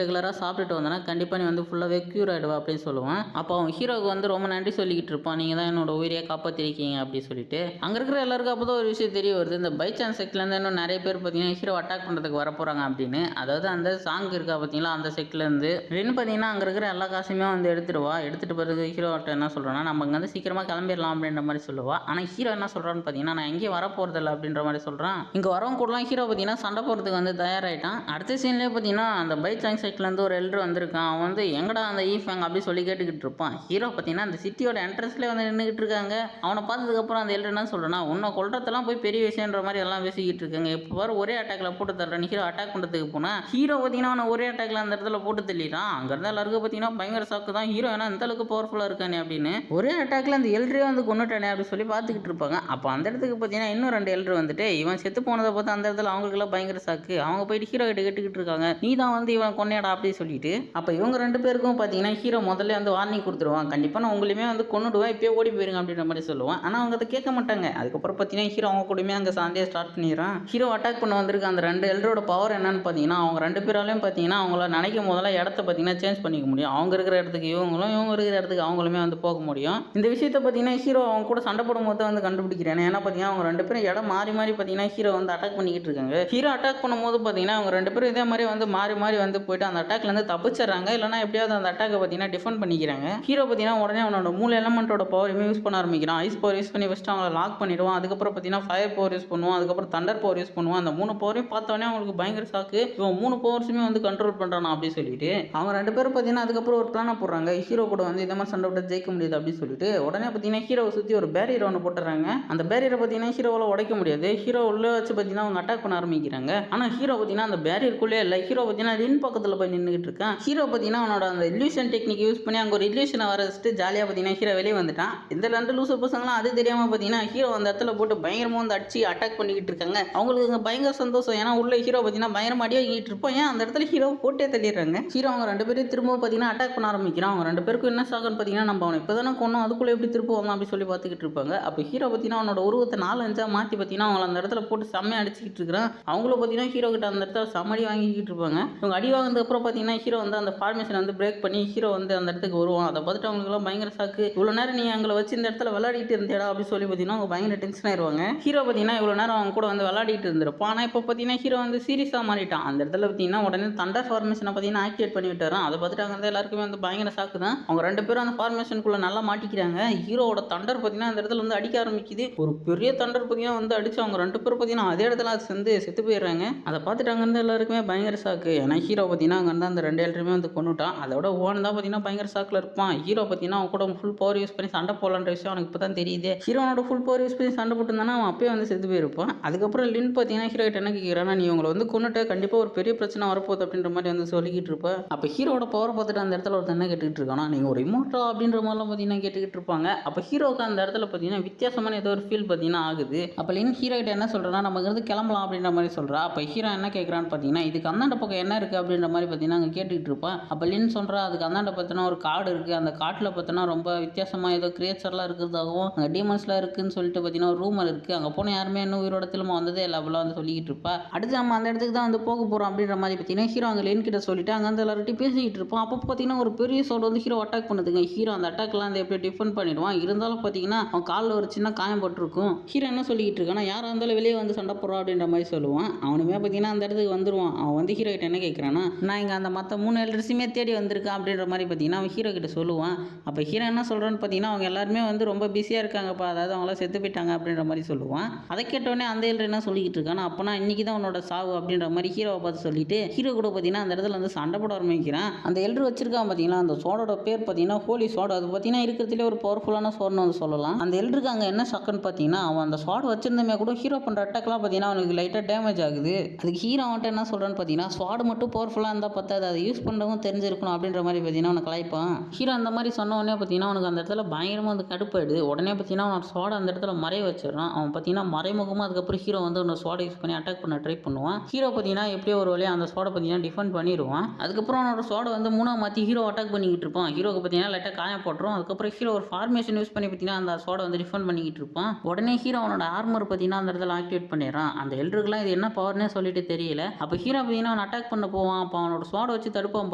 ரெகுலராக சாப்பிட்டுட்டு வந்தனா கண்டிப்பாக நீ வந்து ஃபுல்லாகவே க்யூர் ஆகிடுவா அப்படின்னு சொல்லுவான். அப்போ அவன் ஹீரோவுக்கு வந்து ரொம்ப நன்றி சொல்லிக்கிட்டு இருப்பான். நீங்கள் தான் என்னோட உயிரியை காப்பாற்றிருக்கீங்க அப்படின்னு சொல்லிட்டு அங்கே இருக்கிற எல்லாருக்கும் அப்போ தான் ஒரு விஷயம் தெரிய வருது. இந்த பை சான்ஸ் செக்லேருந்து இன்னும் நிறைய பேர் பார்த்தீங்கன்னா ஹீரோ அட்டாக் பண்ணுறதுக்கு வர போகிறாங்க அப்படின்னு. அதாவது அந்த சாங் இருக்கா பார்த்தீங்களா அந்த செக்லேருந்து ரெண்டு பார்த்தீங்கன்னா அங்கே இருக்கிற எல்லா காசுமே வந்து எடுத்துகிட்டு பிறகு ஹீரோட்ட என்ன சொல்கிறான்னா நம்ம இங்கே வந்து சீக்கிரமாக கிளம்பிடலாம் அப்படின்ற மாதிரி சொல்லுவா. ஆனால் ஹீரோ என்ன சொல்கிறான்னு பார்த்தீங்கன்னா நான் எங்கேயும் வர போகிறதில்ல அப்படின்ற மாதிரி சொல்கிறான். இங்கே வரவங்க கூடலாம் ஹீரோ பார்த்தீங்கன்னா சண்டை போகிறதுக்கு வந்து தயாராகிட்டான். அடுத்த சீன்லேயே பார்த்தீங்கன்னா அந்த பை சாங் செக்லேருந்து ஒரு எல்டர் வந்திருக்கான். அவன் வந்து எங்கடா அந்த ஈஃபேங் அப்படி சொல்லி கேட்டுக்கிட்டு இருப்பான். ஹீரோ பார்த்தீங்கன்னா அந்த சிட்டியோட என்ட்ரன்ஸ்லேயே வந்து நின்றுக்கிட்டு இருக்காங்க. அவனை பார்த்ததுக்கப்புறம் அந்த எல்டர் என்ன சொல்கிறேன்னா உன்னை கொல்றதெல்லாம் போய் பெரிய விஷயன்ற மாதிரி எல்லாம் பேசிக்கிட்டு இருக்காங்க. இப்போ வர ஒரே அட்டாக்கில் போட்டு தர்றேன். ஹீரோ அட்டாக் பண்ணுறதுக்கு போனால் ஹீரோ பார்த்தீங்கன்னா அவனை ஒரே அட்டாக்ல அந்த இடத்துல போட்டு தள்ளிடுறான். அங்கேருந்து எல்லாருக்கும் பார்த்தீங்கன்னா பயங்கர சாக்கு தான். ஹீரோ ஏன்னா இந்த அளவுக்கு பவர்ஃபுல்லாக இருக்கானே அப்படின்னு ஒரே அட்டாக்ல அந்த எல்டரே வந்து கொண்டுட்டானே அப்படின்னு சொல்லி பார்த்துக்கிட்டு இருப்பாங்க. அப்போ அந்த இடத்துக்கு பார்த்தீங்கன்னா இன்னும் 2 எல்டர் வந்துட்டு இவன் செத்து போனதை பார்த்து அந்த இடத்துல அவங்களுக்குலாம் பயங்கர சாக்கு. அவங்க போயிட்டு ஹீரோ கிட்ட கேட்டுக்கிட்டு இருக்காங்க நீ தான் வந்து இவன் கொன்னையடா அப்படின்னு சொல்லிட்டு. அப்போ இவங்க 2 பேருக்கும் பார்த்தீங்கன்னா ஹீரோ முதல்ல வந்து வார்னிங் கொடுத்துருவான். கண்டிப்பாக நான் உங்களுமே வந்து கொண்டுடுவேன் இப்போயே ஓடி போயிருங்க அப்படின்ற மாதிரி சொல்லுவான். ஆனால் அவங்க அதை கேட்க மாட்டாங்க. அதுக்கப்புறம் பார்த்தீங்கன்னா ஹீரோ அவங்க கூடமே அங்கே சாந்தியாக ஸ்டார்ட் பண்ணிடுறான். ஹீரோ அட்டாக் பண்ண வந்திருக்க அந்த 2 எல்டரோட பவர் என்னன்னு பார்த்தீங்கன்னா அவங்க 2 பேராலையும் பார்த்தீங்கன்னா அவங்கள நினைக்கும் போதெல்லாம் இடத்த பார்த்தீங்கன்னா சேஞ்ச் பண்ணிக்க முடியும். அவங்க இருக்கிற இடத்துக்கு இவங்களும் இவங்க இருக்கிற இடத்துக்கு அவங்களுமே வந்து போக முடியும். இந்த விஷயத்தை பார்த்தீங்கன்னா ஹீரோ அவங்க கூட சண்டை போடும் போது வந்து கண்டுபிடிக்கிறேன். ஏன்னா பார்த்தீங்கன்னா அவங்க 2 பேரும் இடம் மாறி மாறி பார்த்தீங்கன்னா ஹீரோ வந்து அட்டாக் பண்ணிக்கிட்டு இருக்காங்க. ஹீரோ அட்டாக் பண்ணும்போது பார்த்தீங்கன்னா அவங்க 2 பேரும் இதே மாதிரி வந்து மாறி மாறி வந்து போயிட்டு அந்த அட்டாக்லேருந்து தப்பிச்சிடறாங்க. இல்லைனா எப்படியாவது அந்த அட்டாக்கை பார்த்தீங்கன்னா டிஃபெண்ட் பண்ணிக்கிறாங்க. ஹீரோ பார்த்தீங்கன்னா உடனே அவனோட 3 எலமெண்ட்டோட பவரையுமே யூஸ் பண்ண ஆரம்பிக்கிறான். ஐஸ் பவர் யூஸ் பண்ணி ஃபஸ்ட்டு அவங்கள லாக் பண்ணிடுவான். அதுக்கப்புறம் பார்த்தீங்கன்னா ஃபயர் பவர் யூஸ் பண்ணுவான். அதுக்கப்புறம் தண்டர் பவர் யூஸ் பண்ணுவான். அந்த 3 பவரையும் பார்த்தோன்னே அவங்களுக்கு பயங்கர சாக்கு. இவன் 3 பவர்ஸுமே வந்து கண்ட்ரோல் பண்ணுறான் அப்படின்னு சொல்லிட்டு அவங்க 2 பேரும் பார்த்தீங்கன்னா அதுக்கப்புறம் ஒரு பிளானை போடுறாங்க. ஹீரோ கூட வந்து இந்த மாதிரி சண்டை விட்டு ஜெயிக்க முடியாது அப்படின்னு சொல்லிட்டு உடனே பார்த்தீங்கன்னா ஹீரோவை சுற்றி ஒரு பேரியர் ஒன்று போட்டுறாங்க. அந்த பேரியரை பார்த்தீங்கன்னா ஹீரோவால் உடைக்க முடியாது. ஹீரோ உள்ள வச்சு பார்த்தீங்கன்னா அவங்க அட்டாக் பண்ண ஆரம்பிக்கிறாங்க. ஆனால் ஹீரோ பார்த்தீங்கன்னா அந்த பேரியருக்குள்ளே இல்லை. ஹீரோ பார்த்தீங்கன்னா ரின் பக்கத்தில் போய் நின்றுட்டு இருக்கான். ஹீரோ பார்த்தீங்கன்னா அவனோட அந்த இல்யூஷன் டெக்னிக் யூஸ் பண்ணி அங்கே ஒரு இல்யூஷனை வர வச்சுட்டு ஜாலியாக பார்த்தீங்கன்னா ஹீரோ வெளியே வந்துட்டான். இந்த 2 லூசு பசங்களாம் அது தெரியாமல் பார்த்தீங்கன்னா ஹீரோ அந்த இடத்துல போட்டு பயங்கரமாக வந்து அடிச்சு அட்டாக் பண்ணிக்கிட்டு இருக்காங்க. அவங்களுக்கு பயங்கர சந்தோஷம். ஏன்னா உள்ள ஹீரோ பார்த்தீங்கன்னா பயங்கரமாக அடியாகிட்டு இருப்போம். ஏன் அந்த இடத்துல ஹீரோ போட்டே தள்ளிடுறாங்க. ஹீரோ அவங்க 2 பேரும் திரும்ப பார்த்தீங்கன்னா அட்டாக் பண்ண ஆரம்பிக்கிறான். அவங்க 2 பேருக்கும் என்ன சாகுன்னு பார்த்தீங்கன்னா நம்ம அவனை இப்போ தானே கொண்டோம் அதுக்குள்ளே எப்படி திரும்ப வரலாம் அப்படின்னு சொல்லி பார்த்துக்கிட்டு இருப்பாங்க. அப்போ ஹீரோ பார்த்தீங்கன்னா அவனோட உருவத்தை 4-5 மாற்றி பார்த்தீங்கன்னா அவங்கள அந்த இடத்துல போட்டு செம்மையாக அடிச்சுக்கிட்டு இருக்கிறான். அவங்களும் பார்த்தீங்கன்னா ஹீரோ கிட்ட அந்த இடத்துல சமடி வாங்கிக்கிட்டு இருப்பாங்க. இவங்க அடி வாங்கினதுக்கப்புறம் பார்த்தீங்கன்னா ஹீரோ வந்து அந்த ஃபார்மேஷன் வந்து பிரேக் பண்ணி ஹீரோ வந்து அந்த இடத்துக்கு வருவான். அதை பார்த்துட்டு அவங்களுக்குலாம் பயங்கர சாக்கு. இவ்வளோ நேரம் நீ எங்களை வச்சு இந்த இடத்துல விளையாடிட்டு இருந்தேடா அப்படின்னு சொல்லி பார்த்தீங்கன்னா அவங்க பயங்கர டென்ஷன் ஆயிடுவாங்க. ஹீரோ பார்த்தீங்கன்னா இவ்வளோ நேரம் அவங்க கூட வந்து விளையாடிட்டு இருந்திருப்பான். ஆனால் இப்போ பார்த்தீங்கன்னா ஹீரோ வந்து சீரியஸாக மாறிட்டான். அந்த இடத்துல பார்த்தீங்கன்னா உடனே தண்டர் ஃபார்மேஷனை பார்த்தீங்கன்னா ஆக்டிவேட் பண்ணி விட்டுறான். அதை பார்த்துட்டு அங்கே எல்லாருக்குமே வந்து பயங்கர சாக்கு தான். அவங்க 2 பேரும் அந்த ஃபார்மேஷனுக்குள்ளே நல்லா மாட்டிக்கிறாங்க. ஹீரோவோட தண்டர் பார்த்தீங்கன்னா அந்த இடத்துல வந்து அடிக்க ஆரம்பிக்குது. ஒரு பெரிய தண்டர் பார்த்தீங்கன்னா வந்து அடிச்சு அவங்க 2 பேரும் பார்த்தீங்கன்னா அதே இடத்துல சேர்ந்து செத்து போயிடுறாங்க. அதை பார்த்துட்டு அங்கேருந்து எல்லாருக்குமே பயங்கர சாக்கு. ஏன்னா ஹீரோ பார்த்தீங்கன்னா அங்கேருந்து அந்த 2 எல்டருமே வந்து கொண்டுட்டான். அதோட ஓன் தான் பார்த்தீங்கன்னா பயங்கர சாக்கில் இருப்பான். ஹீரோ பார்த்தீங்கன்னா அவன் கூட ஃபுல் பவர் யூஸ் பண்ணி சண்டை போடலான்ற விஷயம் அவனுக்கு இப்போ தான் தெரியுது. ஹீரோனோட ஃபுல் பவர் யூஸ் பண்ணி சண்டை போட்டுருந்தானா அவன் அப்பயே வந்து செத்து போயிருப்பான். அதுக்கப்புறம் லின் பார்த்தீங்கன்னா ஹீரோ கிட்ட என்ன கேட்குறான்னா நீ உங்களை வந்து கொண்டுட்டு கண்டிப்பாக ஒரு பெரிய பிரச்சனை வரப்போகுது அப்படின்ற மாதிரி வந்து சொல்லிக்கிட்டு இருப்பேன். அப்போ ஹீரோட பவரை பார்த்துட்டு அந்த இடத்துல ஒருத்தர் என்ன கேட்டுக்கிட்டு இருக்கானா நீங்கள் ஒரு இமோட்டா அப்படின்ற மாதிரிலாம் பார்த்தீங்கன்னா கேட்டுக்கிட்டு இருப்பாங்க. அப்போ ஹீரோக்கு அந்த இடத்துல பார்த்தீங்கன்னா வித்தியாசமான ஏதோ ஒரு ஃபீல் பார்த்தீங்கன்னா ஆகுது. அப்போ லின் ஹீரோ கிட்ட என்ன சொல்கிறேன்னா நம்ம இருந்து கிளம்பலாம் அப்படின்ற மாதிரி சொல்கிறா. அப்போ ஹீரோ என்ன கேட்குறான்னு பார்த்தீங்கன்னா இதுக்கு அந்தாண்ட பக்கம் என்ன இருக்குது அப்படின்ற மாதிரி பார்த்தீங்கன்னா அங்கே கேட்டுக்கிட்டு இருப்பான். அப்போ லின் சொல்கிறா அதுக்கு அந்தாண்ட பார்த்தோன்னா ஒரு காடு இருக்குது. அந்த காட்டில் பார்த்தோன்னா ரொம்ப வித்தியாசமாக ஏதோ கிரியேச்சர்லாம் இருக்கிறதாகவும் அங்கே டீமன்ஸ்லாம் இருக்குதுன்னு சொல்லிட்டு பார்த்தீங்கன்னா ஒரு ரூமர் இருக்குது. அங்கே போனால் யாருமே இன்னும் உயிரோட திரும்ப வந்ததே இல்லை அப்படிலாம் வந்து சொல்லிக்கிட்டு இருப்பா. அடுத்து நம்ம அந்த இடத்துக்கு தான் வந்து போக போகிறோம் அப்படின்ற மாதிரி பார்த்தீங்கன்னா ஹீரோ அங்கே லின் கிட்ட சொல்லிட்டு அங்கே வந்து எல்லார்ட்டையும் பேசிக்கிட்டு இருப்போம். அப்போ பார்த்தீங்கன்னா ஒரு பெரிய சோடு வந்து ஹீரோ அட்டாக் பண்ணுதுங்க. ஹீரோ அந்த அட்டாக்லாம் வந்து எப்படி டிஃபெண்ட் பண்ணிடுவான். இருந்தாலும் பார்த்தீங்கன்னா அவன் காலில் ஒரு சின்ன காயம் பட்டிருக்கும். ஹீரோ என்ன சொல்லிக்கிட்டு இருக்கான்னா யாராக இருந்தாலும் வெளியே வந்து சண்டை போடுறோம் அப்படின்ற மாதிரி சொல்லுவான். அவனுமே பார்த்தீங்கன்னா அந்த இடத்துக்கு வந்துடுவான். அவன் வந்து ஹீரோ கிட்ட என்ன கேட்குறான்னா நான் இங்கே அந்த மற்ற 3 எல்டர்ஸுமே தேடி வந்திருக்கேன் அப்படின்ற மாதிரி பார்த்தீங்கன்னா அவன் ஹீரோ கிட்ட சொல்லுவான். அப்போ ஹீரோ என்ன சொல்கிறான்னு பார்த்தீங்கன்னா அவங்க எல்லாருமே வந்து ரொம்ப பிஸியாக இருக்காங்கப்பா, அதாவது அவங்களாம் செத்து போயிட்டாங்க அப்படின்ற மாதிரி சொல்லுவான். அதை கேட்டோடனே அந்த எல்டர் என்ன சொல்லிக்கிட்டு இருக்கான்னா அப்போனா இன்னைக்கு தான் உன்னோட சாவு அப்படின்ற மாதிரி ஹீரோவை பார்த்து சொல்லிட்டு ஹீரோ கூட பார்த்தீங்கன்னா அந்த இடத்துல வந்து சண்டை போட ஆரம்பிக்கிறான். அந்த எல்டர் வச்சிருக்கான் பார்த்தீங்கன்னா அந்த சோடோட பேர் பார்த்தீங்கன்னா ஹோலி சோடு. அது பார்த்தீங்கன்னா இருக்கிறதுலே ஒரு பவர்ஃபுல்லான சோடுன்னு வந்து சொல்லலாம். அந்த எல்டருக்கு அங்கே என்ன ஷாக்குன்னு பார்த்தீங்கன்னா அவன் அந்த ஸ்வாட் வச்சிருந்தமே கூட ஹீரோ பண்ணுற அட்டாக்லாம் பார்த்தீங்கன்னா அவனுக்கு லைட்டாக டேமேஜ் ஆகுது. அதுக்கு ஹீரோ அவன்ட்டு என்ன சொல்கிறான்னு பார்த்தீங்கன்னா ஸ்வாட் மட்டும் பவர்ஃபுல்லாக இருந்தால் பார்த்தாது அதை யூஸ் பண்ணுறவும் தெரிஞ்சிருக்கணும் அப்படின்ற மாதிரி பார்த்தீங்கன்னா அவனை கலாய்ப்பான். ஹீரோ அந்த மாதிரி சொன்ன உடனே பார்த்தீங்கன்னா அவனுக்கு அந்த இடத்துல பயங்கரமாக வந்து கடுப்பாயிடுது. உடனே பார்த்தீங்கன்னா அவன் ஸ்வாட் அந்த இடத்துல மறைய வச்சிடறான். அவன் பார்த்தீங்கன்னா மறைமுகமாக அதுக்கப்புறம் ஹீரோ வந்து ஒரு ஸ்வாட் யூஸ் பண்ணி அட்டாக் பண்ண ட்ரை பண்ணுவான். ஹீரோ பார்த்தீங்கன்னா எப்படியோ ஒரு வழியாக அந்த ஸ்வாடை பார்த்தீங்கன்னா டிஃபெண்ட் பண்ணிடுவான். அதுக்கப்புறம் அவனோட ஸ்வாடை வந்து மூணாக மாற்றி ஹீரோ அட்டாக் பண்ணிக்கிட்டு இருப்பான். ஹீரோக்கு பார்த்தீங்கன்னா லைட்டாக காயம் போட்டுரும். அதுக்கப்புறம் ஹீரோ ஒரு ஃபார்மேஷன் யூஸ் பண்ணி பார்த்தீங்கன்னா அந்த ஸ்வாடை வந்து டிஃபெண்ட் பண்ணிக்கிட்டு இருப்பான். உடனே ஹீரோ அவனோட ஆர்மர் பார்த்தீங்கன்னா அந்த இடத்துல ஆக்டிவேட் பண்ணிடுறான். அந்த எல்டருக்குலாம் இது என்ன பவர்னே சொல்லிட்டு தெரியல. அப்போ ஹீரோ பார்த்தீங்கன்னா அவன் அட்டாக் பண்ண போவான். அப்போ அவனோட ஸ்வாடை வச்சு தடுப்பான்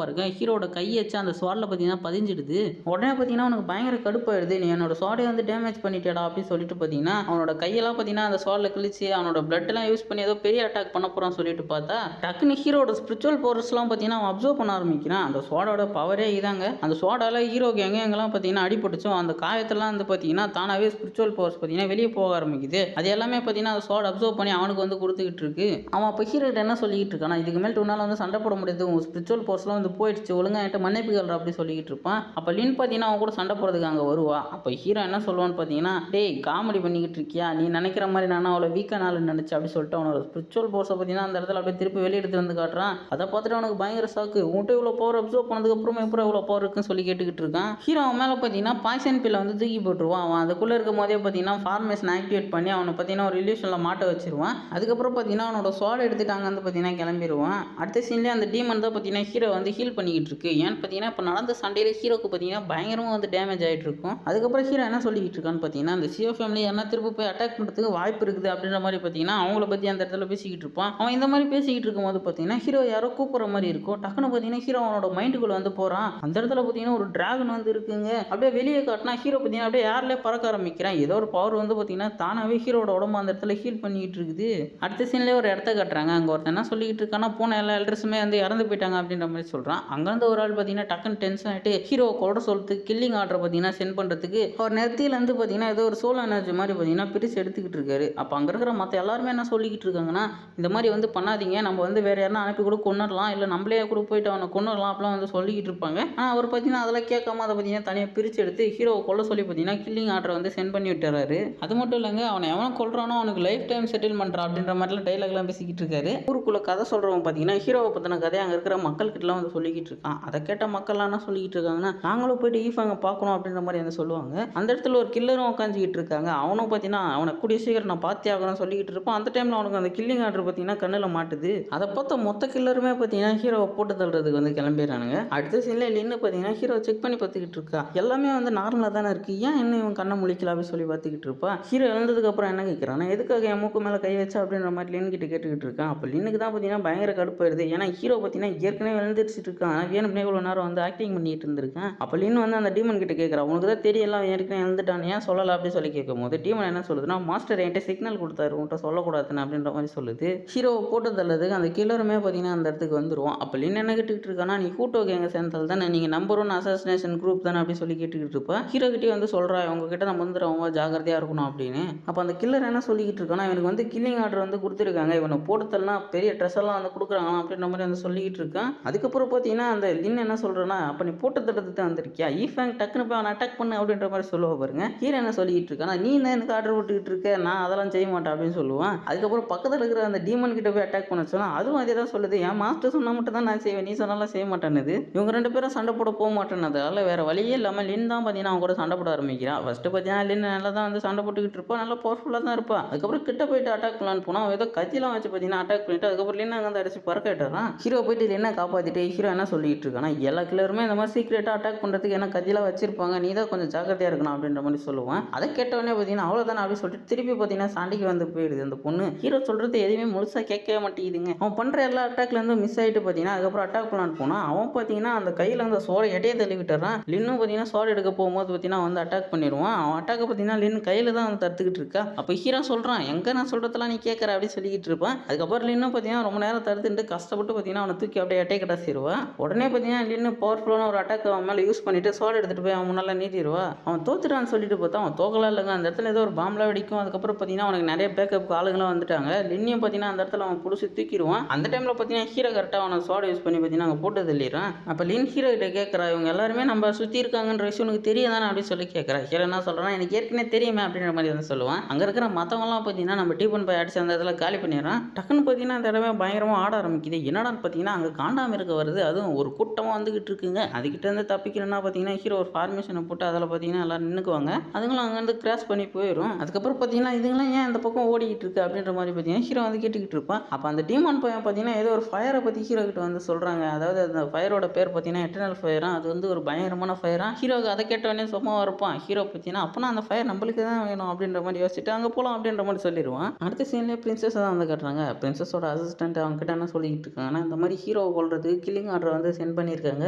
பாருங்க. ஹீரோட கையை வச்சு அந்த ஸ்வாடில் பார்த்தீங்கன்னா பதிஞ்சிடுது. உடனே பார்த்தீங்கன்னா அவனுக்கு பயங்கர கடுப்பாயிடுது. நீ என்னோட ஸ்வாடை வந்து டேமேஜ் பண்ணிட்டேடா அப்படின்னு சொல்லிட்டு பார்த்தீங்கன்னா அவனோட கையெல்லாம் பார்த்தீங்கன்னா அந்த ஸ்வாடில் கிழிச்சு அவனோட பிளட்லாம் யூஸ் பண்ணி ஏதோ பெரிய அட்டாக் பண்ண போறான்னு சொல்லிட்டு பார்த்தா டக்குன்னு ஹீரோட ஸ்பிரிச்சுவல் பவர்ஸ்லாம் பார்த்தீங்கன்னா அவன் அப்சர்வ் பண்ண ஆரம்பிக்கிறான். அந்த ஸ்வாடோட பவரே இதாங்க. அந்த ஸ்வாடால ஹீரோக்கு எங்கெங்கெல்லாம் பார்த்தீங்கன்னா அடிபட்டுச்சோ அந்த காயத்தெல்லாம் வந்து பார்த்தீங்கன்னா தானாகவே ஸ்பிரிச்சுவல் பவர்ஸ் பார்த்தீங்கன்னா வெளியே போக ஆரம்பிக்குது. அது எல்லாமே பார்த்தீங்கன்னா அந்த ஸ்வாட் அப்சர்வ் பண்ணி அவனுக்கு வந்து கொடுத்துக்கிட்டு இருக்கு. அவன் அப்போ ஹீரோ என்ன சொல்லிக்கிட்டு இருக்கான், இதுக்கு மேல் உன்னால வந்து சண்டை போட முடியாது, உங்க ஸ்பிரிச்சுவல் பவர்ஸ்லாம் வந்து போயிடுச்சு, ஒழுங்கா என்கிட்ட மன்னிப்பு கேள்ற அப்படி சொல்லிக்கிட்டு இருப்பான். அப்போ லின் பார்த்தீங்கன்னா அவன் கூட சண்டை போடுறதுக்கு அங்கே வருவா. அப்போ ஹீரோ என்ன சொல்லுவான்னு பார்த்தீங்கன்னா, டேய் காமெடி பண்ணிக்கிட்டு இருக்கியா, நீ நினைக்கிற மாதிரி நானும் அவ்வளோ வீக்கான ஆள் நினைச்சு அப்படி சொல்லிட்டு அவனோட ஸ்பிரிச்சுவல் பவர்ஸை பார்த்தீங்கன்னா அந்த இடத்துல அப்படியே திருப்பி வெளியே எடுத்து வந்து காட்டுறான். அதை பார்த்துட்டு அவனுக்கு பயங்கர சாக்கு. உன்ட்டு இவ்வளோ பவர் அப்சர்வ் பண்ணதுக்கு அப்புறமா எப்படி இவ்வளோ பவர் இருக்குன்னு சொல்லி கேட்டுக்கிட்டு இருக்கான். ஹீரோ அவன் மேலே பார்த்தீங்கன்னா பாய்சன் பில்லை வந்து தூக்கி போட்டுருவான். அவன் அதுக்குள்ளே இருக்கும் போதே பார்த்தீங்கன்னா ஃபார்மேஷன் ஆக்டிவேட் பண்ணி அவனை பார்த்தீங்கன்னா ஒரு இல்யூஷனில் மாட்ட வச்சிருவான். அதுக்கப்புறம் பார்த்தீங்கன்னா அவனோட ஸ்வாட் எடுத்துட்டு அங்கே வந்து பார்த்தீங்கன்னா கிளம்பிடுவான். அடுத்த சீன்லேயே அந்த டீமன் தான் பார்த்தீங்கன்னா ஹீரோ வந்து ஹீல் பண்ணிக்கிட்டு இருக்கு. ஏன்னு பார்த்தீங்கன்னா இப்போ நடந்த சண்டையில் ஹீரோக்கு பார்த்தீங்கன்னா பயங்கரமாக வந்து டேமேஜ் ஆகிட்டு இருக்கும். அதுக்கப்புறம் ஹீரோ என்ன சொல்லிக்கிட்டு இருக்கான்னு பார்த்தீங்கன்னா அந்த சிஓ ஃபேமிலி என்ன திரும்ப போய் அட்டாக் பண்ணுறதுக்கு வாய்ப்பு இருக்குது அப்படின்ற மாதிரி பார்த்தீங்கன்னா அவங்கள பற்றி அந்த இடத்துல பேசிக்கிட்டு இருப்பான். அவன் இந்த மாதிரி பேசிக்கிட்டு இருக்கும்போது பார்த்தீங்கன்னா ஹீரோ யாரோ கூப்பிட்ற மாதிரி இருக்கும். டக்குன்னு பார்த்தீங்கன்னா ஹீரோ அவனோட மைண்டுக்குள்ளே வந்து போகிறான். அந்த இடத்துல பார்த்தீங்கன்னா ஒரு டிராகன் வந்து இருக்குங்க. அப்படியே வெளியே காட்டினா ஹீரோ பார்த்தீங்கன்னா அப்படியே ஏர்லேயே பறக்க ஆரம்பிக்கிறான். ஏதோ ஒரு பவர் வந்து பார்த்தீங்கன்னா தானாகவே ஹீரோட உடம்பு அந்த இடத்துல ஹீல் பண்ணிக்கிட்டு இருக்குது. அடுத்த சீன்லேயே ஒரு இடத்த கட்டுறாங்க. அங்கே ஒருத்தன் என்ன சொல்லிக்கிட்டு இருக்கான்னா போன எல்லா எல்டர்ஸுமே வந்து இறந்து போயிட்டாங்க அப்படின்ற மாதிரி சொல்கிறான். அங்கேருந்து ஒரு ஆள் பார்த்தீங்கன்னா டக்குன்னு டென்ஷன் ஆகிட்டு ஹீரோவை கொட சொல்றதுக்கு கில்லிங் ஆர்டர் பார்த்தீங்கன்னா சென்ட் பண்ணுறதுக்கு அவர் நெத்தியிலேருந்து பார்த்தீங்கன்னா ஏதோ ஒரு சோல் எனர்ஜி மாதிரி பார்த்தீங்கன்னா பிரித்து எடுத்துக்கிட்டு இருக்காரு. அப்போ அங்கே இருக்கிற மற்ற எல்லாருமே என்ன சொல்லிக்கிட்டு இருக்காங்கன்னா இந்த மாதிரி வந்து பண்ணாதீங்க, நம்ம வந்து வேற யாரும் அனுப்பி கூட கொண்டுடலாம், இல்லை நம்மளே கூட போயிட்டு அவனை கொண்டுடலாம் அப்படிலாம் வந்து சொல்லிக்கிட்டு இருப்பாங்க. ஆனால் அவர் பார்த்தீங்கன்னா அதெல்லாம் கேட்காம அதை பார்த்தீங்கன்னா தனியாக பிரித்து எடுத்து ஹீரோவை கொல்ல சொல்லி பார்த்தீங்கன்னா கில்லிங் ஆர்டர் வந்து சென்ட் பண்ணி விட்டுறாரு. அது மட்டும் இல்லைங்க, அவனை எவன் கொல்றானோ அவனுக்கு லைஃப் டைம் செட்டில் பண்ணுறான் அப்படின்ற மாதிரிலாம் டைலாக்லாம் பேசிக்கிட்டு இருக்காரு. ஊருக்குள்ள கதை சொல்கிறவங்க பார்த்தீங்கன்னா ஹீரோவை பற்றின கதையை அங்கே இருக்கிற மக்கள்கிட்டலாம் வந்து சொல்லிக்கிட்டு இருக்கான். அதை கேட்ட மக்கள்லாம் என்ன சொல்லிக்கிட்டு இருக்காங்கன்னா நாங்களும் போயிட்டு ஈஃபாங்க பார்க்கணும் அப்படின்ற மாதிரி வந்து சொல்லுவாங்க. அந்த இடத்துல ஒரு கில்லரும் உட்காந்துக்கிட்டு இருக்காங்க. அவனும் பார்த்தீங்கன்னா அவனை கூடிய சீக்கிரம் நான் பார்த்தே ஆகணும்னு சொல்லிக்கிட்டு இருப்பான். அந்த டைமில் அவனுக்கு அந்த கில்லிங் ஆர்டர் பார்த்தீங்கன்னா கண்ணில் மாட்டுது. அதை பார்த்த மொத்த கில்லருமே பார்த்தீங்கன்னா ஹீரோவை போட்டு தள்ளுறதுக்கு வந்து கிளம்பிடுறானுங்க. அடுத்த சீனில் நின்று பார்த்தீங்கன்னா ஹீரோ செக் பண்ணி பார்த்துக்கிட்டு இருக்கா. எல்லாமே வந்து நார்மலாக தானே இருக்குது, ஏன் இன்னும் இவன் கண்ணை முழிக்கல அப்படின்னு சொல்லி பார்த்துக்கிட்டு இருப்பா. ஹீரோ எழுந்ததுக்கு அப்புறம் என்ன கேட்குறான், எதுக்காக என் மூக்கு மேலே கை வச்சா அப்படின்ற மாதிரி லின் கிட்ட கேட்டுக்கிட்டு இருக்கான். அப்போ லின்னுக்கு தான் பார்த்தீங்கன்னா பயங்கர கடுப்பாயிருது. ஏன்னா ஹீரோ பார்த்தீங்கன்னா ஏற்கனவே எழுந்திரிச்சிட்டு இருக்கான். வேணும்னே இவ்வளோ நேரம் வந்து ஆக்டிங் பண்ணிட்டு இருந்திருக்கான். அப்போ லின் வந்து அந்த டீமன் கிட்ட கேட்குறான், உனக்கு தான் தெரியலாம் ஏற்கனவே எழுந்துட்டான், ஏன் சொல்லலை அப்படின்னு சொல்லி கேட்கும் போது டீமன் என்ன சொல்லுதுன்னா மாஸ்டர் என்கிட்ட சிக்னல் கொடுத்தாரு உன்கிட்ட சொல்லக்கூடாதுன்னு அப்படின்ற மாதிரி சொல்லுது. ஹீரோவை போட்டு தள்ளதுக்கு அந்த கில்லருமே பார்த்தீங்கன்னா அந்த இடத்துக்கு வந்துடும். அப்போ லின் என்ன கேட்டுக்கிட்டு இருக்கான்னா நீ ஹூட்டோ கேங்க சேர்ந்தால் தானே, நீங்கள் நம்பர் 1 அசாசினேஷன் குரூப் தானே அப்படி சொல்லி கேட்டுக்கிட்டு இருப்பா. ஹீரோ கிட்டே வந்து சொல்கிறா உங்ககிட்ட நம்ம வந்து ரொம்ப ஜாகிரதையாக இருக்கணும் அப்படின்னு. அப்போ அந்த கில்லர் என்ன சொல்லிக்கிட்டு இருக்கான்னா இவனுக்கு வந்து கில்லிங் ஆர்டர் வந்து கொடுத்துருக்காங்க, இவனை போட்டுத்தல்லாம் பெரிய ட்ரெஸ் எல்லாம் வந்து கொடுக்குறாங்களாம் அப்படின்ற மாதிரி வந்து சொல்லிக்கிட்டு இருக்கான். அதுக்கப்புறம் பார்த்தீங்கன்னா அந்த லின் என்ன சொல்கிறேன்னா அப்போ நீ போட்டு தடுத்து தான் வந்திருக்கியா, ஈஃபேங் டக்குன்னு போய் அவனை அட்டாக் பண்ணு அப்படின்ற மாதிரி சொல்லுவா பாருங்க. ஹீரோ என்ன சொல்லிக்கிட்டு இருக்கானா நீ தான் எனக்கு ஆர்டர் விட்டுக்கிட்டு இருக்க, நான் அதெல்லாம் செய்ய மாட்டேன் அப்படின்னு சொல்லுவான். அதுக்கப்புறம் பக்கத்தில் இருக்கிற அந்த டீமன் கிட்ட போய் அட்டாக் பண்ண சொன்னா அதுவும் அதே தான் சொல்லுது, என் மாஸ்டர் சொன்னால் மட்டும் தான் நான் செய்வேன், நீ சொன்னாலும் செய்ய மாட்டேன்னு. இவங்க ரெண்டு பேரும் சண்டை போட போக மாட்டேன்னதால வேற வழியே இல்லாமல் லின் தான் பார்த்தீங்கன்னா அவங்க கூட சண்டை போட ஆரம்பிக்கிறான். ஃபர்ஸ்ட் பார்த்தீங்கன்னா லின் நல்லா தான் வந்து சண்டை போட்டுக்கிட்டு இருப்பான், நல்லா பவர்ஃபுல்லாக தான் இருப்பான். அதுக்கப்புறம் கிட்ட போயிட்டு அட்டாக் பண்ணலான்னு போனால் அவன் ஏதோ கத்திலாம் வச்சு பார்த்தீங்கன்னா அட்டாக் பண்ணிட்டு அதுக்கப்புறம் லின் அங்கே வந்து அடிச்சு பறக்கிட்டான். ஹீரோ போயிட்டு லின்னை காப்பாற்றிட்டு ஹீரோ என்ன சொல்லிட்டு இருக்கானா எல்லா கிளருமே இந்த மாதிரி சீக்கிரட்டாக அட்டாக் பண்ணுறதுக்கு என்ன கத்திலாம் வச்சிருப்பாங்க, நீ தான் கொஞ்சம் ஜாக்கிரதையாக இருக்கணும் அப்படின்ற மாதிரி சொல்லுவான். அதை கேட்டவொடனே பார்த்தீங்கன்னா அவ்வளோதானே அப்படின்னு சொல்லிட்டு திருப்பி பார்த்தீங்கன்னா சண்டைக்கு வந்து போயிடுது அந்த பொண்ணு. ஹீரோ சொல்கிறது எதுவுமே முழுசாக கேட்கவே மாட்டேங்குதுங்க. அவன் பண்ணுற எல்லா அட்டாக்லேருந்து மிஸ் ஆகிட்டு பார்த்தீங்கன்னா அதுக்கப்புறம் அட்டாக் பண்ணலான்னு போனால் அவன் பார்த்தீங்கன்னா அந்த கையில் அந்த சோடை எடையே தள்ளி விட்டுறான். லின்னும் பார்த்தீங்கன்னா சோடை எடுக்க போகும்போது பார்த்தீங்கன்னா வந்து அட்டாக் பண்ணிடுவான். அவன் அட்டாக்கை பார்த்தீங்கன்னா லின் கையில் தான் வந்து தடுத்துக்கிட்டு இருக்கா. அப்போ ஹீரோ சொல்கிறான் எங்கே நான் சொல்கிறதெல்லாம் நீ கேட்குற அப்படின்னு சொல்லிக்கிட்டு இருப்பான். அதுக்கப்புறம் லின்னும் பார்த்தீங்கன்னா ரொம்ப நேரம் தடுத்துட்டு கஷ்டப்பட்டு பார்த்தீங்கன்னா அவனை தூக்கி அப்படியே அட்டை கட்ட சேருவான். உடனே பார்த்தீங்கன்னா லின்னு பவர்ஃபுல்லான ஒரு அட்டாக் அவன் மேலே யூஸ் பண்ணிட்டு சோடை எடுத்துகிட்டு போய் அவன் முன்னால் நீட்டிடுவா. அவன் தோத்துட்டான்னு சொல்லிட்டு பார்த்தா அவன் தோக்கலாம் இல்லைங்க, அந்த இடத்துல ஏதோ ஒரு பாம்பெலாம் வெடிக்கும். அதுக்கப்புறம் பார்த்தீங்கன்னா அவனுக்கு நிறைய பேக்கப் ஆளுங்களாம் வந்துட்டாங்க. லின்னையும் பார்த்தீங்கன்னா அந்த இடத்துல அவன் பிடிச்சி தூக்கிடுவான். அந்த டைமில் பார்த்தீங்கன்னா ஹீரோ கரெக்டாக அவனை சோடை யூஸ் பண்ணி பார்த்தீங்கன்னா அங்கே போட்டு தள்ளிடுறான். அப்போ லின் ஹீரோ கிட்ட கேட்குறா இவங்க எல்லாருமே நம்ம சுற்றி இருக்காங்கன்ற விஷயம் உனக்கு தெரியாதானே அப்படின்னு சொல்லி கேட்குறா. ஹீரோ என்ன சொல்கிறான் எனக்கு ஏற்கனவே தெரியுமே அப்படின்ற மாதிரி வந்து சொல்லுவான். அங்கே இருக்கிற மற்றவங்களாம் பார்த்தீங்கன்னா நம்ம டீபன் போய் அடிச்சு அந்த இடத்துல காலி பண்ணிடுறான். டக்குன்னு பார்த்தீங்கன்னா அந்த இடமே பயங்கரமாக ஆட ஆரம்பிக்குது. என்னடான்னு பார்த்தீங்கன்னா அங்கே காண்டாமிருக்க வருது, அதுவும் ஒரு கூட்டமாக வந்துகிட்டு இருக்குங்க. அதுக்கிட்ட இருந்து தப்பிக்கணும்னா பார்த்தீங்கன்னா ஹீரோ ஒரு ஃபார்மேஷனை போட்டு அதில் பார்த்தீங்கன்னா எல்லாரும் நின்றுக்குவாங்க. அதுங்களும் டீமன்ஸ்லாம் அங்கேருந்து கிராஸ் பண்ணி போயிடும். அதுக்கப்புறம் பார்த்தீங்கன்னா இதுங்களாம் ஏன் இந்த பக்கம் ஓடிக்கிட்டு இருக்கு அப்படின்ற மாதிரி பார்த்தீங்கன்னா ஹீரோ வந்து கேட்டுக்கிட்டு இருப்பான். அப்போ அந்த டீமான் பையன் பார்த்தீங்கன்னா ஏதோ ஒரு ஃபயரை பற்றி ஹீரோ கிட்ட வந்து சொல்கிறாங்க. அதாவது அந்த ஃபயரோட பேர் பார்த்தீங்கன்னா எட்டர்னல் ஃபயரா, அது வந்து ஒரு பயங்கரமான ஃபயரா. ஹீரோக்கு அதை கேட்டவொடனே சும்மா இருப்பான். ஹீரோ பார்த்தீங்கன்னா அப்போனா அந்த ஃபயர் நம்மளுக்கு தான் வேணும் அப்படின்ற மாதிரி யோசிச்சுட்டு அங்கே போகலாம் அப்படின்ற மாதிரி சொல்லிடுவான். அடுத்த சீன்லேயே பிரின்சஸ் தான் வந்து கட்டுறாங்க. பிரின்சஸோட அசிஸ்டன்ட் அவங்க கிட்ட என்ன சொல்லிக்கிட்டு இருக்காங்கன்னா இந்த மாதிரி ஹீரோவை கொள்றதுக்கு கில்லிங் ஆர்டர் வந்து சென்ட் பண்ணியிருக்காங்க.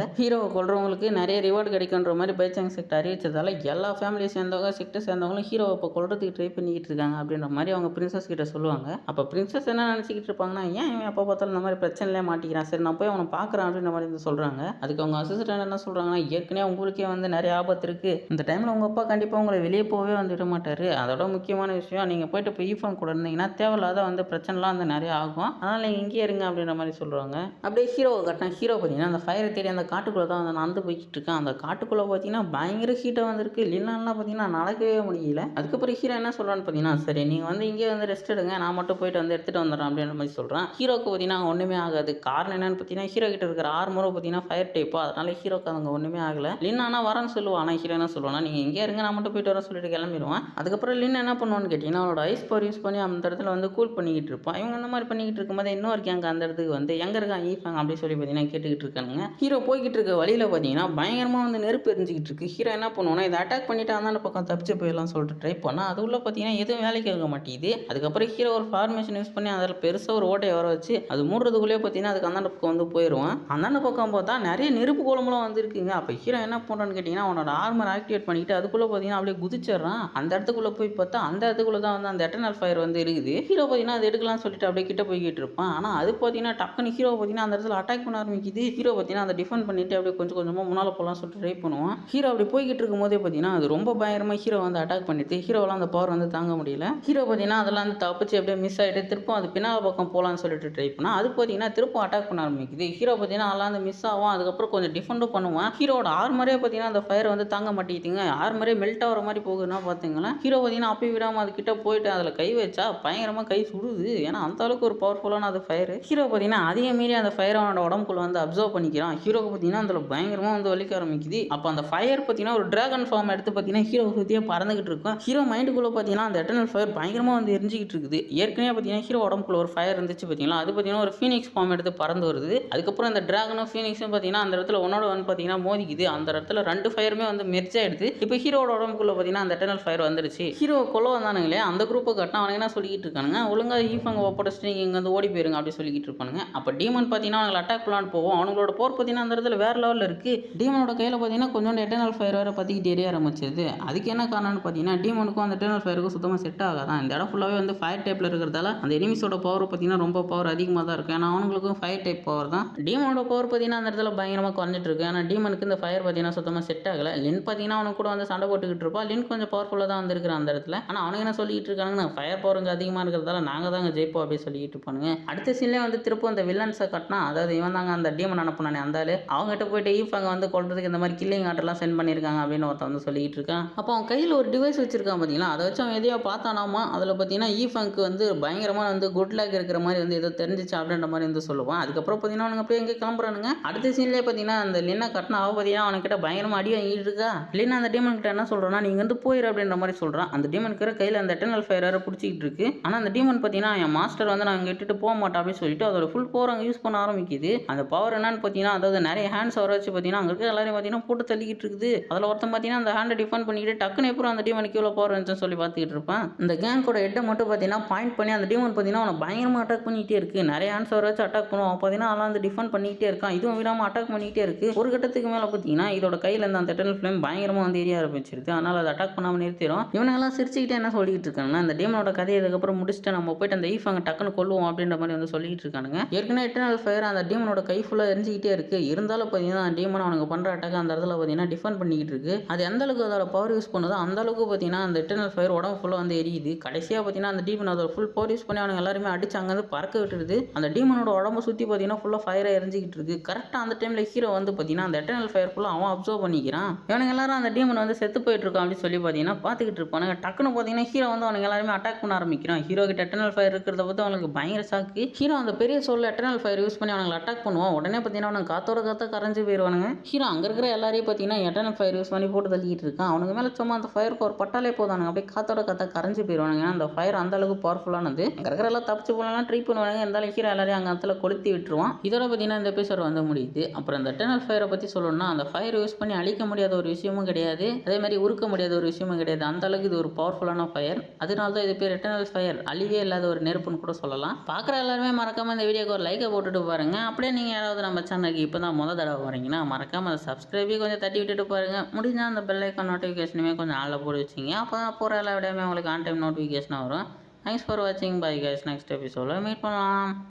ஹீரோவை கொள்றவங்களுக்கு நிறைய ரிவார்டு கிடைக்குன்ற மாதிரி பைச்சாங் செக்ட் அறிவிச்சதால எல்லா ஃபேமிலியை சேர்ந்தவங்க செக்ட் சேர்ந்தவங்களும் ஹீரோவை இப்போ கொள்றதுக்கு ட்ரை பண்ணிக்கிட்டு இருக்காங்க அப்படின்ற மாதிரி அவங்க பிரின்சஸ் கிட்ட சொல்லுவாங்க. அப்போ பிரின்சஸ் என்ன நினச்சிக்கிட்டு இருப்பாங்கன்னா ஏன் இவன் எப்போ பார்த்தாலும் இந்த மாதிரி பிரச்சனையிலே மாட்டிக்கிறான், சரி நான் போய் அவனை பார்க்குறேன் அப்படின்ற மாதிரி வந்து சொல்கிறாங்க. அதுக்கு அவங்க அசிஸ்டன்ட் என்ன சொல்கிறாங்கன்னா ஏற்கனவே உங்களுக்கே வந்து நிறைய ஆபத்து இருக்குது, இந்த டைமில் உங்கள் அப்பா கண்டிப்பாக உங்களை வெளியே போகவே வந்து விட மாட்டார். அதோட முக்கியமான விஷயம் நீங்கள் போயிட்டு இப்போ ஈஃபான் கூட இருந்தீங்கன்னா தேவையில்லாத வந்து பிரச்சனைலாம் வந்து நிறைய ஆகும், அதனால் நீங்கள் இங்கேயே இருங்க அப்படின்ற மாதிரி சொல்கிறாங்க. அப்படியே ஹீரோவை கட்டினா ஹீரோ பார்த்தீங்கன்னா அந்த ஃபயரை தேடி அந்த காட்டுக்குள்ளே தான் வந்து நடந்து போய்கிட்டு இருக்கேன். அந்த காட்டுக்குள்ளே பார்த்தீங்கன்னா பயங்கர ஹீட்டாக வந்துருக்கு. லின்னாலாம் பார்த்தீங்கன்னா நடக்கவே முடியல. அதுக்கப்புறம் ஹீரோ என்ன சொல்கிறான்னு பார்த்தீங்கன்னா சரி நீங்கள் வந்து இங்கே வந்து ரெஸ்ட் எடுங்க, நான் மட்டும் போயிட்டு வந்து எடுத்துகிட்டு வந்துடுறேன் அப்படின்ற மாதிரி சொல்கிறேன். ஹீரோக்கு பார்த்தீங்கன்னா ஒன்றுமே ஆகாது. காரணம் என்னன்னு பார்த்தீங்கன்னா ஹீரோ கிட்ட இருக்கிற ஆர்மரும் பார்த்தீங்கன்னா ஃபயர் டைப்போ, அதனால ஹீரோக்கு அங்கே ஒன்றுமே ஆகலை. லின் ஆனால் வரேன்னு சொல்லுவான். ஆனால் ஹீரோ என்ன சொல்லுவானா நீங்கள் எங்கே இருங்க, நான் மட்டும் போயிட்டு வரேன் சொல்லிட்டு கிளம்பிடுவான். அதுக்கப்புறம் லின் என்ன பண்ணுவான்னு கேட்டிங்கன்னா அவனோட ஐஸ் பவர் யூஸ் பண்ணி அந்த இடத்துல வந்து கூல் பண்ணிக்கிட்டு இருப்பான். இவங்க அந்த மாதிரி பண்ணிக்கிட்டு இருக்கும்போது இன்னொரு கேங்க அந்த இடத்துக்கு வந்து எங்கே இருக்கான் ஈஃபாங் அப்படின்னு சொல்லி பார்த்தீங்கன்னா கேட்டுக்கிட்டு இருக்கானுங்க. ஹீரோ போய்கிட்டு இருக்க வழியில் பார்த்தீங்கன்னா பயங்கரமாக வந்து நெருப்பு எரிஞ்சிக்கிட்டு இருக்கு. ஹீரோ என்ன பண்ணுவோன்னா இதை அட்டாக் பண்ணிட்டு அந்த பக்கம் தப்பிச்சு போயிடலாம் சொல்லிட்டு ட்ரை பண்ணால் அது உள்ள பார்த்தீங்கன்னா எதுவும் வேலைக்கு இருக்க மாட்டேங்குது. அதுக்கப்புறம் ஹீரோ ஒரு ஃபார்மேஷன் யூஸ் பண்ணி அதில் பெருசாக ஒரு ஓட்டையை வர வச்சு அது மூடுறதுக்குள்ளேயே பார்த்தீங்கன்னா அதுக்கு அந்த பக்கம் வந்து போயிடுவான். அந்த பக்கம் பார்த்தா நிறைய நெருப்பு கோலமெல்லாம் வந்து இருக்குங்க. அப்போ ஹீரோ என்ன பண்ணுறான்னு கேட்டிங்கன்னா அவனோட ஆர்மர் ஆக்டிவேட் பண்ணிட்டு அதுக்குள்ளே பார்த்தீங்கன்னா அப்படியே குதிச்சிடறான். அந்த இடத்துக்குள்ளே போய் பார்த்தா அந்த இடத்துக்குள்ளே தான் வந்து அந்த எட்டர்னல் ஃபயர் வந்து இருக்குது. ஹீரோ பார்த்தீங்கன்னா அது எடுக்கலாம்னு சொல்லிட்டு அப்படியே கிட்ட போய்கிட்டு இருப்பான். ஆனால் அது பார்த்தீங்கன்னா டக்குன்னு ஹீரோ பார்த்தீங்கன்னா அந்த இடத்துல அட்டாக் பண்ண ஆரம்பிக்குது. ஹீரோ பார்த்தீங்கன்னா அதை டிஃபெண்ட் பண்ணிட்டு அப்படியே கொஞ்சம் கொஞ்சமாக முன்னால் போகலாம் சொல்லிட்டு ட்ரை பண்ணுவான். ஹீரோ அப்படி போய்கிட்டு இருக்கும் போதே பார்த்தீங்கன்னா அது ரொம்ப பயங்கரமாக ஹீரோ வந்து அட்டாக் பண்ணிட்டு ஹீரோவெல்லாம் அந்த பவர் வந்து தாங்க முடியல. ஹீரோ பார்த்தீங்கன்னா அதெல்லாம் வந்து தப்பிச்சு அப்படியே மிஸ் ஆகிட்டு திருப்பும் அது பின்னால் பக்கம் போகலான்னு சொல்லிட்டு ட்ரை பண்ணால் அது பார்த்தீங்கன்னா திருப்பும் அட்டாக் பண்ண ஆரம்பிக்குது. ஹீரோ பார்த்தீங்கன்னா அதெல்லாம் வந்து மிஸ் ஆகும். அதுக்கப்புறம் கொஞ்சம் டிஃபெண்டும் பண்ணுவான். ஹீரோட ஆர்மரே பார்த்தீங்கன்னா அந்த ஃபயர் வந்து தாங்க மாட்டேங்குதுங்க. ஆர்மரே மெல்ட் ஆகிற மாதிரி போகுதுன்னா பார்த்தீங்கன்னா ஹீரோ பார்த்தீங்கன்னா அப்படி விடாமல் அது கிட்ட போயிட்டு அதில் கை வச்சா பயங்கரமாக கை சுடுது. ஏன்னா அந்த அளவுக்கு ஒரு பவர்ஃபுல்லான அது ஃபயர். ஹீரோ பார்த்தீங்கன்னா அதிக மீறி அந்த ஃபயர் அவனோட உடம்புக்குள்ள வந்து அப்சர்வ் பண்ணிக்கிறான். ஹீரோக்கு பார்த்தீங்கன்னா அதில் பயங்கரமாக வந்து வலிக்க ஆரம்பிக்குது. அப்போ அந்த ஃபயர் பார்த்தீங்கன்னா ஒரு டிராகன் ஃபார்ம் எடுத்து பார்த்தீங்கன்னா ஹீரோ சுற்றியே பறந்துகிட்டு இருக்கும். ஹீரோ மைண்டுக்குள்ளே பார்த்தீங்கன்னா அந்த எட்டர்னல் ஃபயர் பயங்கரமாக வந்து எரிஞ்சிக்கிட்டு இருக்குது. ஏற்கனவே பார்த்தீங்கன்னா ஹீரோ உடம்புக்குள்ள ஒரு ஃபயர் இருந்துச்சு பார்த்தீங்களா, அது பார்த்தீங்கன்னா ஒரு ஃபீனிக்ஸ் ஃபார்ம் எடுத்து பறந்து வருது. அதுக்கப்புறம் அந்த டிராகனும் ஃபீனிக்ஸும் பார்த்தீங்கன்னா அந்த இடத்துல ஒன்னோட ஒன்று பார்த்தீங்கன்னா மோதிக்குது. அந்த இடத்துல ரெண்டு ஃபயருமே வந்து மெர்ஜ் ஆயிடுது. இப்போ ஹீரோட உடம்புக்குள்ள பார்த்தீங்கன்னா அந்த எட்டர்னல் ஃபயர் வந்துருச்சு. ஹீரோ கொல்ல வந்தானுங்களே அந்த குரூப்பை கட்டினா அவனுக்கு என்ன சொல்லிக்கிட்டு இருக்கானுங்க, ஒழுங்கா ஈஃபாங்க ஒப்படைச்சிட்டு நீங்கள் இங்கே வந்து ஓடி போயிருங்க அப்படி சொல்லிக்கிட்டு இருப்பானுங்க. அப்போ டீமன் பார்த்தீங்கன்னா அவங்களை அட்டாக் பண்ணலான்னு போவோம். அவங்களோட போர் பார்த்தீங்கன்னா அந்த இடத்துல வேற லெவலில் இருக்குது. டீமனோட கையில் பார்த்தீங்கன்னா கொஞ்சோண்டு எட்டர்னல் ஃபயர் வேறு பற்றிக்கிட்டு எரிய ஆரம்பிச்சது. அதுக்கு என்ன காரணம்னு பார்த்தீங்கன்னா டீமனுக்கும் அந்த எட்டர்னல் ஃபயருக்கும் சுத்தமாக செட் ஆகாதான். இந்த இடம் ஃபுல்லாகவே வந்து ஃபயர் டைப்பில் இருக்கிறதால அந்த எனிமிஸோட பவர் பார்த்தீங்கன்னா ரொம்ப பவர் அதிகமாக தான் இருக்கும். ஏன்னா அவங்களுக்கும் ஃபயர் டைப் பவர் தான். டீமனோட பவர் பார்த்தீங்கன்னா அந்த இடத்துல பயங்கரமாக குறைஞ்சிட்டு இருக்கு. ஏன்னா டீமனுக்கு இந்த ஃபயர் பார்த்தீங்கன்னா சுத்தமாக செட் ஆகலை. லின் பார்த்தீங்கன்னா அவனுக்கு கூட வந்து சண்டை போட்டுக்கிட்டு இருப்பா. லின் கொஞ்சம் பவர்ஃபுல்லாக தான் வந்துருக்குறான் அந்த இடத்துல. ஆனால் அவனுக்கு என்ன சொல்லிட்டு இருக்கானுங்க, ஃபயர் பவர் இங்கே அதிகமாக இருக்கிறதால நாங்கள் தாங்க ஜெயிப்போம் அப்படின்னு சொல்லிட்டு இருப்பானுங்க. அடுத்த சீன்லேயே வந்து திருப்பம் அந்த வில்லன்ஸை கட்டினா, அதாவது இவன் தாங்க அந்த டீமன் அனுப்புனானே அந்த ஆளு, அவங்ககிட்ட போயிட்டு ஈஃபாங்க வந்து கொள்றதுக்கு இந்த மாதிரி கில்லிங் ஆர்டர்லாம் சென்ட் பண்ணியிருக்காங்க அப்படின்னு ஒருத்தன் வந்து சொல்லிட்டு இருக்கான். அப்போ அவன் கையில் ஒரு டிவைஸ் வச்சிருக்கான் பார்த்தீங்களா, அதை வச்சு அவன் எதையோ பார்த்தானாமா. அதில் பார்த்தீங்கன்னா ஈஃபாங்க்கு வந்து பயங்கரமாக வந்து குட் லேக் இருக்கிற மாதிரி வந்து ஏதோ தெரிஞ்சிச்சு அப்படின்ற மாதிரி வந்து சொல்லுவான். அதுக்கப்புறம் பார்த்தீங்கன்னா அவனுக்கு அப்படியே எங்கே கிளம்புறானுங்க. அடுத்த சீன்லேயே பார்த்தீங்கன்னா அந்த லின்னா கட்டினா அவ பார்த்தீங்கன்னா அவன்கிட்ட பயங்கரமாக அடி வாங்கிட்டு இருக்கா. லின்னா அந்த டீமன் கிட்ட என்ன சொல்கிறான்னா நீங்கள் வந்து போயிரு அப்படின்ற மாதிரி சொல்கிறான். அந்த டீமனுக்கு கையில் அந்த எட்டர்னல் ஃபயர் வேறு பிடிச்சிக்கிட்டு இருக்கு. ஆனால் அந்த டீமன் பார்த்தீங்கன்னா என் மாஸ்டர் வந்து நான் இட்டுட்டு போக மாட்டேன் அப்படின்னு சொல்லிட்டு அதோட ஃபுல் பவர் அங்கே யூஸ் பண்ண ஆரம்பிக்குது. அந்த பவர் என்னன்னு பார்த்தீங்கன்னா அதாவது நிறைய ஹேண்ட்ஸ் வர வச்சு பார்த்தீங்கன்னா அங்கே இருக்க எல்லாரையும் பார்த்தீங்கன்னா போட்டு தள்ளிக்கிட்டு இருக்குது. அதில் ஒருத்தன் பார்த்தீங்கன்னா அந்த ஹேண்டை டிஃபெண்ட் பண்ணிக்கிட்டு டக்குன்னு எப்பறம் அந்த டீமனுக்கு எவ்வளோ பவர் இருந்துச்சுன்னு சொல்லி பார்த்துக்கிட்டு இருப்பான். இந்த கேங்கோட ஹெட்டை மட்டும் பார்த்தீங்கன்னா பாயிண்ட் பண்ணி அந்த டீமன் பார்த்தீங்கன்னா அவனை பயங்கரமாக அட்டாக் பண்ணிக்கிட்டே இருக்கு. நிறைய ஹேண்ட்ஸ் வர வச்சு அட்டாக் பண்ணுவான். பார்த்தீங்கன்னா அதெல்லாம் வந்து டிஃபெண்ட் பண்ணிக்கிட்டே இருக்கான். இதுவும் விடாமல் அட்டாக் பண்ணிக்கிட்டே இருக்கு. ஒரு கட்டத்துக்கு மேலே பார்த்தீங்கன்னா இதோட கையில் அந்த எட்டர்னல் ஃப்ளேம் பயங்கரமாக வந்து ஏரிய ஆரம்பிச்சிருது. அதனால் அதை அட்டாக் பண்ணாமல் நிறுத்திடும். இவனெல்லாம் சிரிச்சுக்கிட்டே என்ன சொல்லிட்டு இருக்காங்கன்னா இந்த டீமனோட கதையை இதுக்கப்புறம் முடிச்சுட்டு நம்ம போயிட்டு அந்த ஈஃபாங்க டக்குன்னு கொள்ளுவோம் அப்படின்ற மாதிரி வந்து சொல்லிட்டு இருக்கானுங்க. ஏற்கனவே எட்டர்னல் ஃபயர் அந்த டீமனோட கை ஃபுல்லாக எரிஞ்சிக்கிட்டே இருக்கு. இருந்தாலும் பார்த்தீங்கன்னா அந்த டீமன் அவனுக்கு பண்ணுற அட்டாக் அந்த இடத்துல பார்த்தீங்கன்னா டிஃபெண்ட் பண்ணிக்கிட்டு இருக்கு. அது எந்த அளவுக்கு அதோட பவர் யூஸ் பண்ணுதோ அந்த அளவுக்கு பார்த்தீங்கன்னா அந்த எட்டர்னல் ஃபயர் உடம்பு ஃபுல்லாக வந்து எரியுது. கடைசியாக பார்த்தீங்கன்னா அந்த டீமன் அதோட ஃபுல் பவர் யூஸ் பண்ணி அவனுக்கு எல்லாருமே அடிச்சு அங்கேருந்து பறக்க விட்டுருது. அந்த டீமனோட உடம்பு சுற்றி பார்த்தீங்கன்னா ஃபுல்லாக ஃபயராக எரிஞ்சிக்கிட்டு இருக்கு. கரெக்டாக அந்த டைமில் ஹீரோ வந்து பார்த்தீங்கன்னா அந்த எட்டர்னல் ஃபயர் ஃபுல்லாக அவன் அப்சர்வ் பண்ணிக்கிறான். இவனுங்க எல்லாரும் அந்த டீமன் வந்து செத்து போயிட்டு இருக்கான் அப்படின்னு சொல்லி பார்த்தீங்கன்னா பார்த்துக்கிட்டு இருப்பானுங்க. டக்குன்னு பார்த்தீங்கன்னா ஹீரோ வந்து அவனுக்கு எல்லாருமே அட்டாக் பண்ண ஆரம்பிக்கிறான். ஹீரோ கிட்ட எட்டர்னல் ஃபயர் இருக்கிறத பார்த்து அவனுக்கு பயங்கர சாக்கு. ஹீரோ அந்த பெரிய சோல்ல எட்டர்னல் ஃபயர் யூஸ் பண்ணி அவனுக்கு அட்டாக் பண்ணுவான். உடனே பார்த்தீங்கன்னா அவனுக்கு காத்தோட காத்தா கரைஞ்சு போயிடுவானுங்க. ஹீரோ அங்கே இருக்கிற எல்லாரையும் பார்த்தீங்கன்னா எட்டர்னல் ஃபயர் யூஸ் பண்ணி போட்டு தள்ளிக்கிட்டு இருக்கான். அவனுக்கு மேலே சும்மா அந்த ஃபயருக்கு ஒரு பட்டாலே போதானுங்க அப்படியே காத்தோட காத்தா கரைஞ்சி போயிடுவானுங்க. ஏன்னா அந்த ஃபயர் அந்த அளவுக்கு பவர்ஃபுல்லானது. அங்கே இருக்கிற எல்லாம் தப்பிச்சு போகலாம் ட்ரை பண்ணுவானுங்க. இருந்தாலும் ஹீரோ எல்லாரையும் அங்கே இடத்துல கொளுத்தி விட்டுருவான். இதோட பார்த்தீங்கன்னா இந்த எபிசோட் வந்து முடியுது. அப்புறம் அந்த எட்டர்னல் ஃபயரை பற்றி சொல்லணும்னா அந்த ஃபயர் யூஸ் பண்ணி அழிக்க முடியாத ஒரு விஷயமும் கிடையாது, அதே மாதிரி உருக்க முடியாத ஒரு விஷயமும் கிடையாது. அந்த அளவுக்கு இது ஒரு பவர்ஃபுல்லான ஃபயர். அதனால தான் இது பேர் எட்டர்னல் ஃபயர், அழிவே இல்லாத ஒரு நெருப்புன்னு கூட சொல்லலாம். பார்க்குற எல்லாருமே மறக்காம இந்த வீடியோக்கு ஒரு லைக்கை போட்டுட்டு பாருங்க. அப்படியே நீங்கள் யாராவது நம்ம சேனலுக்கு இப்போ தான் முதல் தடவை வரீங்கன்னா மறக்காம அதை சப்ஸ்கிரைபே கொஞ்சம் தட்டி விட்டுட்டு பாருங்க. முடிஞ்சால் அந்த பெல் ஐக்கான் நோட்டிஃபிகேஷனுமே கொஞ்சம் ஆளில் போட்டு வச்சிங்க. அப்போ தான் போகிற எல்லா விடையுமே உங்களுக்கு ஆன் டைம் நோட்டிஃபிகேஷன் வரும். தேங்க்ஸ் ஃபார் வாட்சிங். பை கைஸ், நெக்ஸ்ட் எபிசோடில் மீட் பண்ணலாம்.